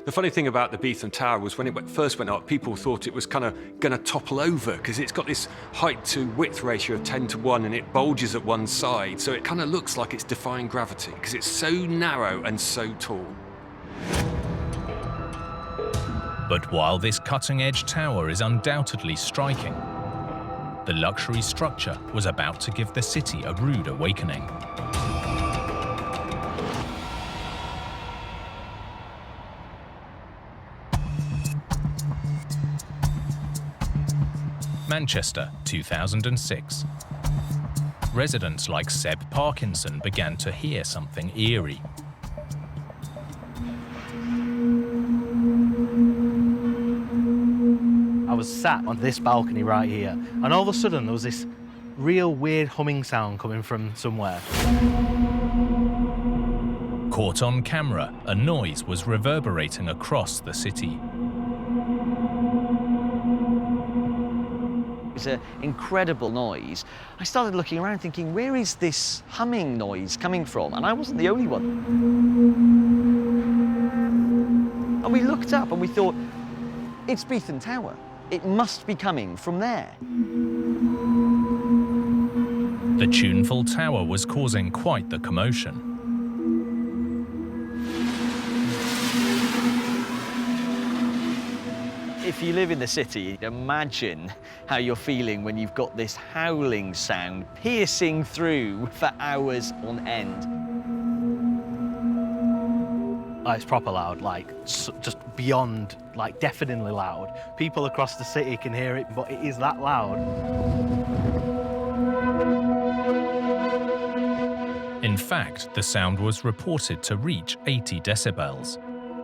The funny thing about the Beetham Tower was when it first went up, people thought it was kind of going to topple over because it's got this height to width ratio of 10:1 and it bulges at one side. So it kind of looks like it's defying gravity because it's so narrow and so tall. But while this cutting-edge tower is undoubtedly striking, the luxury structure was about to give the city a rude awakening. Manchester, 2006. Residents like Seb Parkinson began to hear something eerie. I was sat on this balcony right here, and all of a sudden there was this real weird humming sound coming from somewhere. Caught on camera, a noise was reverberating across the city. It was an incredible noise. I started looking around thinking, where is this humming noise coming from? And I wasn't the only one. And we looked up and we thought, it's Beetham Tower. It must be coming from there. The tuneful tower was causing quite the commotion. If you live in the city, imagine how you're feeling when you've got this howling sound piercing through for hours on end. It's proper loud, like just beyond, like deafeningly loud. People across the city can hear it, but it is that loud. In fact, the sound was reported to reach 80 decibels,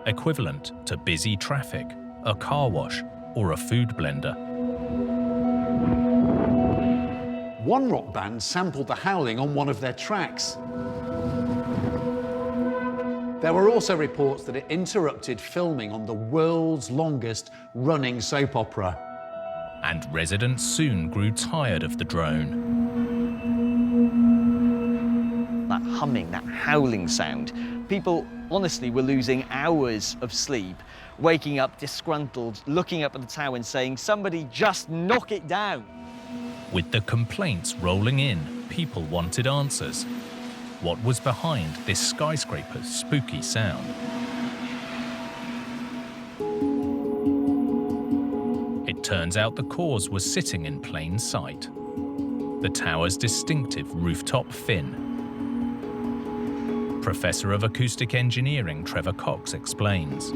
equivalent to busy traffic, a car wash, or a food blender. One rock band sampled the howling on one of their tracks. There were also reports that it interrupted filming on the world's longest running soap opera. And residents soon grew tired of the drone. That humming, that howling sound, people honestly were losing hours of sleep, waking up disgruntled, looking up at the tower and saying, somebody just knock it down. With the complaints rolling in, people wanted answers. What was behind this skyscraper's spooky sound? It turns out the cause was sitting in plain sight. The tower's distinctive rooftop fin. Professor of Acoustic Engineering Trevor Cox explains.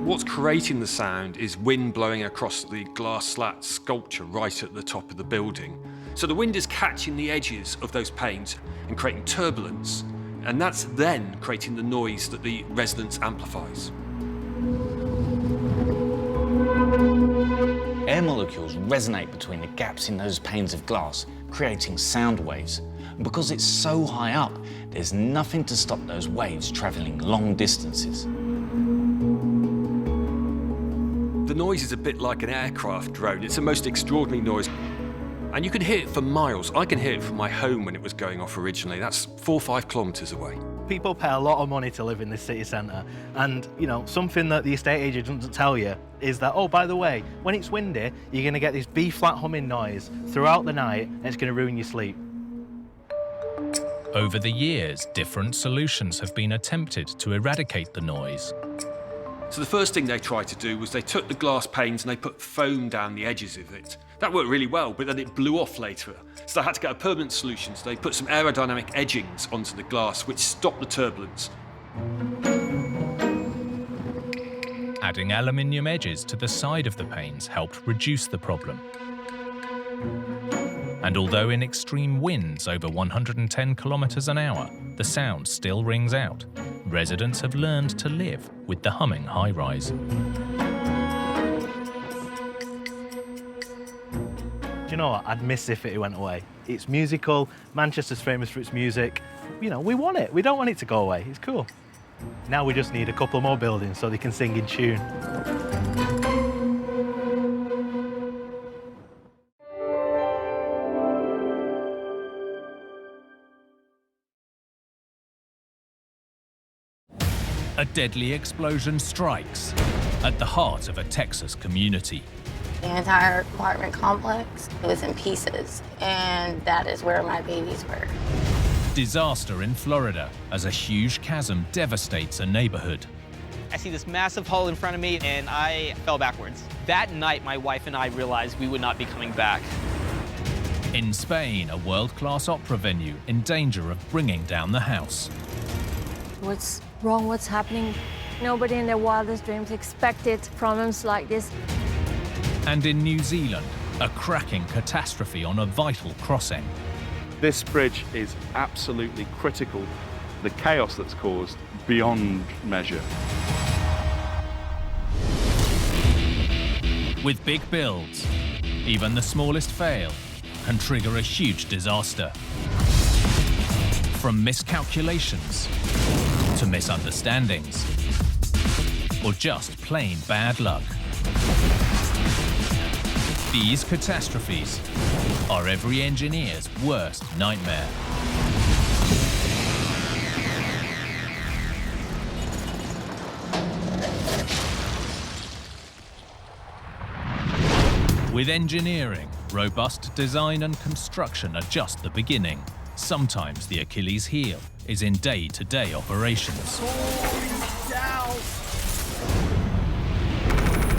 What's creating the sound is wind blowing across the glass slat sculpture right at the top of the building. So the wind is catching the edges of those panes and creating turbulence, and that's then creating the noise that the resonance amplifies. Air molecules resonate between the gaps in those panes of glass, creating sound waves. And because it's so high up, there's nothing to stop those waves travelling long distances. The noise is a bit like an aircraft drone. It's the most extraordinary noise. And you can hear it for miles. I can hear it from my home when it was going off originally. That's 4 or 5 kilometres away. People pay a lot of money to live in this city centre. And, you know, something that the estate agent doesn't tell you is that, oh, by the way, when it's windy, you're going to get this B-flat humming noise throughout the night, and it's going to ruin your sleep. Over the years, different solutions have been attempted to eradicate the noise. So the first thing they tried to do was they took the glass panes and they put foam down the edges of it. That worked really well, but then it blew off later. So they had to get a permanent solution. So they put some aerodynamic edgings onto the glass, which stopped the turbulence. Adding aluminium edges to the side of the panes helped reduce the problem. And although in extreme winds over 110 kilometers an hour, the sound still rings out, residents have learned to live with the humming high-rise. Do you know what? I'd miss if it went away. It's musical, Manchester's famous for its music. You know, we want it. We don't want it to go away. It's cool. Now we just need a couple more buildings so they can sing in tune. A deadly explosion strikes at the heart of a Texas community. The entire apartment complex was in pieces, and that is where my babies were. Disaster in Florida as a huge chasm devastates a neighborhood. I see this massive hole in front of me, and I fell backwards. That night, my wife and I realized we would not be coming back. In Spain, a world-class opera venue in danger of bringing down the house. What's wrong? What's happening? Nobody in their wildest dreams expected problems like this. And in New Zealand, A cracking catastrophe on a vital crossing. This bridge is absolutely critical. The chaos that's caused, beyond measure. With big builds, even the smallest fail can trigger a huge disaster. From miscalculations to misunderstandings, or just plain bad luck. These catastrophes are every engineer's worst nightmare. With engineering, robust design and construction are just the beginning. Sometimes the Achilles heel is in day-to-day operations.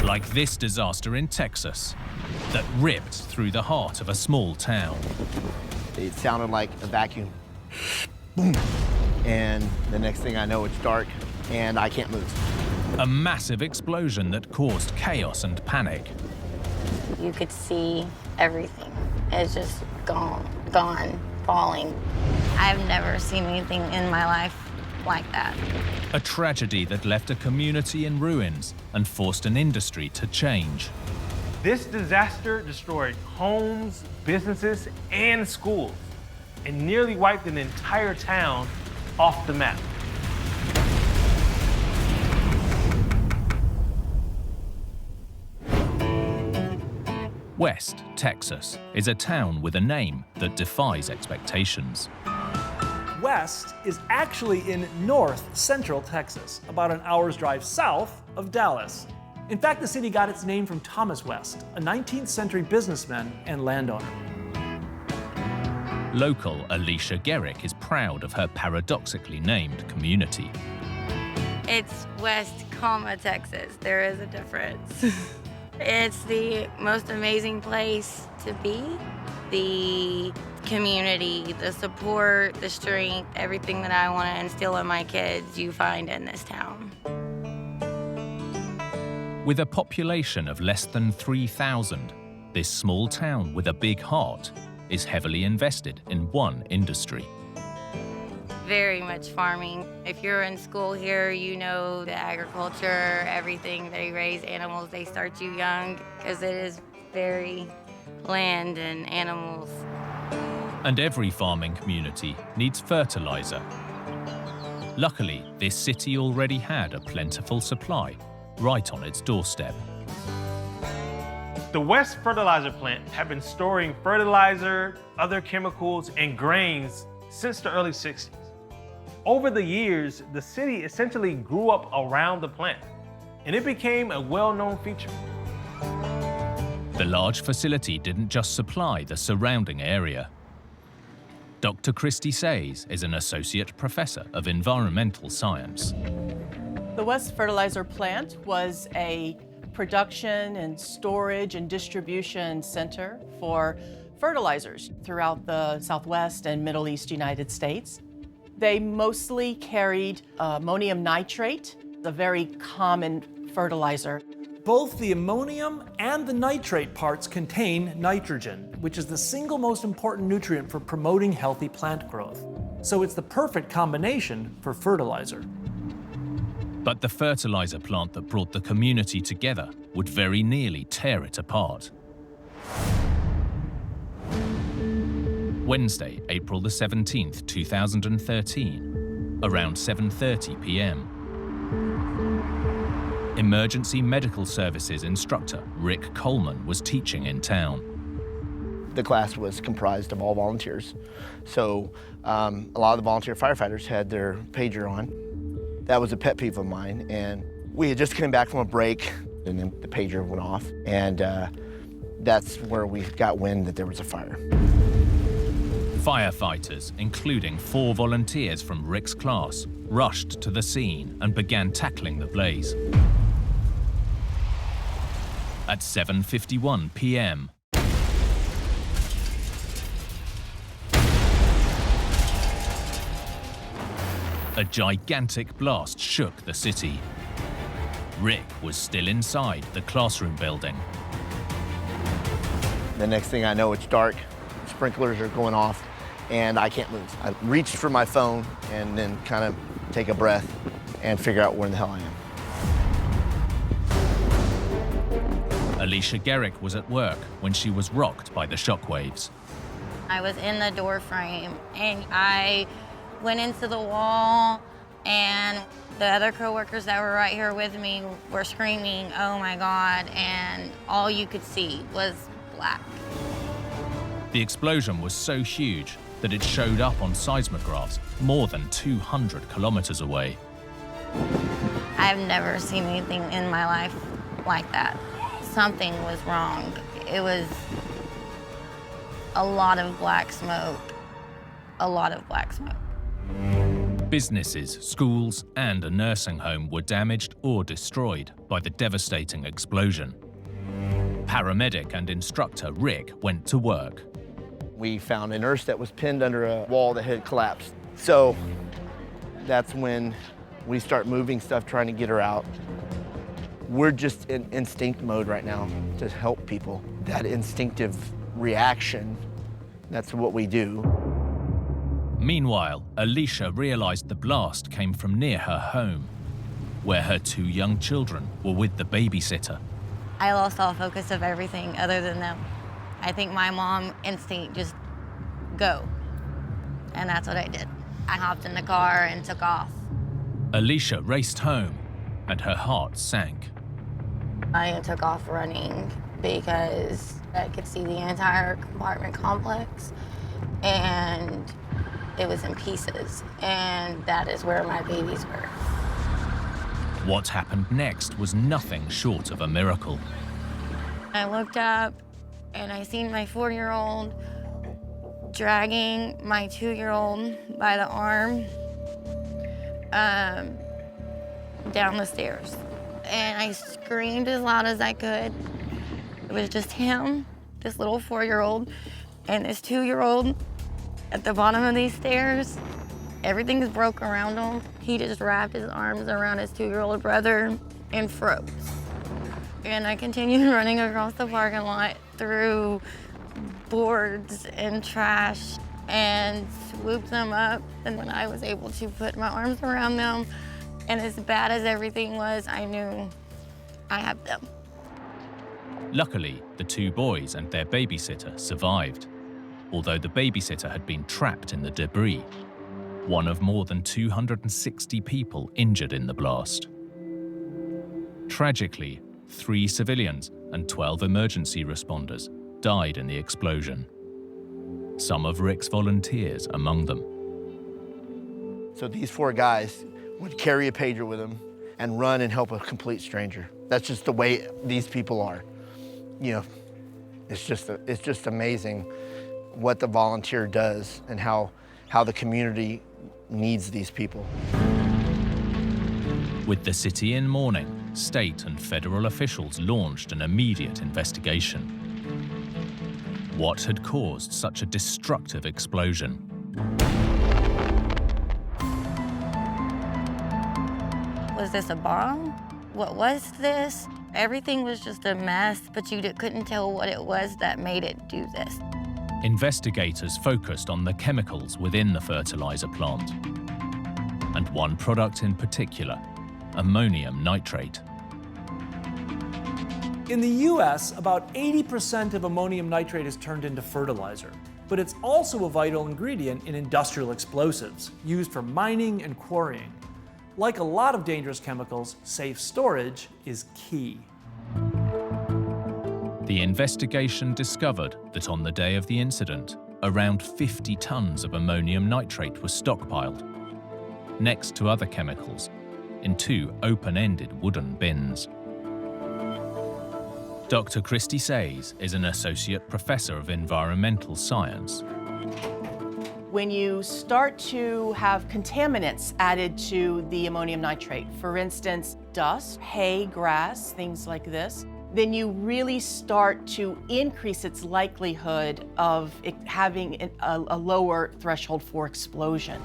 Like this disaster in Texas that ripped through the heart of a small town. It sounded like a vacuum. Boom. And the next thing I know, it's dark and I can't move. A massive explosion that caused chaos and panic. You could see everything. It's just gone, falling. I've never seen anything in my life like that. A tragedy that left a community in ruins and forced an industry to change. This disaster destroyed homes, businesses, and schools, and nearly wiped an entire town off the map. West Texas is a town with a name that defies expectations. West is actually in north central Texas, about an hour's drive south of Dallas. In fact, the city got its name from Thomas West, a 19th century businessman and landowner. Local Alicia Garrick is proud of her paradoxically named community. It's West, Texas. There is a difference. It's the most amazing place to be. The community, the support, the strength, everything that I want to instill in my kids, you find in this town. With a population of less than 3,000, this small town with a big heart is heavily invested in one industry. Very much farming. If you're in school here, you know the agriculture, everything. They raise animals, they start you young, because it is very land and animals. And every farming community needs fertilizer. Luckily, this city already had a plentiful supply right on its doorstep. The West Fertilizer plant had been storing fertilizer, other chemicals, and grains since the early 60s. Over the years, the city essentially grew up around the plant, and it became a well-known feature. The large facility didn't just supply the surrounding area. Dr. Christy Says is an associate professor of environmental science. The West Fertilizer plant was a production and storage and distribution center for fertilizers throughout the Southwest and Middle East United States. They mostly carried ammonium nitrate, a very common fertilizer. Both the ammonium and the nitrate parts contain nitrogen, which is the single most important nutrient for promoting healthy plant growth. So it's the perfect combination for fertilizer. But the fertilizer plant that brought the community together would very nearly tear it apart. Wednesday, April the 17th, 2013, around 7:30 p.m. Emergency Medical Services instructor Rick Coleman was teaching in town. The class was comprised of all volunteers. So a lot of the volunteer firefighters had their pager on. That was a pet peeve of mine. And we had just come back from a break and then the pager went off. And that's where we got wind that there was a fire. Firefighters, including 4 volunteers from Rick's class, rushed to the scene and began tackling the blaze. At 7:51 p.m., a gigantic blast shook the city. Rick was still inside the classroom building. The next thing I know, it's dark, sprinklers are going off, and I can't move. I reached for my phone and then kind of take a breath and figure out where the hell I am. Alicia Garrick was at work when she was rocked by the shockwaves. I was in the door frame and I went into the wall, and the other coworkers that were right here with me were screaming, "Oh my God," and all you could see was black. The explosion was so huge that it showed up on seismographs more than 200 kilometers away. I've never seen anything in my life like that. Something was wrong. It was a lot of black smoke, a lot of black smoke. Businesses, schools, and a nursing home were damaged or destroyed by the devastating explosion. Paramedic and instructor Rick went to work. We found a nurse that was pinned under a wall that had collapsed. So that's when we start moving stuff, trying to get her out. We're just in instinct mode right now to help people. That instinctive reaction, that's what we do. Meanwhile, Alicia realized the blast came from near her home, where her 2 young children were with the babysitter. I lost all focus of everything other than them. I think my mom instinct just go. And that's what I did. I hopped in the car and took off. Alicia raced home and her heart sank. I took off running because I could see the entire apartment complex and it was in pieces. And that is where my babies were. What happened next was nothing short of a miracle. I looked up and I seen my 4-year-old dragging my 2-year-old by the arm down the stairs. And I screamed as loud as I could. It was just him, this little 4-year-old, and this 2-year-old at the bottom of these stairs. Everything's broke around him. He just wrapped his arms around his 2-year-old brother and froze. And I continued running across the parking lot through boards and trash and swooped them up. And when I was able to put my arms around them, and as bad as everything was, I knew I had them. Luckily, the 2 boys and their babysitter survived, although the babysitter had been trapped in the debris, one of more than 260 people injured in the blast. Tragically, 3 civilians and 12 emergency responders died in the explosion. Some of Rick's volunteers among them. So these 4 guys would carry a pager with them and run and help a complete stranger. That's just the way these people are. You know, it's just amazing what the volunteer does and how the community needs these people. With the city in mourning, state and federal officials launched an immediate investigation. What had caused such a destructive explosion? Was this a bomb? What was this? Everything was just a mess, but you couldn't tell what it was that made it do this. Investigators focused on the chemicals within the fertilizer plant, and one product in particular, ammonium nitrate. In the US, about 80% of ammonium nitrate is turned into fertilizer, but it's also a vital ingredient in industrial explosives used for mining and quarrying. Like a lot of dangerous chemicals, safe storage is key. The investigation discovered that on the day of the incident, around 50 tons of ammonium nitrate was stockpiled, next to other chemicals, in 2 open-ended wooden bins. Dr. Christy Says is an associate professor of environmental science. When you start to have contaminants added to the ammonium nitrate, for instance, dust, hay, grass, things like this, then you really start to increase its likelihood of it having a lower threshold for explosion.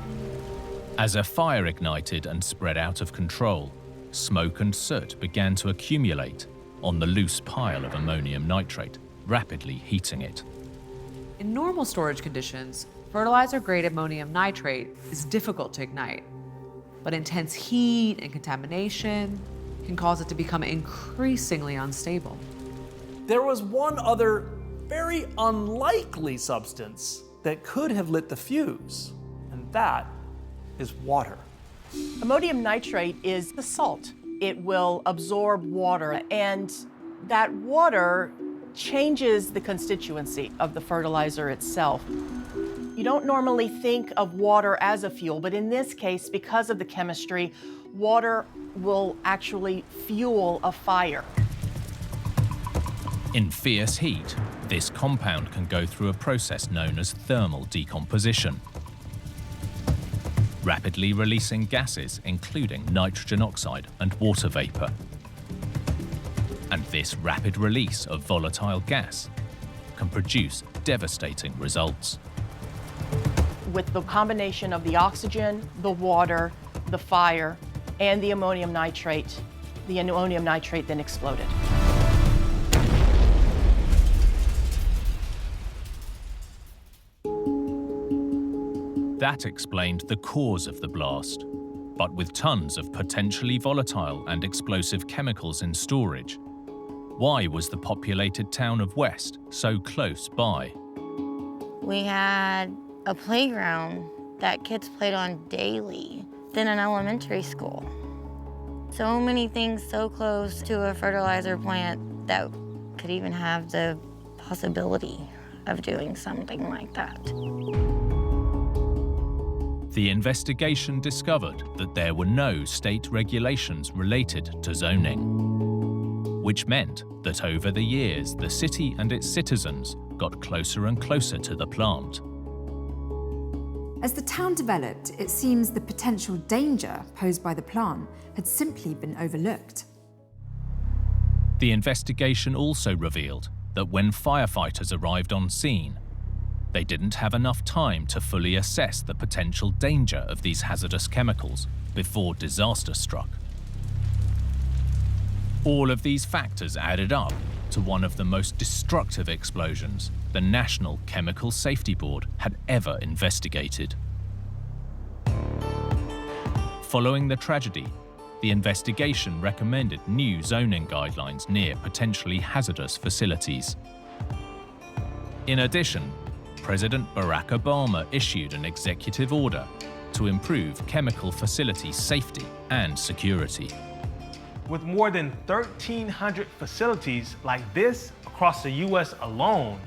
As a fire ignited and spread out of control, smoke and soot began to accumulate on the loose pile of ammonium nitrate, rapidly heating it. In normal storage conditions, fertilizer-grade ammonium nitrate is difficult to ignite, but intense heat and contamination can cause it to become increasingly unstable. There was one other very unlikely substance that could have lit the fuse, and that is water. Ammonium nitrate is a salt. It will absorb water, and that water changes the constituency of the fertilizer itself. You don't normally think of water as a fuel, but in this case, because of the chemistry, water will actually fuel a fire. In fierce heat, this compound can go through a process known as thermal decomposition, rapidly releasing gases including nitrogen oxide and water vapor. And this rapid release of volatile gas can produce devastating results. With the combination of the oxygen, the water, the fire, and the ammonium nitrate then exploded. That explained the cause of the blast. But with tons of potentially volatile and explosive chemicals in storage, why was the populated town of West so close by? We had a playground that kids played on daily, then an elementary school. So many things so close to a fertilizer plant that could even have the possibility of doing something like that. The investigation discovered that there were no state regulations related to zoning, which meant that over the years, the city and its citizens got closer and closer to the plant. As the town developed, it seems the potential danger posed by the plant had simply been overlooked. The investigation also revealed that when firefighters arrived on scene, they didn't have enough time to fully assess the potential danger of these hazardous chemicals before disaster struck. All of these factors added up to one of the most destructive explosions the National Chemical Safety Board had ever investigated. Following the tragedy, the investigation recommended new zoning guidelines near potentially hazardous facilities. In addition, President Barack Obama issued an executive order to improve chemical facility safety and security. With more than 1,300 facilities like this across the U.S. alone,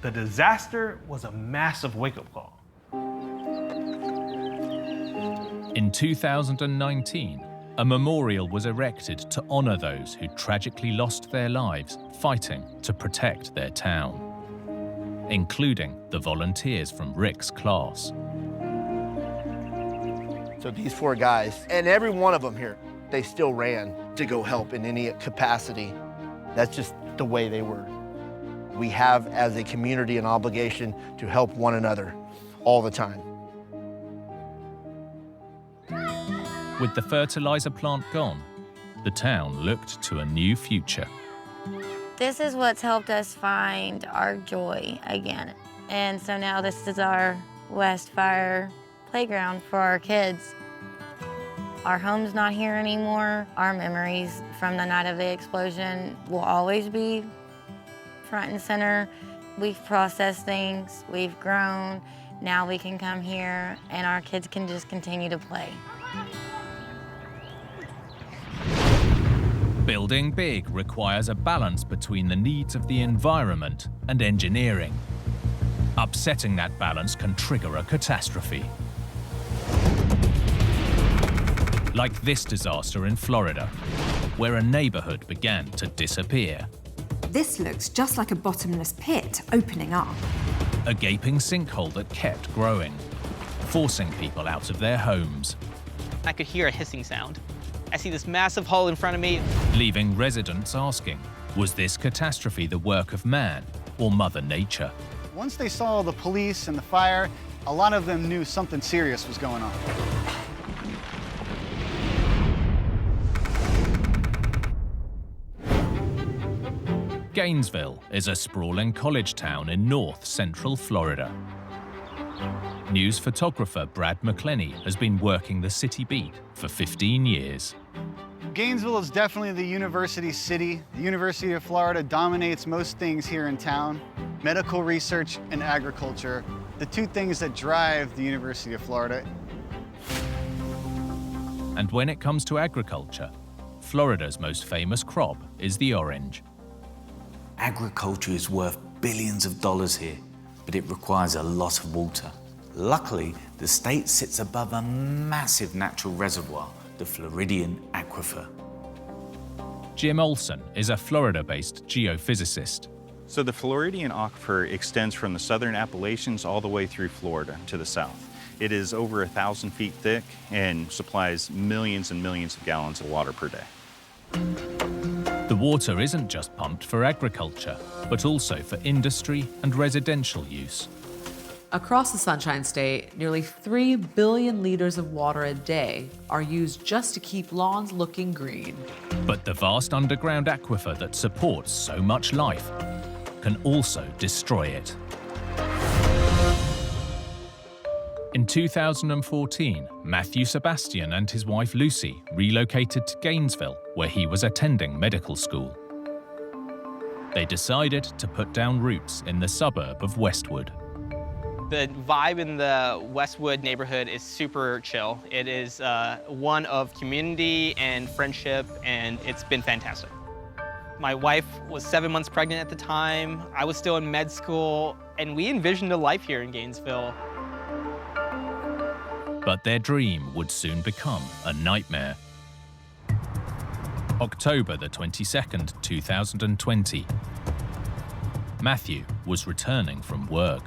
the disaster was a massive wake-up call. In 2019, a memorial was erected to honor those who tragically lost their lives fighting to protect their town, including the volunteers from Rick's class. So these 4 guys, and every one of them here, they still ran to go help in any capacity. That's just the way they were. We have, as a community, an obligation to help one another all the time. With the fertilizer plant gone, the town looked to a new future. This is what's helped us find our joy again. And so now this is our West Fire playground for our kids. Our home's not here anymore. Our memories from the night of the explosion will always be front and center. We've processed things, we've grown. Now we can come here and our kids can just continue to play. Building big requires a balance between the needs of the environment and engineering. Upsetting that balance can trigger a catastrophe. Like this disaster in Florida, where a neighborhood began to disappear. This looks just like a bottomless pit opening up. A gaping sinkhole that kept growing, forcing people out of their homes. I could hear a hissing sound. I see this massive hole in front of me. Leaving residents asking, was this catastrophe the work of man or Mother Nature? Once they saw the police and the fire, a lot of them knew something serious was going on. Gainesville is a sprawling college town in north-central Florida. News photographer Brad McClenney has been working the city beat for 15 years. Gainesville is definitely the university city. The University of Florida dominates most things here in town. Medical research and agriculture, the two things that drive the University of Florida. And when it comes to agriculture, Florida's most famous crop is the orange. Agriculture is worth billions of dollars here, but it requires a lot of water. Luckily, the state sits above a massive natural reservoir, the Floridian Aquifer. Jim Olson is a Florida-based geophysicist. So the Floridian Aquifer extends from the southern Appalachians all the way through Florida to the south. It is over 1,000 feet thick and supplies millions and millions of gallons of water per day. The water isn't just pumped for agriculture, but also for industry and residential use. Across the Sunshine State, nearly 3 billion liters of water a day are used just to keep lawns looking green. But the vast underground aquifer that supports so much life can also destroy it. In 2014, Matthew Sebastian and his wife Lucy relocated to Gainesville, where he was attending medical school. They decided to put down roots in the suburb of Westwood. The vibe in the Westwood neighborhood is super chill. It is one of community and friendship, and it's been fantastic. My wife was 7 months pregnant at the time. I was still in med school, and we envisioned a life here in Gainesville. But their dream would soon become a nightmare. October the 22nd, 2020. Matthew was returning from work.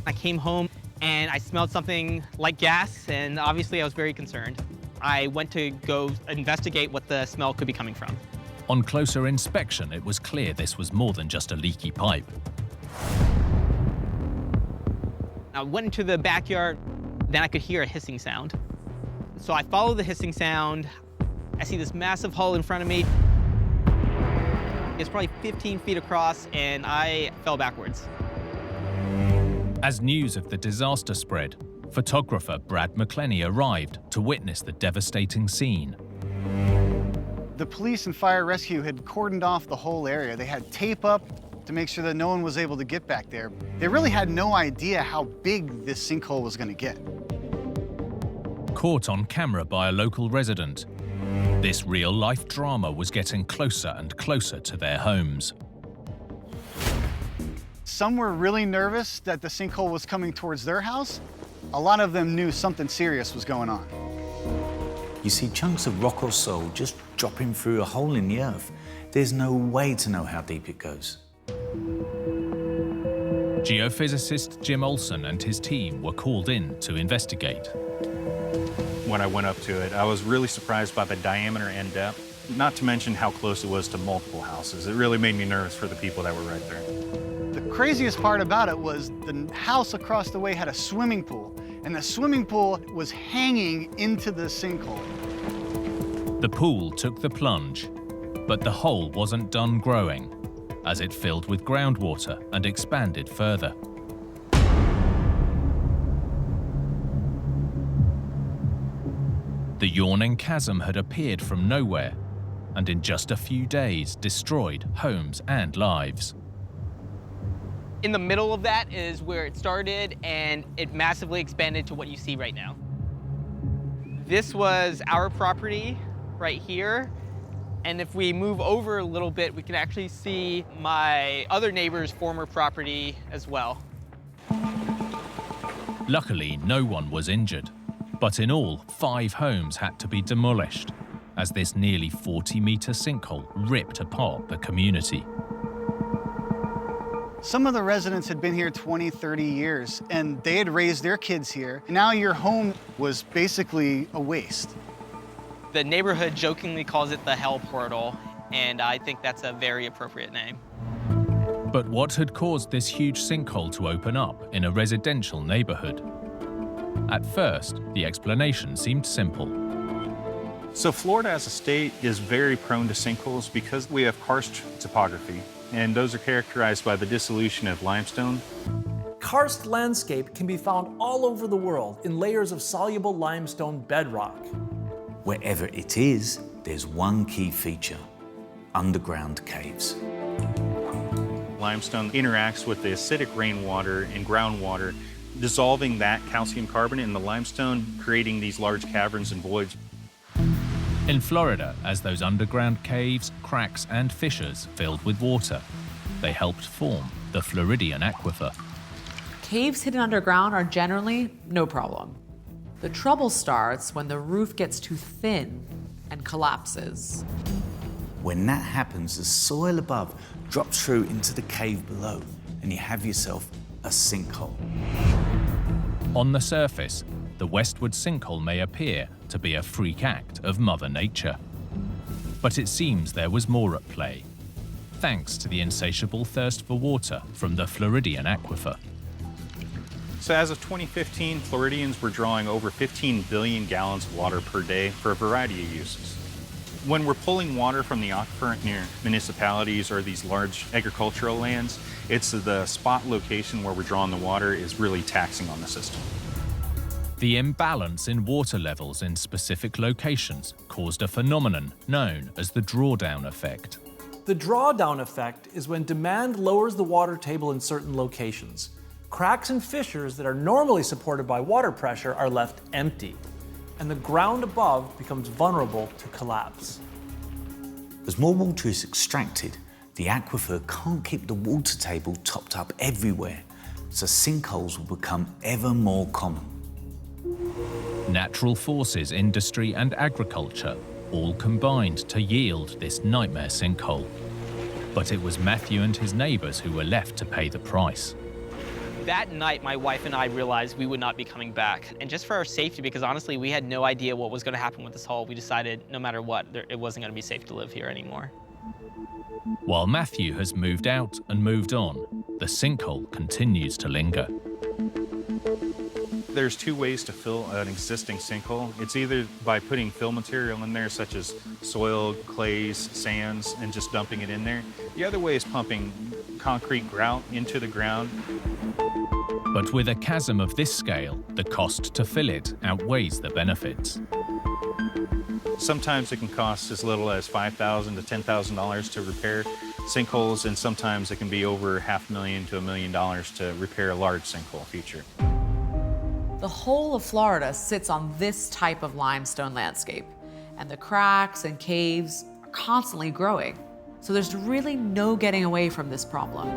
I came home and I smelled something like gas, and obviously I was very concerned. I went to go investigate what the smell could be coming from. On closer inspection, it was clear this was more than just a leaky pipe. I went into the backyard, then I could hear a hissing sound. So I follow the hissing sound. I see this massive hole in front of me. It's probably 15 feet across, and I fell backwards. As news of the disaster spread, photographer Brad McClenney arrived to witness the devastating scene. The police and fire rescue had cordoned off the whole area. They had tape up to make sure that no one was able to get back there. They really had no idea how big this sinkhole was going to get. Caught on camera by a local resident, this real-life drama was getting closer and closer to their homes. Some were really nervous that the sinkhole was coming towards their house. A lot of them knew something serious was going on. You see chunks of rock or soil just dropping through a hole in the earth. There's no way to know how deep it goes. Geophysicist Jim Olson and his team were called in to investigate. When I went up to it, I was really surprised by the diameter and depth, not to mention how close it was to multiple houses. It really made me nervous for the people that were right there. The craziest part about it was the house across the way had a swimming pool, and the swimming pool was hanging into the sinkhole. The pool took the plunge, but the hole wasn't done growing, as it filled with groundwater and expanded further. The yawning chasm had appeared from nowhere, and in just a few days destroyed homes and lives. In the middle of that is where it started, and it massively expanded to what you see right now. This was our property right here. And if we move over a little bit, we can actually see my other neighbor's former property as well. Luckily, no one was injured, but in all, 5 homes had to be demolished, as this nearly 40-meter sinkhole ripped apart the community. Some of the residents had been here 20, 30 years, and they had raised their kids here. Now your home was basically a waste. The neighborhood jokingly calls it the hell portal, and I think that's a very appropriate name. But what had caused this huge sinkhole to open up in a residential neighborhood? At first, the explanation seemed simple. So Florida as a state is very prone to sinkholes because we have karst topography, and those are characterized by the dissolution of limestone. Karst landscape can be found all over the world in layers of soluble limestone bedrock. Wherever it is, there's one key feature: underground caves. Limestone interacts with the acidic rainwater and groundwater, dissolving that calcium carbonate in the limestone, creating these large caverns and voids. In Florida, as those underground caves, cracks and fissures filled with water, they helped form the Floridian Aquifer. Caves hidden underground are generally no problem. The trouble starts when the roof gets too thin and collapses. When that happens, the soil above drops through into the cave below, and you have yourself a sinkhole. On the surface, the westward sinkhole may appear to be a freak act of Mother Nature. But it seems there was more at play, thanks to the insatiable thirst for water from the Floridian Aquifer. So as of 2015, Floridians were drawing over 15 billion gallons of water per day for a variety of uses. When we're pulling water from the aquifer near municipalities or these large agricultural lands, it's the spot location where we're drawing the water is really taxing on the system. The imbalance in water levels in specific locations caused a phenomenon known as the drawdown effect. The drawdown effect is when demand lowers the water table in certain locations. Cracks and fissures that are normally supported by water pressure are left empty, and the ground above becomes vulnerable to collapse. As more water is extracted, the aquifer can't keep the water table topped up everywhere, so sinkholes will become ever more common. Natural forces, industry and agriculture all combined to yield this nightmare sinkhole. But it was Matthew and his neighbors who were left to pay the price. That night, my wife and I realized we would not be coming back. And just for our safety, because honestly, we had no idea what was going to happen with this hole, we decided no matter what, it wasn't going to be safe to live here anymore. While Matthew has moved out and moved on, the sinkhole continues to linger. There's two ways to fill an existing sinkhole. It's either by putting fill material in there, such as soil, clays, sands, and just dumping it in there. The other way is pumping concrete grout into the ground. But with a chasm of this scale, the cost to fill it outweighs the benefits. Sometimes it can cost as little as $5,000 to $10,000 to repair sinkholes, and sometimes it can be over $500,000 to $1 million to repair a large sinkhole feature. The whole of Florida sits on this type of limestone landscape, and the cracks and caves are constantly growing. So there's really no getting away from this problem.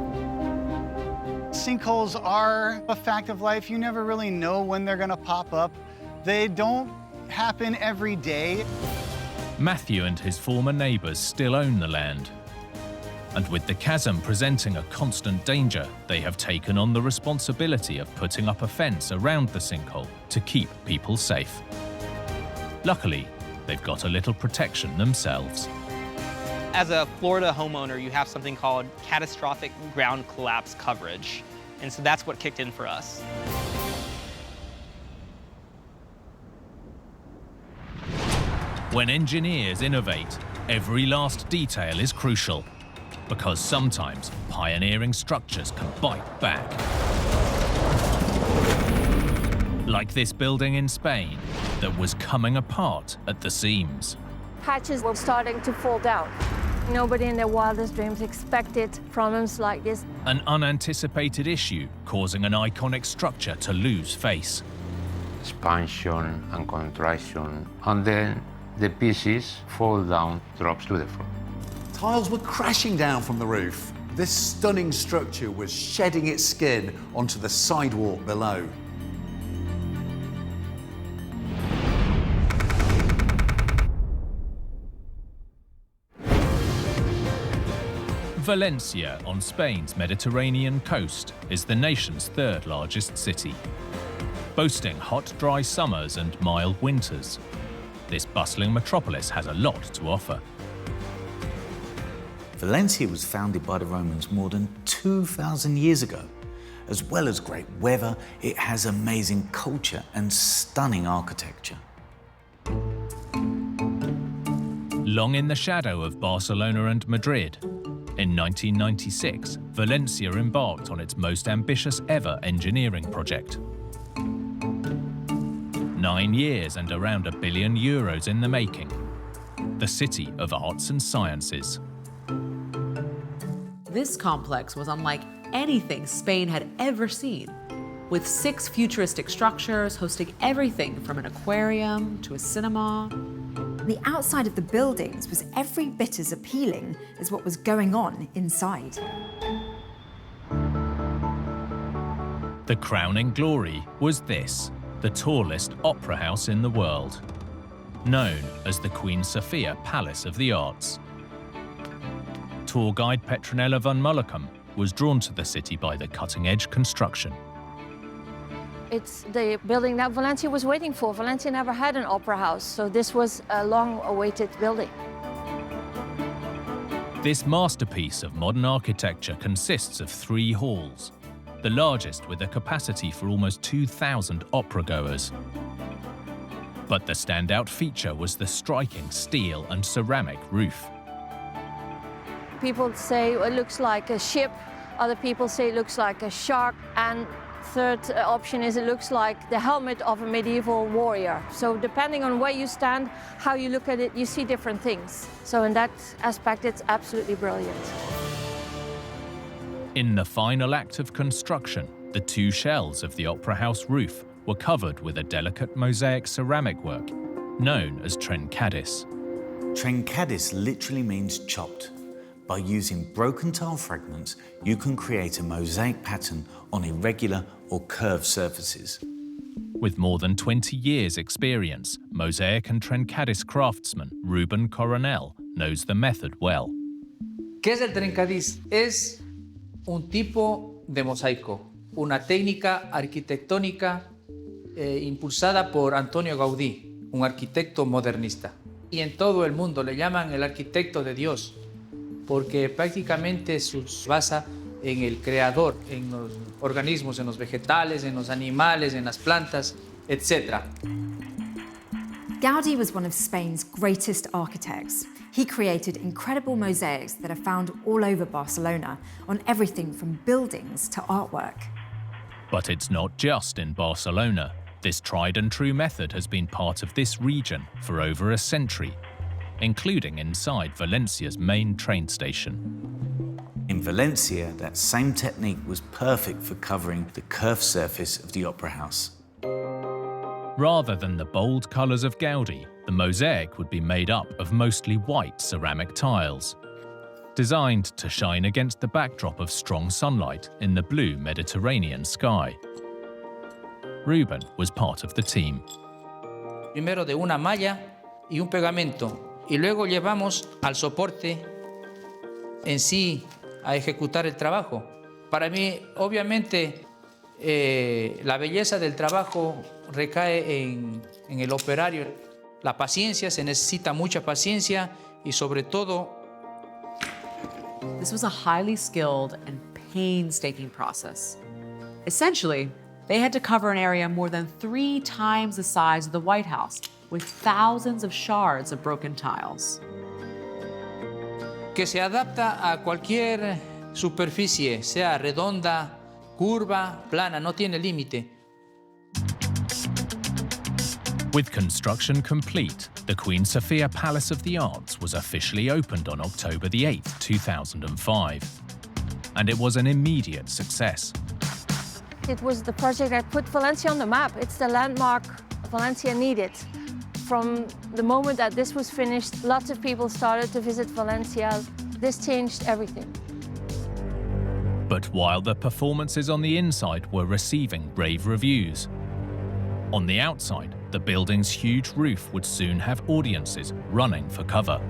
Sinkholes are a fact of life. You never really know when they're gonna pop up. They don't happen every day. Matthew and his former neighbors still own the land. And with the chasm presenting a constant danger, they have taken on the responsibility of putting up a fence around the sinkhole to keep people safe. Luckily, they've got a little protection themselves. As a Florida homeowner, you have something called catastrophic ground collapse coverage. And so that's what kicked in for us. When engineers innovate, every last detail is crucial, because sometimes pioneering structures can bite back. Like this building in Spain that was coming apart at the seams. Patches were starting to fall down. Nobody in their wildest dreams expected problems like this. An unanticipated issue causing an iconic structure to lose face. Expansion and contraction, and then the pieces fall down, drops to the floor. Tiles were crashing down from the roof. This stunning structure was shedding its skin onto the sidewalk below. Valencia, on Spain's Mediterranean coast, is the nation's third largest city. Boasting hot, dry summers and mild winters, this bustling metropolis has a lot to offer. Valencia was founded by the Romans more than 2,000 years ago. As well as great weather, it has amazing culture and stunning architecture. long in the shadow of Barcelona and Madrid. In 1996, Valencia embarked on its most ambitious ever engineering project. 9 years and around €1 billion in the making. The City of Arts and Sciences. This complex was unlike anything Spain had ever seen, with 6 futuristic structures hosting everything from an aquarium to a cinema. The outside of the buildings was every bit as appealing as what was going on inside. The crowning glory was this, the tallest opera house in the world, known as the Queen Sofia Palace of the Arts. Tour guide Petronella van Mullicum was drawn to the city by the cutting-edge construction. It's the building that Valencia was waiting for. Valencia never had an opera house, so this was a long-awaited building. This masterpiece of modern architecture consists of 3 halls, the largest with a capacity for almost 2,000 opera-goers. But the standout feature was the striking steel and ceramic roof. People say it looks like a ship, other people say it looks like a shark, and third option is it looks like the helmet of a medieval warrior. So depending on where you stand, how you look at it, you see different things. So in that aspect, it's absolutely brilliant. In the final act of construction, the 2 shells of the opera house roof were covered with a delicate mosaic ceramic work known as trencadis. Trencadis literally means chopped. By using broken tile fragments, you can create a mosaic pattern on irregular or curved surfaces. With more than 20 years' experience, mosaic and trencadis craftsman Ruben Coronel knows the method well. ¿Qué es el trencadis? Es un tipo de mosaico, una técnica arquitectónica impulsada por Antonio Gaudí, un arquitecto modernista. Y en todo el mundo le llaman el arquitecto de Dios, porque prácticamente se basa en el creador, en los organismos, en los vegetales, en los animales, en las plantas, etc. Gaudí was one of Spain's greatest architects. He created incredible mosaics that are found all over Barcelona, on everything from buildings to artwork. But it's not just in Barcelona. This tried and true method has been part of this region for over a century, including inside Valencia's main train station. In Valencia, that same technique was perfect for covering the curved surface of the opera house. Rather than the bold colours of Gaudí, the mosaic would be made up of mostly white ceramic tiles, designed to shine against the backdrop of strong sunlight in the blue Mediterranean sky. Ruben was part of the team. Primero de una malla y un pegamento, y luego llevamos al soporte en sí a ejecutar el trabajo. Para mí, obviamente, la belleza del trabajo recae en el operario. La paciencia, se necesita mucha paciencia y sobre todo... This was a highly skilled and painstaking process. Essentially, they had to cover an area more than 3 times the size of the White House, with thousands of shards of broken tiles. Que se adapta a cualquier superficie, sea redonda, curva, plana, no tiene límite. With construction complete, the Queen Sofia Palace of the Arts was officially opened on October the 8th, 2005. And it was an immediate success. It was the project that put Valencia on the map. It's the landmark Valencia needed. From the moment that this was finished, lots of people started to visit Valencia. This changed everything. But while the performances on the inside were receiving rave reviews, on the outside, the building's huge roof would soon have audiences running for cover.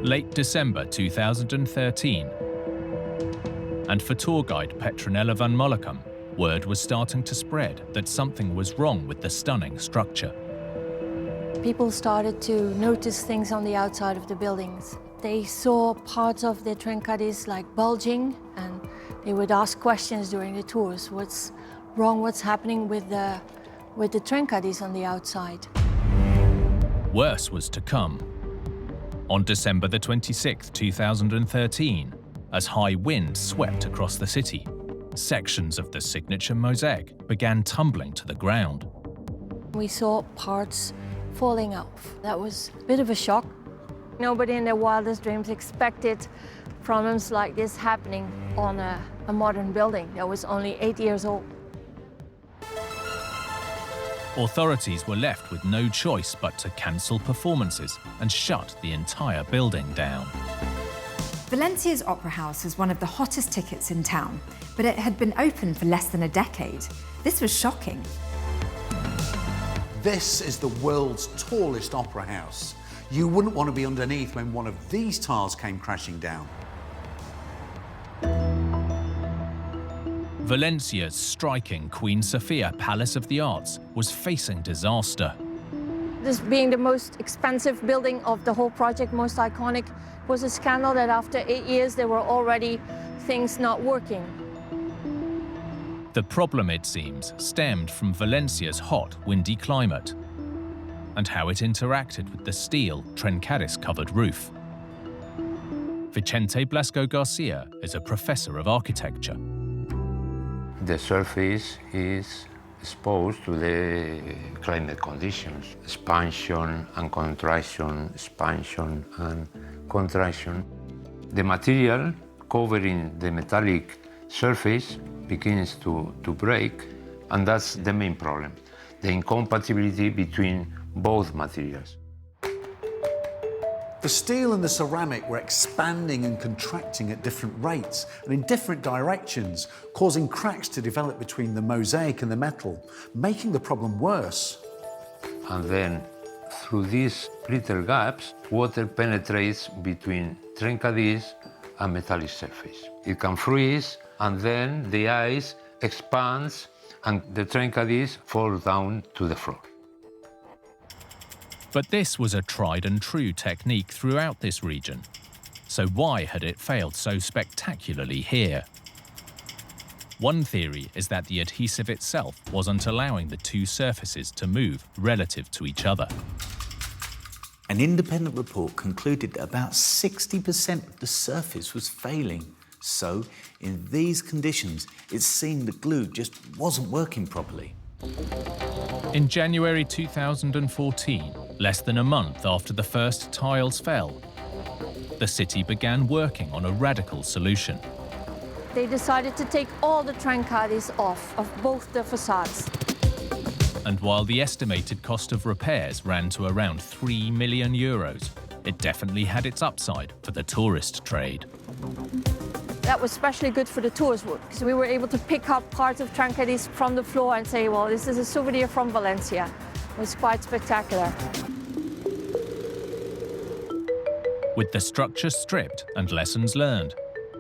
Late December 2013, and for tour guide Petronella van Mullicum, word was starting to spread that something was wrong with the stunning structure. People started to notice things on the outside of the buildings. They saw parts of the trencadis like bulging, and they would ask questions during the tours. What's wrong what's happening with the train caddies on the outside. Worse was to come. On December the 26th, 2013, as high winds swept across the city, sections of the signature mosaic began tumbling to the ground. We saw parts falling off. That was a bit of a shock. Nobody in their wildest dreams expected problems like this happening on a modern building that was only 8 years old. Authorities were left with no choice but to cancel performances and shut the entire building down. Valencia's Opera House was one of the hottest tickets in town, but it had been open for less than a decade. This was shocking. This is the world's tallest opera house. You wouldn't want to be underneath when one of these tiles came crashing down. Valencia's striking Queen Sofia Palace of the Arts was facing disaster. This being the most expensive building of the whole project, most iconic, was a scandal that after 8 years there were already things not working. The problem, it seems, stemmed from Valencia's hot, windy climate and how it interacted with the steel Trencadis-covered roof. Vicente Blasco Garcia is a professor of architecture. The surface is exposed to the climate conditions, expansion and contraction, expansion and contraction. The material covering the metallic surface begins to break, and that's the main problem, the incompatibility between both materials. The steel and the ceramic were expanding and contracting at different rates and in different directions, causing cracks to develop between the mosaic and the metal, making the problem worse. And then, through these little gaps, water penetrates between Trencadis and metallic surface. It can freeze, and then the ice expands and the Trencadis fall down to the floor. But this was a tried and true technique throughout this region. So why had it failed so spectacularly here? One theory is that the adhesive itself wasn't allowing the two surfaces to move relative to each other. An independent report concluded that about 60% of the surface was failing. So, in these conditions, it seemed the glue just wasn't working properly. In January 2014, less than a month after the first tiles fell, the city began working on a radical solution. They decided to take all the Trencadis off of both the facades. And while the estimated cost of repairs ran to around €3 million, it definitely had its upside for the tourist trade. That was especially good for the tours because we were able to pick up parts of Trencadis from the floor and say, well, this is a souvenir from Valencia. It was quite spectacular. With the structure stripped and lessons learned,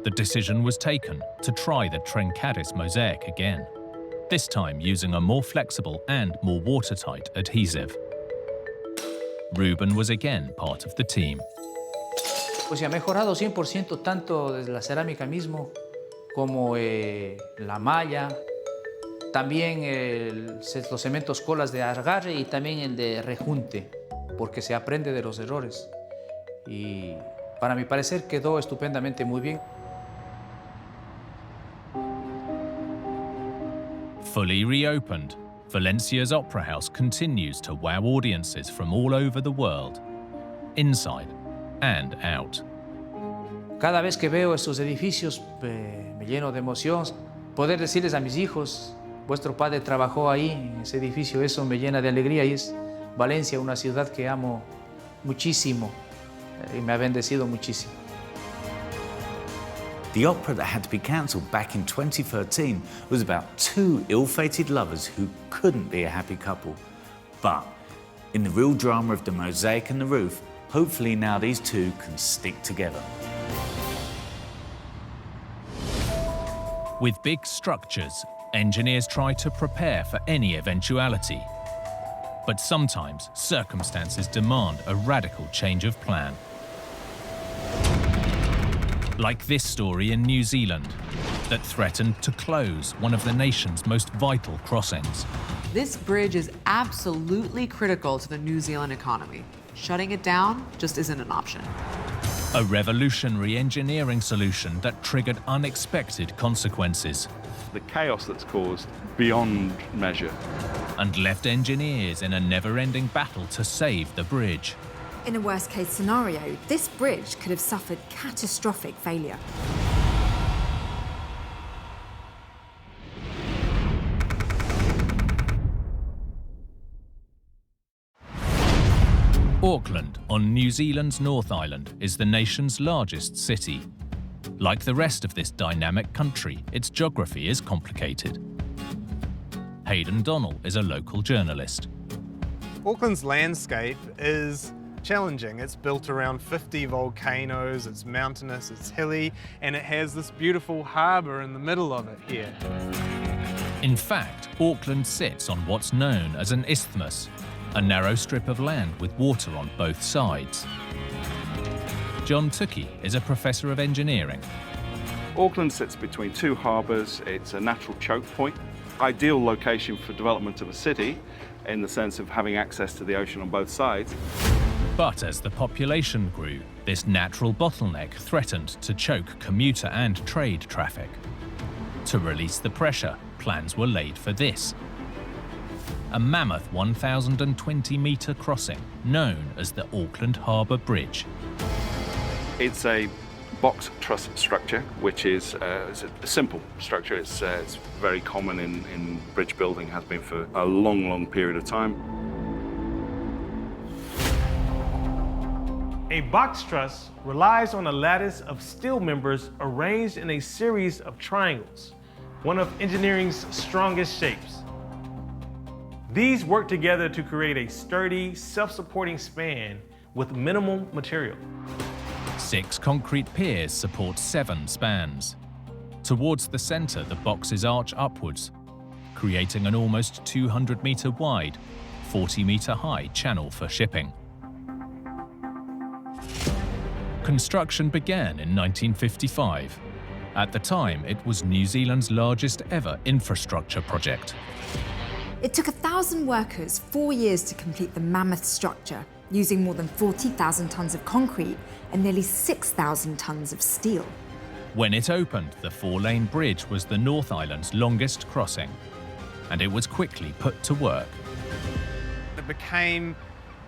the decision was taken to try the Trencadis mosaic again, this time using a more flexible and more watertight adhesive. Ruben was again part of the team. Pues se ha mejorado 100% tanto desde la cerámica mismo como la malla, también los cementos colas de agarre y también el de rejunte, porque se aprende de los errores. Y para mi parecer quedó estupendamente muy bien. Fully reopened, Valencia's Opera House continues to wow audiences from all over the world, inside and out. Cada vez que veo estos edificios me lleno de emoción. Poder decirles a mis hijos, vuestro padre trabajó ahí, en ese edificio, eso me llena de alegría y es Valencia, una ciudad que amo muchísimo y me ha bendecido muchísimo. The opera that had to be cancelled back in 2013 was about two ill-fated lovers who couldn't be a happy couple. But in the real drama of the mosaic and the roof, hopefully now these two can stick together. With big structures, engineers try to prepare for any eventuality. But sometimes circumstances demand a radical change of plan. Like this story in New Zealand that threatened to close one of the nation's most vital crossings. This bridge is absolutely critical to the New Zealand economy. Shutting it down just isn't an option. A revolutionary engineering solution that triggered unexpected consequences. The chaos that's caused beyond measure. And left engineers in a never-ending battle to save the bridge. In a worst-case scenario, this bridge could have suffered catastrophic failure. Auckland, on New Zealand's North Island, is the nation's largest city. Like the rest of this dynamic country, its geography is complicated. Hayden Donnell is a local journalist. Auckland's landscape is challenging. It's built around 50 volcanoes, it's mountainous, it's hilly, and it has this beautiful harbour in the middle of it here. In fact, Auckland sits on what's known as an isthmus, a narrow strip of land with water on both sides. John Tukey is a professor of engineering. Auckland sits between two harbours. It's a natural choke point, ideal location for development of a city in the sense of having access to the ocean on both sides. But as the population grew, this natural bottleneck threatened to choke commuter and trade traffic. To release the pressure, plans were laid for this: a mammoth 1,020-metre crossing known as the Auckland Harbour Bridge. It's a box truss structure, which is it's a simple structure. It's very common in bridge building, has been for a long, long period of time. A box truss relies on a lattice of steel members arranged in a series of triangles, one of engineering's strongest shapes. These work together to create a sturdy, self-supporting span with minimal material. 6 concrete piers support 7 spans. Towards the centre, the boxes arch upwards, creating an almost 200-metre wide, 40-metre high channel for shipping. Construction began in 1955. At the time, it was New Zealand's largest ever infrastructure project. It took 1,000 workers 4 years to complete the mammoth structure, using more than 40,000 tonnes of concrete and nearly 6,000 tonnes of steel. When it opened, the 4-lane bridge was the North Island's longest crossing, and it was quickly put to work. It became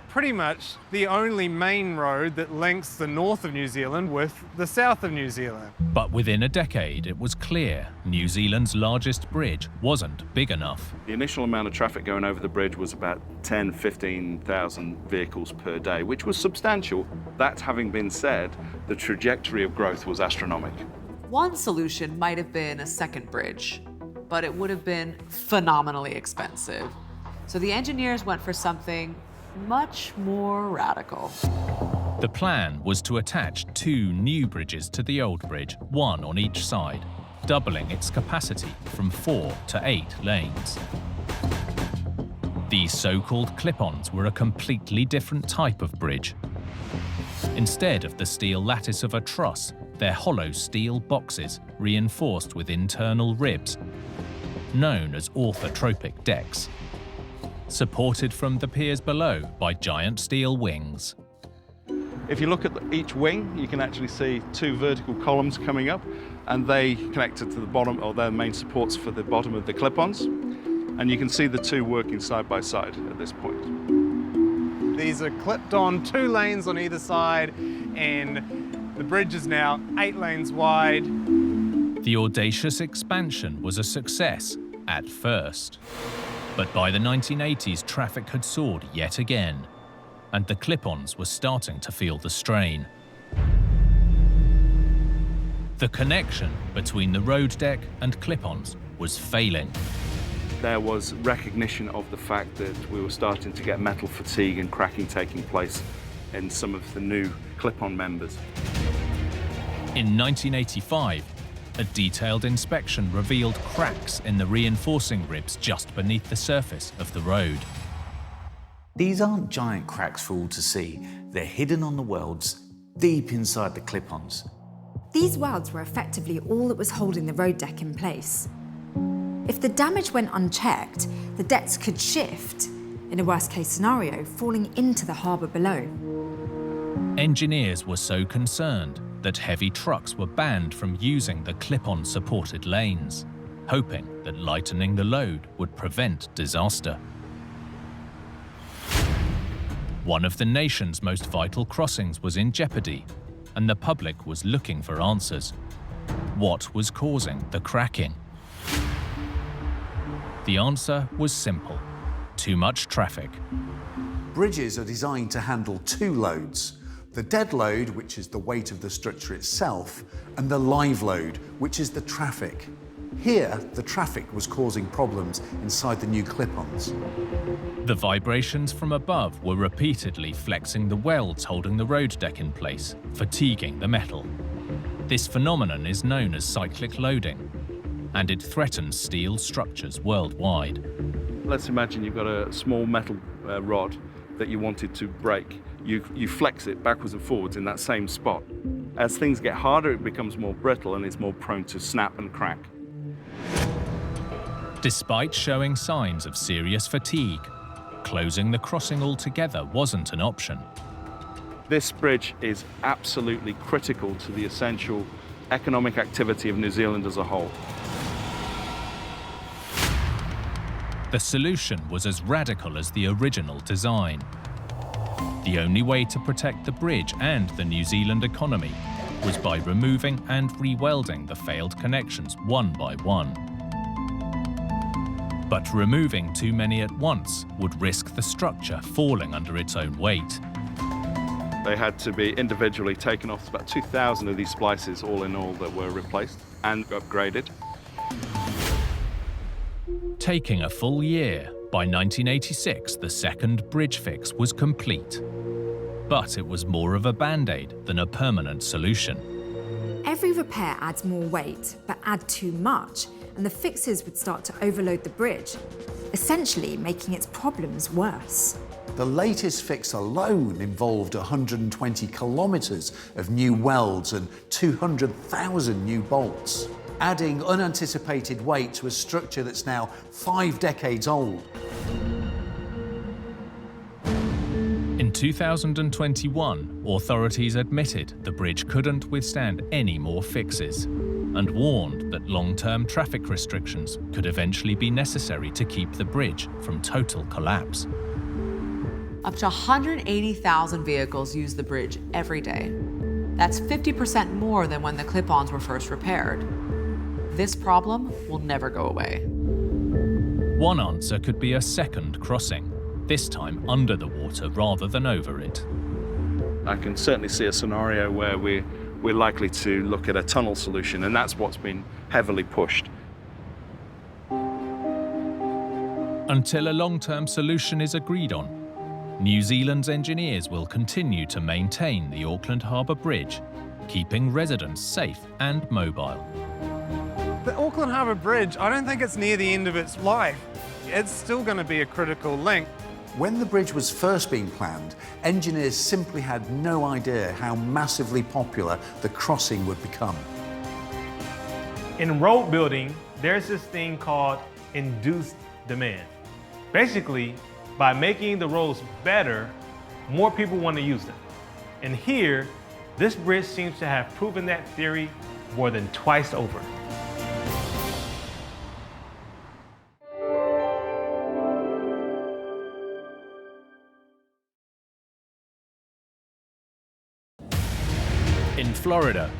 pretty much the only main road that links the north of New Zealand with the south of New Zealand. But within a decade, it was clear New Zealand's largest bridge wasn't big enough. The initial amount of traffic going over the bridge was about 15,000 vehicles per day, which was substantial. That having been said, the trajectory of growth was astronomical. One solution might have been a second bridge, but it would have been phenomenally expensive. So the engineers went for something much more radical. The plan was to attach 2 new bridges to the old bridge, one on each side, doubling its capacity from 4 to 8 lanes. These so-called clip-ons were a completely different type of bridge. Instead of the steel lattice of a truss, they're hollow steel boxes reinforced with internal ribs, known as orthotropic decks, supported from the piers below by giant steel wings. If you look at each wing, you can actually see 2 vertical columns coming up, and they connected to the bottom, or their main supports for the bottom of the clip-ons. And you can see the 2 working side by side at this point. These are clipped on 2 lanes on either side, and the bridge is now 8 lanes wide. The audacious expansion was a success at first. But by the 1980s, traffic had soared yet again, and the clip-ons were starting to feel the strain. The connection between the road deck and clip-ons was failing. There was recognition of the fact that we were starting to get metal fatigue and cracking taking place in some of the new clip-on members. In 1985, a detailed inspection revealed cracks in the reinforcing ribs just beneath the surface of the road. These aren't giant cracks for all to see. They're hidden on the welds, deep inside the clip-ons. These welds were effectively all that was holding the road deck in place. If the damage went unchecked, the decks could shift, in a worst-case scenario, falling into the harbour below. Engineers were so concerned that heavy trucks were banned from using the clip-on supported lanes, hoping that lightening the load would prevent disaster. One of the nation's most vital crossings was in jeopardy, and the public was looking for answers. What was causing the cracking? The answer was simple: too much traffic. Bridges are designed to handle two loads: the dead load, which is the weight of the structure itself, and the live load, which is the traffic. Here, the traffic was causing problems inside the new clip-ons. The vibrations from above were repeatedly flexing the welds holding the road deck in place, fatiguing the metal. This phenomenon is known as cyclic loading, and it threatens steel structures worldwide. Let's imagine you've got a small metal rod that you wanted to break. You flex it backwards and forwards in that same spot. As things get harder, it becomes more brittle and it's more prone to snap and crack. Despite showing signs of serious fatigue, closing the crossing altogether wasn't an option. This bridge is absolutely critical to the essential economic activity of New Zealand as a whole. The solution was as radical as the original design. The only way to protect the bridge and the New Zealand economy was by removing and re-welding the failed connections one by one. But removing too many at once would risk the structure falling under its own weight. They had to be individually taken off. About 2,000 of these splices all in all that were replaced and upgraded. Taking a full year, by 1986 the second bridge fix was complete. But it was more of a band-aid than a permanent solution. Every repair adds more weight, but add too much, and the fixes would start to overload the bridge, essentially making its problems worse. The latest fix alone involved 120 kilometres of new welds and 200,000 new bolts, adding unanticipated weight to a structure that's now 5 decades old. In 2021, authorities admitted the bridge couldn't withstand any more fixes and warned that long-term traffic restrictions could eventually be necessary to keep the bridge from total collapse. Up to 180,000 vehicles use the bridge every day. That's 50% more than when the clip-ons were first repaired. This problem will never go away. One answer could be a second crossing, this time under the water rather than over it. I can certainly see a scenario where we're likely to look at a tunnel solution, and that's what's been heavily pushed. Until a long-term solution is agreed on, New Zealand's engineers will continue to maintain the Auckland Harbour Bridge, keeping residents safe and mobile. The Auckland Harbour Bridge, I don't think it's near the end of its life. It's still going to be a critical link. When the bridge was first being planned, engineers simply had no idea how massively popular the crossing would become. In road building, there's this thing called induced demand. Basically, by making the roads better, more people want to use them. And here, this bridge seems to have proven that theory more than twice over. In Florida,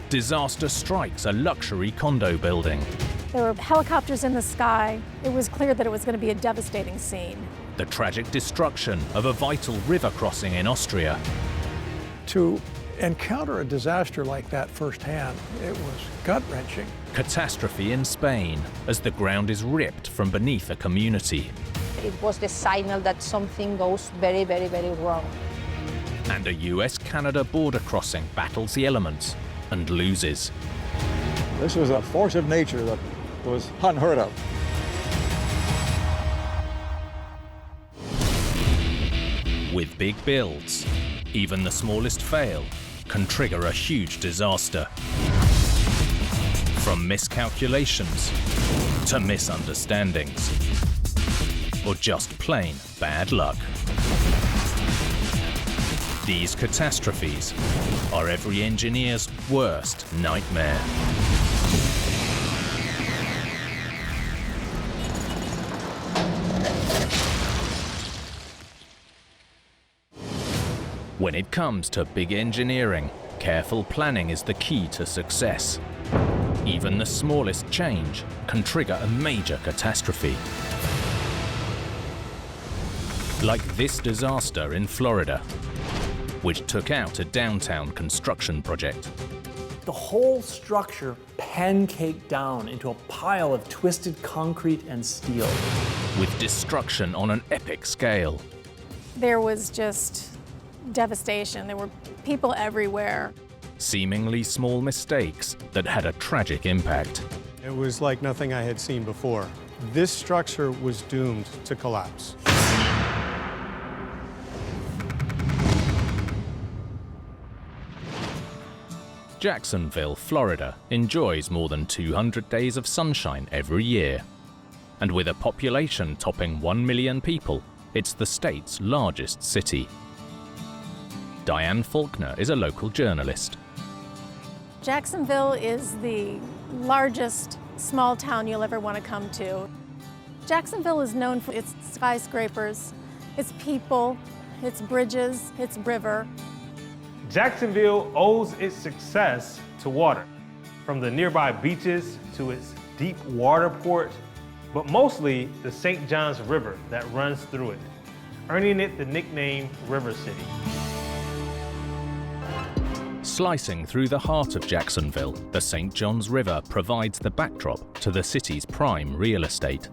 disaster strikes a luxury condo building. There were helicopters in the sky. It was clear that it was going to be a devastating scene. The tragic destruction of a vital river crossing in Austria. To encounter a disaster like that firsthand, it was gut-wrenching. Catastrophe in Spain, as the ground is ripped from beneath a community. It was the signal that something goes very, very, very wrong. And a US-Canada border crossing battles the elements and loses. This was a force of nature that was unheard of. With big builds, even the smallest fail can trigger a huge disaster. From miscalculations to misunderstandings, or just plain bad luck. These catastrophes are every engineer's worst nightmare. When it comes to big engineering, careful planning is the key to success. Even the smallest change can trigger a major catastrophe. Like this disaster in Florida, which took out a downtown construction project. The whole structure pancaked down into a pile of twisted concrete and steel. With destruction on an epic scale. There was just devastation. There were people everywhere. Seemingly small mistakes that had a tragic impact. It was like nothing I had seen before. This structure was doomed to collapse. Jacksonville, Florida enjoys more than 200 days of sunshine every year. And with a population topping 1 million people, it's the state's largest city. Diane Faulkner is a local journalist. Jacksonville is the largest small town you'll ever want to come to. Jacksonville is known for its skyscrapers, its people, its bridges, its river. Jacksonville owes its success to water, from the nearby beaches to its deep water port, but mostly the St. Johns River that runs through it, earning it the nickname River City. Slicing through the heart of Jacksonville, the St. Johns River provides the backdrop to the city's prime real estate.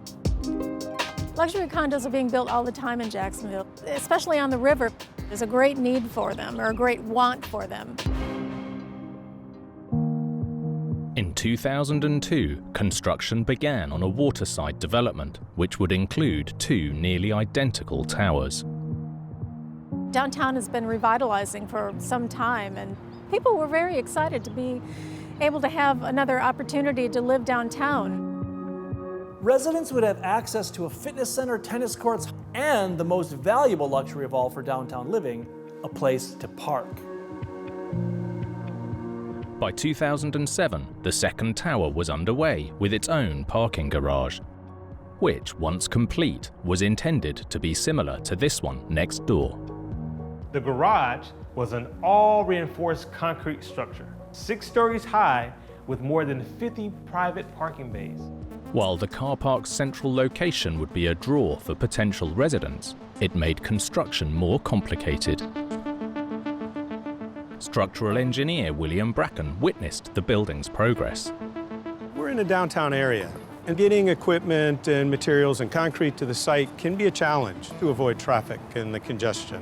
Luxury condos are being built all the time in Jacksonville, especially on the river. There's a great need for them, or a great want for them. In 2002, construction began on a waterside development, which would include 2 nearly identical towers. Downtown has been revitalizing for some time, and people were very excited to be able to have another opportunity to live downtown. Residents would have access to a fitness center, tennis courts, and the most valuable luxury of all for downtown living, a place to park. By 2007, the second tower was underway with its own parking garage, which, once complete, was intended to be similar to this one next door. The garage was an all-reinforced concrete structure, 6 stories high with more than 50 private parking bays. While the car park's central location would be a draw for potential residents, it made construction more complicated. Structural engineer William Bracken witnessed the building's progress. We're in a downtown area, and getting equipment and materials and concrete to the site can be a challenge to avoid traffic and the congestion.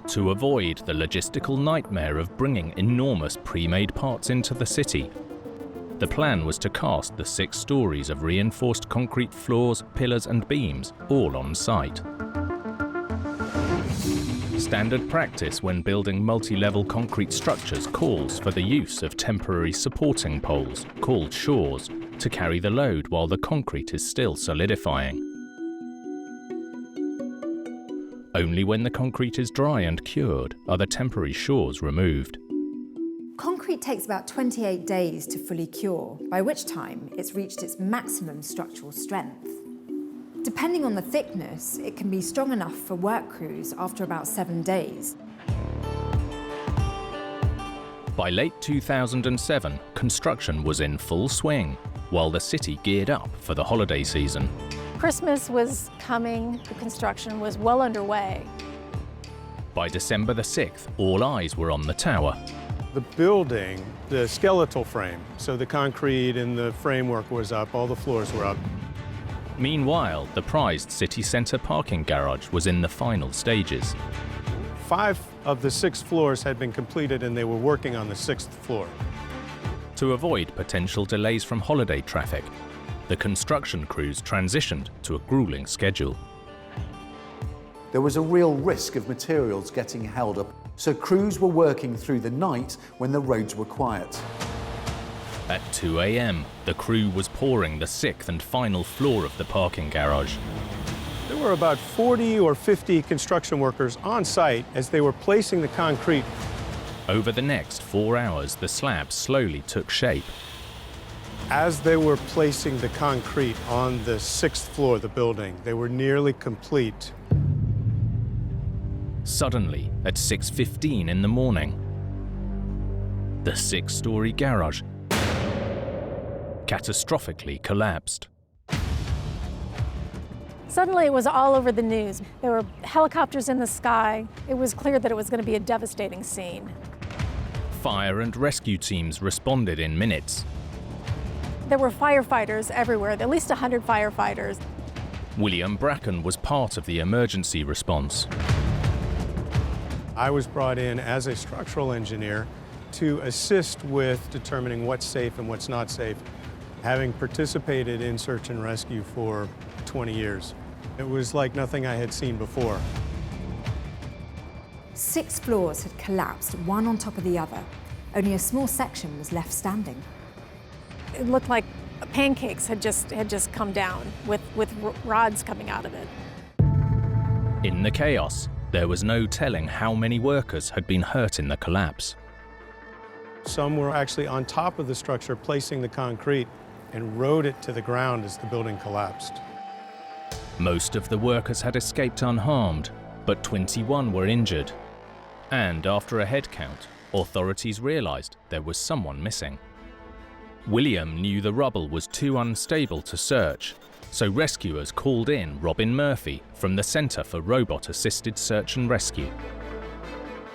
To avoid the logistical nightmare of bringing enormous pre-made parts into the city, the plan was to cast the 6 stories of reinforced concrete floors, pillars and beams all on site. Standard practice when building multi-level concrete structures calls for the use of temporary supporting poles, called shores, to carry the load while the concrete is still solidifying. Only when the concrete is dry and cured are the temporary shores removed. Concrete takes about 28 days to fully cure, by which time it's reached its maximum structural strength. Depending on the thickness, it can be strong enough for work crews after about 7 days. By late 2007, construction was in full swing, while the city geared up for the holiday season. Christmas was coming, the construction was well underway. By December the 6th, all eyes were on the tower. The building, the skeletal frame, so the concrete and the framework was up, all the floors were up. Meanwhile, the prized city centre parking garage was in the final stages. 5 of the 6 floors had been completed and they were working on the 6th floor. To avoid potential delays from holiday traffic, the construction crews transitioned to a grueling schedule. There was a real risk of materials getting held up, so crews were working through the night when the roads were quiet. At 2 a.m., the crew was pouring the 6th and final floor of the parking garage. There were about 40 or 50 construction workers on site as they were placing the concrete. Over the next 4 hours, the slab slowly took shape. As they were placing the concrete on the 6th floor of the building, they were nearly complete. Suddenly, at 6:15 in the morning, the 6-story garage catastrophically collapsed. Suddenly it was all over the news. There were helicopters in the sky. It was clear that it was going to be a devastating scene. Fire and rescue teams responded in minutes. There were firefighters everywhere, at least 100 firefighters. William Bracken was part of the emergency response. I was brought in as a structural engineer to assist with determining what's safe and what's not safe, having participated in search and rescue for 20 years. It was like nothing I had seen before. 6 floors had collapsed, one on top of the other. Only a small section was left standing. It looked like pancakes had just come down with rods coming out of it. In the chaos, there was no telling how many workers had been hurt in the collapse. Some were actually on top of the structure placing the concrete and rode it to the ground as the building collapsed. Most of the workers had escaped unharmed, but 21 were injured. And after a head count, authorities realized there was someone missing. William knew the rubble was too unstable to search, so rescuers called in Robin Murphy from the Center for Robot-Assisted Search and Rescue.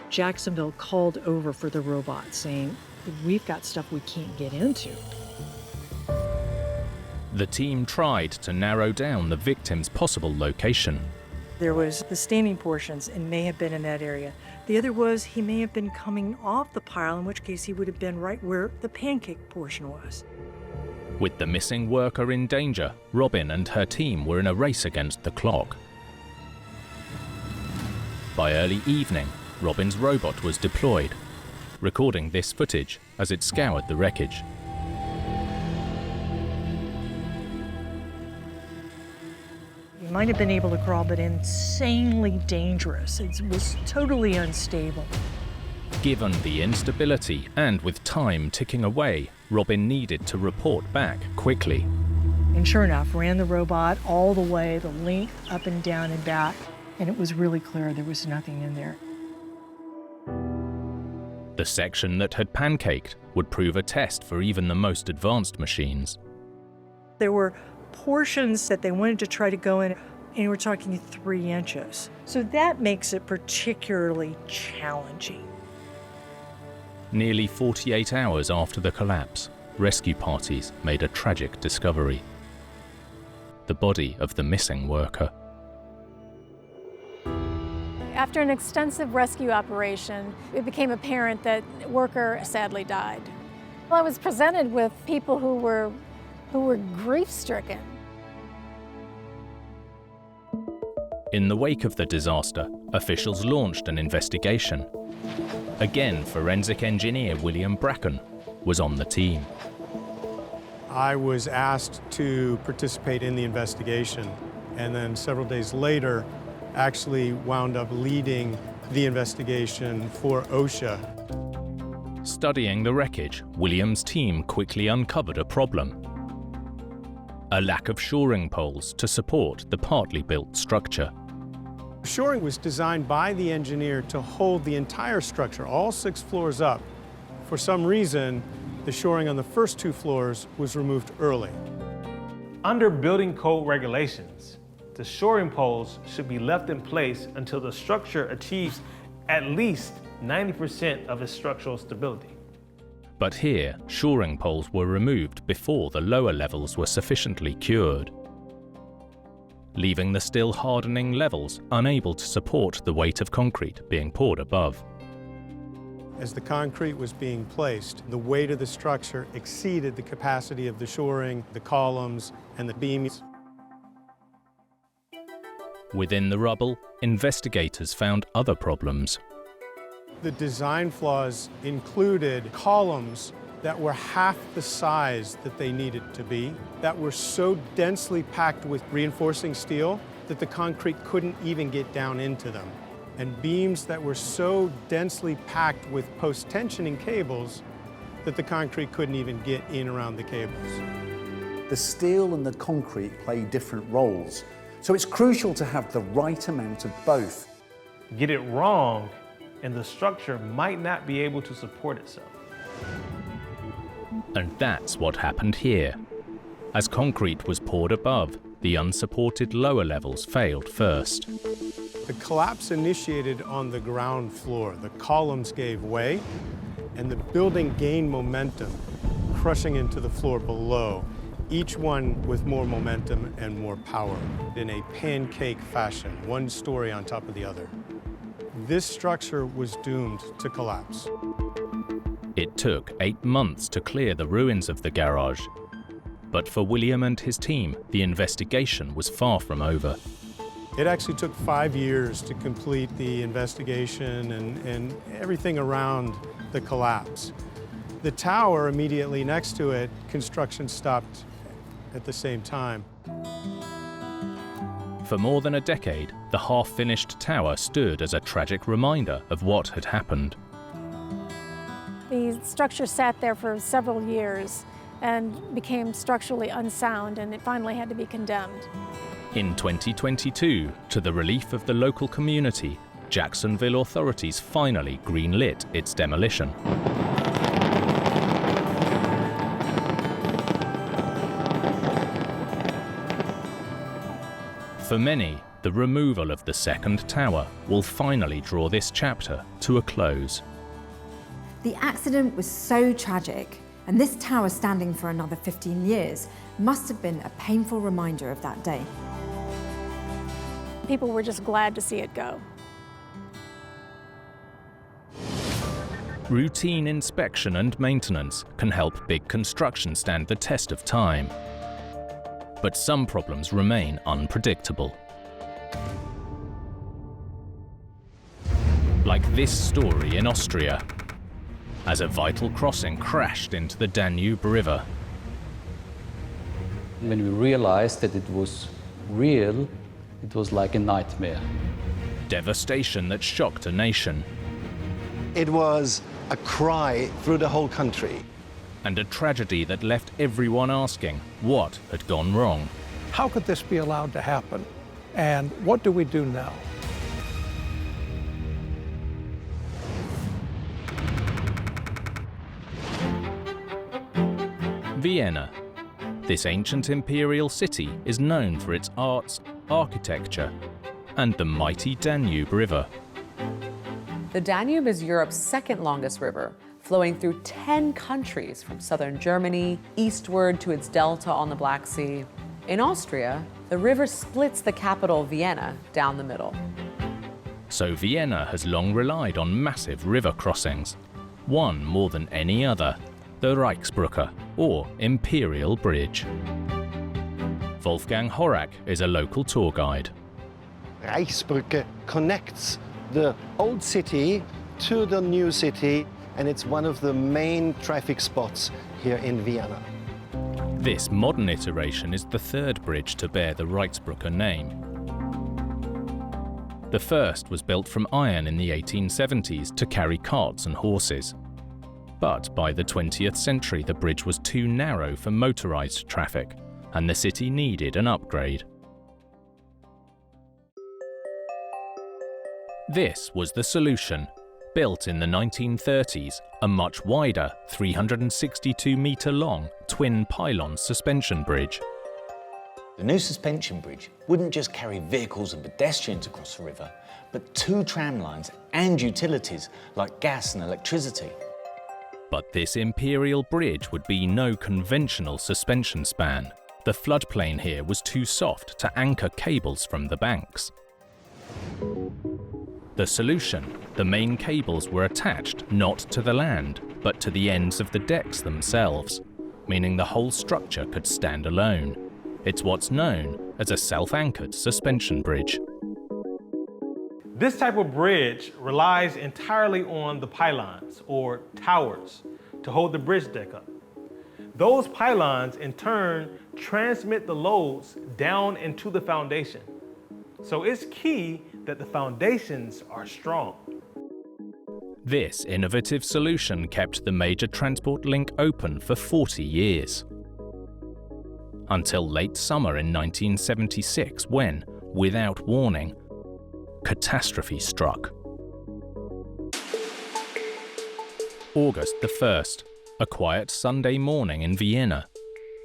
Jacksonville called over for the robot saying, "We've got stuff we can't get into." The team tried to narrow down the victim's possible location. There was the standing portions and may have been in that area. The other was he may have been coming off the pile, in which case he would have been right where the pancake portion was. With the missing worker in danger, Robin and her team were in a race against the clock. By early evening, Robin's robot was deployed, recording this footage as it scoured the wreckage. He might have been able to crawl, but insanely dangerous. It was totally unstable. Given the instability and with time ticking away, Robin needed to report back quickly. And sure enough, ran the robot all the way, the length up and down and back, and it was really clear there was nothing in there. The section that had pancaked would prove a test for even the most advanced machines. There were portions that they wanted to try to go in, and we're talking 3 inches. So that makes it particularly challenging. Nearly 48 hours after the collapse, rescue parties made a tragic discovery: the body of the missing worker. After an extensive rescue operation, it became apparent that the worker sadly died. Well, I was presented with people who were grief-stricken. In the wake of the disaster, officials launched an investigation. Again, forensic engineer William Bracken was on the team. I was asked to participate in the investigation, and then several days later, actually wound up leading the investigation for OSHA. Studying the wreckage, William's team quickly uncovered a problem: a lack of shoring poles to support the partly built structure. Shoring was designed by the engineer to hold the entire structure, all 6 floors up. For some reason, the shoring on the first 2 floors was removed early. Under building code regulations, the shoring poles should be left in place until the structure achieves at least 90% of its structural stability. But here, shoring poles were removed before the lower levels were sufficiently cured, leaving the still hardening levels unable to support the weight of concrete being poured above. As the concrete was being placed, the weight of the structure exceeded the capacity of the shoring, the columns, and the beams. Within the rubble, investigators found other problems. The design flaws included columns that were half the size that they needed to be, that were so densely packed with reinforcing steel that the concrete couldn't even get down into them, and beams that were so densely packed with post-tensioning cables that the concrete couldn't even get in around the cables. The steel and the concrete play different roles, so it's crucial to have the right amount of both. Get it wrong, and the structure might not be able to support itself. And that's what happened here. As concrete was poured above, the unsupported lower levels failed first. The collapse initiated on the ground floor. The columns gave way, and the building gained momentum, crushing into the floor below, each one with more momentum and more power, in a pancake fashion, one story on top of the other. This structure was doomed to collapse. It took 8 months to clear the ruins of the garage. But for William and his team, the investigation was far from over. It actually took 5 years to complete the investigation and everything around the collapse. The tower immediately next to it, construction stopped at the same time. For more than a decade, the half-finished tower stood as a tragic reminder of what had happened. The structure sat there for several years and became structurally unsound, and it finally had to be condemned. In 2022, to the relief of the local community, Jacksonville authorities finally greenlit its demolition. For many, the removal of the second tower will finally draw this chapter to a close. The accident was so tragic, and this tower standing for another 15 years must have been a painful reminder of that day. People were just glad to see it go. Routine inspection and maintenance can help big construction stand the test of time. But some problems remain unpredictable. Like this story in Austria, as a vital crossing crashed into the Danube River. When we realized that it was real, it was like a nightmare. Devastation that shocked a nation. It was a cry through the whole country. And a tragedy that left everyone asking what had gone wrong. How could this be allowed to happen? And what do we do now? Vienna. This ancient imperial city is known for its arts, architecture, and the mighty Danube River. The Danube is Europe's second longest river, flowing through 10 countries from southern Germany eastward to its delta on the Black Sea. In Austria, the river splits the capital, Vienna, down the middle. So Vienna has long relied on massive river crossings, one more than any other, the Reichsbrücke, or Imperial Bridge. Wolfgang Horak is a local tour guide. Reichsbrücke connects the old city to the new city, and it's one of the main traffic spots here in Vienna. This modern iteration is the third bridge to bear the Reichsbrücke name. The first was built from iron in the 1870s to carry carts and horses. But by the 20th century, the bridge was too narrow for motorized traffic, and the city needed an upgrade. This was the solution. Built in the 1930s, a much wider, 362-metre-long, twin-pylon suspension bridge. The new suspension bridge wouldn't just carry vehicles and pedestrians across the river, but 2 tram lines and utilities like gas and electricity. But this imperial bridge would be no conventional suspension span. The floodplain here was too soft to anchor cables from the banks. The solution: the main cables were attached not to the land, but to the ends of the decks themselves, meaning the whole structure could stand alone. It's what's known as a self-anchored suspension bridge. This type of bridge relies entirely on the pylons, or towers, to hold the bridge deck up. Those pylons, in turn, transmit the loads down into the foundation. So it's key that the foundations are strong. This innovative solution kept the major transport link open for 40 years. Until late summer in 1976 when, without warning, catastrophe struck. August the 1st, a quiet Sunday morning in Vienna,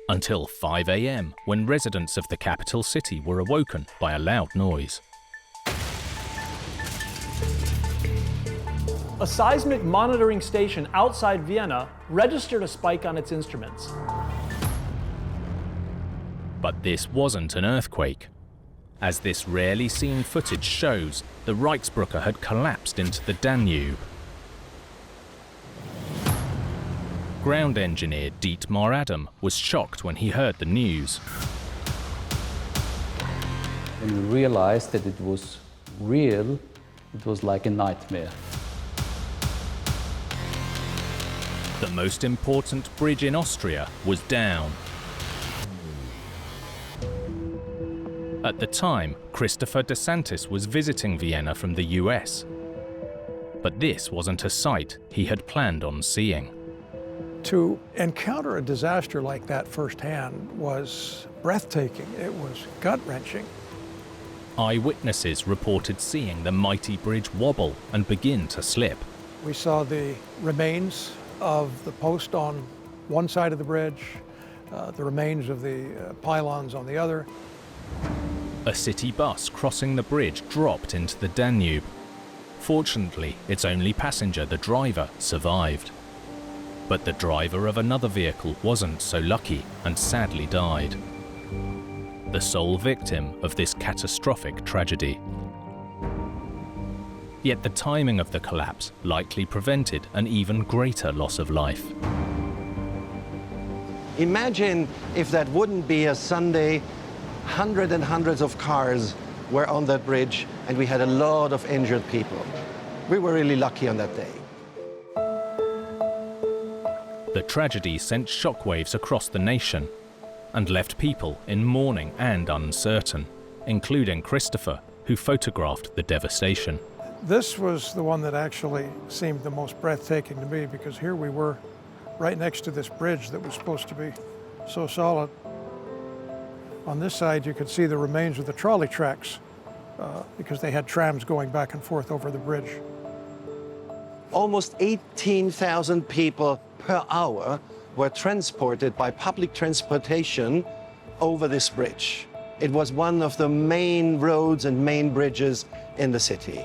until 5 a.m. when residents of the capital city were awoken by a loud noise. A seismic monitoring station outside Vienna registered a spike on its instruments. But this wasn't an earthquake. As this rarely seen footage shows, the Reichsbrücke had collapsed into the Danube. Ground engineer Dietmar Adam was shocked when he heard the news. When we realized that it was real, it was like a nightmare. The most important bridge in Austria was down. At the time, Christopher DeSantis was visiting Vienna from the US. But this wasn't a sight he had planned on seeing. To encounter a disaster like that firsthand was breathtaking. It was gut-wrenching. Eyewitnesses reported seeing the mighty bridge wobble and begin to slip. We saw the remains of the post on one side of the bridge, the remains of the pylons on the other. A city bus crossing the bridge dropped into the Danube. Fortunately, its only passenger, the driver, survived. But the driver of another vehicle wasn't so lucky and sadly died. The sole victim of this catastrophic tragedy. Yet the timing of the collapse likely prevented an even greater loss of life. Imagine if that wouldn't be a Sunday, hundreds and hundreds of cars were on that bridge and we had a lot of injured people. We were really lucky on that day. The tragedy sent shockwaves across the nation and left people in mourning and uncertain, including Christopher, who photographed the devastation. This was the one that actually seemed the most breathtaking to me, because here we were right next to this bridge that was supposed to be so solid. On this side you could see the remains of the trolley tracks because they had trams going back and forth over the bridge. Almost 18,000 people per hour were transported by public transportation over this bridge. It was one of the main roads and main bridges in the city.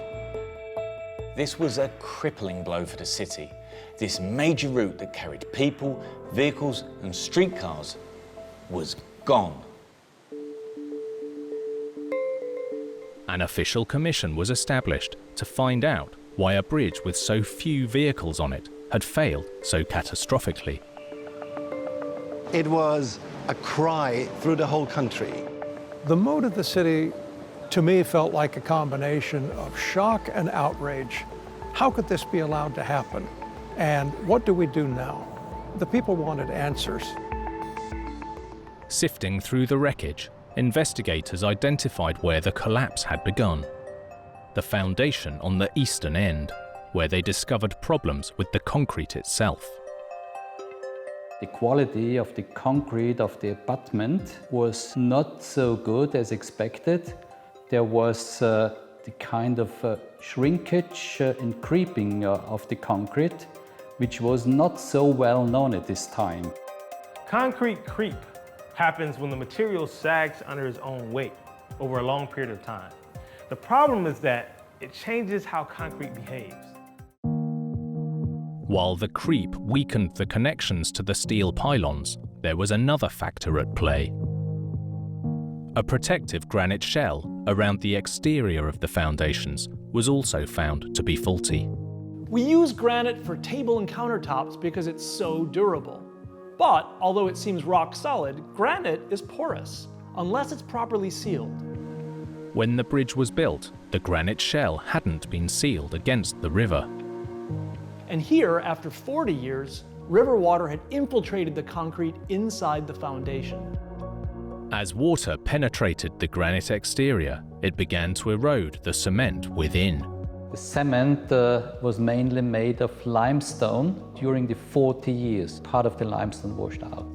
This was a crippling blow for the city. This major route that carried people, vehicles and streetcars was gone. An official commission was established to find out why a bridge with so few vehicles on it had failed so catastrophically. It was a cry through the whole country. The mood of the city, to me, felt like a combination of shock and outrage. How could this be allowed to happen? And what do we do now? The people wanted answers. Sifting through the wreckage, investigators identified where the collapse had begun. The foundation on the eastern end, where they discovered problems with the concrete itself. The quality of the concrete of the abutment was not so good as expected. There was the kind of shrinkage and creeping of the concrete, which was not so well known at this time. Concrete creep happens when the material sags under its own weight over a long period of time. The problem is that it changes how concrete behaves. While the creep weakened the connections to the steel pylons, there was another factor at play. A protective granite shell around the exterior of the foundations was also found to be faulty. We use granite for table and countertops because it's so durable. But although it seems rock solid, granite is porous unless it's properly sealed. When the bridge was built, the granite shell hadn't been sealed against the river. And here, after 40 years, river water had infiltrated the concrete inside the foundation. As water penetrated the granite exterior, it began to erode the cement within. The cement was mainly made of limestone. During the 40 years, part of the limestone washed out.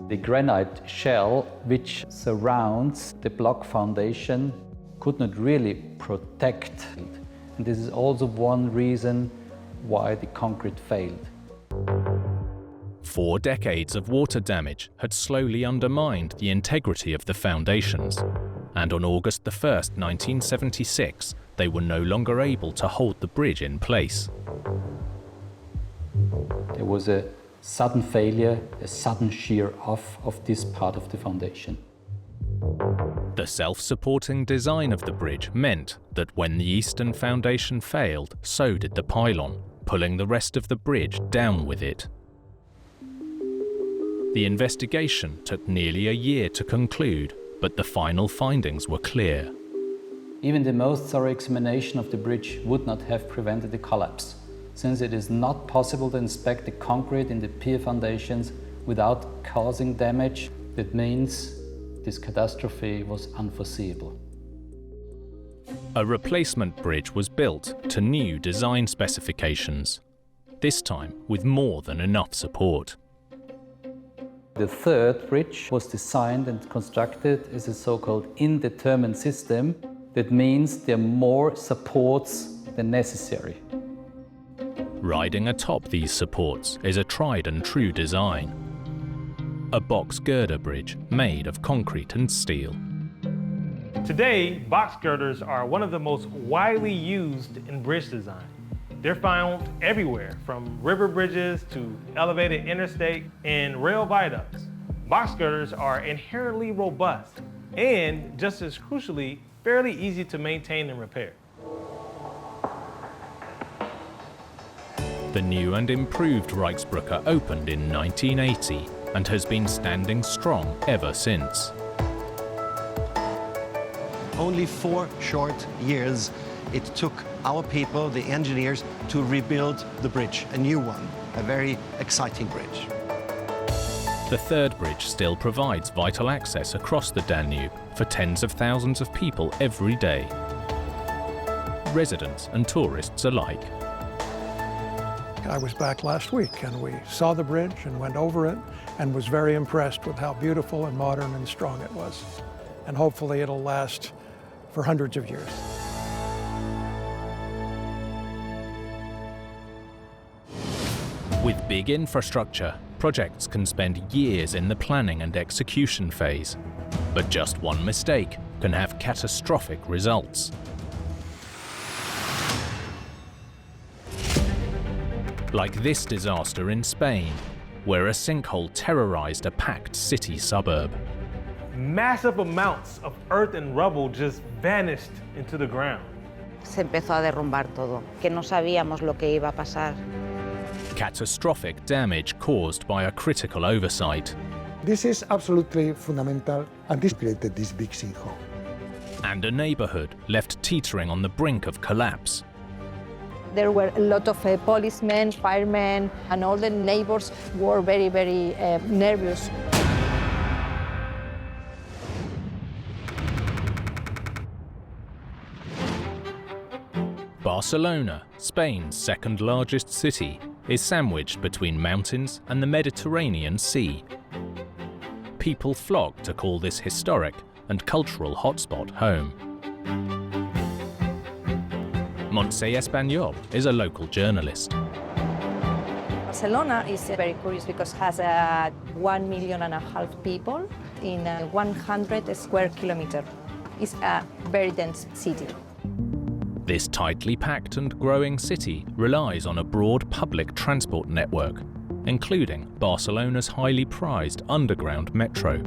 The granite shell, which surrounds the block foundation, could not really protect it. And this is also one reason why the concrete failed. 4 decades of water damage had slowly undermined the integrity of the foundations, and on August 1st, 1976, they were no longer able to hold the bridge in place. There was a sudden failure, a sudden shear off of this part of the foundation. The self-supporting design of the bridge meant that when the eastern foundation failed, so did the pylon, pulling the rest of the bridge down with it. The investigation took nearly a year to conclude, but the final findings were clear. Even the most thorough examination of the bridge would not have prevented the collapse, since it is not possible to inspect the concrete in the pier foundations without causing damage. That means this catastrophe was unforeseeable. A replacement bridge was built to new design specifications, this time with more than enough support. The third bridge was designed and constructed as a so-called indeterminate system. That means there are more supports than necessary. Riding atop these supports is a tried and true design. A box girder bridge made of concrete and steel. Today, box girders are one of the most widely used in bridge design. They're found everywhere, from river bridges to elevated interstate and rail viaducts. Box girders are inherently robust and, just as crucially, fairly easy to maintain and repair. The new and improved Reichsbrücke opened in 1980 and has been standing strong ever since. Only 4 short years it took our people, the engineers, to rebuild the bridge, a new one, a very exciting bridge. The third bridge still provides vital access across the Danube for tens of thousands of people every day, residents and tourists alike. I was back last week and we saw the bridge and went over it and was very impressed with how beautiful and modern and strong it was. And hopefully it'll last for hundreds of years. With big infrastructure, projects can spend years in the planning and execution phase. But just one mistake can have catastrophic results. Like this disaster in Spain, where a sinkhole terrorized a packed city suburb. Massive amounts of earth and rubble just vanished into the ground. Se empezó a derrumbar todo, que no sabíamos lo que iba a pasar. Catastrophic damage caused by a critical oversight. This is absolutely fundamental, and this created this big sinkhole. And a neighborhood left teetering on the brink of collapse. There were a lot of policemen, firemen, and all the neighbors were very, very nervous. Barcelona, Spain's second largest city, is sandwiched between mountains and the Mediterranean Sea. People flock to call this historic and cultural hotspot home. Montse Español is a local journalist. Barcelona is very curious because it has 1.5 million people in 100 square kilometers. It's a very dense city. This tightly packed and growing city relies on a broad public transport network, including Barcelona's highly prized underground metro.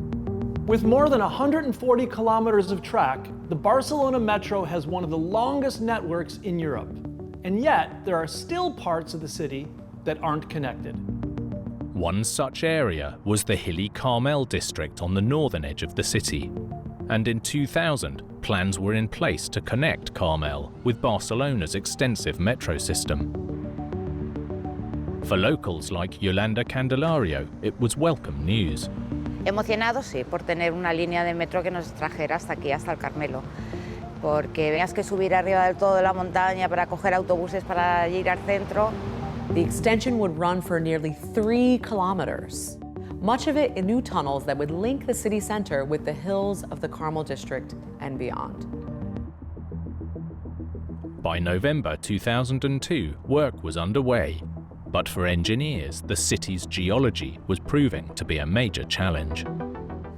With more than 140 kilometers of track, the Barcelona Metro has one of the longest networks in Europe. And yet, there are still parts of the city that aren't connected. One such area was the hilly Carmel district on the northern edge of the city. And in 2000, plans were in place to connect Carmel with Barcelona's extensive metro system. For locals like Yolanda Candelario, it was welcome news. Emocionados, sí, por tener una línea de metro que nos trajera hasta aquí, hasta el Carmelo. Porque veas que subir arriba del todo de la montaña para coger autobuses para ir al centro. The extension would run for nearly 3 kilometers, much of it in new tunnels that would link the city center with the hills of the Carmel district and beyond. By November 2002, work was underway. But for engineers, the city's geology was proving to be a major challenge.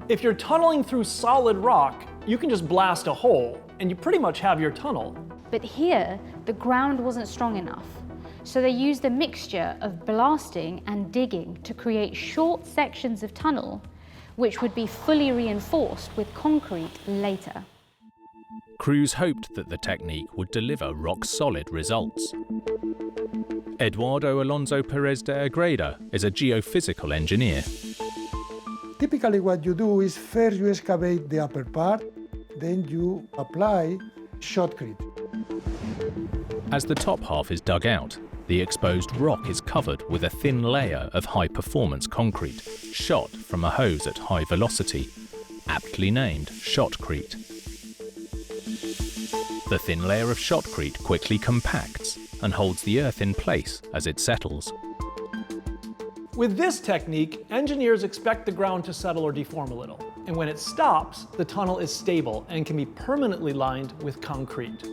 If you're tunneling through solid rock, you can just blast a hole, and you pretty much have your tunnel. But here, the ground wasn't strong enough. So they used a mixture of blasting and digging to create short sections of tunnel, which would be fully reinforced with concrete later. Crews hoped that the technique would deliver rock-solid results. Eduardo Alonso Perez de Agreda is a geophysical engineer. Typically what you do is first you excavate the upper part, then you apply shotcrete. As the top half is dug out, the exposed rock is covered with a thin layer of high-performance concrete, shot from a hose at high velocity, aptly named shotcrete. The thin layer of shotcrete quickly compacts and holds the earth in place as it settles. With this technique, engineers expect the ground to settle or deform a little. And when it stops, the tunnel is stable and can be permanently lined with concrete.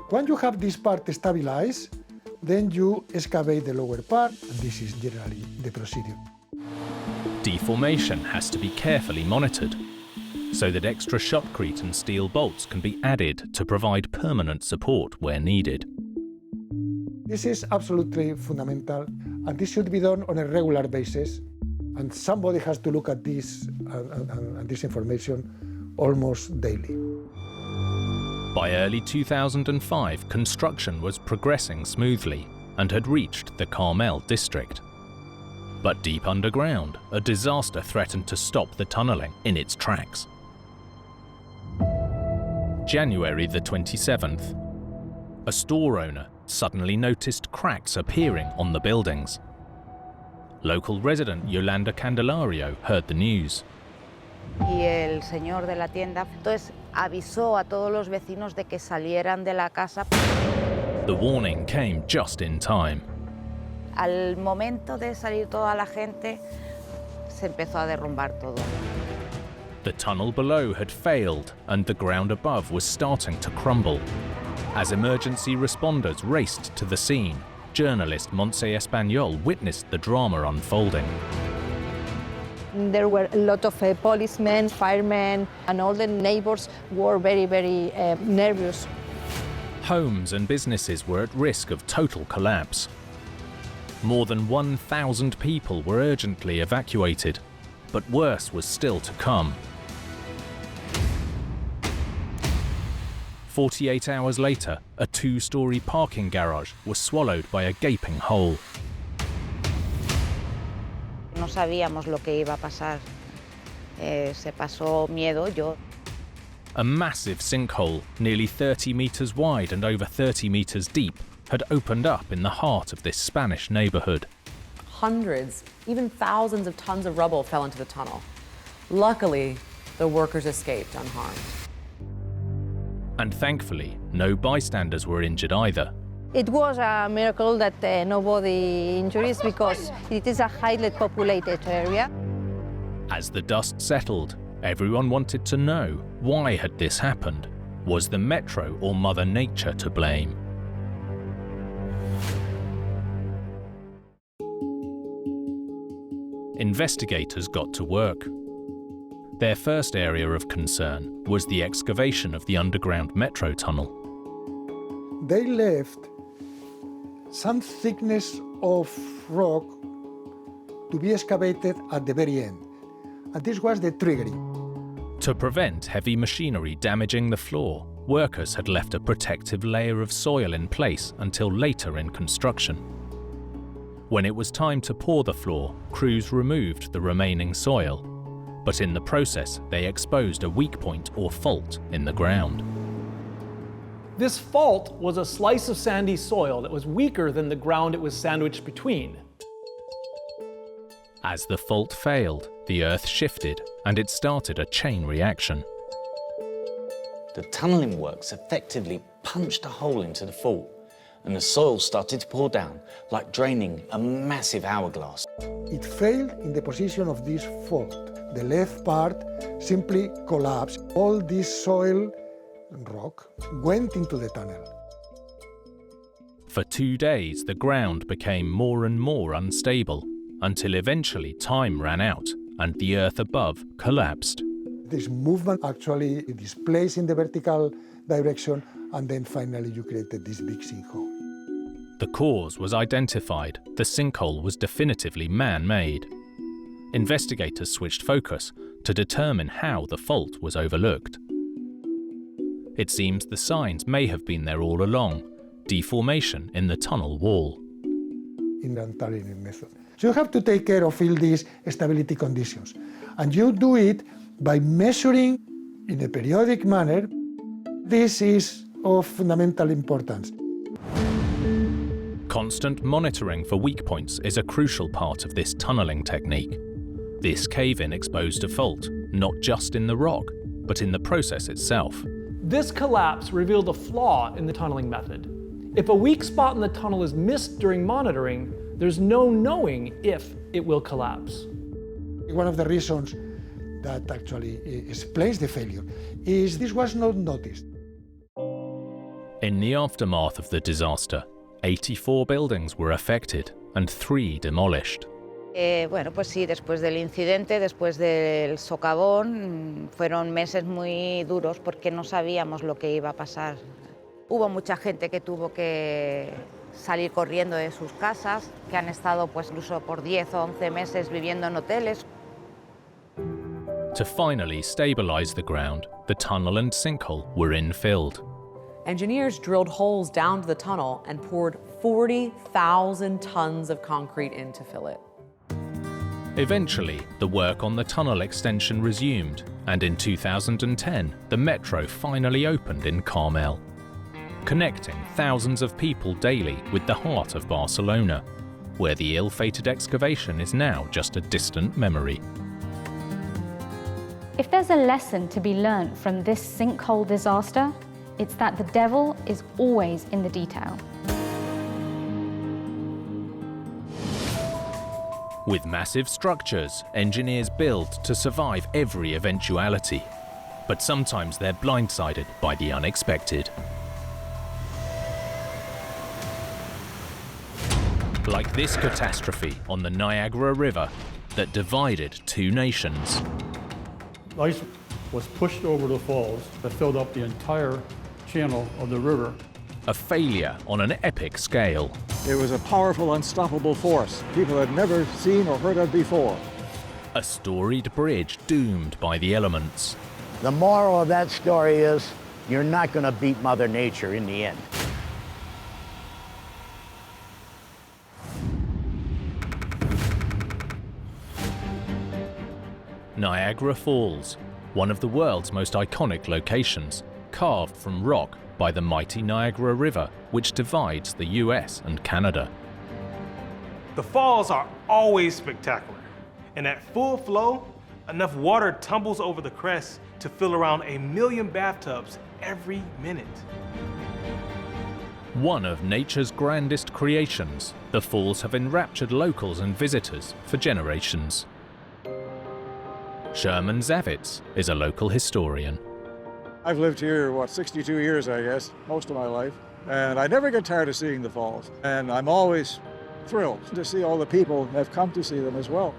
When you have this part stabilized, then you excavate the lower part, and this is generally the procedure. Deformation has to be carefully monitored, so that extra shotcrete and steel bolts can be added to provide permanent support where needed. This is absolutely fundamental, and this should be done on a regular basis, and somebody has to look at this and this information almost daily. By early 2005, construction was progressing smoothly and had reached the Carmel district. But deep underground, a disaster threatened to stop the tunneling in its tracks. January the 27th, a store owner suddenly noticed cracks appearing on the buildings. Local resident Yolanda Candelario heard the news. Y el señor de la tienda entonces avisó a todos los vecinos de que salieran de la casa. The warning came just in time. Al momento de salir toda la gente, se empezó a derrumbar todo. The tunnel below had failed and the ground above was starting to crumble. As emergency responders raced to the scene, journalist Montse Español witnessed the drama unfolding. There were a lot of policemen, firemen, and all the neighbors were very, very nervous. Homes and businesses were at risk of total collapse. More than 1,000 people were urgently evacuated, but worse was still to come. 48 hours later, a 2-story parking garage was swallowed by a gaping hole. No sabíamos lo que iba a pasar. Se pasó miedo, yo. A massive sinkhole, nearly 30 meters wide and over 30 meters deep, had opened up in the heart of this Spanish neighborhood. Hundreds, even thousands of tons of rubble fell into the tunnel. Luckily, the workers escaped unharmed. And thankfully, no bystanders were injured either. It was a miracle that nobody injuries because it is a highly populated area. As the dust settled, everyone wanted to know, why had this happened? Was the metro or Mother Nature to blame? Investigators got to work. Their first area of concern was the excavation of the underground metro tunnel. They left some thickness of rock to be excavated at the very end, and this was the triggering. To prevent heavy machinery damaging the floor, workers had left a protective layer of soil in place until later in construction. When it was time to pour the floor, crews removed the remaining soil, but in the process they exposed a weak point or fault in the ground. This fault was a slice of sandy soil that was weaker than the ground it was sandwiched between. As the fault failed, the earth shifted and it started a chain reaction. The tunnelling works effectively punched a hole into the fault, and the soil started to pour down, like draining a massive hourglass. It failed in the position of this fault. The left part simply collapsed. All this soil and rock went into the tunnel. For 2 days, the ground became more and more unstable, until eventually time ran out and the earth above collapsed. This movement actually displays in the vertical direction, and then finally you created this big sinkhole. The cause was identified. The sinkhole was definitively man-made. Investigators switched focus to determine how the fault was overlooked. It seems the signs may have been there all along: deformation in the tunnel wall. In the Ontario method. So you have to take care of all these stability conditions. And you do it by measuring in a periodic manner. This is of fundamental importance. Constant monitoring for weak points is a crucial part of this tunnelling technique. This cave-in exposed a fault, not just in the rock, but in the process itself. This collapse revealed a flaw in the tunneling method. If a weak spot in the tunnel is missed during monitoring, there's no knowing if it will collapse. One of the reasons that actually explains the failure is this was not noticed. In the aftermath of the disaster, 84 buildings were affected and 3 demolished. Bueno, pues sí, después del incidente, después del socavón, fueron meses muy duros porque no sabíamos lo que iba a pasar. Hubo mucha gente que tuvo que salir corriendo de sus casas, que han estado pues incluso por 10 o 11 meses viviendo en hoteles. To finally stabilize the ground, the tunnel and sinkhole were infilled. Engineers drilled holes down to the tunnel and poured 40,000 tons of concrete in to fill it. Eventually, the work on the tunnel extension resumed, and in 2010, the metro finally opened in Carmel, connecting thousands of people daily with the heart of Barcelona, where the ill-fated excavation is now just a distant memory. If there's a lesson to be learned from this sinkhole disaster, it's that the devil is always in the detail. With massive structures, engineers build to survive every eventuality. But sometimes they're blindsided by the unexpected. Like this catastrophe on the Niagara River that divided 2 nations. Ice was pushed over the falls that filled up the entire channel of the river. A failure on an epic scale. It was a powerful, unstoppable force people had never seen or heard of before. A storied bridge doomed by the elements. The moral of that story is you're not going to beat Mother Nature in the end. Niagara Falls, one of the world's most iconic locations, carved from rock by the mighty Niagara River, which divides the US and Canada. The falls are always spectacular, and at full flow, enough water tumbles over the crest to fill around 1 million bathtubs every minute. One of nature's grandest creations, the falls have enraptured locals and visitors for generations. Sherman Zavitz is a local historian. I've lived here, 62 years, I guess, most of my life. And I never get tired of seeing the falls. And I'm always thrilled to see all the people that have come to see them as well.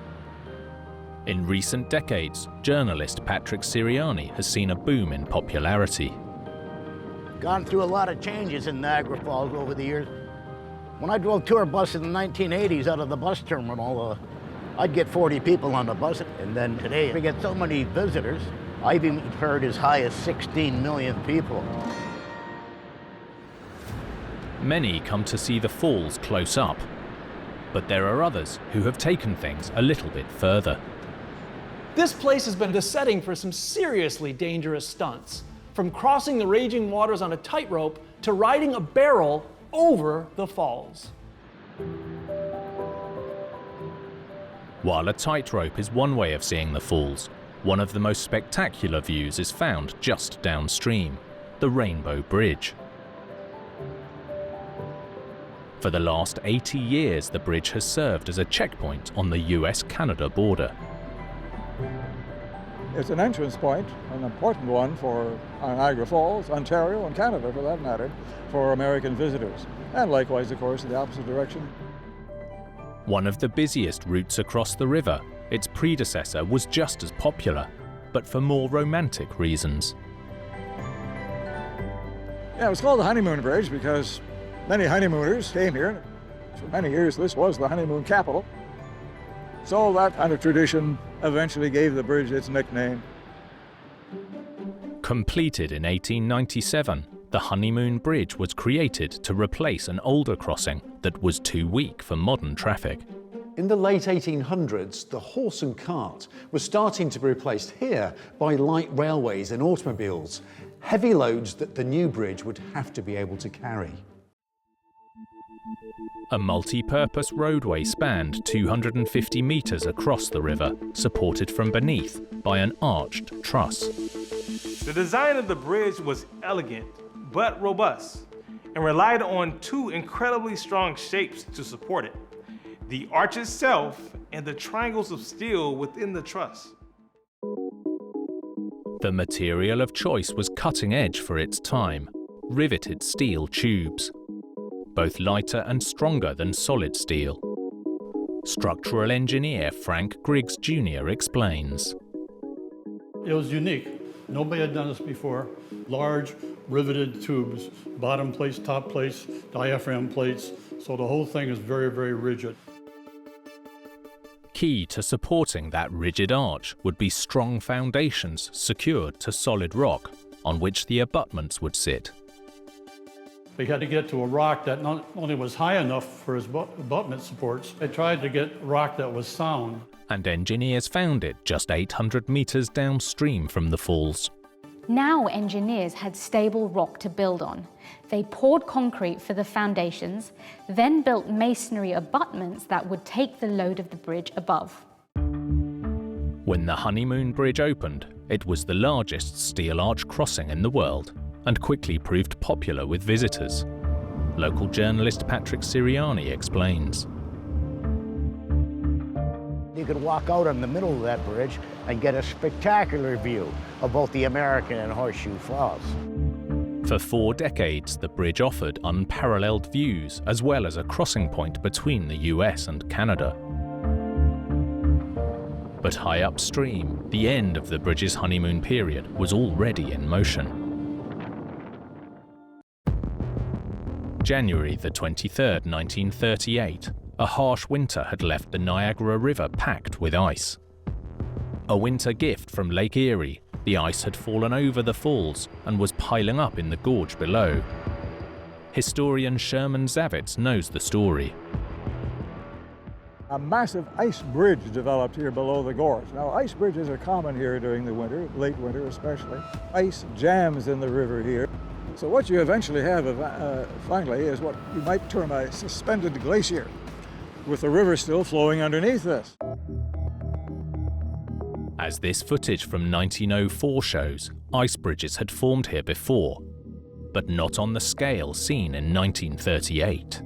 In recent decades, journalist Patrick Siriani has seen a boom in popularity. Gone through a lot of changes in Niagara Falls over the years. When I drove tour buses in the 1980s out of the bus terminal, I'd get 40 people on the bus. And then today, we get so many visitors. I've even heard as high as 16 million people. Many come to see the falls close up, but there are others who have taken things a little bit further. This place has been the setting for some seriously dangerous stunts, from crossing the raging waters on a tightrope to riding a barrel over the falls. While a tightrope is one way of seeing the falls, one of the most spectacular views is found just downstream, the Rainbow Bridge. For the last 80 years, the bridge has served as a checkpoint on the US-Canada border. It's an entrance point, an important one for Niagara Falls, Ontario, and Canada for that matter, for American visitors. And likewise, of course, in the opposite direction. One of the busiest routes across the river, its predecessor was just as popular, but for more romantic reasons. Yeah, it was called the Honeymoon Bridge because many honeymooners came here. For many years, this was the honeymoon capital. So that kind of tradition eventually gave the bridge its nickname. Completed in 1897, the Honeymoon Bridge was created to replace an older crossing that was too weak for modern traffic. In the late 1800s, the horse and cart was starting to be replaced here by light railways and automobiles, heavy loads that the new bridge would have to be able to carry. A multi-purpose roadway spanned 250 metres across the river, supported from beneath by an arched truss. The design of the bridge was elegant but robust and relied on two incredibly strong shapes to support it: the arch itself and the triangles of steel within the truss. The material of choice was cutting edge for its time, riveted steel tubes, both lighter and stronger than solid steel. Structural engineer Frank Griggs Jr. explains. It was unique. Nobody had done this before. Large riveted tubes, bottom plates, top plates, diaphragm plates, so the whole thing is very, very rigid. Key to supporting that rigid arch would be strong foundations secured to solid rock on which the abutments would sit. They had to get to a rock that not only was high enough for his abutment supports, they tried to get rock that was sound. And engineers found it just 800 metres downstream from the falls. Now engineers had stable rock to build on. They poured concrete for the foundations, then built masonry abutments that would take the load of the bridge above. When the Honeymoon Bridge opened, it was the largest steel arch crossing in the world, and quickly proved popular with visitors. Local journalist Patrick Siriani explains. You could walk out in the middle of that bridge and get a spectacular view of both the American and Horseshoe Falls. For 4 decades, the bridge offered unparalleled views as well as a crossing point between the US and Canada. But high upstream, the end of the bridge's honeymoon period was already in motion. January the 23rd, 1938, a harsh winter had left the Niagara River packed with ice. A winter gift from Lake Erie, the ice had fallen over the falls and was piling up in the gorge below. Historian Sherman Zavitz knows the story. A massive ice bridge developed here below the gorge. Now, ice bridges are common here during the winter, late winter especially. Ice jams in the river here. So what you eventually have, finally, is what you might term a suspended glacier, with the river still flowing underneath this. As this footage from 1904 shows, ice bridges had formed here before, but not on the scale seen in 1938.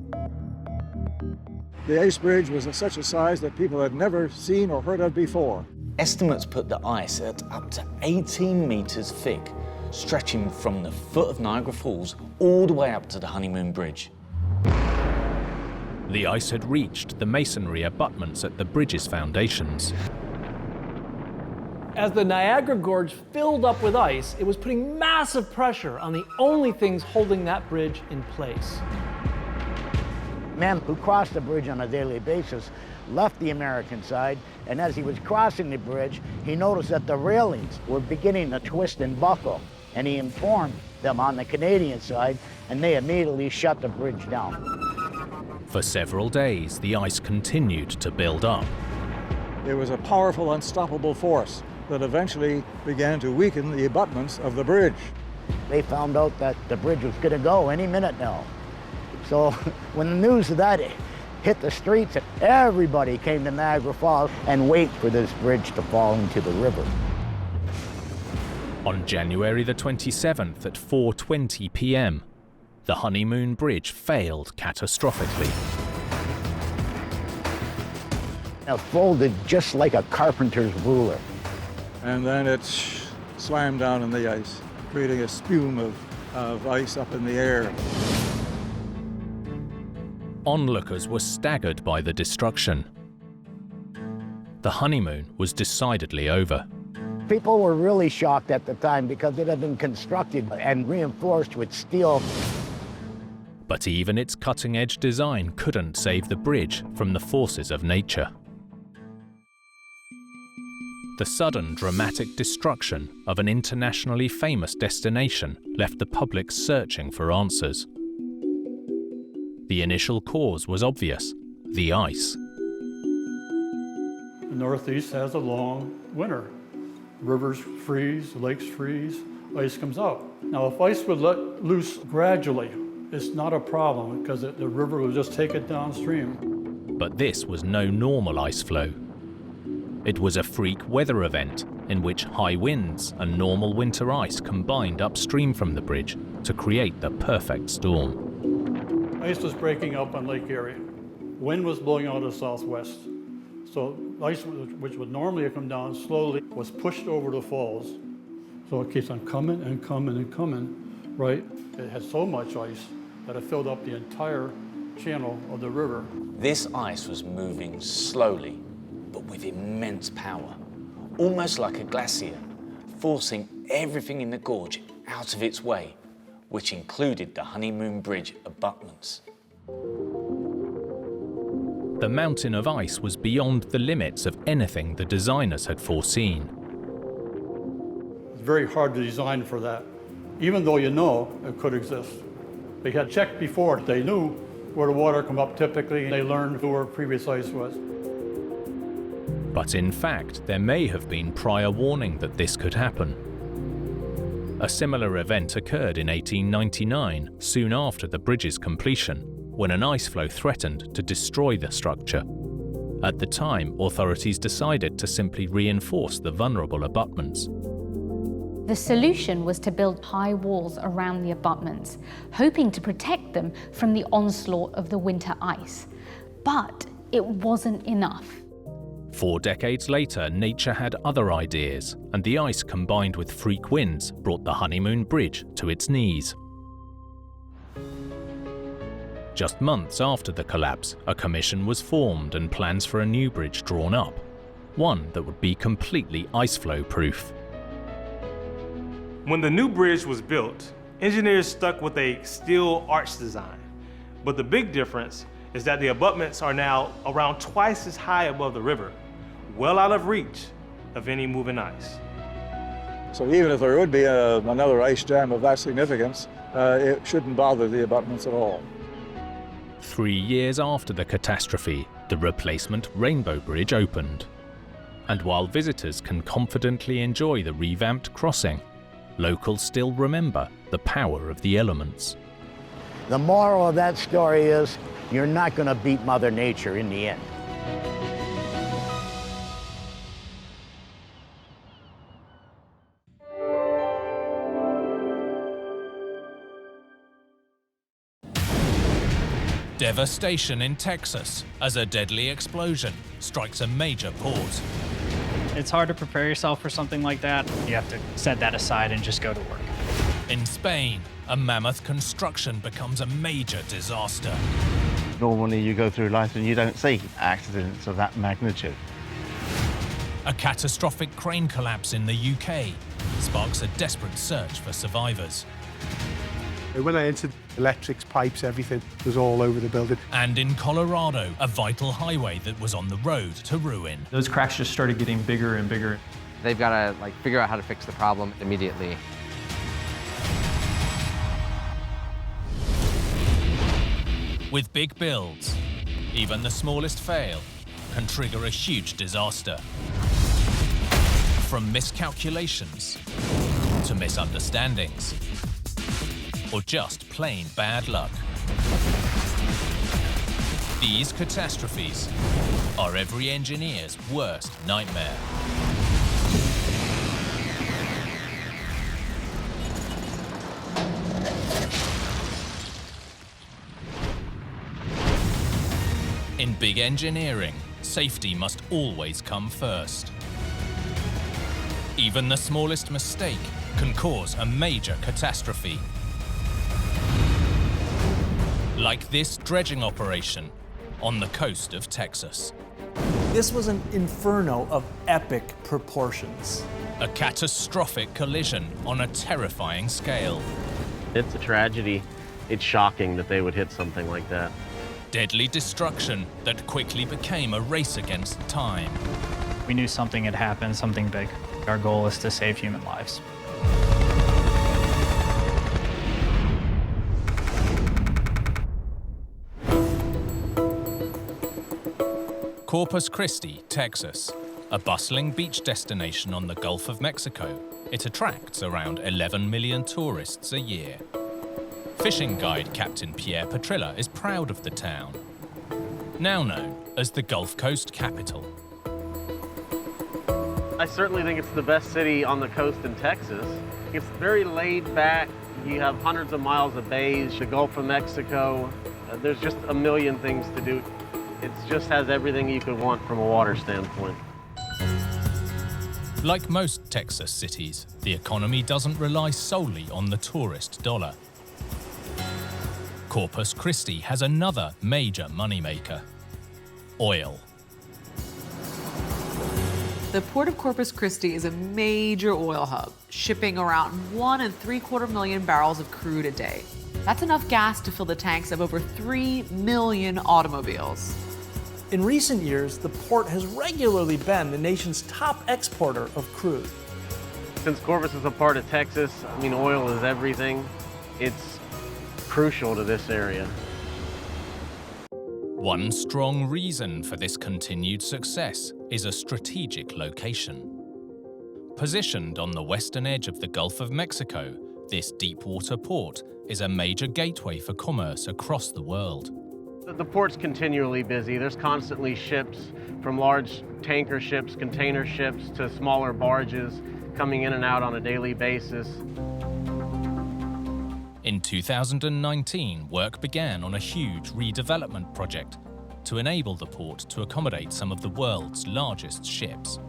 The ice bridge was of such a size that people had never seen or heard of before. Estimates put the ice at up to 18 meters thick, stretching from the foot of Niagara Falls all the way up to the Honeymoon Bridge. The ice had reached the masonry abutments at the bridge's foundations. As the Niagara Gorge filled up with ice, it was putting massive pressure on the only things holding that bridge in place. Men who crossed the bridge on a daily basis left the American side, and as he was crossing the bridge, he noticed that the railings were beginning to twist and buckle, and he informed them on the Canadian side, and they immediately shut the bridge down. For several days, the ice continued to build up. It was a powerful, unstoppable force that eventually began to weaken the abutments of the bridge. They found out that the bridge was going to go any minute now. So when the news of that hit the streets, and everybody came to Niagara Falls and wait for this bridge to fall into the river. On January the 27th at 4:20 p.m., the Honeymoon Bridge failed catastrophically. It folded just like a carpenter's ruler. And then it slammed down in the ice, creating a spume of ice up in the air. Onlookers were staggered by the destruction. The honeymoon was decidedly over. People were really shocked at the time because it had been constructed and reinforced with steel. But even its cutting-edge design couldn't save the bridge from the forces of nature. The sudden, dramatic destruction of an internationally famous destination left the public searching for answers. The initial cause was obvious: the ice. The Northeast has a long winter. Rivers freeze, lakes freeze, ice comes out. Now, if ice would let loose gradually, it's not a problem because the river will just take it downstream. But this was no normal ice flow. It was a freak weather event in which high winds and normal winter ice combined upstream from the bridge to create the perfect storm. Ice was breaking up on Lake Erie. Wind was blowing out of the southwest. So ice, which would normally come down slowly, was pushed over the falls. So it keeps on coming and coming and coming, right? It had so much ice that it filled up the entire channel of the river. This ice was moving slowly, but with immense power, almost like a glacier, forcing everything in the gorge out of its way, which included the Honeymoon Bridge abutments. The mountain of ice was beyond the limits of anything the designers had foreseen. It's very hard to design for that, even though you know it could exist. They had checked before. They knew where the water come up typically, and they learned where previous ice was. But in fact, there may have been prior warning that this could happen. A similar event occurred in 1899, soon after the bridge's completion, when an ice flow threatened to destroy the structure. At the time, authorities decided to simply reinforce the vulnerable abutments. The solution was to build high walls around the abutments, hoping to protect them from the onslaught of the winter ice. But it wasn't enough. 4 decades later, nature had other ideas, and the ice combined with freak winds brought the Honeymoon Bridge to its knees. Just months after the collapse, a commission was formed and plans for a new bridge drawn up, one that would be completely ice flow proof. When the new bridge was built, engineers stuck with a steel arch design. But the big difference is that the abutments are now around twice as high above the river, well out of reach of any moving ice. So even if there would be another ice jam of that significance, it shouldn't bother the abutments at all. 3 years after the catastrophe, the replacement Rainbow Bridge opened. And while visitors can confidently enjoy the revamped crossing, locals still remember the power of the elements. The moral of that story is, you're not going to beat Mother Nature in the end. Devastation in Texas as a deadly explosion strikes a major port. It's hard to prepare yourself for something like that. You have to set that aside and just go to work. In Spain, a mammoth construction becomes a major disaster. Normally you go through life and you don't see accidents of that magnitude. A catastrophic crane collapse in the UK sparks a desperate search for survivors. When I entered, electrics, pipes, everything was all over the building. And in Colorado, a vital highway that was on the road to ruin. Those cracks just started getting bigger and bigger. They've got to figure out how to fix the problem immediately. With big builds, even the smallest fail can trigger a huge disaster. From miscalculations to misunderstandings, or just plain bad luck. These catastrophes are every engineer's worst nightmare. In big engineering, safety must always come first. Even the smallest mistake can cause a major catastrophe. Like this dredging operation on the coast of Texas. This was an inferno of epic proportions. A catastrophic collision on a terrifying scale. It's a tragedy. It's shocking that they would hit something like that. Deadly destruction that quickly became a race against time. We knew something had happened, something big. Our goal is to save human lives. Corpus Christi, Texas, a bustling beach destination on the Gulf of Mexico. It attracts around 11 million tourists a year. Fishing guide Captain Pierre Petrilla is proud of the town, now known as the Gulf Coast capital. I certainly think it's the best city on the coast in Texas. It's very laid back. You have hundreds of miles of bays, the Gulf of Mexico. There's just a million things to do. It just has everything you could want from a water standpoint. Like most Texas cities, the economy doesn't rely solely on the tourist dollar. Corpus Christi has another major moneymaker: oil. The port of Corpus Christi is a major oil hub, shipping around 1.75 million barrels of crude a day. That's enough gas to fill the tanks of over 3 million automobiles. In recent years, the port has regularly been the nation's top exporter of crude. Since Corpus is a part of Texas, I mean, oil is everything. It's crucial to this area. One strong reason for this continued success is a strategic location. Positioned on the western edge of the Gulf of Mexico, this deepwater port is a major gateway for commerce across the world. The port's continually busy. There's constantly ships, from large tanker ships, container ships, to smaller barges coming in and out on a daily basis. In 2019, work began on a huge redevelopment project to enable the port to accommodate some of the world's largest ships.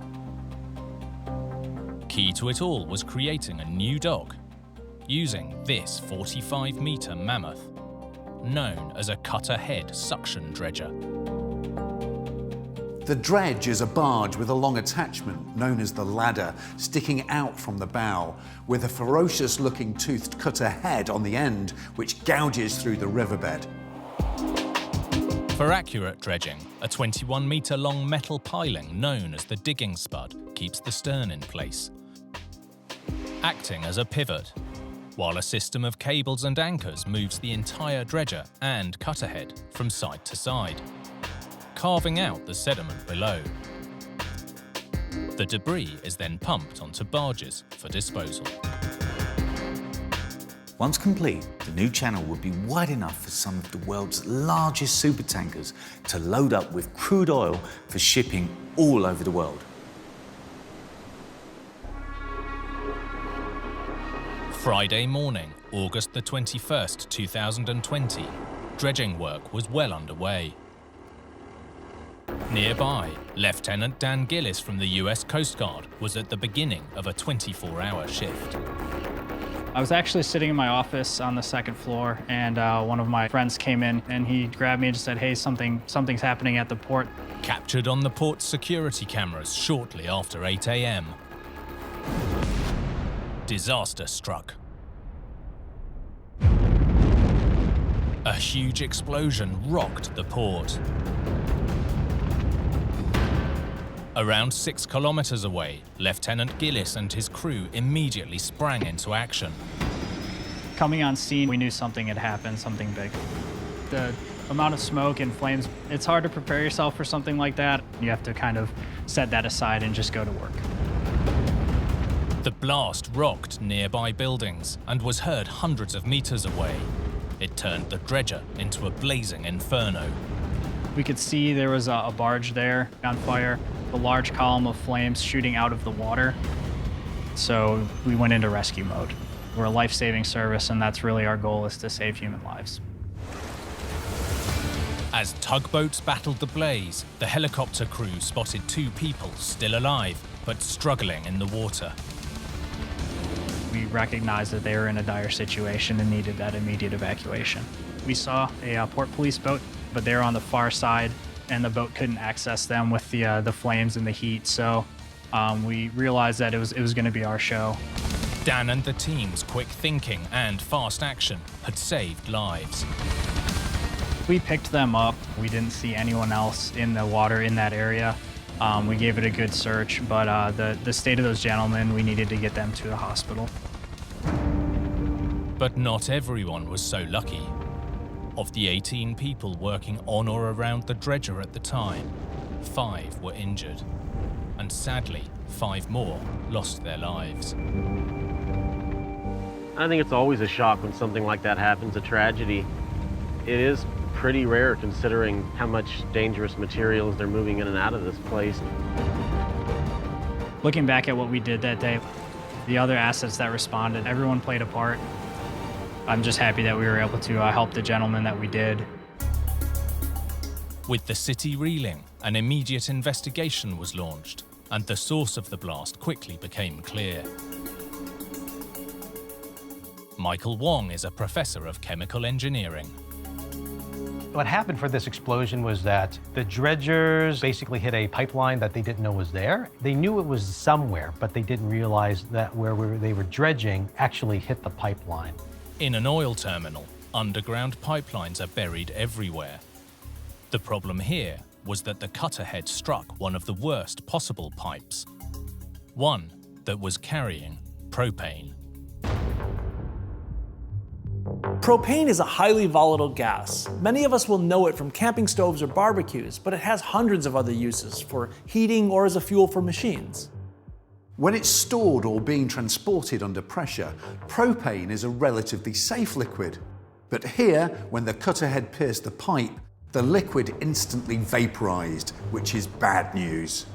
Key to it all was creating a new dock using this 45-meter mammoth, known as a cut-ahead suction dredger. The dredge is a barge with a long attachment known as the ladder sticking out from the bow, with a ferocious-looking toothed cutter head on the end which gouges through the riverbed. For accurate dredging, a 21-meter-long metal piling known as the digging spud keeps the stern in place, acting as a pivot, while a system of cables and anchors moves the entire dredger and cutterhead from side to side, carving out the sediment below. The debris is then pumped onto barges for disposal. Once complete, the new channel would be wide enough for some of the world's largest supertankers to load up with crude oil for shipping all over the world. Friday morning, August the 21st, 2020, dredging work was well underway. Nearby, Lieutenant Dan Gillis from the US Coast Guard was at the beginning of a 24-hour shift. I was actually sitting in my office on the second floor, and one of my friends came in, and he grabbed me and just said, "Hey, something's happening at the port." Captured on the port's security cameras shortly after 8 a.m. Disaster struck. A huge explosion rocked the port. Around 6 kilometers away, Lieutenant Gillis and his crew immediately sprang into action. Coming on scene, we knew something had happened, something big. The amount of smoke and flames, it's hard to prepare yourself for something like that. You have to kind of set that aside and just go to work. The blast rocked nearby buildings and was heard hundreds of meters away. It turned the dredger into a blazing inferno. We could see there was a barge there on fire, a large column of flames shooting out of the water. So we went into rescue mode. We're a life-saving service, and that's really our goal, is to save human lives. As tugboats battled the blaze, the helicopter crew spotted 2 people still alive, but struggling in the water. We recognized that they were in a dire situation and needed that immediate evacuation. We saw a port police boat, but they were on the far side, and the boat couldn't access them with the flames and the heat. So we realized that it was going to be our show. Dan and the team's quick thinking and fast action had saved lives. We picked them up. We didn't see anyone else in the water in that area. We gave it a good search, but the state of those gentlemen, we needed to get them to the hospital. But not everyone was so lucky. Of the 18 people working on or around the dredger at the time, 5 were injured. And sadly, 5 more lost their lives. I think it's always a shock when something like that happens, a tragedy. It is pretty rare considering how much dangerous materials they're moving in and out of this place. Looking back at what we did that day, the other assets that responded, everyone played a part. I'm just happy that we were able to help the gentleman that we did. With the city reeling, an immediate investigation was launched, and the source of the blast quickly became clear. Michael Wong is a professor of chemical engineering. What happened for this explosion was that the dredgers basically hit a pipeline that they didn't know was there. They knew it was somewhere, but they didn't realize that where they were dredging actually hit the pipeline. In an oil terminal, underground pipelines are buried everywhere. The problem here was that the cutter head struck one of the worst possible pipes, one that was carrying propane. Propane is a highly volatile gas. Many of us will know it from camping stoves or barbecues, but it has hundreds of other uses for heating or as a fuel for machines. When it's stored or being transported under pressure, propane is a relatively safe liquid. But here, when the cutter head pierced the pipe, the liquid instantly vaporized, which is bad news.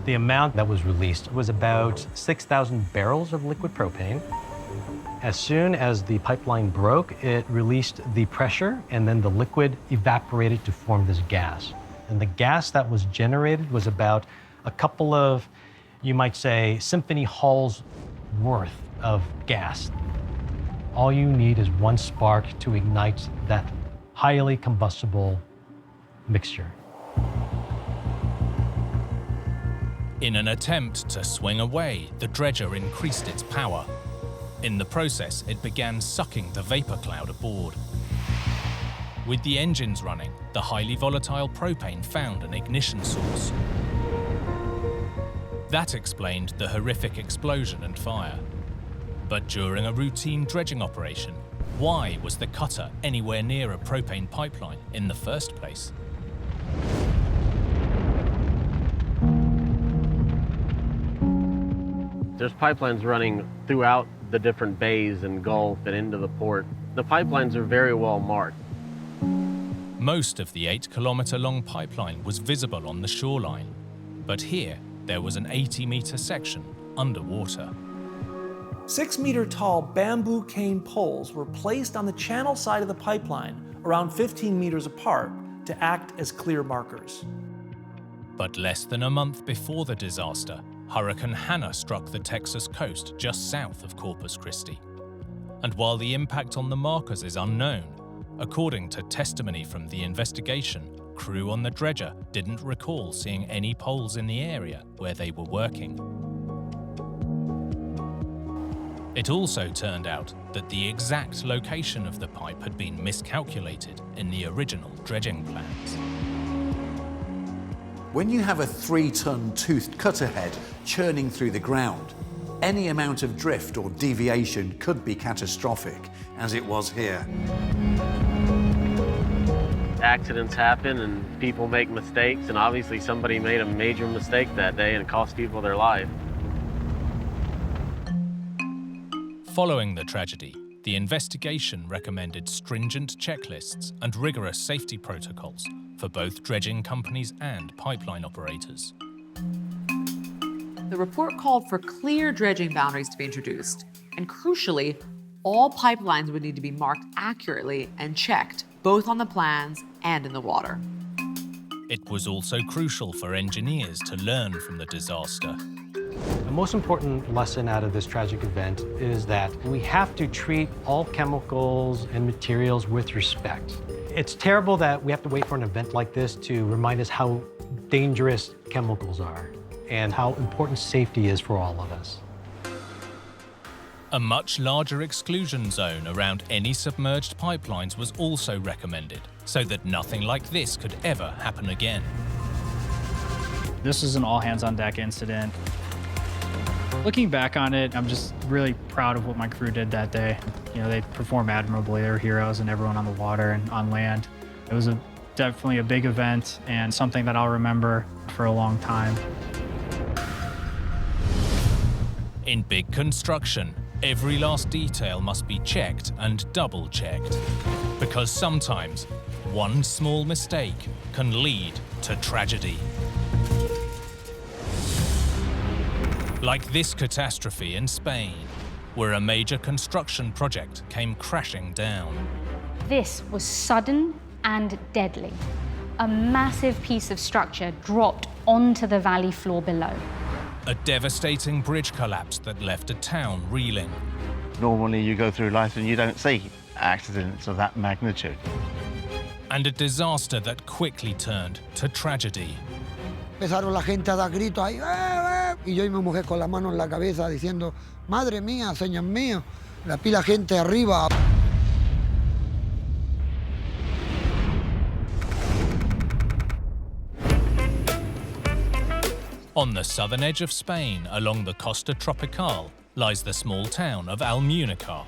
The amount that was released was about 6,000 barrels of liquid propane. As soon as the pipeline broke, it released the pressure, and then the liquid evaporated to form this gas. And the gas that was generated was about a couple of, you might say, symphony halls worth of gas. All you need is one spark to ignite that highly combustible mixture. In an attempt to swing away, the dredger increased its power. In the process, it began sucking the vapor cloud aboard. With the engines running, the highly volatile propane found an ignition source. That explained the horrific explosion and fire. But during a routine dredging operation, why was the cutter anywhere near a propane pipeline in the first place? There's pipelines running throughout the different bays and gulf and into the port. The pipelines are very well marked. Most of the 8-kilometer-long pipeline was visible on the shoreline, but here there was an 80-meter section underwater. 6-meter-tall bamboo cane poles were placed on the channel side of the pipeline, around 15 meters apart, to act as clear markers. But less than a month before the disaster, Hurricane Hannah struck the Texas coast just south of Corpus Christi. And while the impact on the markers is unknown, according to testimony from the investigation, crew on the dredger didn't recall seeing any poles in the area where they were working. It also turned out that the exact location of the pipe had been miscalculated in the original dredging plans. When you have a 3-ton toothed cutter head churning through the ground, any amount of drift or deviation could be catastrophic, as it was here. Accidents happen and people make mistakes, and obviously somebody made a major mistake that day and it cost people their life. Following the tragedy, the investigation recommended stringent checklists and rigorous safety protocols for both dredging companies and pipeline operators. The report called for clear dredging boundaries to be introduced, and crucially, all pipelines would need to be marked accurately and checked, both on the plans and in the water. It was also crucial for engineers to learn from the disaster. The most important lesson out of this tragic event is that we have to treat all chemicals and materials with respect. It's terrible that we have to wait for an event like this to remind us how dangerous chemicals are and how important safety is for all of us. A much larger exclusion zone around any submerged pipelines was also recommended, so that nothing like this could ever happen again. This was an all-hands-on-deck incident. Looking back on it, I'm just really proud of what my crew did that day. You know, they performed admirably. They were heroes, and everyone on the water and on land. It was definitely a big event and something that I'll remember for a long time. In big construction, every last detail must be checked and double-checked, because sometimes one small mistake can lead to tragedy. Like this catastrophe in Spain, where a major construction project came crashing down. This was sudden and deadly. A massive piece of structure dropped onto the valley floor below. A devastating bridge collapse that left a town reeling. Normally you go through life and you don't see accidents of that magnitude. And a disaster that quickly turned to tragedy. Empezaron la gente a dar gritos ahí, y yo y mi mujer con la mano en la cabeza diciendo, madre mía, señor mío, la pila gente arriba. On the southern edge of Spain, along the Costa Tropical, lies the small town of Almunica.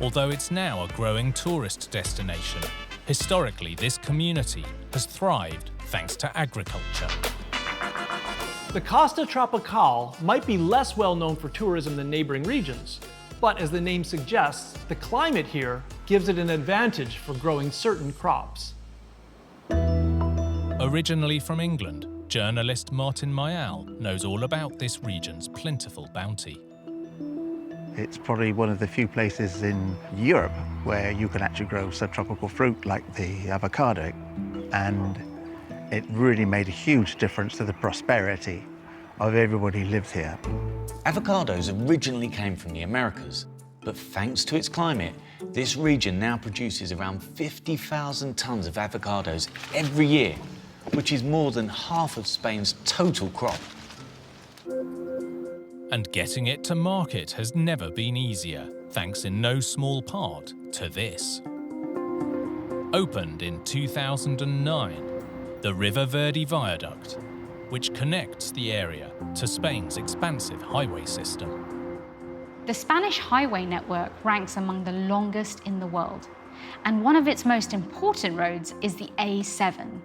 Although it's now a growing tourist destination, historically this community has thrived thanks to agriculture. The Costa Tropical might be less well known for tourism than neighboring regions, but as the name suggests, the climate here gives it an advantage for growing certain crops. Originally from England, journalist Martin Mayal knows all about this region's plentiful bounty. It's probably one of the few places in Europe where you can actually grow subtropical fruit like the avocado, and it really made a huge difference to the prosperity of everybody who lives here. Avocados originally came from the Americas, but thanks to its climate, this region now produces around 50,000 tons of avocados every year, which is more than half of Spain's total crop. And getting it to market has never been easier, thanks in no small part to this. Opened in 2009, the River Verde Viaduct, which connects the area to Spain's expansive highway system. The Spanish highway network ranks among the longest in the world, and one of its most important roads is the A7,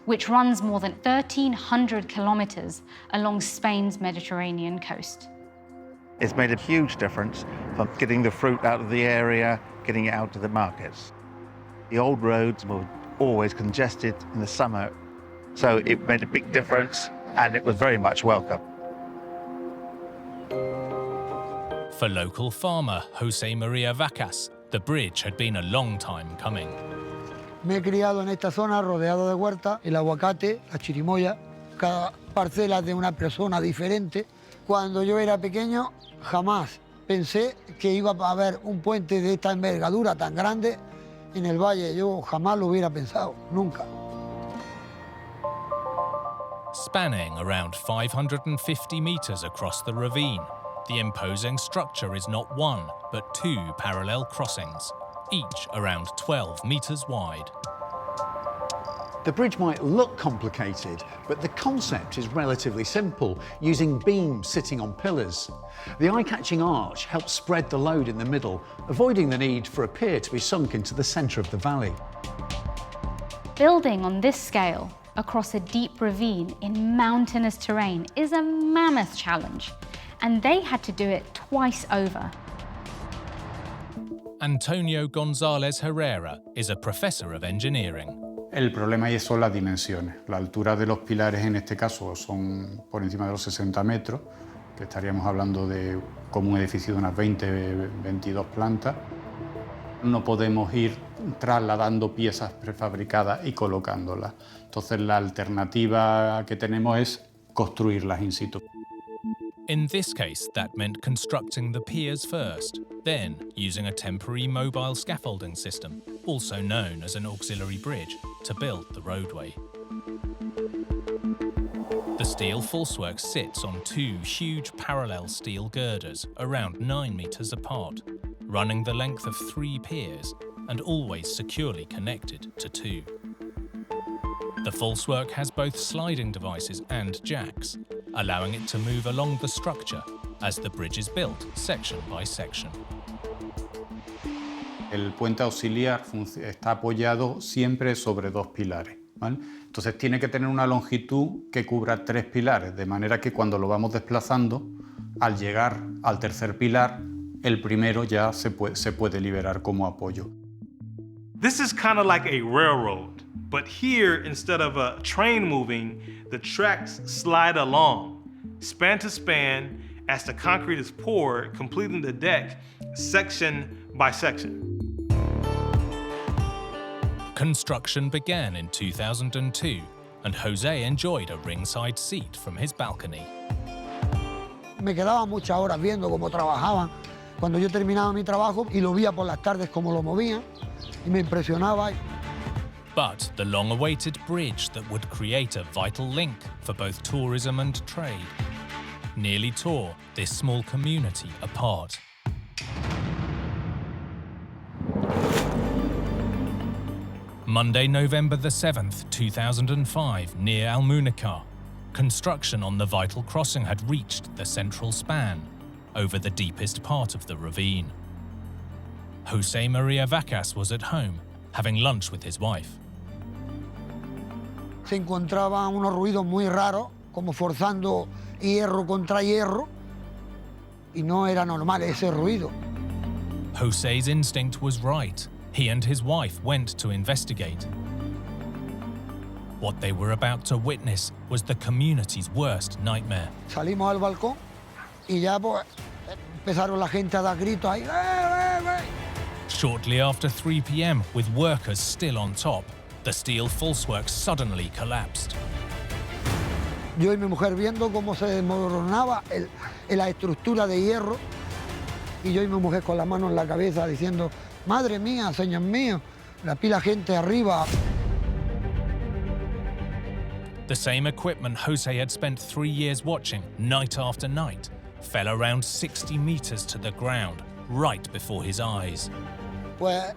which runs more than 1,300 kilometers along Spain's Mediterranean coast. It's made a huge difference from getting the fruit out of the area, getting it out to the markets. The old roads were always congested in the summer, so it made a big difference, and it was very much welcome. For local farmer Jose Maria Vacas, the bridge had been a long time coming. Me he criado en esta zona rodeado de huerta, el aguacate, la chirimoya, cada parcela de una persona diferente. Cuando yo era pequeño, jamás pensé que iba a haber un puente de esta envergadura tan grande en el valle. Yo jamás lo hubiera pensado, nunca. Spanning around 550 meters across the ravine, the imposing structure is not one, but two parallel crossings, each around 12 meters wide. The bridge might look complicated, but the concept is relatively simple, using beams sitting on pillars. The eye-catching arch helps spread the load in the middle, avoiding the need for a pier to be sunk into the centre of the valley. Building on this scale across a deep ravine in mountainous terrain is a mammoth challenge, and they had to do it twice over. Antonio González Herrera is a professor of engineering. El problema ahí son las dimensiones. La altura de los pilares en este caso son por encima de los 60 metros, que estaríamos hablando de como un edificio de unas 20-22 plantas. No podemos ir trasladando piezas prefabricadas y colocándolas. Entonces la alternativa que tenemos es construirlas in situ. In this case, that meant constructing the piers first, then using a temporary mobile scaffolding system, also known as an auxiliary bridge, to build the roadway. The steel falsework sits on two huge parallel steel girders around 9 meters apart, running the length of 3 piers and always securely connected to 2. The falsework has both sliding devices and jacks, allowing it to move along the structure as the bridge is built section by section. El puente auxiliar está apoyado siempre sobre 2 pilares, ¿vale? Entonces tiene que tener una longitud que cubra 3 pilares, de manera que cuando lo vamos desplazando, al llegar al tercer pilar, el primero ya se puede liberar como apoyo. This is kind of like a railroad, but here, instead of a train moving, the tracks slide along, span to span, as the concrete is poured, completing the deck section by section. Construction began in 2002, and Jose enjoyed a ringside seat from his balcony. Me quedaba muchas horas viendo cómo trabajaban cuando yo terminaba mi trabajo y lo veía por las tardes cómo lo movían y me impresionaba. But the long-awaited bridge that would create a vital link for both tourism and trade nearly tore this small community apart. Monday, November the 7th, 2005, near Almunicar, construction on the vital crossing had reached the central span over the deepest part of the ravine. Jose Maria Vacas was at home, having lunch with his wife. Se encontraban unos ruidos muy raros, como forzando hierro contra hierro, y no era normal ese ruido. Jose's instinct was right. He and his wife went to investigate. What they were about to witness was the community's worst nightmare. Salimos al balcón y ya pues, empezaron la gente a dar gritos ahí. Shortly after 3 p.m., with workers still on top, the steel falsework suddenly collapsed. Yo y mi mujer viendo cómo se desmoronaba la estructura de hierro y yo y mi mujer con la mano en la cabeza diciendo, madre mía, señor mío, la pila gente arriba. The same equipment Jose had spent 3 years watching, night after night, fell around 60 meters to the ground, right before his eyes. Pues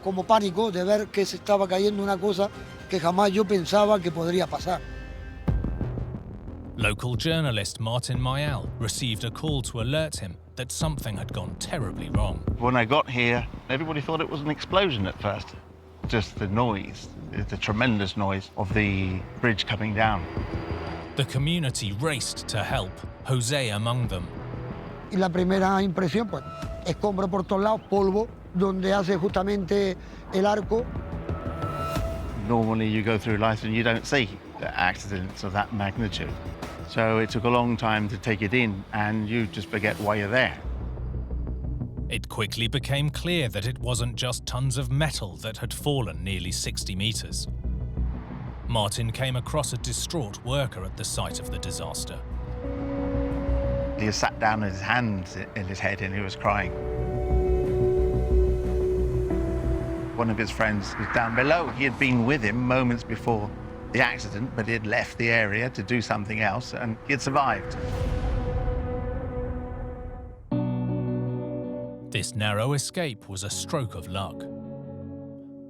como pánico de ver que se estaba cayendo una cosa que jamás yo pensaba que podría pasar. Local journalist Martin Mayal received a call to alert him that something had gone terribly wrong. When I got here, everybody thought it was an explosion at first. Just the noise, the tremendous noise of the bridge coming down. The community raced to help, Jose among them. Y la primera impresión, pues, escombro por todos lados, polvo, donde hace justamente el arco. Normally you go through life and you don't see accidents of that magnitude. So it took a long time to take it in and you just forget why you're there. It quickly became clear that it wasn't just tons of metal that had fallen nearly 60 meters. Martin came across a distraught worker at the site of the disaster. He sat down with his hands in his head and he was crying. One of his friends was down below. He had been with him moments before the accident, but he had left the area to do something else and he had survived. This narrow escape was a stroke of luck.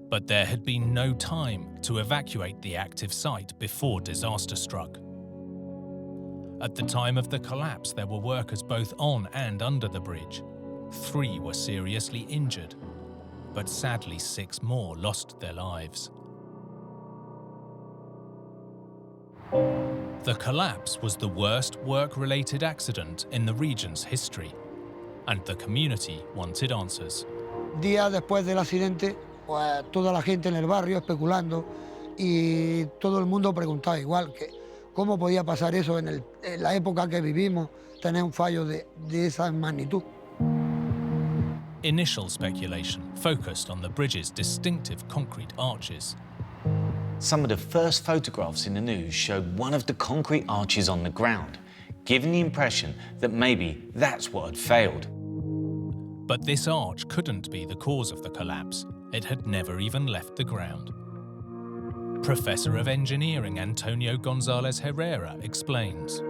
But there had been no time to evacuate the active site before disaster struck. At the time of the collapse, there were workers both on and under the bridge. 3 were seriously injured, but sadly 6 more lost their lives. The collapse was the worst work-related accident in the region's history, and the community wanted answers. Días después del accidente, Pues toda la gente en el barrio especulando y todo el mundo preguntaba igual que cómo podía pasar eso en la época que vivimos, tener un fallo de esa magnitud. Initial speculation focused on the bridge's distinctive concrete arches. Some of the first photographs in the news showed one of the concrete arches on the ground, giving the impression that maybe that's what had failed. But this arch couldn't be the cause of the collapse. It had never even left the ground. Professor of Engineering Antonio González Herrera explains.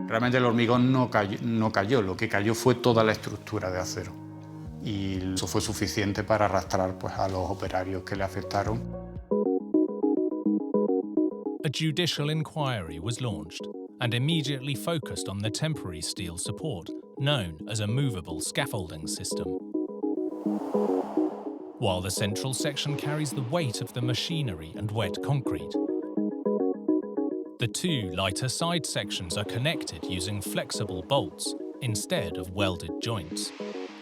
Realmente el hormigón no cayó, lo que cayó fue toda la estructura de acero. Y eso fue suficiente para arrastrar pues, a los operarios que le afectaron. A judicial inquiry was launched and immediately focused on the temporary steel support known as a movable scaffolding system. While the central section carries the weight of the machinery and wet concrete, the two lighter side sections are connected using flexible bolts instead of welded joints,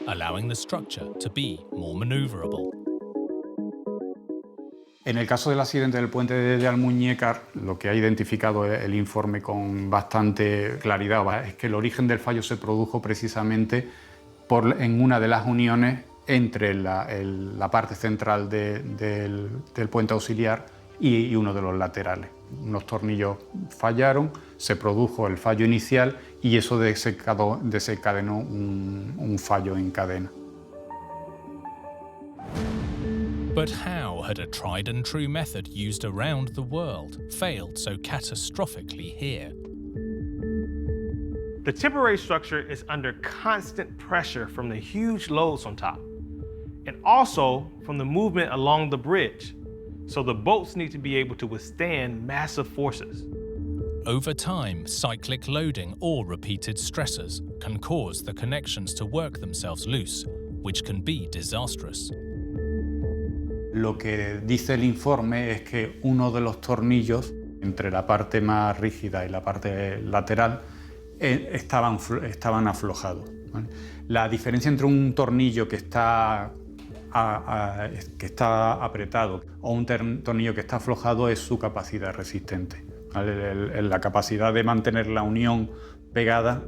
allowing the structure to be more maneuverable. En el caso del accidente del puente de Almuñécar, lo que ha identificado el informe con bastante claridad es que el origen del fallo se produjo precisamente en una de las uniones entre la parte central del puente auxiliar y uno de los laterales. Unos tornillos fallaron, se produjo el fallo inicial y eso desencadenó un fallo en cadena. But how had a tried and true method used around the world failed so catastrophically here? The temporary structure is under constant pressure from the huge loads on top, and also from the movement along the bridge. So the bolts need to be able to withstand massive forces. Over time, cyclic loading or repeated stressors can cause the connections to work themselves loose, which can be disastrous. Lo que dice el informe es que uno de los tornillos, entre la parte más rígida y la parte lateral, estaban aflojados, ¿vale? La diferencia entre un tornillo que está apretado o un tornillo que está aflojado es su capacidad resistente, ¿vale? La capacidad de mantener la unión pegada.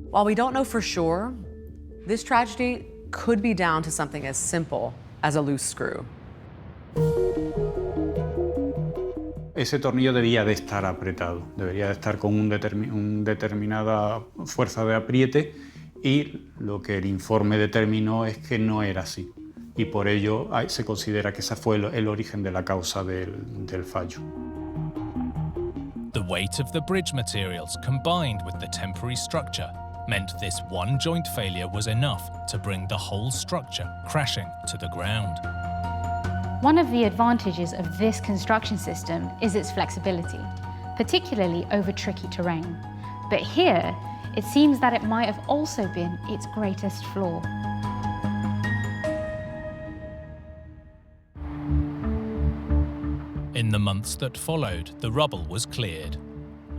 While we don't know for sure, this tragedy could be down to something as simple as a loose screw. Ese tornillo debía de estar apretado, debería de estar con una determinada fuerza de apriete y lo que el informe determinó es que no era así y por ello se considera que ese fue el origen de la causa del fallo. The weight of the bridge materials combined with the temporary structure meant this one joint failure was enough to bring the whole structure crashing to the ground. One of the advantages of this construction system is its flexibility, particularly over tricky terrain. But here, it seems that it might have also been its greatest flaw. In the months that followed, the rubble was cleared,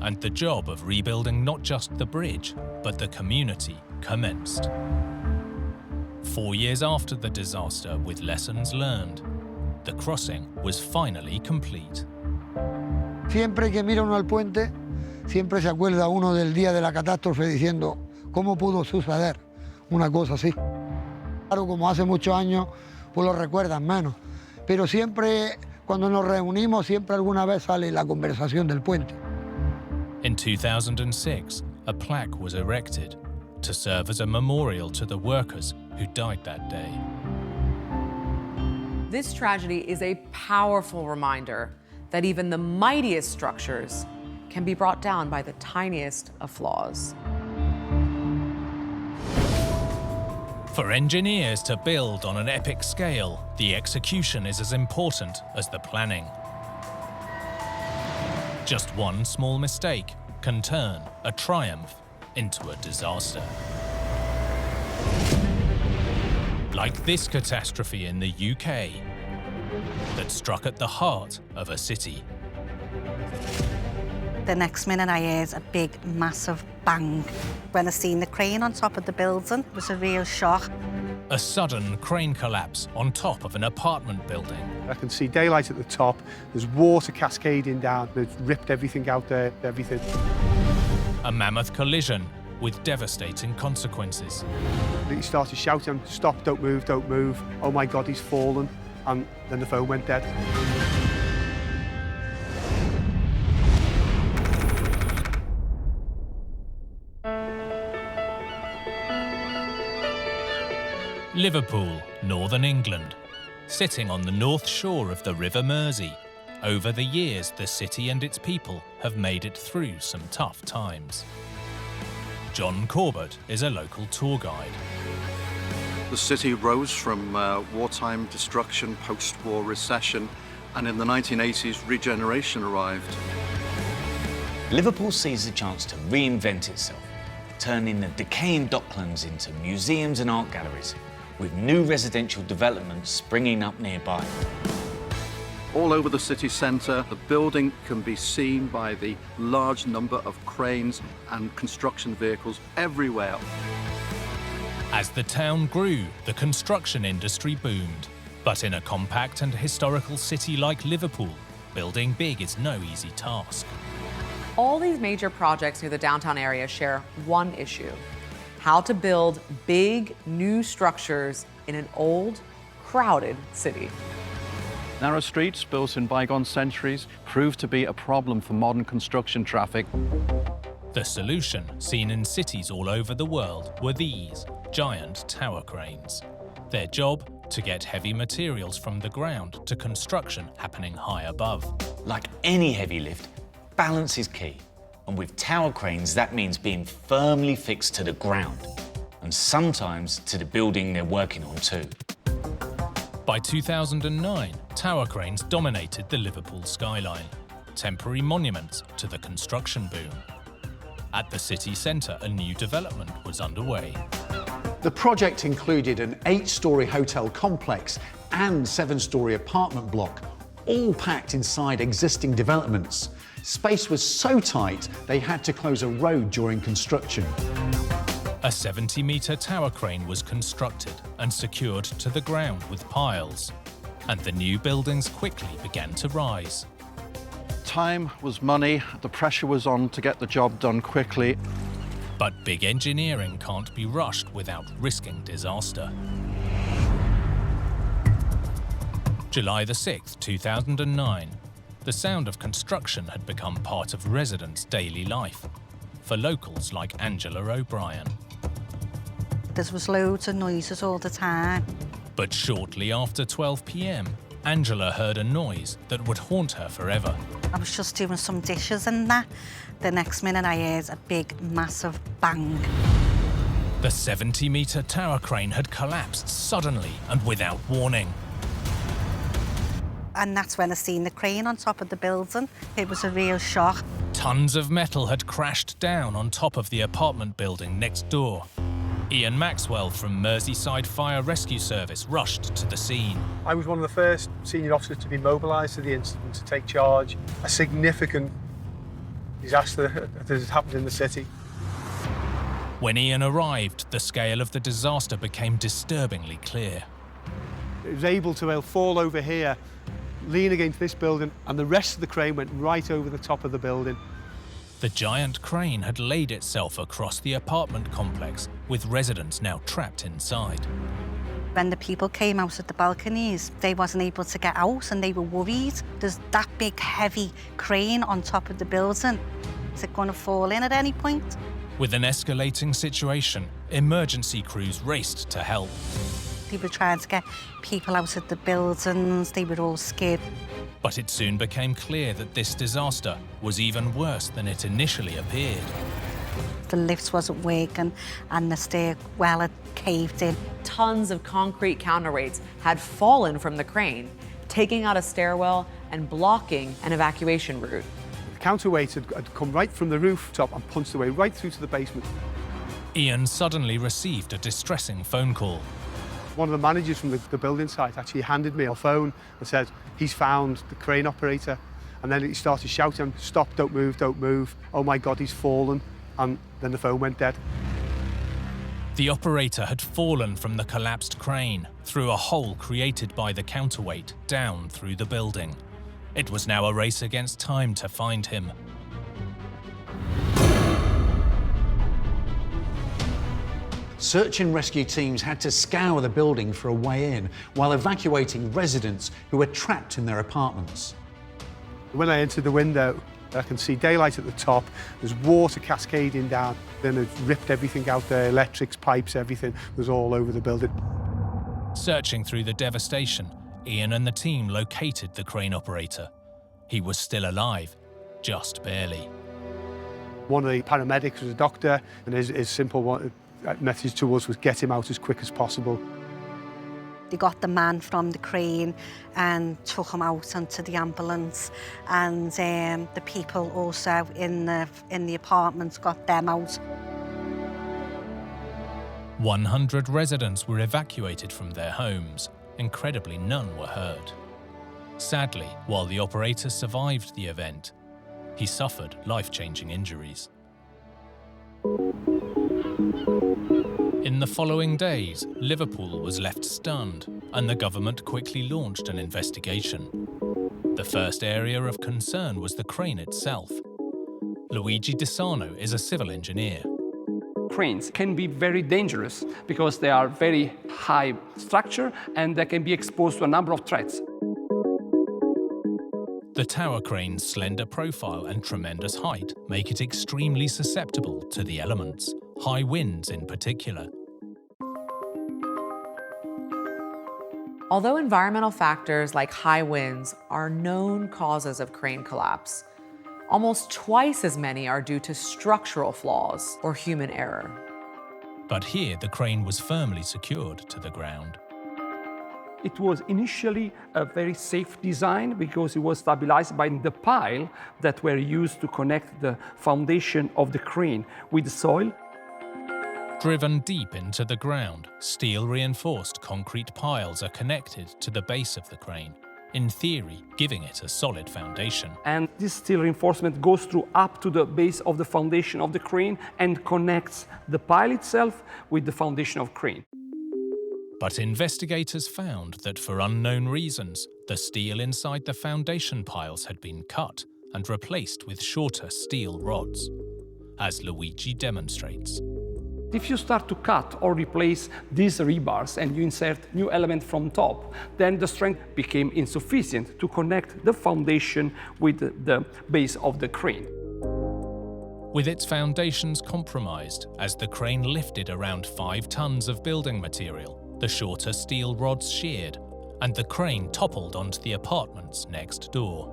and the job of rebuilding not just the bridge, but the community commenced. 4 years after the disaster, with lessons learned, the crossing was finally complete. Siempre que mira uno al puente, siempre se acuerda uno del día de la catástrofe diciendo cómo pudo suceder una cosa así. Claro, como hace muchos años, pues lo recuerdan menos, pero siempre cuando nos reunimos, siempre alguna vez sale la conversación del puente. In 2006, a plaque was erected to serve as a memorial to the workers who died that day. This tragedy is a powerful reminder that even the mightiest structures can be brought down by the tiniest of flaws. For engineers to build on an epic scale, the execution is as important as the planning. Just one small mistake can turn a triumph into a disaster. Like this catastrophe in the UK that struck at the heart of a city. The next minute I heard a big, massive bang. When I seen the crane on top of the building, it was a real shock. A sudden crane collapse on top of an apartment building. I can see daylight at the top. There's water cascading down. They've ripped everything out there, everything. A mammoth collision with devastating consequences. He started shouting, "Stop, don't move, don't move. Oh my God, he's fallen." And then the phone went dead. Liverpool, Northern England. Sitting on the north shore of the River Mersey, over the years the city and its people have made it through some tough times. John Corbett is a local tour guide. The city rose from wartime destruction, post-war recession, and in the 1980s, regeneration arrived. Liverpool sees a chance to reinvent itself, turning the decaying docklands into museums and art galleries, with new residential developments springing up nearby. All over the city centre, the building can be seen by the large number of cranes and construction vehicles everywhere. As the town grew, the construction industry boomed. But in a compact and historical city like Liverpool, building big is no easy task. All these major projects near the downtown area share one issue: how to build big, new structures in an old, crowded city. Narrow streets built in bygone centuries proved to be a problem for modern construction traffic. The solution, seen in cities all over the world, were these giant tower cranes. Their job, to get heavy materials from the ground to construction happening high above. Like any heavy lift, balance is key. And with tower cranes, that means being firmly fixed to the ground, and sometimes to the building they're working on too. By 2009, tower cranes dominated the Liverpool skyline, temporary monuments to the construction boom. At the city centre, a new development was underway. The project included an 8-storey hotel complex and 7-storey apartment block, all packed inside existing developments. Space was so tight, they had to close a road during construction. A 70-metre tower crane was constructed and secured to the ground with piles, and the new buildings quickly began to rise. Time was money, the pressure was on to get the job done quickly. But big engineering can't be rushed without risking disaster. July the 6th, 2009. The sound of construction had become part of residents' daily life, for locals like Angela O'Brien. There was loads of noises all the time. But shortly after 12 p.m, Angela heard a noise that would haunt her forever. I was just doing some dishes and that. The next minute I heard a big, massive bang. The 70-metre tower crane had collapsed suddenly and without warning. And that's when I seen the crane on top of the building. It was a real shock. Tons of metal had crashed down on top of the apartment building next door. Ian Maxwell from Merseyside Fire Rescue Service rushed to the scene. I was one of the first senior officers to be mobilised to the incident to take charge. A significant disaster that has happened in the city. When Ian arrived, the scale of the disaster became disturbingly clear. It was able to fall over here, lean against this building, and the rest of the crane went right over the top of the building. The giant crane had laid itself across the apartment complex, with residents now trapped inside. When the people came out of the balconies, they wasn't able to get out and they were worried. There's that big, heavy crane on top of the building. Is it going to fall in at any point? With an escalating situation, emergency crews raced to help. They were trying to get people out of the buildings. They were all scared. But it soon became clear that this disaster was even worse than it initially appeared. The lift wasn't working and the stairwell had caved in. Tons of concrete counterweights had fallen from the crane, taking out a stairwell and blocking an evacuation route. The counterweight had come right from the rooftop and punched their way right through to the basement. Ian suddenly received a distressing phone call. One of the managers from the building site actually handed me a phone and said he's found the crane operator. And then he started shouting, "Stop, don't move, don't move. Oh my God, he's fallen." And then the phone went dead. The operator had fallen from the collapsed crane through a hole created by the counterweight down through the building. It was now a race against time to find him. Search and rescue teams had to scour the building for a way in while evacuating residents who were trapped in their apartments. When I entered the window, I can see daylight at the top, there's water cascading down, then it ripped everything out there, electrics, pipes, everything was all over the building. Searching through the devastation, Ian and the team located the crane operator. He was still alive, just barely. One of the paramedics was a doctor, and his simple message to us was get him out as quick as possible. They got the man from the crane and took him out onto the ambulance, and the people also in the apartments got them out. 100 residents were evacuated from their homes. Incredibly, none were hurt. Sadly, while the operator survived the event, he suffered life-changing injuries. In the following days, Liverpool was left stunned, and the government quickly launched an investigation. The first area of concern was the crane itself. Luigi Desano is a civil engineer. Cranes can be very dangerous because they are very high structure and they can be exposed to a number of threats. The tower crane's slender profile and tremendous height make it extremely susceptible to the elements, high winds in particular. Although environmental factors like high winds are known causes of crane collapse, almost twice as many are due to structural flaws or human error. But here the crane was firmly secured to the ground. It was initially a very safe design because it was stabilized by the pile that were used to connect the foundation of the crane with the soil. Driven deep into the ground, steel-reinforced concrete piles are connected to the base of the crane, in theory giving it a solid foundation. And this steel reinforcement goes through up to the base of the foundation of the crane and connects the pile itself with the foundation of crane. But investigators found that for unknown reasons, the steel inside the foundation piles had been cut and replaced with shorter steel rods, as Luigi demonstrates. If you start to cut or replace these rebars and you insert new element from top, then the strength became insufficient to connect the foundation with the base of the crane. With its foundations compromised, as the crane lifted around 5 tons of building material, the shorter steel rods sheared, and the crane toppled onto the apartments next door.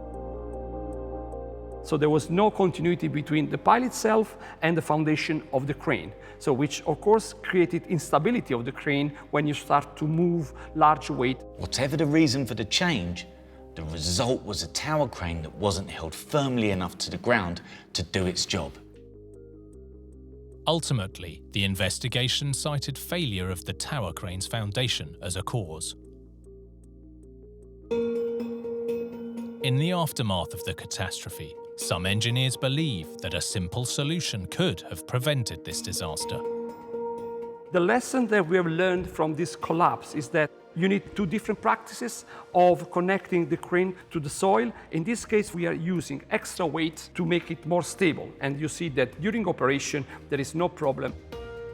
So there was no continuity between the pile itself and the foundation of the crane, so which of course created instability of the crane when you start to move large weight. Whatever the reason for the change, the result was a tower crane that wasn't held firmly enough to the ground to do its job. Ultimately, the investigation cited failure of the tower crane's foundation as a cause. In the aftermath of the catastrophe, some engineers believe that a simple solution could have prevented this disaster. The lesson that we have learned from this collapse is that you need 2 different practices of connecting the crane to the soil. In this case, we are using extra weight to make it more stable. And you see that during operation, there is no problem.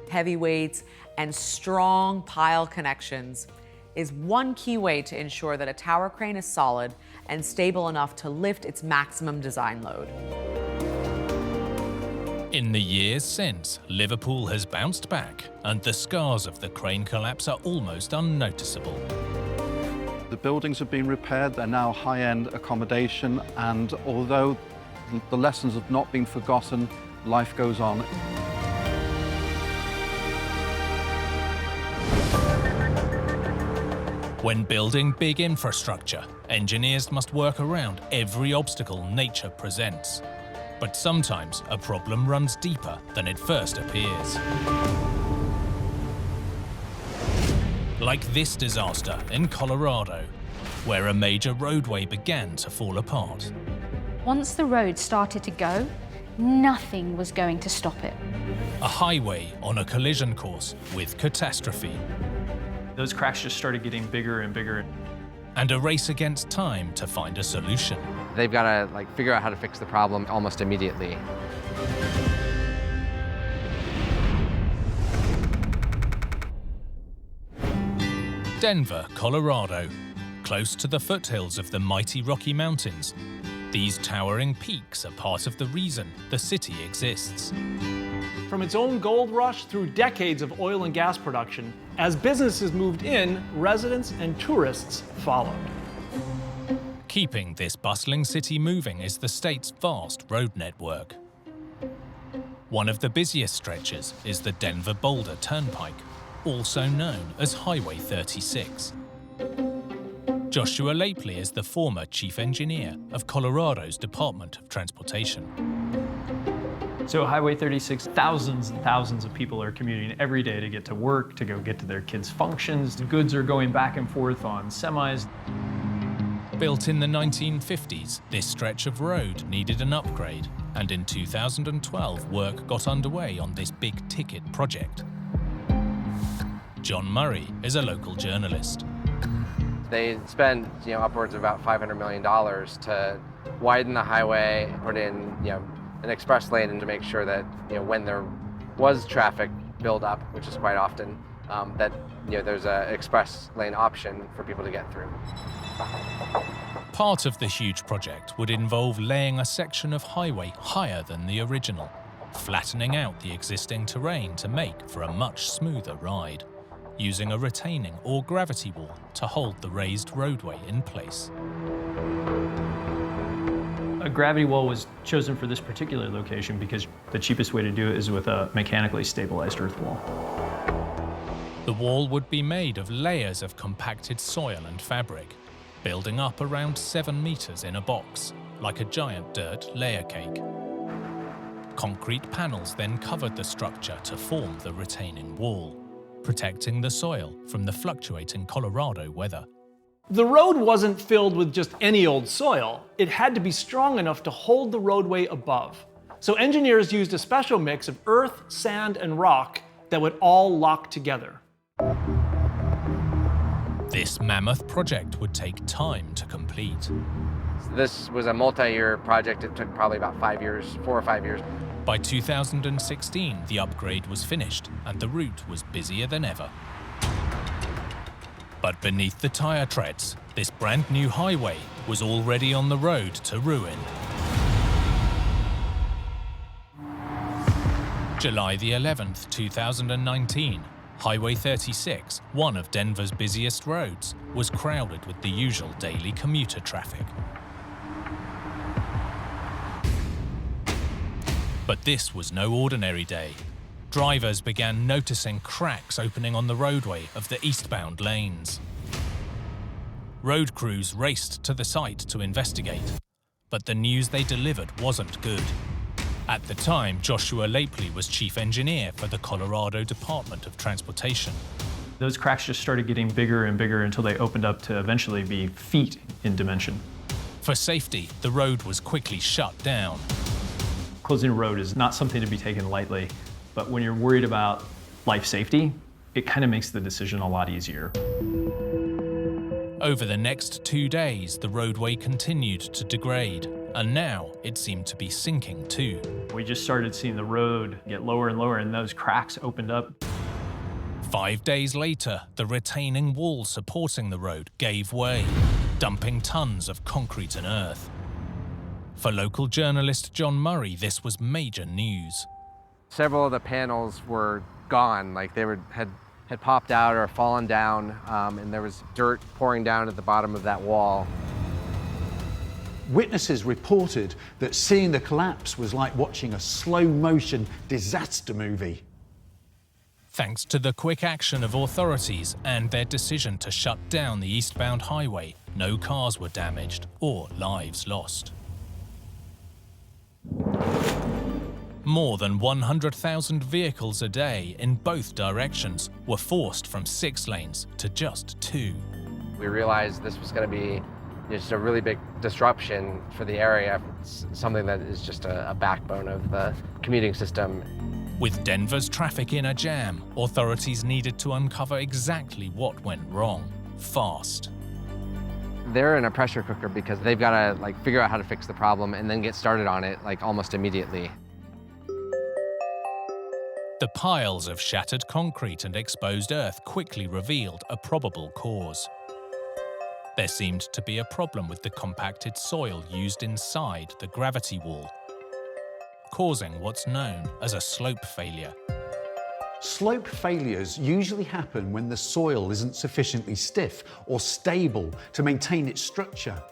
Heavy weights and strong pile connections is one key way to ensure that a tower crane is solid and stable enough to lift its maximum design load. In the years since, Liverpool has bounced back, and the scars of the crane collapse are almost unnoticeable. The buildings have been repaired, they're now high-end accommodation, and although the lessons have not been forgotten, life goes on. When building big infrastructure, engineers must work around every obstacle nature presents. But sometimes a problem runs deeper than it first appears. Like this disaster in Colorado, where a major roadway began to fall apart. Once the road started to go, nothing was going to stop it. A highway on a collision course with catastrophe. Those cracks just started getting bigger and bigger. And a race against time to find a solution. They've got to figure out how to fix the problem almost immediately. Denver, Colorado, close to the foothills of the mighty Rocky Mountains. These towering peaks are part of the reason the city exists. From its own gold rush through decades of oil and gas production, as businesses moved in, residents and tourists followed. Keeping this bustling city moving is the state's vast road network. One of the busiest stretches is the Denver-Boulder Turnpike, also known as Highway 36. Joshua Lapley is the former chief engineer of Colorado's Department of Transportation. So Highway 36, thousands and thousands of people are commuting every day to get to work, to go get to their kids' functions. The goods are going back and forth on semis. Built in the 1950s, this stretch of road needed an upgrade, and in 2012, work got underway on this big-ticket project. John Murray is a local journalist. They spend, upwards of about $500 million to widen the highway, put in, an express lane, and to make sure that, when there was traffic buildup, which is quite often, that, there's an express lane option for people to get through. Part of the huge project would involve laying a section of highway higher than the original, flattening out the existing terrain to make for a much smoother ride, using a retaining or gravity wall to hold the raised roadway in place. A gravity wall was chosen for this particular location because the cheapest way to do it is with a mechanically stabilized earth wall. The wall would be made of layers of compacted soil and fabric, building up around 7 meters in a box, like a giant dirt layer cake. Concrete panels then covered the structure to form the retaining wall, protecting the soil from the fluctuating Colorado weather. The road wasn't filled with just any old soil. It had to be strong enough to hold the roadway above. So engineers used a special mix of earth, sand, and rock that would all lock together. This mammoth project would take time to complete. This was a multi-year project. It took probably about 5 years, 4 or 5 years. By 2016, the upgrade was finished and the route was busier than ever. But beneath the tire treads, this brand new highway was already on the road to ruin. July the 11th, 2019, Highway 36, one of Denver's busiest roads, was crowded with the usual daily commuter traffic. But this was no ordinary day. Drivers began noticing cracks opening on the roadway of the eastbound lanes. Road crews raced to the site to investigate, but the news they delivered wasn't good. At the time, Joshua Lapley was chief engineer for the Colorado Department of Transportation. Those cracks just started getting bigger and bigger until they opened up to eventually be feet in dimension. For safety, the road was quickly shut down. Closing a road is not something to be taken lightly, but when you're worried about life safety, it kind of makes the decision a lot easier. Over the next 2 days, the roadway continued to degrade, and now it seemed to be sinking too. We just started seeing the road get lower and lower, and those cracks opened up. 5 days later, the retaining wall supporting the road gave way, dumping tons of concrete and earth. For local journalist John Murray, this was major news. Several of the panels were gone, like they had popped out or fallen down, and there was dirt pouring down at the bottom of that wall. Witnesses reported that seeing the collapse was like watching a slow-motion disaster movie. Thanks to the quick action of authorities and their decision to shut down the eastbound highway, no cars were damaged or lives lost. More than 100,000 vehicles a day in both directions were forced from 6 lanes to just 2. We realized this was going to be It's a really big disruption for the area. It's something that is just a backbone of the commuting system. With Denver's traffic in a jam, authorities needed to uncover exactly what went wrong, fast. They're in a pressure cooker because they've got to figure out how to fix the problem and then get started on it almost immediately. The piles of shattered concrete and exposed earth quickly revealed a probable cause. There seemed to be a problem with the compacted soil used inside the gravity wall, causing what's known as a slope failure. Slope failures usually happen when the soil isn't sufficiently stiff or stable to maintain its structure.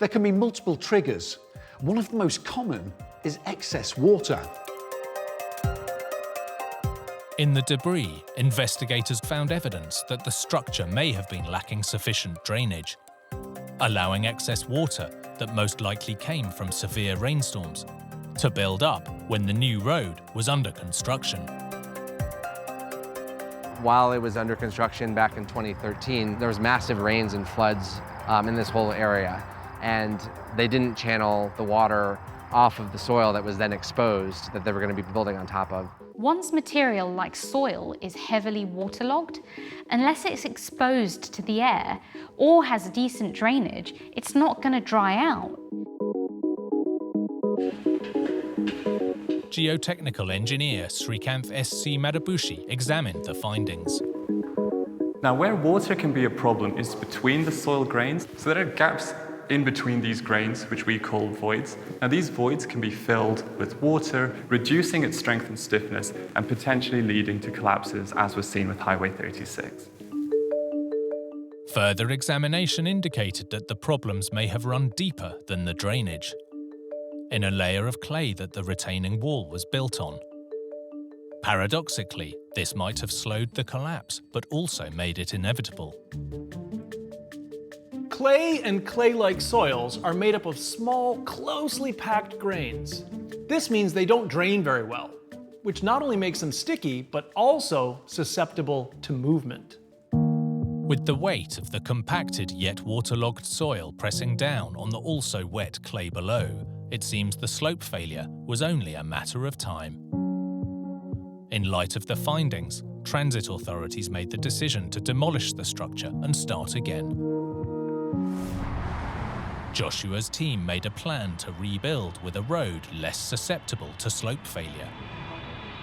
There can be multiple triggers. One of the most common is excess water. In the debris, investigators found evidence that the structure may have been lacking sufficient drainage, allowing excess water that most likely came from severe rainstorms to build up when the new road was under construction. While it was under construction back in 2013, there was massive rains and floods in this whole area, and they didn't channel the water off of the soil that was then exposed that they were going to be building on top of. Once material like soil is heavily waterlogged, unless it's exposed to the air or has decent drainage, it's not going to dry out. Geotechnical engineer Srikanth S.C. Madabushi examined the findings. Now, where water can be a problem is between the soil grains. So there are gaps in between these grains, which we call voids. Now, these voids can be filled with water, reducing its strength and stiffness, and potentially leading to collapses, as was seen with Highway 36. Further examination indicated that the problems may have run deeper than the drainage, in a layer of clay that the retaining wall was built on. Paradoxically, this might have slowed the collapse, but also made it inevitable. Clay and clay-like soils are made up of small, closely packed grains. This means they don't drain very well, which not only makes them sticky, but also susceptible to movement. With the weight of the compacted yet waterlogged soil pressing down on the also wet clay below, it seems the slope failure was only a matter of time. In light of the findings, transit authorities made the decision to demolish the structure and start again. Joshua's team made a plan to rebuild with a road less susceptible to slope failure.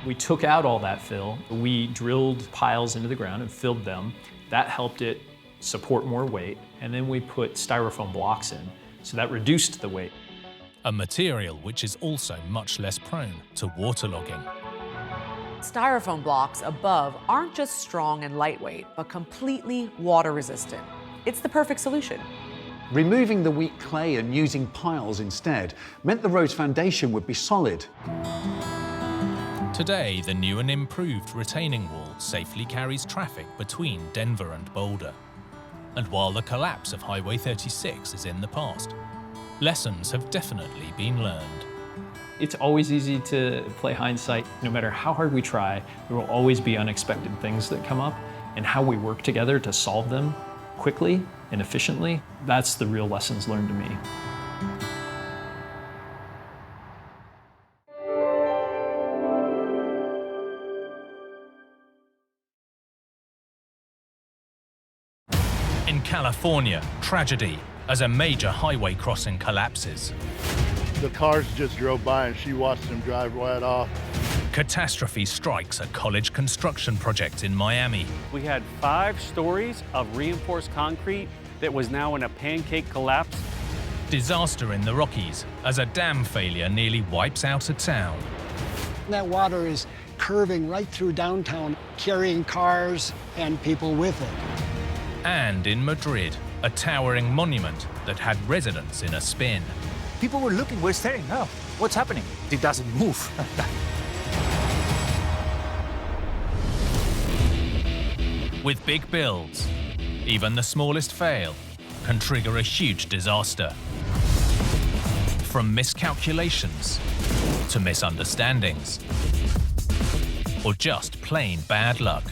We took out all that fill. We drilled piles into the ground and filled them. That helped it support more weight. And then we put styrofoam blocks in, so that reduced the weight. A material which is also much less prone to waterlogging. Styrofoam blocks above aren't just strong and lightweight, but completely water resistant. It's the perfect solution. Removing the weak clay and using piles instead meant the road's foundation would be solid. Today, the new and improved retaining wall safely carries traffic between Denver and Boulder. And while the collapse of Highway 36 is in the past, lessons have definitely been learned. It's always easy to play hindsight. No matter how hard we try, there will always be unexpected things that come up, and how we work together to solve them quickly and efficiently, that's the real lessons learned to me. In California, tragedy as a major highway crossing collapses. The cars just drove by and she watched them drive right off. Catastrophe strikes a college construction project in Miami. We had 5 stories of reinforced concrete that was now in a pancake collapse. Disaster in the Rockies as a dam failure nearly wipes out a town. That water is curving right through downtown, carrying cars and people with it. And in Madrid, a towering monument that had residents in a spin. People were looking, we're staring, oh, what's happening? It doesn't move. With big builds, even the smallest fail can trigger a huge disaster. From miscalculations to misunderstandings, or just plain bad luck.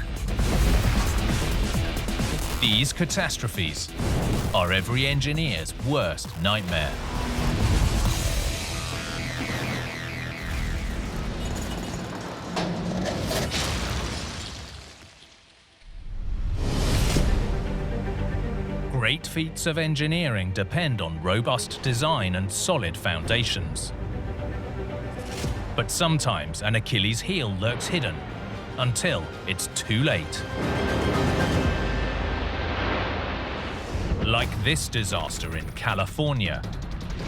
These catastrophes are every engineer's worst nightmare. Great feats of engineering depend on robust design and solid foundations. But sometimes an Achilles heel lurks hidden until it's too late. Like this disaster in California,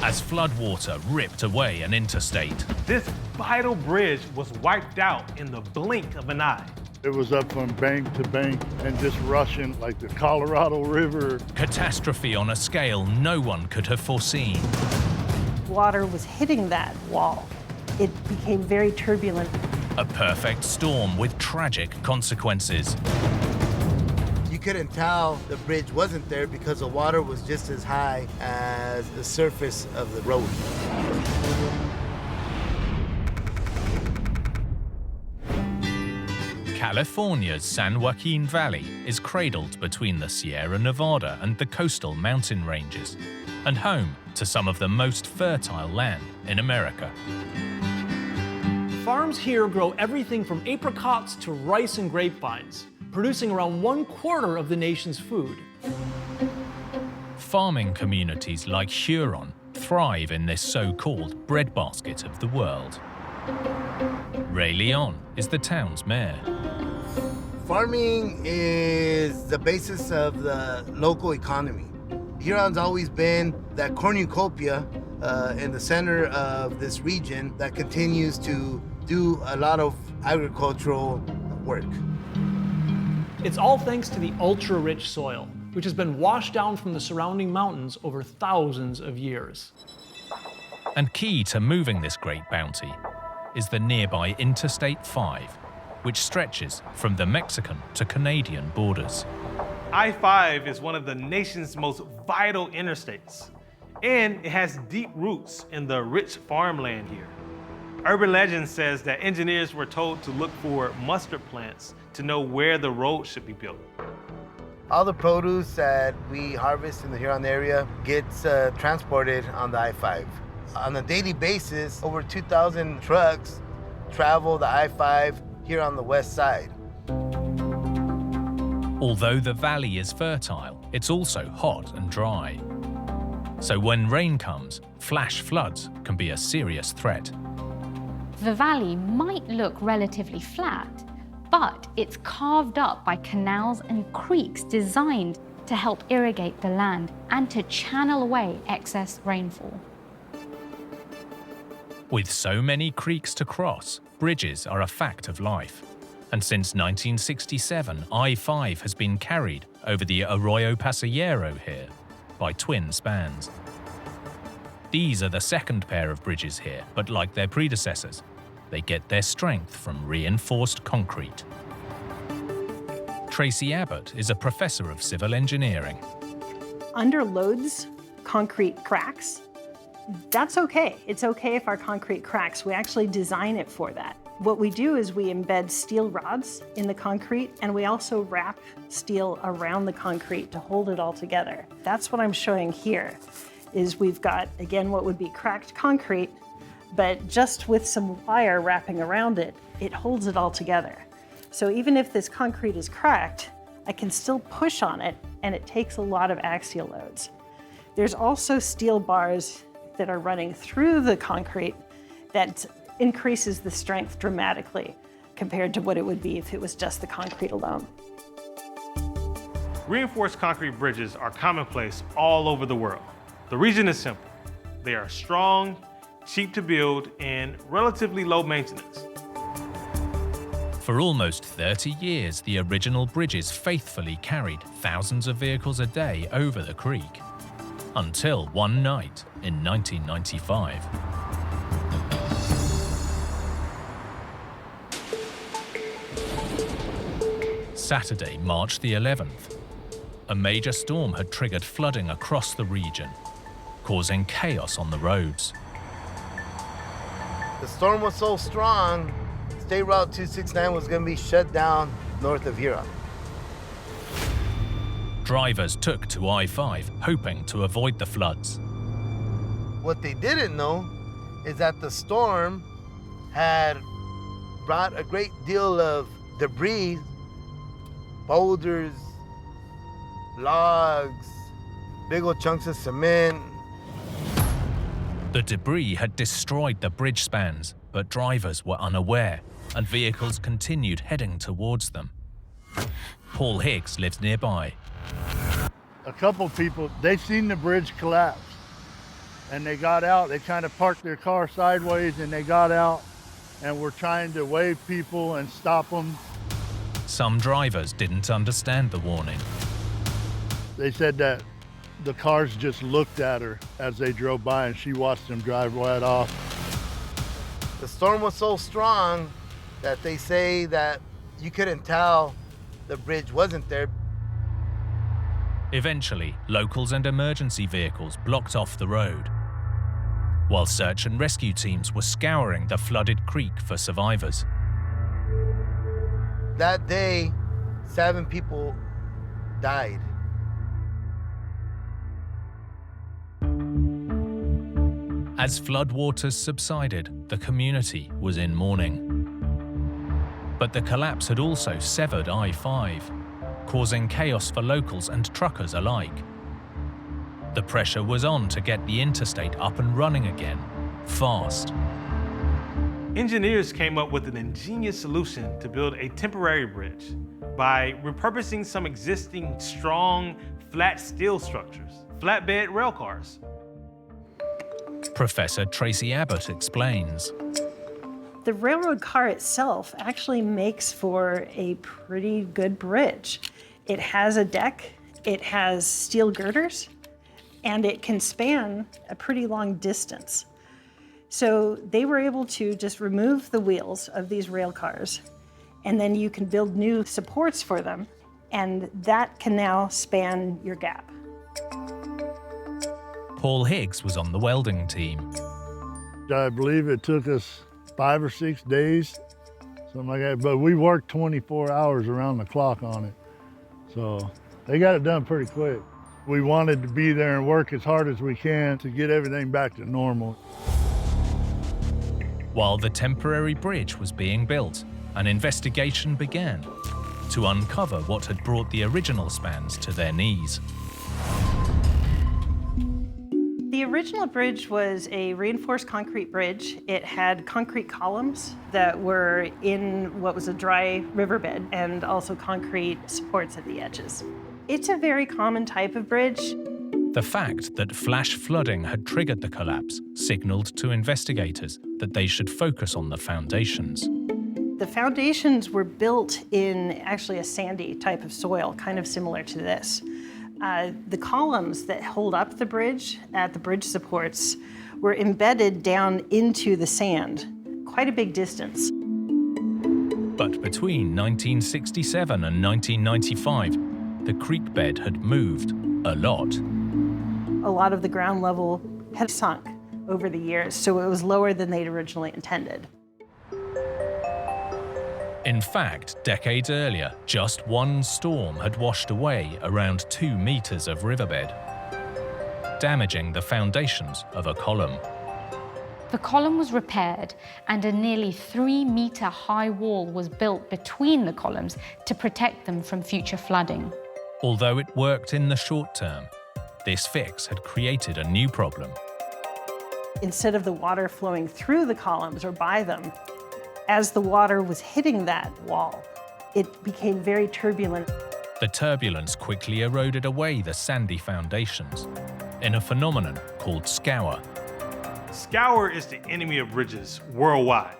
as floodwater ripped away an interstate. This vital bridge was wiped out in the blink of an eye. It was up from bank to bank and just rushing like the Colorado River. Catastrophe on a scale no one could have foreseen. Water was hitting that wall. It became very turbulent. A perfect storm with tragic consequences. You couldn't tell the bridge wasn't there because the water was just as high as the surface of the road. California's San Joaquin Valley is cradled between the Sierra Nevada and the coastal mountain ranges, and home to some of the most fertile land in America. Farms here grow everything from apricots to rice and grapevines, producing around 1/4 of the nation's food. Farming communities like Huron thrive in this so-called breadbasket of the world. Ray Leon is the town's mayor. Farming is the basis of the local economy. Huron's always been that cornucopia in the center of this region that continues to do a lot of agricultural work. It's all thanks to the ultra-rich soil, which has been washed down from the surrounding mountains over thousands of years. And key to moving this great bounty is the nearby Interstate 5, which stretches from the Mexican to Canadian borders. I-5 is one of the nation's most vital interstates, and it has deep roots in the rich farmland here. Urban legend says that engineers were told to look for mustard plants to know where the road should be built. All the produce that we harvest in the Huron area gets transported on the I-5. On a daily basis, over 2,000 trucks travel the I-5 here on the west side. Although the valley is fertile, it's also hot and dry. So when rain comes, flash floods can be a serious threat. The valley might look relatively flat, but it's carved up by canals and creeks designed to help irrigate the land and to channel away excess rainfall. With so many creeks to cross, bridges are a fact of life. And since 1967, I-5 has been carried over the Arroyo Pasillero here by twin spans. These are the second pair of bridges here, but like their predecessors, they get their strength from reinforced concrete. Tracy Abbott is a professor of civil engineering. Under loads, concrete cracks. That's okay. It's okay if our concrete cracks. We actually design it for that. What we do is we embed steel rods in the concrete, and we also wrap steel around the concrete to hold it all together. That's what I'm showing here, is we've got, again, what would be cracked concrete, but just with some wire wrapping around it, it holds it all together. So even if this concrete is cracked, I can still push on it, and it takes a lot of axial loads. There's also steel bars that are running through the concrete that increases the strength dramatically compared to what it would be if it was just the concrete alone. Reinforced concrete bridges are commonplace all over the world. The reason is simple. They are strong, cheap to build, and relatively low maintenance. For almost 30 years, the original bridges faithfully carried thousands of vehicles a day over the creek. Until one night in 1995. Saturday, March the 11th. A major storm had triggered flooding across the region, causing chaos on the roads. The storm was so strong, State Route 269 was going to be shut down north of Huron. drivers took to I-5, hoping to avoid the floods. What they didn't know is that the storm had brought a great deal of debris, boulders, logs, big old chunks of cement. The debris had destroyed the bridge spans, but drivers were unaware, and vehicles continued heading towards them. Paul Higgs lives nearby. A couple people, they seen the bridge collapse and they got out. They kind of parked their car sideways and they got out and were trying to wave people and stop them. Some drivers didn't understand the warning. They said that the cars just looked at her as they drove by and she watched them drive right off. The storm was so strong that they say that you couldn't tell the bridge wasn't there. Eventually, locals and emergency vehicles blocked off the road, while search and rescue teams were scouring the flooded creek for survivors. That day, 7 people died. As floodwaters subsided, the community was in mourning. But the collapse had also severed I-5, causing chaos for locals and truckers alike. The pressure was on to get the interstate up and running again, fast. Engineers came up with an ingenious solution to build a temporary bridge by repurposing some existing strong, flat steel structures, flatbed rail cars. Professor Tracy Abbott explains. The railroad car itself actually makes for a pretty good bridge. It has a deck, it has steel girders, and it can span a pretty long distance. So they were able to just remove the wheels of these rail cars, and then you can build new supports for them, and that can now span your gap. Paul Higgs was on the welding team. I believe it took us 5 or 6 days, something like that, but we worked 24 hours around the clock on it. So they got it done pretty quick. We wanted to be there and work as hard as we can to get everything back to normal. While the temporary bridge was being built, an investigation began to uncover what had brought the original spans to their knees. The original bridge was a reinforced concrete bridge. It had concrete columns that were in what was a dry riverbed and also concrete supports at the edges. It's a very common type of bridge. The fact that flash flooding had triggered the collapse signaled to investigators that they should focus on the foundations. The foundations were built in actually a sandy type of soil, kind of similar to this. The columns that hold up the bridge at the bridge supports were embedded down into the sand, quite a big distance. But between 1967 and 1995, the creek bed had moved a lot. A lot of the ground level had sunk over the years, so it was lower than they'd originally intended. In fact, decades earlier, just one storm had washed away around 2 meters of riverbed, damaging the foundations of a column. The column was repaired and a nearly 3-meter high wall was built between the columns to protect them from future flooding. Although it worked in the short term, this fix had created a new problem. Instead of the water flowing through the columns or by them, as the water was hitting that wall, it became very turbulent. The turbulence quickly eroded away the sandy foundations in a phenomenon called scour. Scour is the enemy of bridges worldwide.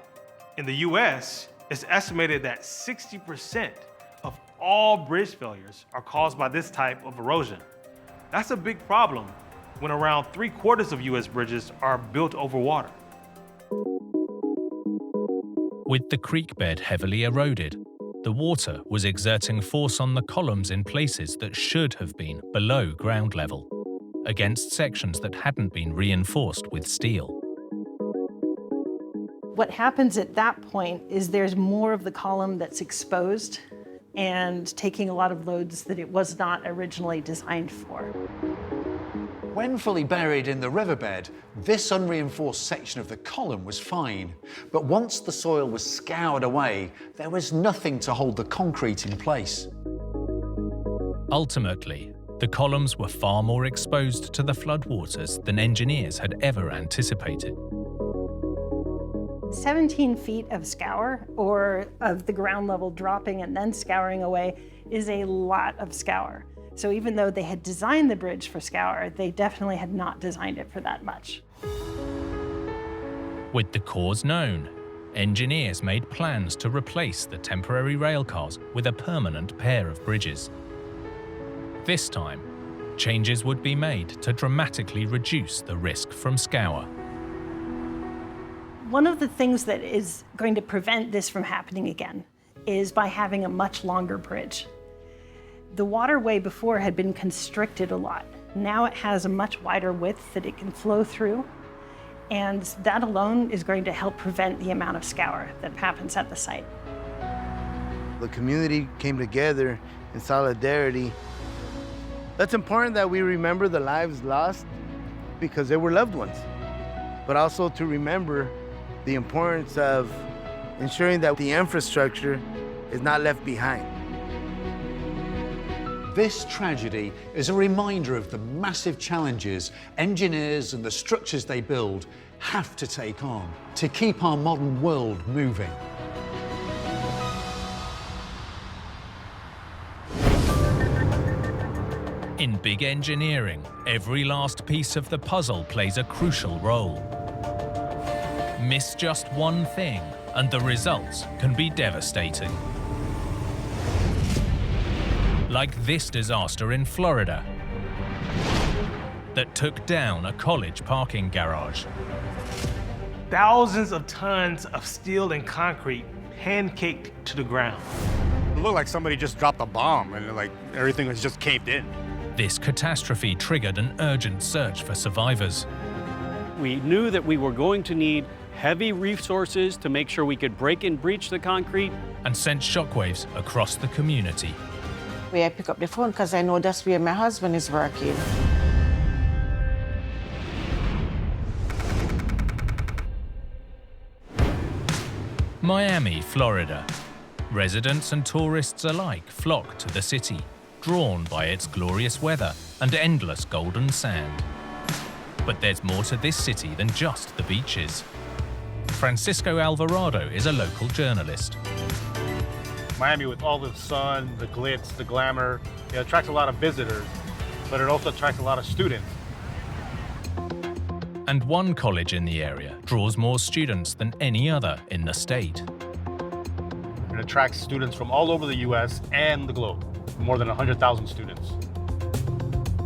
In the US, it's estimated that 60% of all bridge failures are caused by this type of erosion. That's a big problem when around 3/4 of US bridges are built over water. With the creek bed heavily eroded, the water was exerting force on the columns in places that should have been below ground level, against sections that hadn't been reinforced with steel. What happens at that point is there's more of the column that's exposed, and taking a lot of loads that it was not originally designed for. When fully buried in the riverbed, this unreinforced section of the column was fine. But once the soil was scoured away, there was nothing to hold the concrete in place. Ultimately, the columns were far more exposed to the floodwaters than engineers had ever anticipated. 17 feet of scour, or of the ground level dropping and then scouring away, is a lot of scour. So even though they had designed the bridge for scour, they definitely had not designed it for that much. With the cause known, engineers made plans to replace the temporary railcars with a permanent pair of bridges. This time, changes would be made to dramatically reduce the risk from scour. One of the things that is going to prevent this from happening again is by having a much longer bridge. The waterway before had been constricted a lot. Now it has a much wider width that it can flow through, and that alone is going to help prevent the amount of scour that happens at the site. The community came together in solidarity. That's important that we remember the lives lost because they were loved ones, but also to remember the importance of ensuring that the infrastructure is not left behind. This tragedy is a reminder of the massive challenges engineers and the structures they build have to take on to keep our modern world moving. In big engineering, every last piece of the puzzle plays a crucial role. Miss just one thing, and the results can be devastating. Like this disaster in Florida that took down a college parking garage. Thousands of tons of steel and concrete pancaked to the ground. It looked like somebody just dropped a bomb and like everything was just caved in. This catastrophe triggered an urgent search for survivors. We knew that we were going to need heavy resources to make sure we could break and breach the concrete. And sent shockwaves across the community. I pick up the phone because I know that's where my husband is working. Miami, Florida. Residents and tourists alike flock to the city, drawn by its glorious weather and endless golden sand. But there's more to this city than just the beaches. Francisco Alvarado is a local journalist. Miami, with all the sun, the glitz, the glamour, it attracts a lot of visitors, but it also attracts a lot of students. And one college in the area draws more students than any other in the state. It attracts students from all over the US and the globe, more than 100,000 students.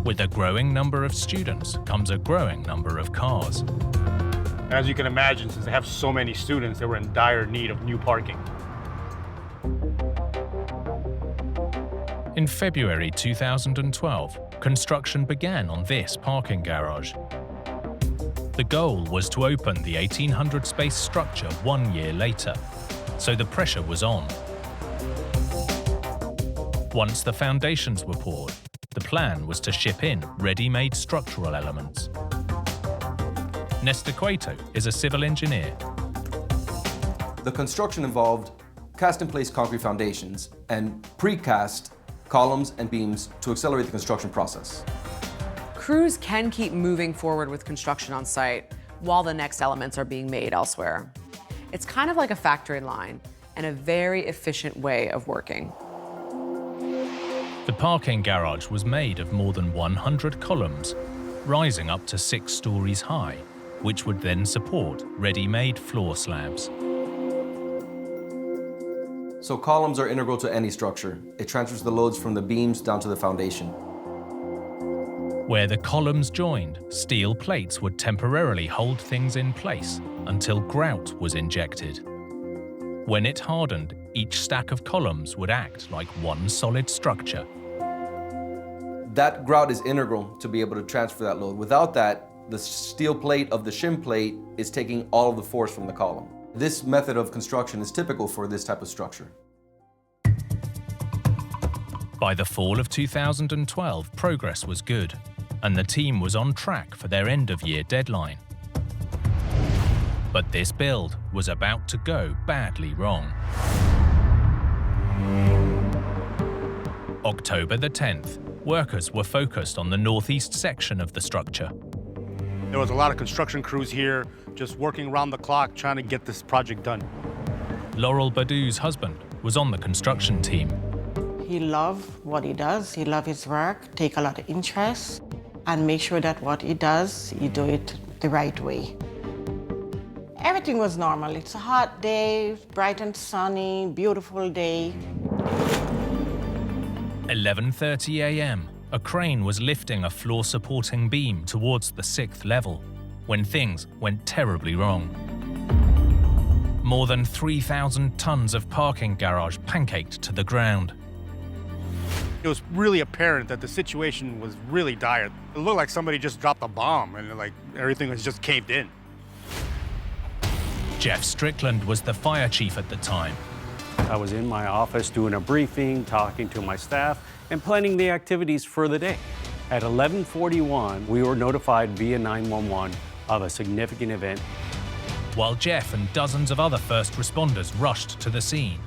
With a growing number of students comes a growing number of cars. And as you can imagine, since they have so many students, they were in dire need of new parking. In February 2012, construction began on this parking garage. The goal was to open the 1,800-space structure 1 year later, so the pressure was on. Once the foundations were poured, the plan was to ship in ready-made structural elements. Nestor Cueto is a civil engineer. The construction involved cast-in-place concrete foundations and precast columns and beams to accelerate the construction process. Crews can keep moving forward with construction on site while the next elements are being made elsewhere. It's kind of like a factory line and a very efficient way of working. The parking garage was made of more than 100 columns, rising up to 6 stories high, which would then support ready-made floor slabs. So columns are integral to any structure. It transfers the loads from the beams down to the foundation. Where the columns joined, steel plates would temporarily hold things in place until grout was injected. When it hardened, each stack of columns would act like one solid structure. That grout is integral to be able to transfer that load. Without that, the steel plate of the shim plate is taking all of the force from the column. This method of construction is typical for this type of structure. By the fall of 2012, progress was good, and the team was on track for their end-of-year deadline. But this build was about to go badly wrong. October the 10th, workers were focused on the northeast section of the structure. There was a lot of construction crews here just working around the clock trying to get this project done. Laurel Badou's husband was on the construction team. He loves what he does. He loves his work, take a lot of interest, and make sure that what he does, he do it the right way. Everything was normal. It's a hot day, bright and sunny, beautiful day. 11:30 a.m., a crane was lifting a floor-supporting beam towards the 6th level when things went terribly wrong. More than 3,000 tons of parking garage pancaked to the ground. It was really apparent that the situation was really dire. It looked like somebody just dropped a bomb and like everything was just caved in. Jeff Strickland was the fire chief at the time. I was in my office doing a briefing, talking to my staff, and planning the activities for the day. At 11:41, we were notified via 911 of a significant event. While Jeff and dozens of other first responders rushed to the scene,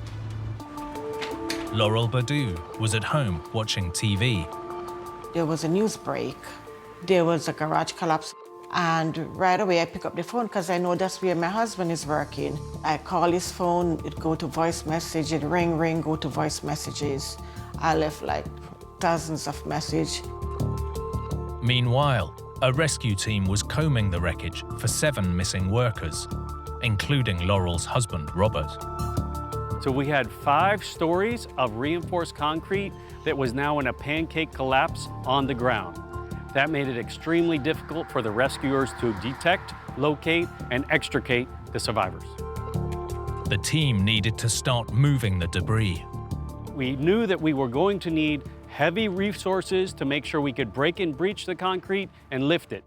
Laurel Badou was at home watching TV. There was a news break. There was a garage collapse. And right away I pick up the phone because I know that's where my husband is working. I call his phone, it go to voice message, it ring, go to voice messages. I left like dozens of messages. Meanwhile, a rescue team was combing the wreckage for 7 missing workers, including Laurel's husband, Robert. So we had 5 stories of reinforced concrete that was now in a pancake collapse on the ground. That made it extremely difficult for the rescuers to detect, locate, and extricate the survivors. The team needed to start moving the debris. We knew that we were going to need heavy resources to make sure we could break and breach the concrete and lift it.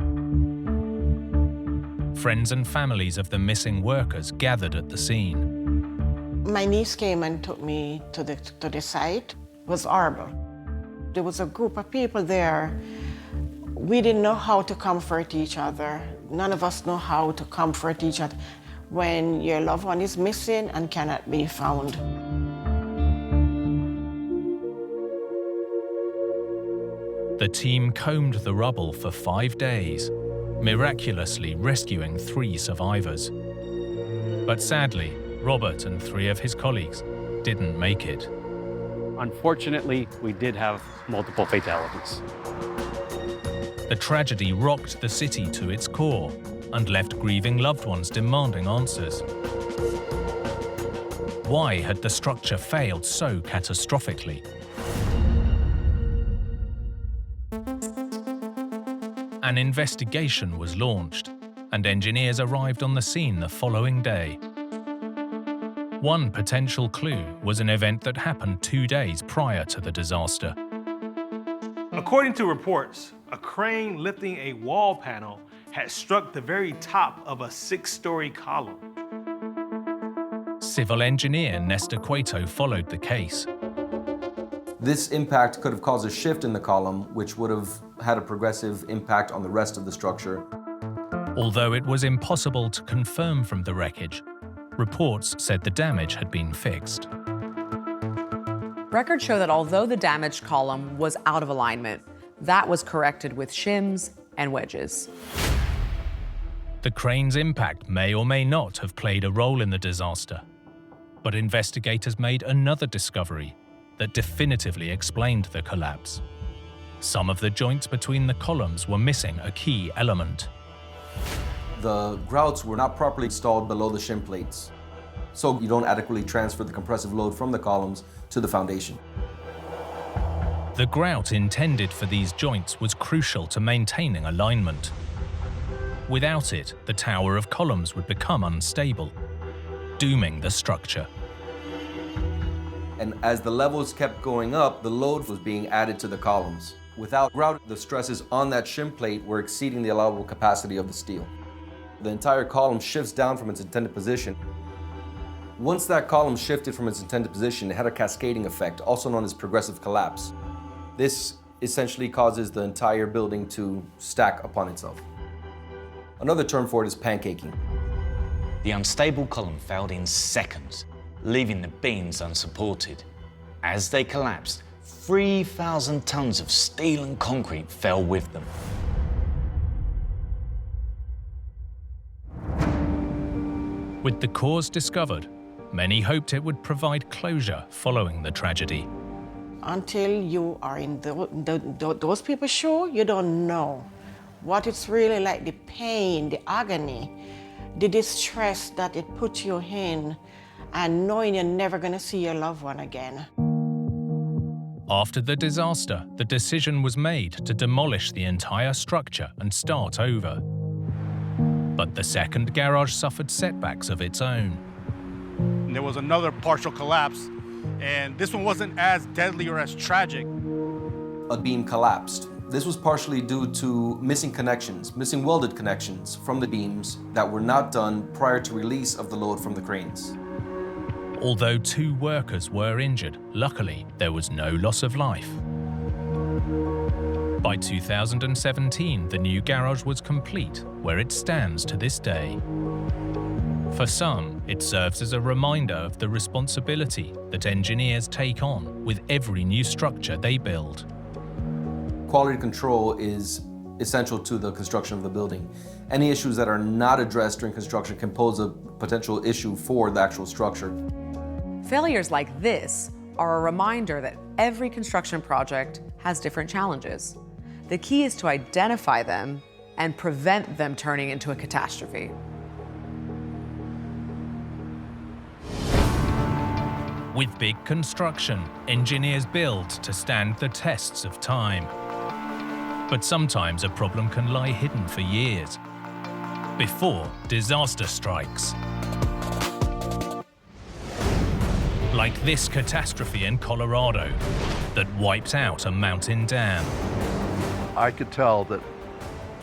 Friends and families of the missing workers gathered at the scene. My niece came and took me to the site. It was horrible. There was a group of people there. We didn't know how to comfort each other. None of us know how to comfort each other when your loved one is missing and cannot be found. The team combed the rubble for 5 days, miraculously rescuing 3 survivors. But sadly, Robert and 3 of his colleagues didn't make it. Unfortunately, we did have multiple fatalities. The tragedy rocked the city to its core and left grieving loved ones demanding answers. Why had the structure failed so catastrophically? An investigation was launched, and engineers arrived on the scene the following day. One potential clue was an event that happened 2 days prior to the disaster. According to reports, a crane lifting a wall panel had struck the very top of a 6-story column. Civil engineer Nestor Cueto followed the case. This impact could have caused a shift in the column, which would have had a progressive impact on the rest of the structure. Although it was impossible to confirm from the wreckage, reports said the damage had been fixed. Records show that although the damaged column was out of alignment, that was corrected with shims and wedges. The crane's impact may or may not have played a role in the disaster, but investigators made another discovery that definitively explained the collapse. Some of the joints between the columns were missing a key element. The grouts were not properly installed below the shim plates, so you don't adequately transfer the compressive load from the columns to the foundation. The grout intended for these joints was crucial to maintaining alignment. Without it, the tower of columns would become unstable, dooming the structure. And as the levels kept going up, the load was being added to the columns. Without grout, the stresses on that shim plate were exceeding the allowable capacity of the steel. The entire column shifts down from its intended position. Once that column shifted from its intended position, it had a cascading effect, also known as progressive collapse. This essentially causes the entire building to stack upon itself. Another term for it is pancaking. The unstable column failed in seconds, leaving the beams unsupported. As they collapsed, 3,000 tons of steel and concrete fell with them. With the cause discovered, many hoped it would provide closure following the tragedy. Until you are in those people's shoes, you don't know what it's really like, the pain, the agony, the distress that it puts you in, and knowing you're never going to see your loved one again. After the disaster, the decision was made to demolish the entire structure and start over. But the second garage suffered setbacks of its own. There was another partial collapse, and this one wasn't as deadly or as tragic. A beam collapsed. This was partially due to missing welded connections from the beams that were not done prior to release of the load from the cranes. Although 2 workers were injured, luckily there was no loss of life. By 2017, the new garage was complete, where it stands to this day. For some, it serves as a reminder of the responsibility that engineers take on with every new structure they build. Quality control is essential to the construction of the building. Any issues that are not addressed during construction can pose a potential issue for the actual structure. Failures like this are a reminder that every construction project has different challenges. The key is to identify them and prevent them turning into a catastrophe. With big construction, engineers build to stand the tests of time. But sometimes a problem can lie hidden for years, before disaster strikes. Like this catastrophe in Colorado that wiped out a mountain dam. I could tell that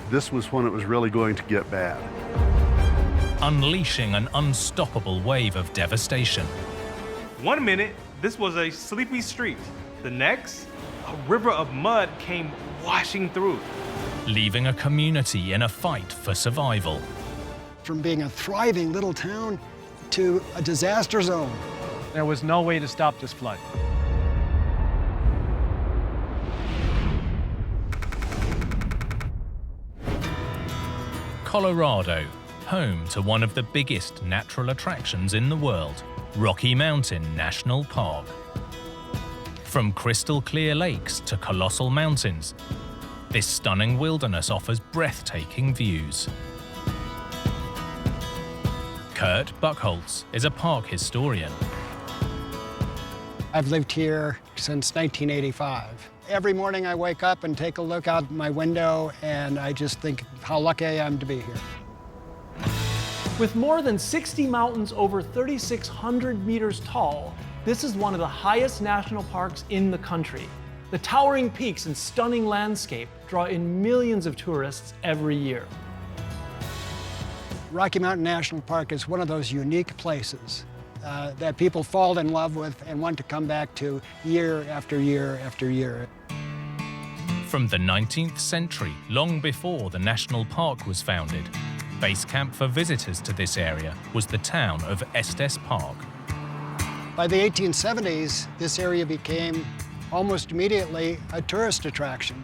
this was when it was really going to get bad. Unleashing an unstoppable wave of devastation. 1 minute, this was a sleepy street. The next, a river of mud came washing through. Leaving a community in a fight for survival. From being a thriving little town to a disaster zone. There was no way to stop this flood. Colorado, home to one of the biggest natural attractions in the world, Rocky Mountain National Park. From crystal clear lakes to colossal mountains, this stunning wilderness offers breathtaking views. Kurt Buchholz is a park historian. I've lived here since 1985. Every morning I wake up and take a look out my window, and I just think how lucky I am to be here. With more than 60 mountains over 3,600 meters tall, this is one of the highest national parks in the country. The towering peaks and stunning landscape draw in millions of tourists every year. Rocky Mountain National Park is one of those unique places that people fall in love with and want to come back to year after year after year. From the 19th century, long before the national park was founded, base camp for visitors to this area was the town of Estes Park. By the 1870s, this area became almost immediately a tourist attraction.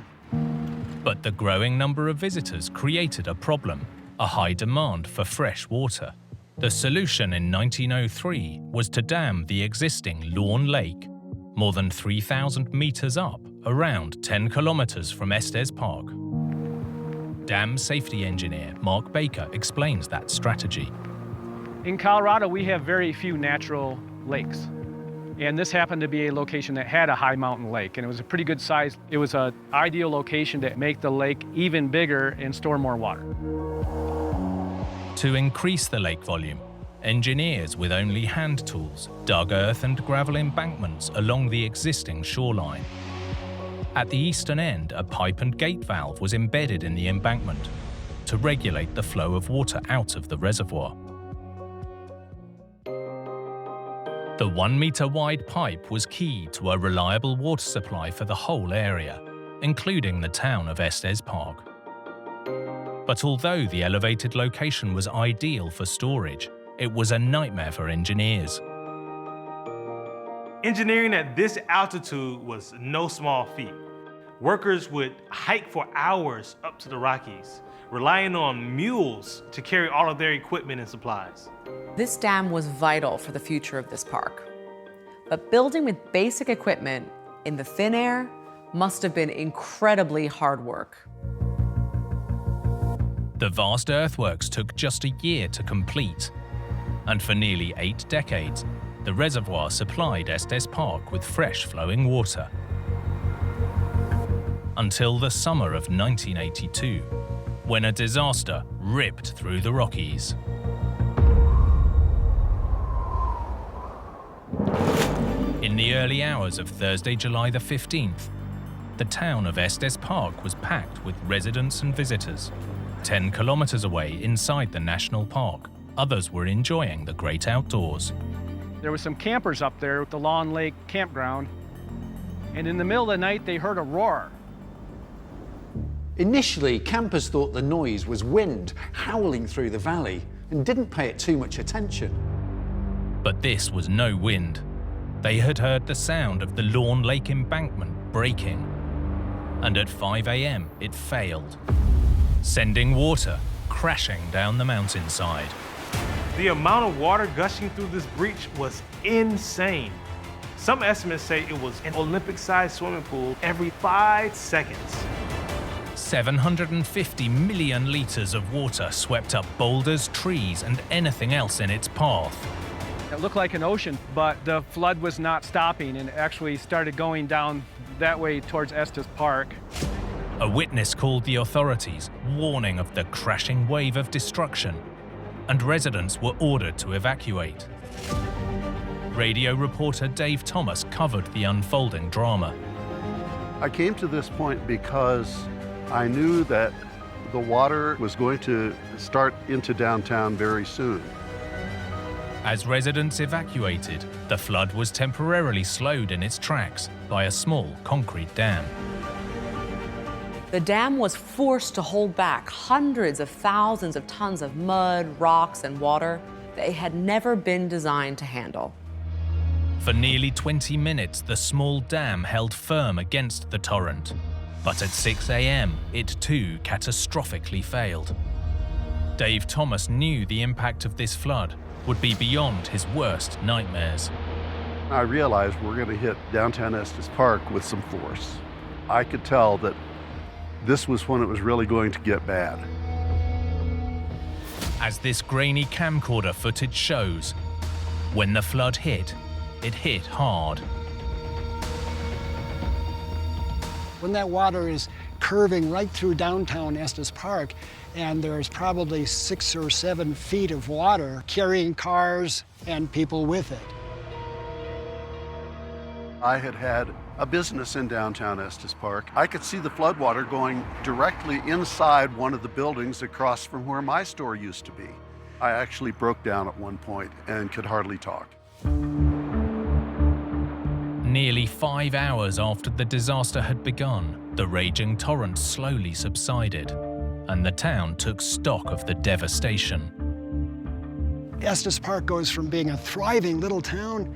But the growing number of visitors created a problem, a high demand for fresh water. The solution in 1903 was to dam the existing Lawn Lake, more than 3,000 meters up, around 10 kilometers from Estes Park. Dam safety engineer Mark Baker explains that strategy. In Colorado, we have very few natural lakes. And this happened to be a location that had a high mountain lake, and it was a pretty good size. It was an ideal location to make the lake even bigger and store more water. To increase the lake volume, engineers with only hand tools dug earth and gravel embankments along the existing shoreline. At the eastern end, a pipe and gate valve was embedded in the embankment to regulate the flow of water out of the reservoir. The 1-meter-wide pipe was key to a reliable water supply for the whole area, including the town of Estes Park. But although the elevated location was ideal for storage, it was a nightmare for engineers. Engineering at this altitude was no small feat. Workers would hike for hours up to the Rockies, relying on mules to carry all of their equipment and supplies. This dam was vital for the future of this park. But building with basic equipment in the thin air must have been incredibly hard work. The vast earthworks took just a year to complete, and for nearly 8 decades, the reservoir supplied Estes Park with fresh flowing water. Until the summer of 1982, when a disaster ripped through the Rockies. In the early hours of Thursday, July the 15th, the town of Estes Park was packed with residents and visitors. 10 kilometers away inside the national park, others were enjoying the great outdoors. There was some campers up there at the Lawn Lake campground, and in the middle of the night they heard a roar. Initially, campers thought the noise was wind howling through the valley and didn't pay it too much attention. But this was no wind. They had heard the sound of the Lawn Lake embankment breaking. And at 5 a.m. it failed, sending water crashing down the mountainside. The amount of water gushing through this breach was insane. Some estimates say it was an Olympic-sized swimming pool every 5 seconds. 750 million liters of water swept up boulders, trees, and anything else in its path. It looked like an ocean, but the flood was not stopping and actually started going down that way towards Estes Park. A witness called the authorities, warning of the crashing wave of destruction, and residents were ordered to evacuate. Radio reporter Dave Thomas covered the unfolding drama. I came to this point because I knew that the water was going to start into downtown very soon. As residents evacuated, the flood was temporarily slowed in its tracks by a small concrete dam. The dam was forced to hold back hundreds of thousands of tons of mud, rocks, and water that it had never been designed to handle. For nearly 20 minutes, the small dam held firm against the torrent. But at 6 a.m., it too catastrophically failed. Dave Thomas knew the impact of this flood would be beyond his worst nightmares. I realized we're going to hit downtown Estes Park with some force. I could tell that this was when it was really going to get bad. As this grainy camcorder footage shows, when the flood hit, it hit hard. When that water is curving right through downtown Estes Park, and there's probably 6 or 7 feet of water carrying cars and people with it. I had had a business in downtown Estes Park. I could see the floodwater going directly inside one of the buildings across from where my store used to be. I actually broke down at one point and could hardly talk. Nearly 5 hours after the disaster had begun, the raging torrent slowly subsided, and the town took stock of the devastation. Estes Park goes from being a thriving little town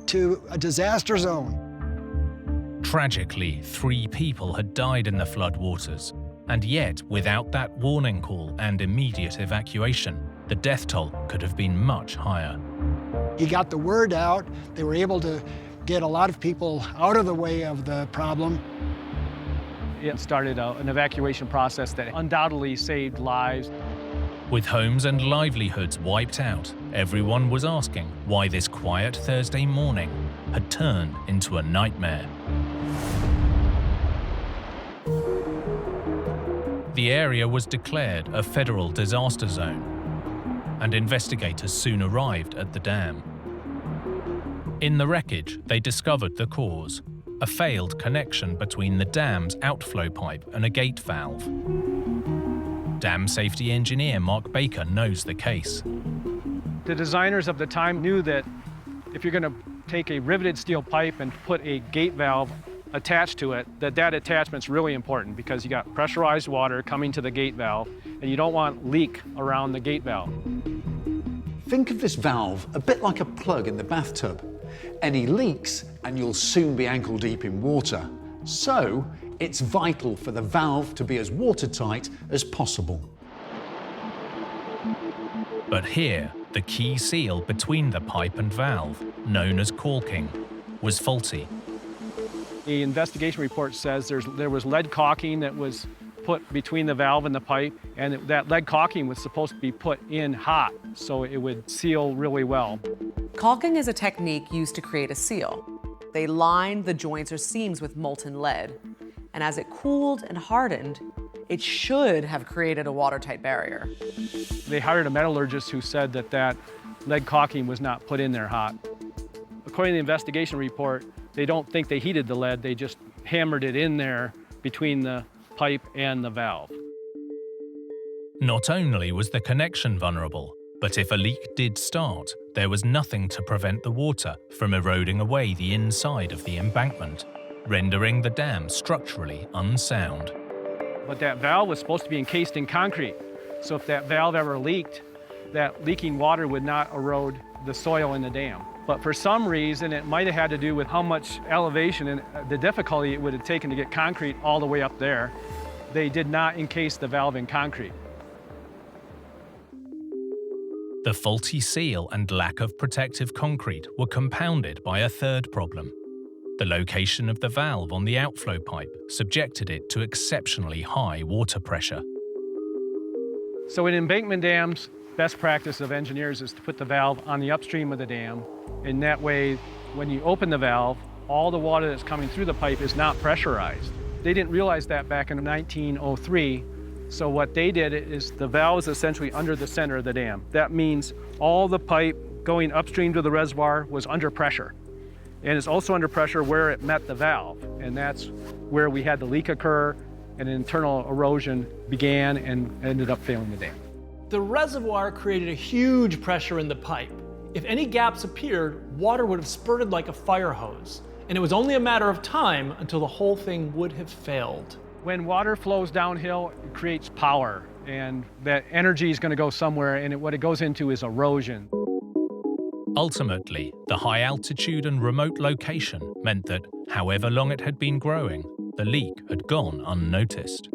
to a disaster zone. Tragically, 3 people had died in the floodwaters, and yet, without that warning call and immediate evacuation, the death toll could have been much higher. He got the word out. They were able to get a lot of people out of the way of the problem. It started an evacuation process that undoubtedly saved lives. With homes and livelihoods wiped out, everyone was asking why this quiet Thursday morning had turned into a nightmare. The area was declared a federal disaster zone, and investigators soon arrived at the dam. In the wreckage, they discovered the cause: a failed connection between the dam's outflow pipe and a gate valve. Dam safety engineer Mark Baker knows the case. The designers of the time knew that If you're going to take a riveted steel pipe and put a gate valve attached to it, that attachment's really important because you got pressurized water coming to the gate valve, and you don't want leak around the gate valve. Think of this valve a bit like a plug in the bathtub. Any leaks and you'll soon be ankle deep in water. So it's vital for the valve to be as watertight as possible. But here, the key seal between the pipe and valve, known as caulking, was faulty. The investigation report says there was lead caulking that was put between the valve and the pipe, and that lead caulking was supposed to be put in hot so it would seal really well. Caulking is a technique used to create a seal. They lined the joints or seams with molten lead, and as it cooled and hardened, it should have created a watertight barrier. They hired a metallurgist who said that lead caulking was not put in there hot. According to the investigation report, they don't think they heated the lead, they just hammered it in there between the pipe and the valve. Not only was the connection vulnerable, but if a leak did start, there was nothing to prevent the water from eroding away the inside of the embankment, rendering the dam structurally unsound. But that valve was supposed to be encased in concrete, so if that valve ever leaked, that leaking water would not erode the soil in the dam. But for some reason, it might have had to do with how much elevation and the difficulty it would have taken to get concrete all the way up there. They did not encase the valve in concrete. The faulty seal and lack of protective concrete were compounded by a third problem. The location of the valve on the outflow pipe subjected it to exceptionally high water pressure. So in embankment dams, best practice of engineers is to put the valve on the upstream of the dam. And that way, when you open the valve, all the water that's coming through the pipe is not pressurized. They didn't realize that back in 1903. So what they did is the valve is essentially under the center of the dam. That means all the pipe going upstream to the reservoir was under pressure. And it's also under pressure where it met the valve. And that's where we had the leak occur and internal erosion began and ended up failing the dam. The reservoir created a huge pressure in the pipe. If any gaps appeared, water would have spurted like a fire hose. And it was only a matter of time until the whole thing would have failed. When water flows downhill, it creates power. And that energy is going to go somewhere, and what it goes into is erosion. Ultimately, the high altitude and remote location meant that, however long it had been growing, the leak had gone unnoticed.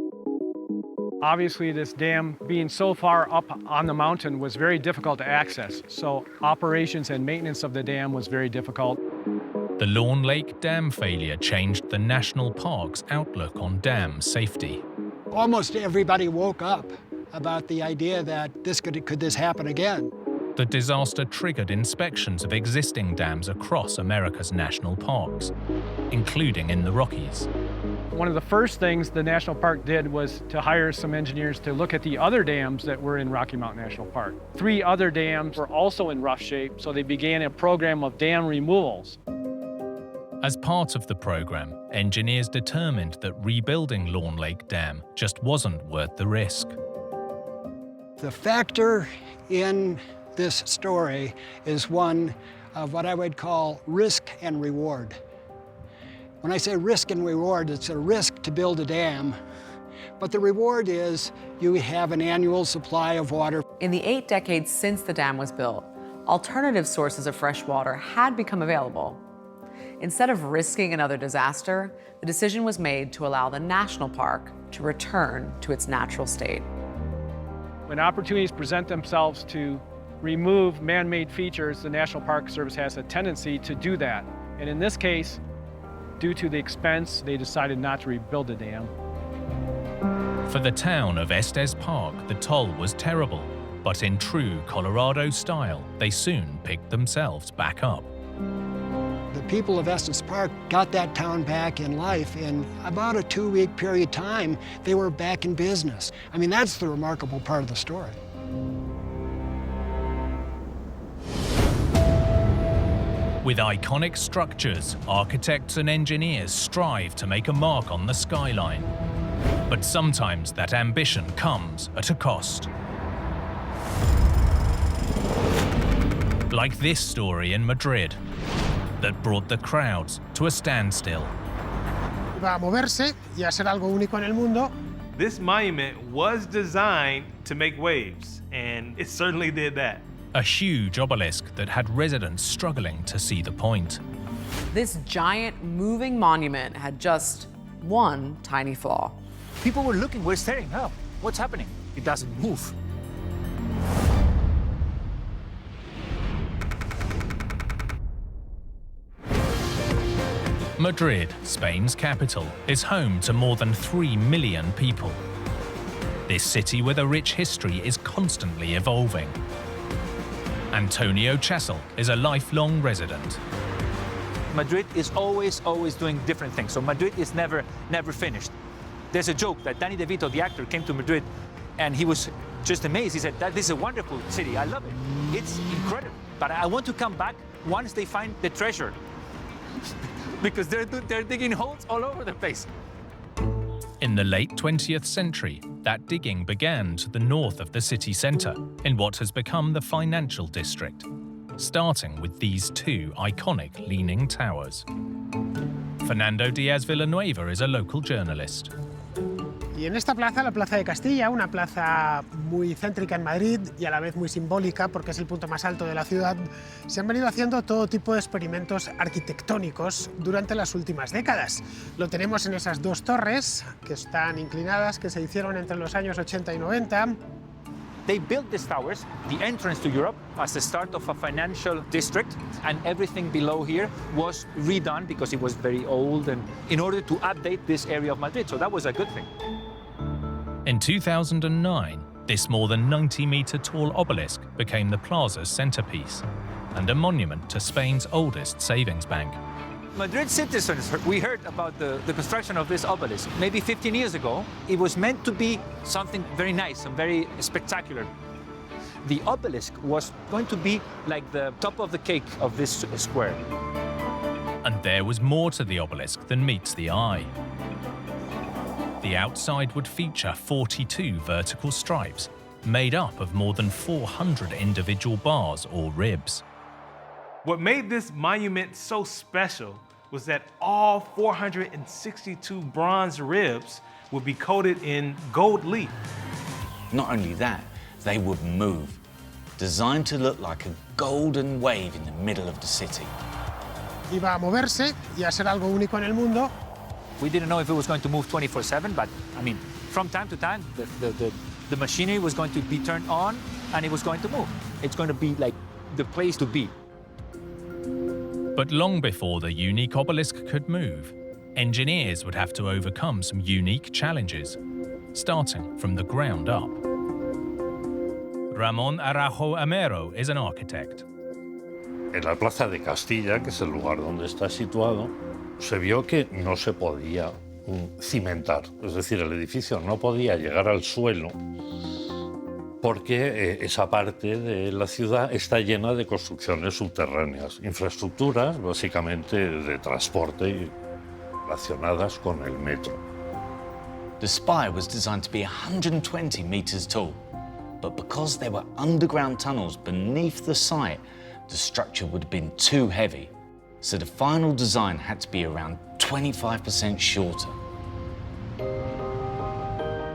Obviously, this dam being so far up on the mountain was very difficult to access, so operations and maintenance of the dam was very difficult. The Lawn Lake Dam failure changed the national park's outlook on dam safety. Almost everybody woke up about the idea that could this happen again? The disaster triggered inspections of existing dams across America's national parks, including in the Rockies. One of the first things the national park did was to hire some engineers to look at the other dams that were in Rocky Mountain National Park. 3 other dams were also in rough shape, so they began a program of dam removals. As part of the program, engineers determined that rebuilding Lawn Lake Dam just wasn't worth the risk. The factor in this story is one of what I would call risk and reward. When I say risk and reward, it's a risk to build a dam, but the reward is you have an annual supply of water. In the 8 decades since the dam was built, alternative sources of fresh water had become available. Instead of risking another disaster, the decision was made to allow the national park to return to its natural state. When opportunities present themselves to remove man-made features, the National Park Service has a tendency to do that. And in this case, due to the expense, they decided not to rebuild the dam. For the town of Estes Park, the toll was terrible, but in true Colorado style, they soon picked themselves back up. The people of Estes Park got that town back in life. In about a 2-week period of time, they were back in business. I mean, that's the remarkable part of the story. With iconic structures, architects and engineers strive to make a mark on the skyline. But sometimes that ambition comes at a cost. Like this story in Madrid that brought the crowds to a standstill. Iba a moverse y a ser algo único en el mundo. This monument was designed to make waves, and it certainly did that. A huge obelisk that had residents struggling to see the point. This giant moving monument had just one tiny flaw. People were looking, we're staring. Oh, what's happening? It doesn't move. Madrid, Spain's capital, is home to more than 3 million people. This city with a rich history is constantly evolving. Antonio Chesel is a lifelong resident. Madrid is always doing different things. So Madrid is never finished. There's a joke that Danny DeVito, the actor, came to Madrid and he was just amazed. He said, this is a wonderful city. I love it. It's incredible. But I want to come back once they find the treasure. Because they're digging holes all over the place. In the late 20th century, that digging began to the north of the city centre, in what has become the financial district, starting with these two iconic leaning towers. Fernando Diaz Villanueva is a local journalist. Y en esta plaza, la Plaza de Castilla, una plaza muy céntrica en Madrid y a la vez muy simbólica porque es el punto más alto de la ciudad, se han venido haciendo todo tipo de experimentos arquitectónicos durante las últimas décadas. Lo tenemos en esas dos torres que están inclinadas, que se hicieron entre los años 80 y 90. They built these towers, the entrance to Europe, as the start of a financial district, and everything below here was redone because it was very old and in order to update this area of Madrid, so that was a good thing. In 2009, this more than 90-metre-tall obelisk became the plaza's centrepiece and a monument to Spain's oldest savings bank. Madrid citizens, we heard about the construction of this obelisk. Maybe 15 years ago, it was meant to be something very nice and very spectacular. The obelisk was going to be like the top of the cake of this square. And there was more to the obelisk than meets the eye. The outside would feature 42 vertical stripes, made up of more than 400 individual bars or ribs. What made this monument so special was that all 462 bronze ribs would be coated in gold leaf. Not only that, they would move, designed to look like a golden wave in the middle of the city. Iba a moverse y a ser algo único en el mundo. We didn't know if it was going to move 24/7, but I mean, from time to time, the machinery was going to be turned on and it was going to move. It's going to be like the place to be. But long before the unique obelisk could move, engineers would have to overcome some unique challenges, starting from the ground up. Ramón Araujo Amero is an architect. En la Plaza de Castilla, que es el lugar donde está situado, se vio que no se podía cimentar. Es decir, el edificio no podía llegar al suelo porque esa parte de la ciudad está llena de construcciones subterráneas, infraestructuras básicamente de transporte relacionadas con el metro. The spire was designed to be 120 meters tall, but because there were underground tunnels beneath the site, the structure would have been too heavy, so the final design had to be around 25% shorter.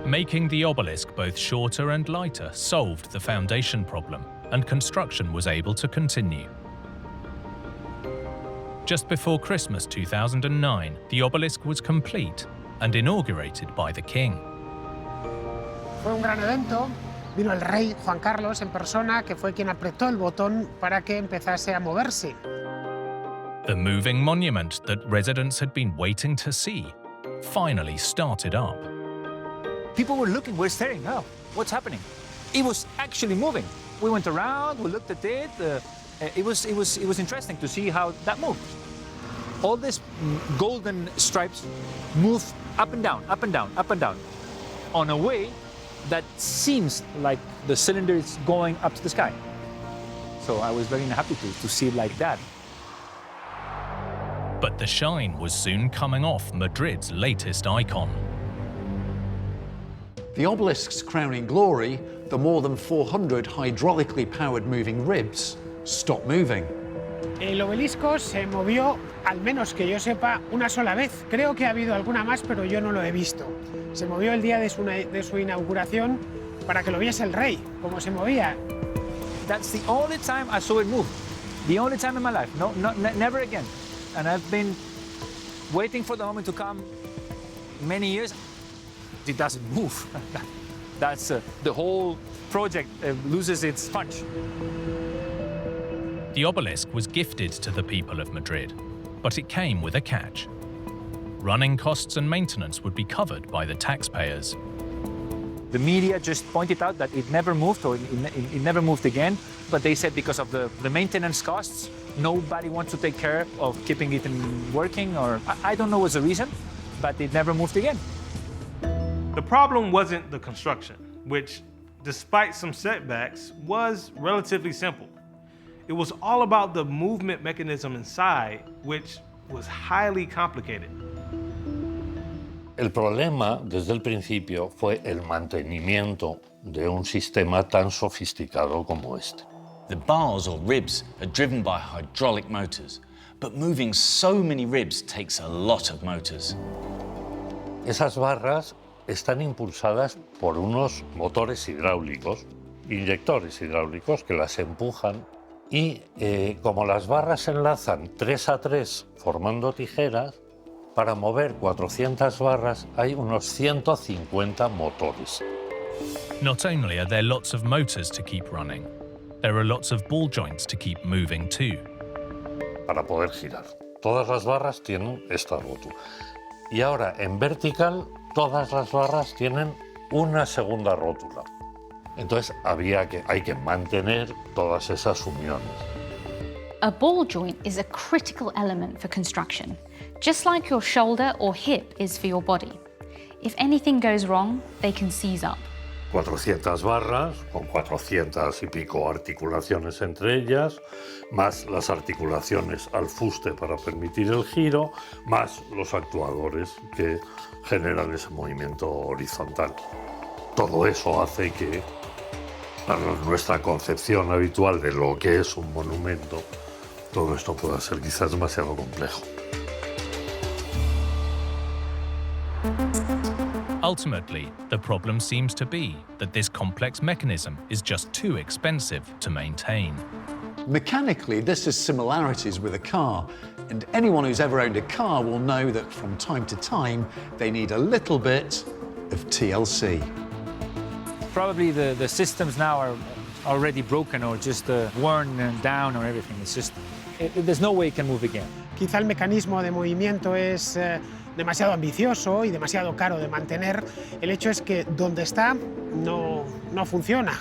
Making the obelisk both shorter and lighter solved the foundation problem, and construction was able to continue. Just before Christmas 2009, the obelisk was complete and inaugurated by the king. Fue un gran evento. Vino el rey Juan Carlos en persona, que fue quien apretó el botón para que empezase a moverse. The moving monument that residents had been waiting to see finally started up. People were looking, we're staring. Oh, what's happening? It was actually moving. We went around, we looked at it. It was interesting to see how that moved. All these golden stripes move up and down, up and down, up and down, on a way that seems like the cylinder is going up to the sky. So I was very happy to see it like that. But the shine was soon coming off Madrid's latest icon. The obelisk's crowning glory, the more than 400 hydraulically powered moving ribs, stop moving. El obelisco se movió, al menos que yo sepa, una sola vez. Creo que ha habido alguna más, pero yo no lo he visto. Se movió el día de su inauguración para que lo viese el rey, cómo se movía. That's the only time I saw it move. The only time in my life. No, never again. And I've been waiting for the moment to come many years. It doesn't move. That's the whole project loses its punch. The obelisk was gifted to the people of Madrid, but it came with a catch. Running costs and maintenance would be covered by the taxpayers. The media just pointed out that it never moved, or it never moved again, but they said because of the maintenance costs, nobody wants to take care of keeping it working, or I don't know what's the reason, but it never moved again. The problem wasn't the construction, which, despite some setbacks, was relatively simple. It was all about the movement mechanism inside, which was highly complicated. El problema desde el principio fue el mantenimiento de un sistema tan sofisticado como este. The bars or ribs are driven by hydraulic motors, but moving so many ribs takes a lot of motors. Esas barras están impulsadas por unos motores hidráulicos, inyectores hidráulicos que las empujan y como las barras se enlazan 3 a 3 formando tijeras, para mover 400 barras hay unos 150 motores. Not only are there lots of motors to keep running, there are lots of ball joints to keep moving too. Para poder girar. Todas las barras tienen esta rótula. Y ahora en vertical todas las barras tienen una segunda rótula. Entonces hay que mantener todas esas uniones. A ball joint is a critical element for construction, just like your shoulder or hip is for your body. If anything goes wrong, they can seize up. 400 barras, con 400 y pico articulaciones entre ellas, más las articulaciones al fuste para permitir el giro, más los actuadores que generan ese movimiento horizontal. Todo eso hace que, para nuestra concepción habitual de lo que es un monumento, todo esto pueda ser quizás demasiado complejo. Ultimately, the problem seems to be that this complex mechanism is just too expensive to maintain. Mechanically, this has similarities with a car, and anyone who's ever owned a car will know that from time to time, they need a little bit of TLC. Probably the systems now are already broken or just worn down or everything. It's just, there's no way it can move again. Quizá el mecanismo de movimiento es demasiado ambicioso y demasiado caro de mantener. El hecho es que donde está no funciona.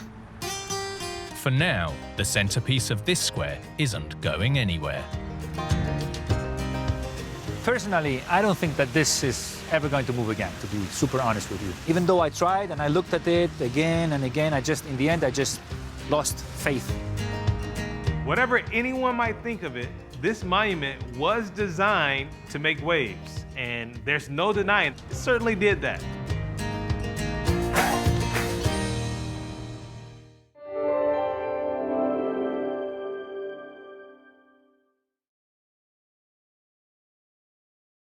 For now, the centerpiece of this square isn't going anywhere. Personally, I don't think that this is ever going to move again, to be super honest with you. Even though I tried and I looked at it again and again, in the end, I just lost faith. Whatever anyone might think of it, this monument was designed to make waves, and there's no denying it certainly did that.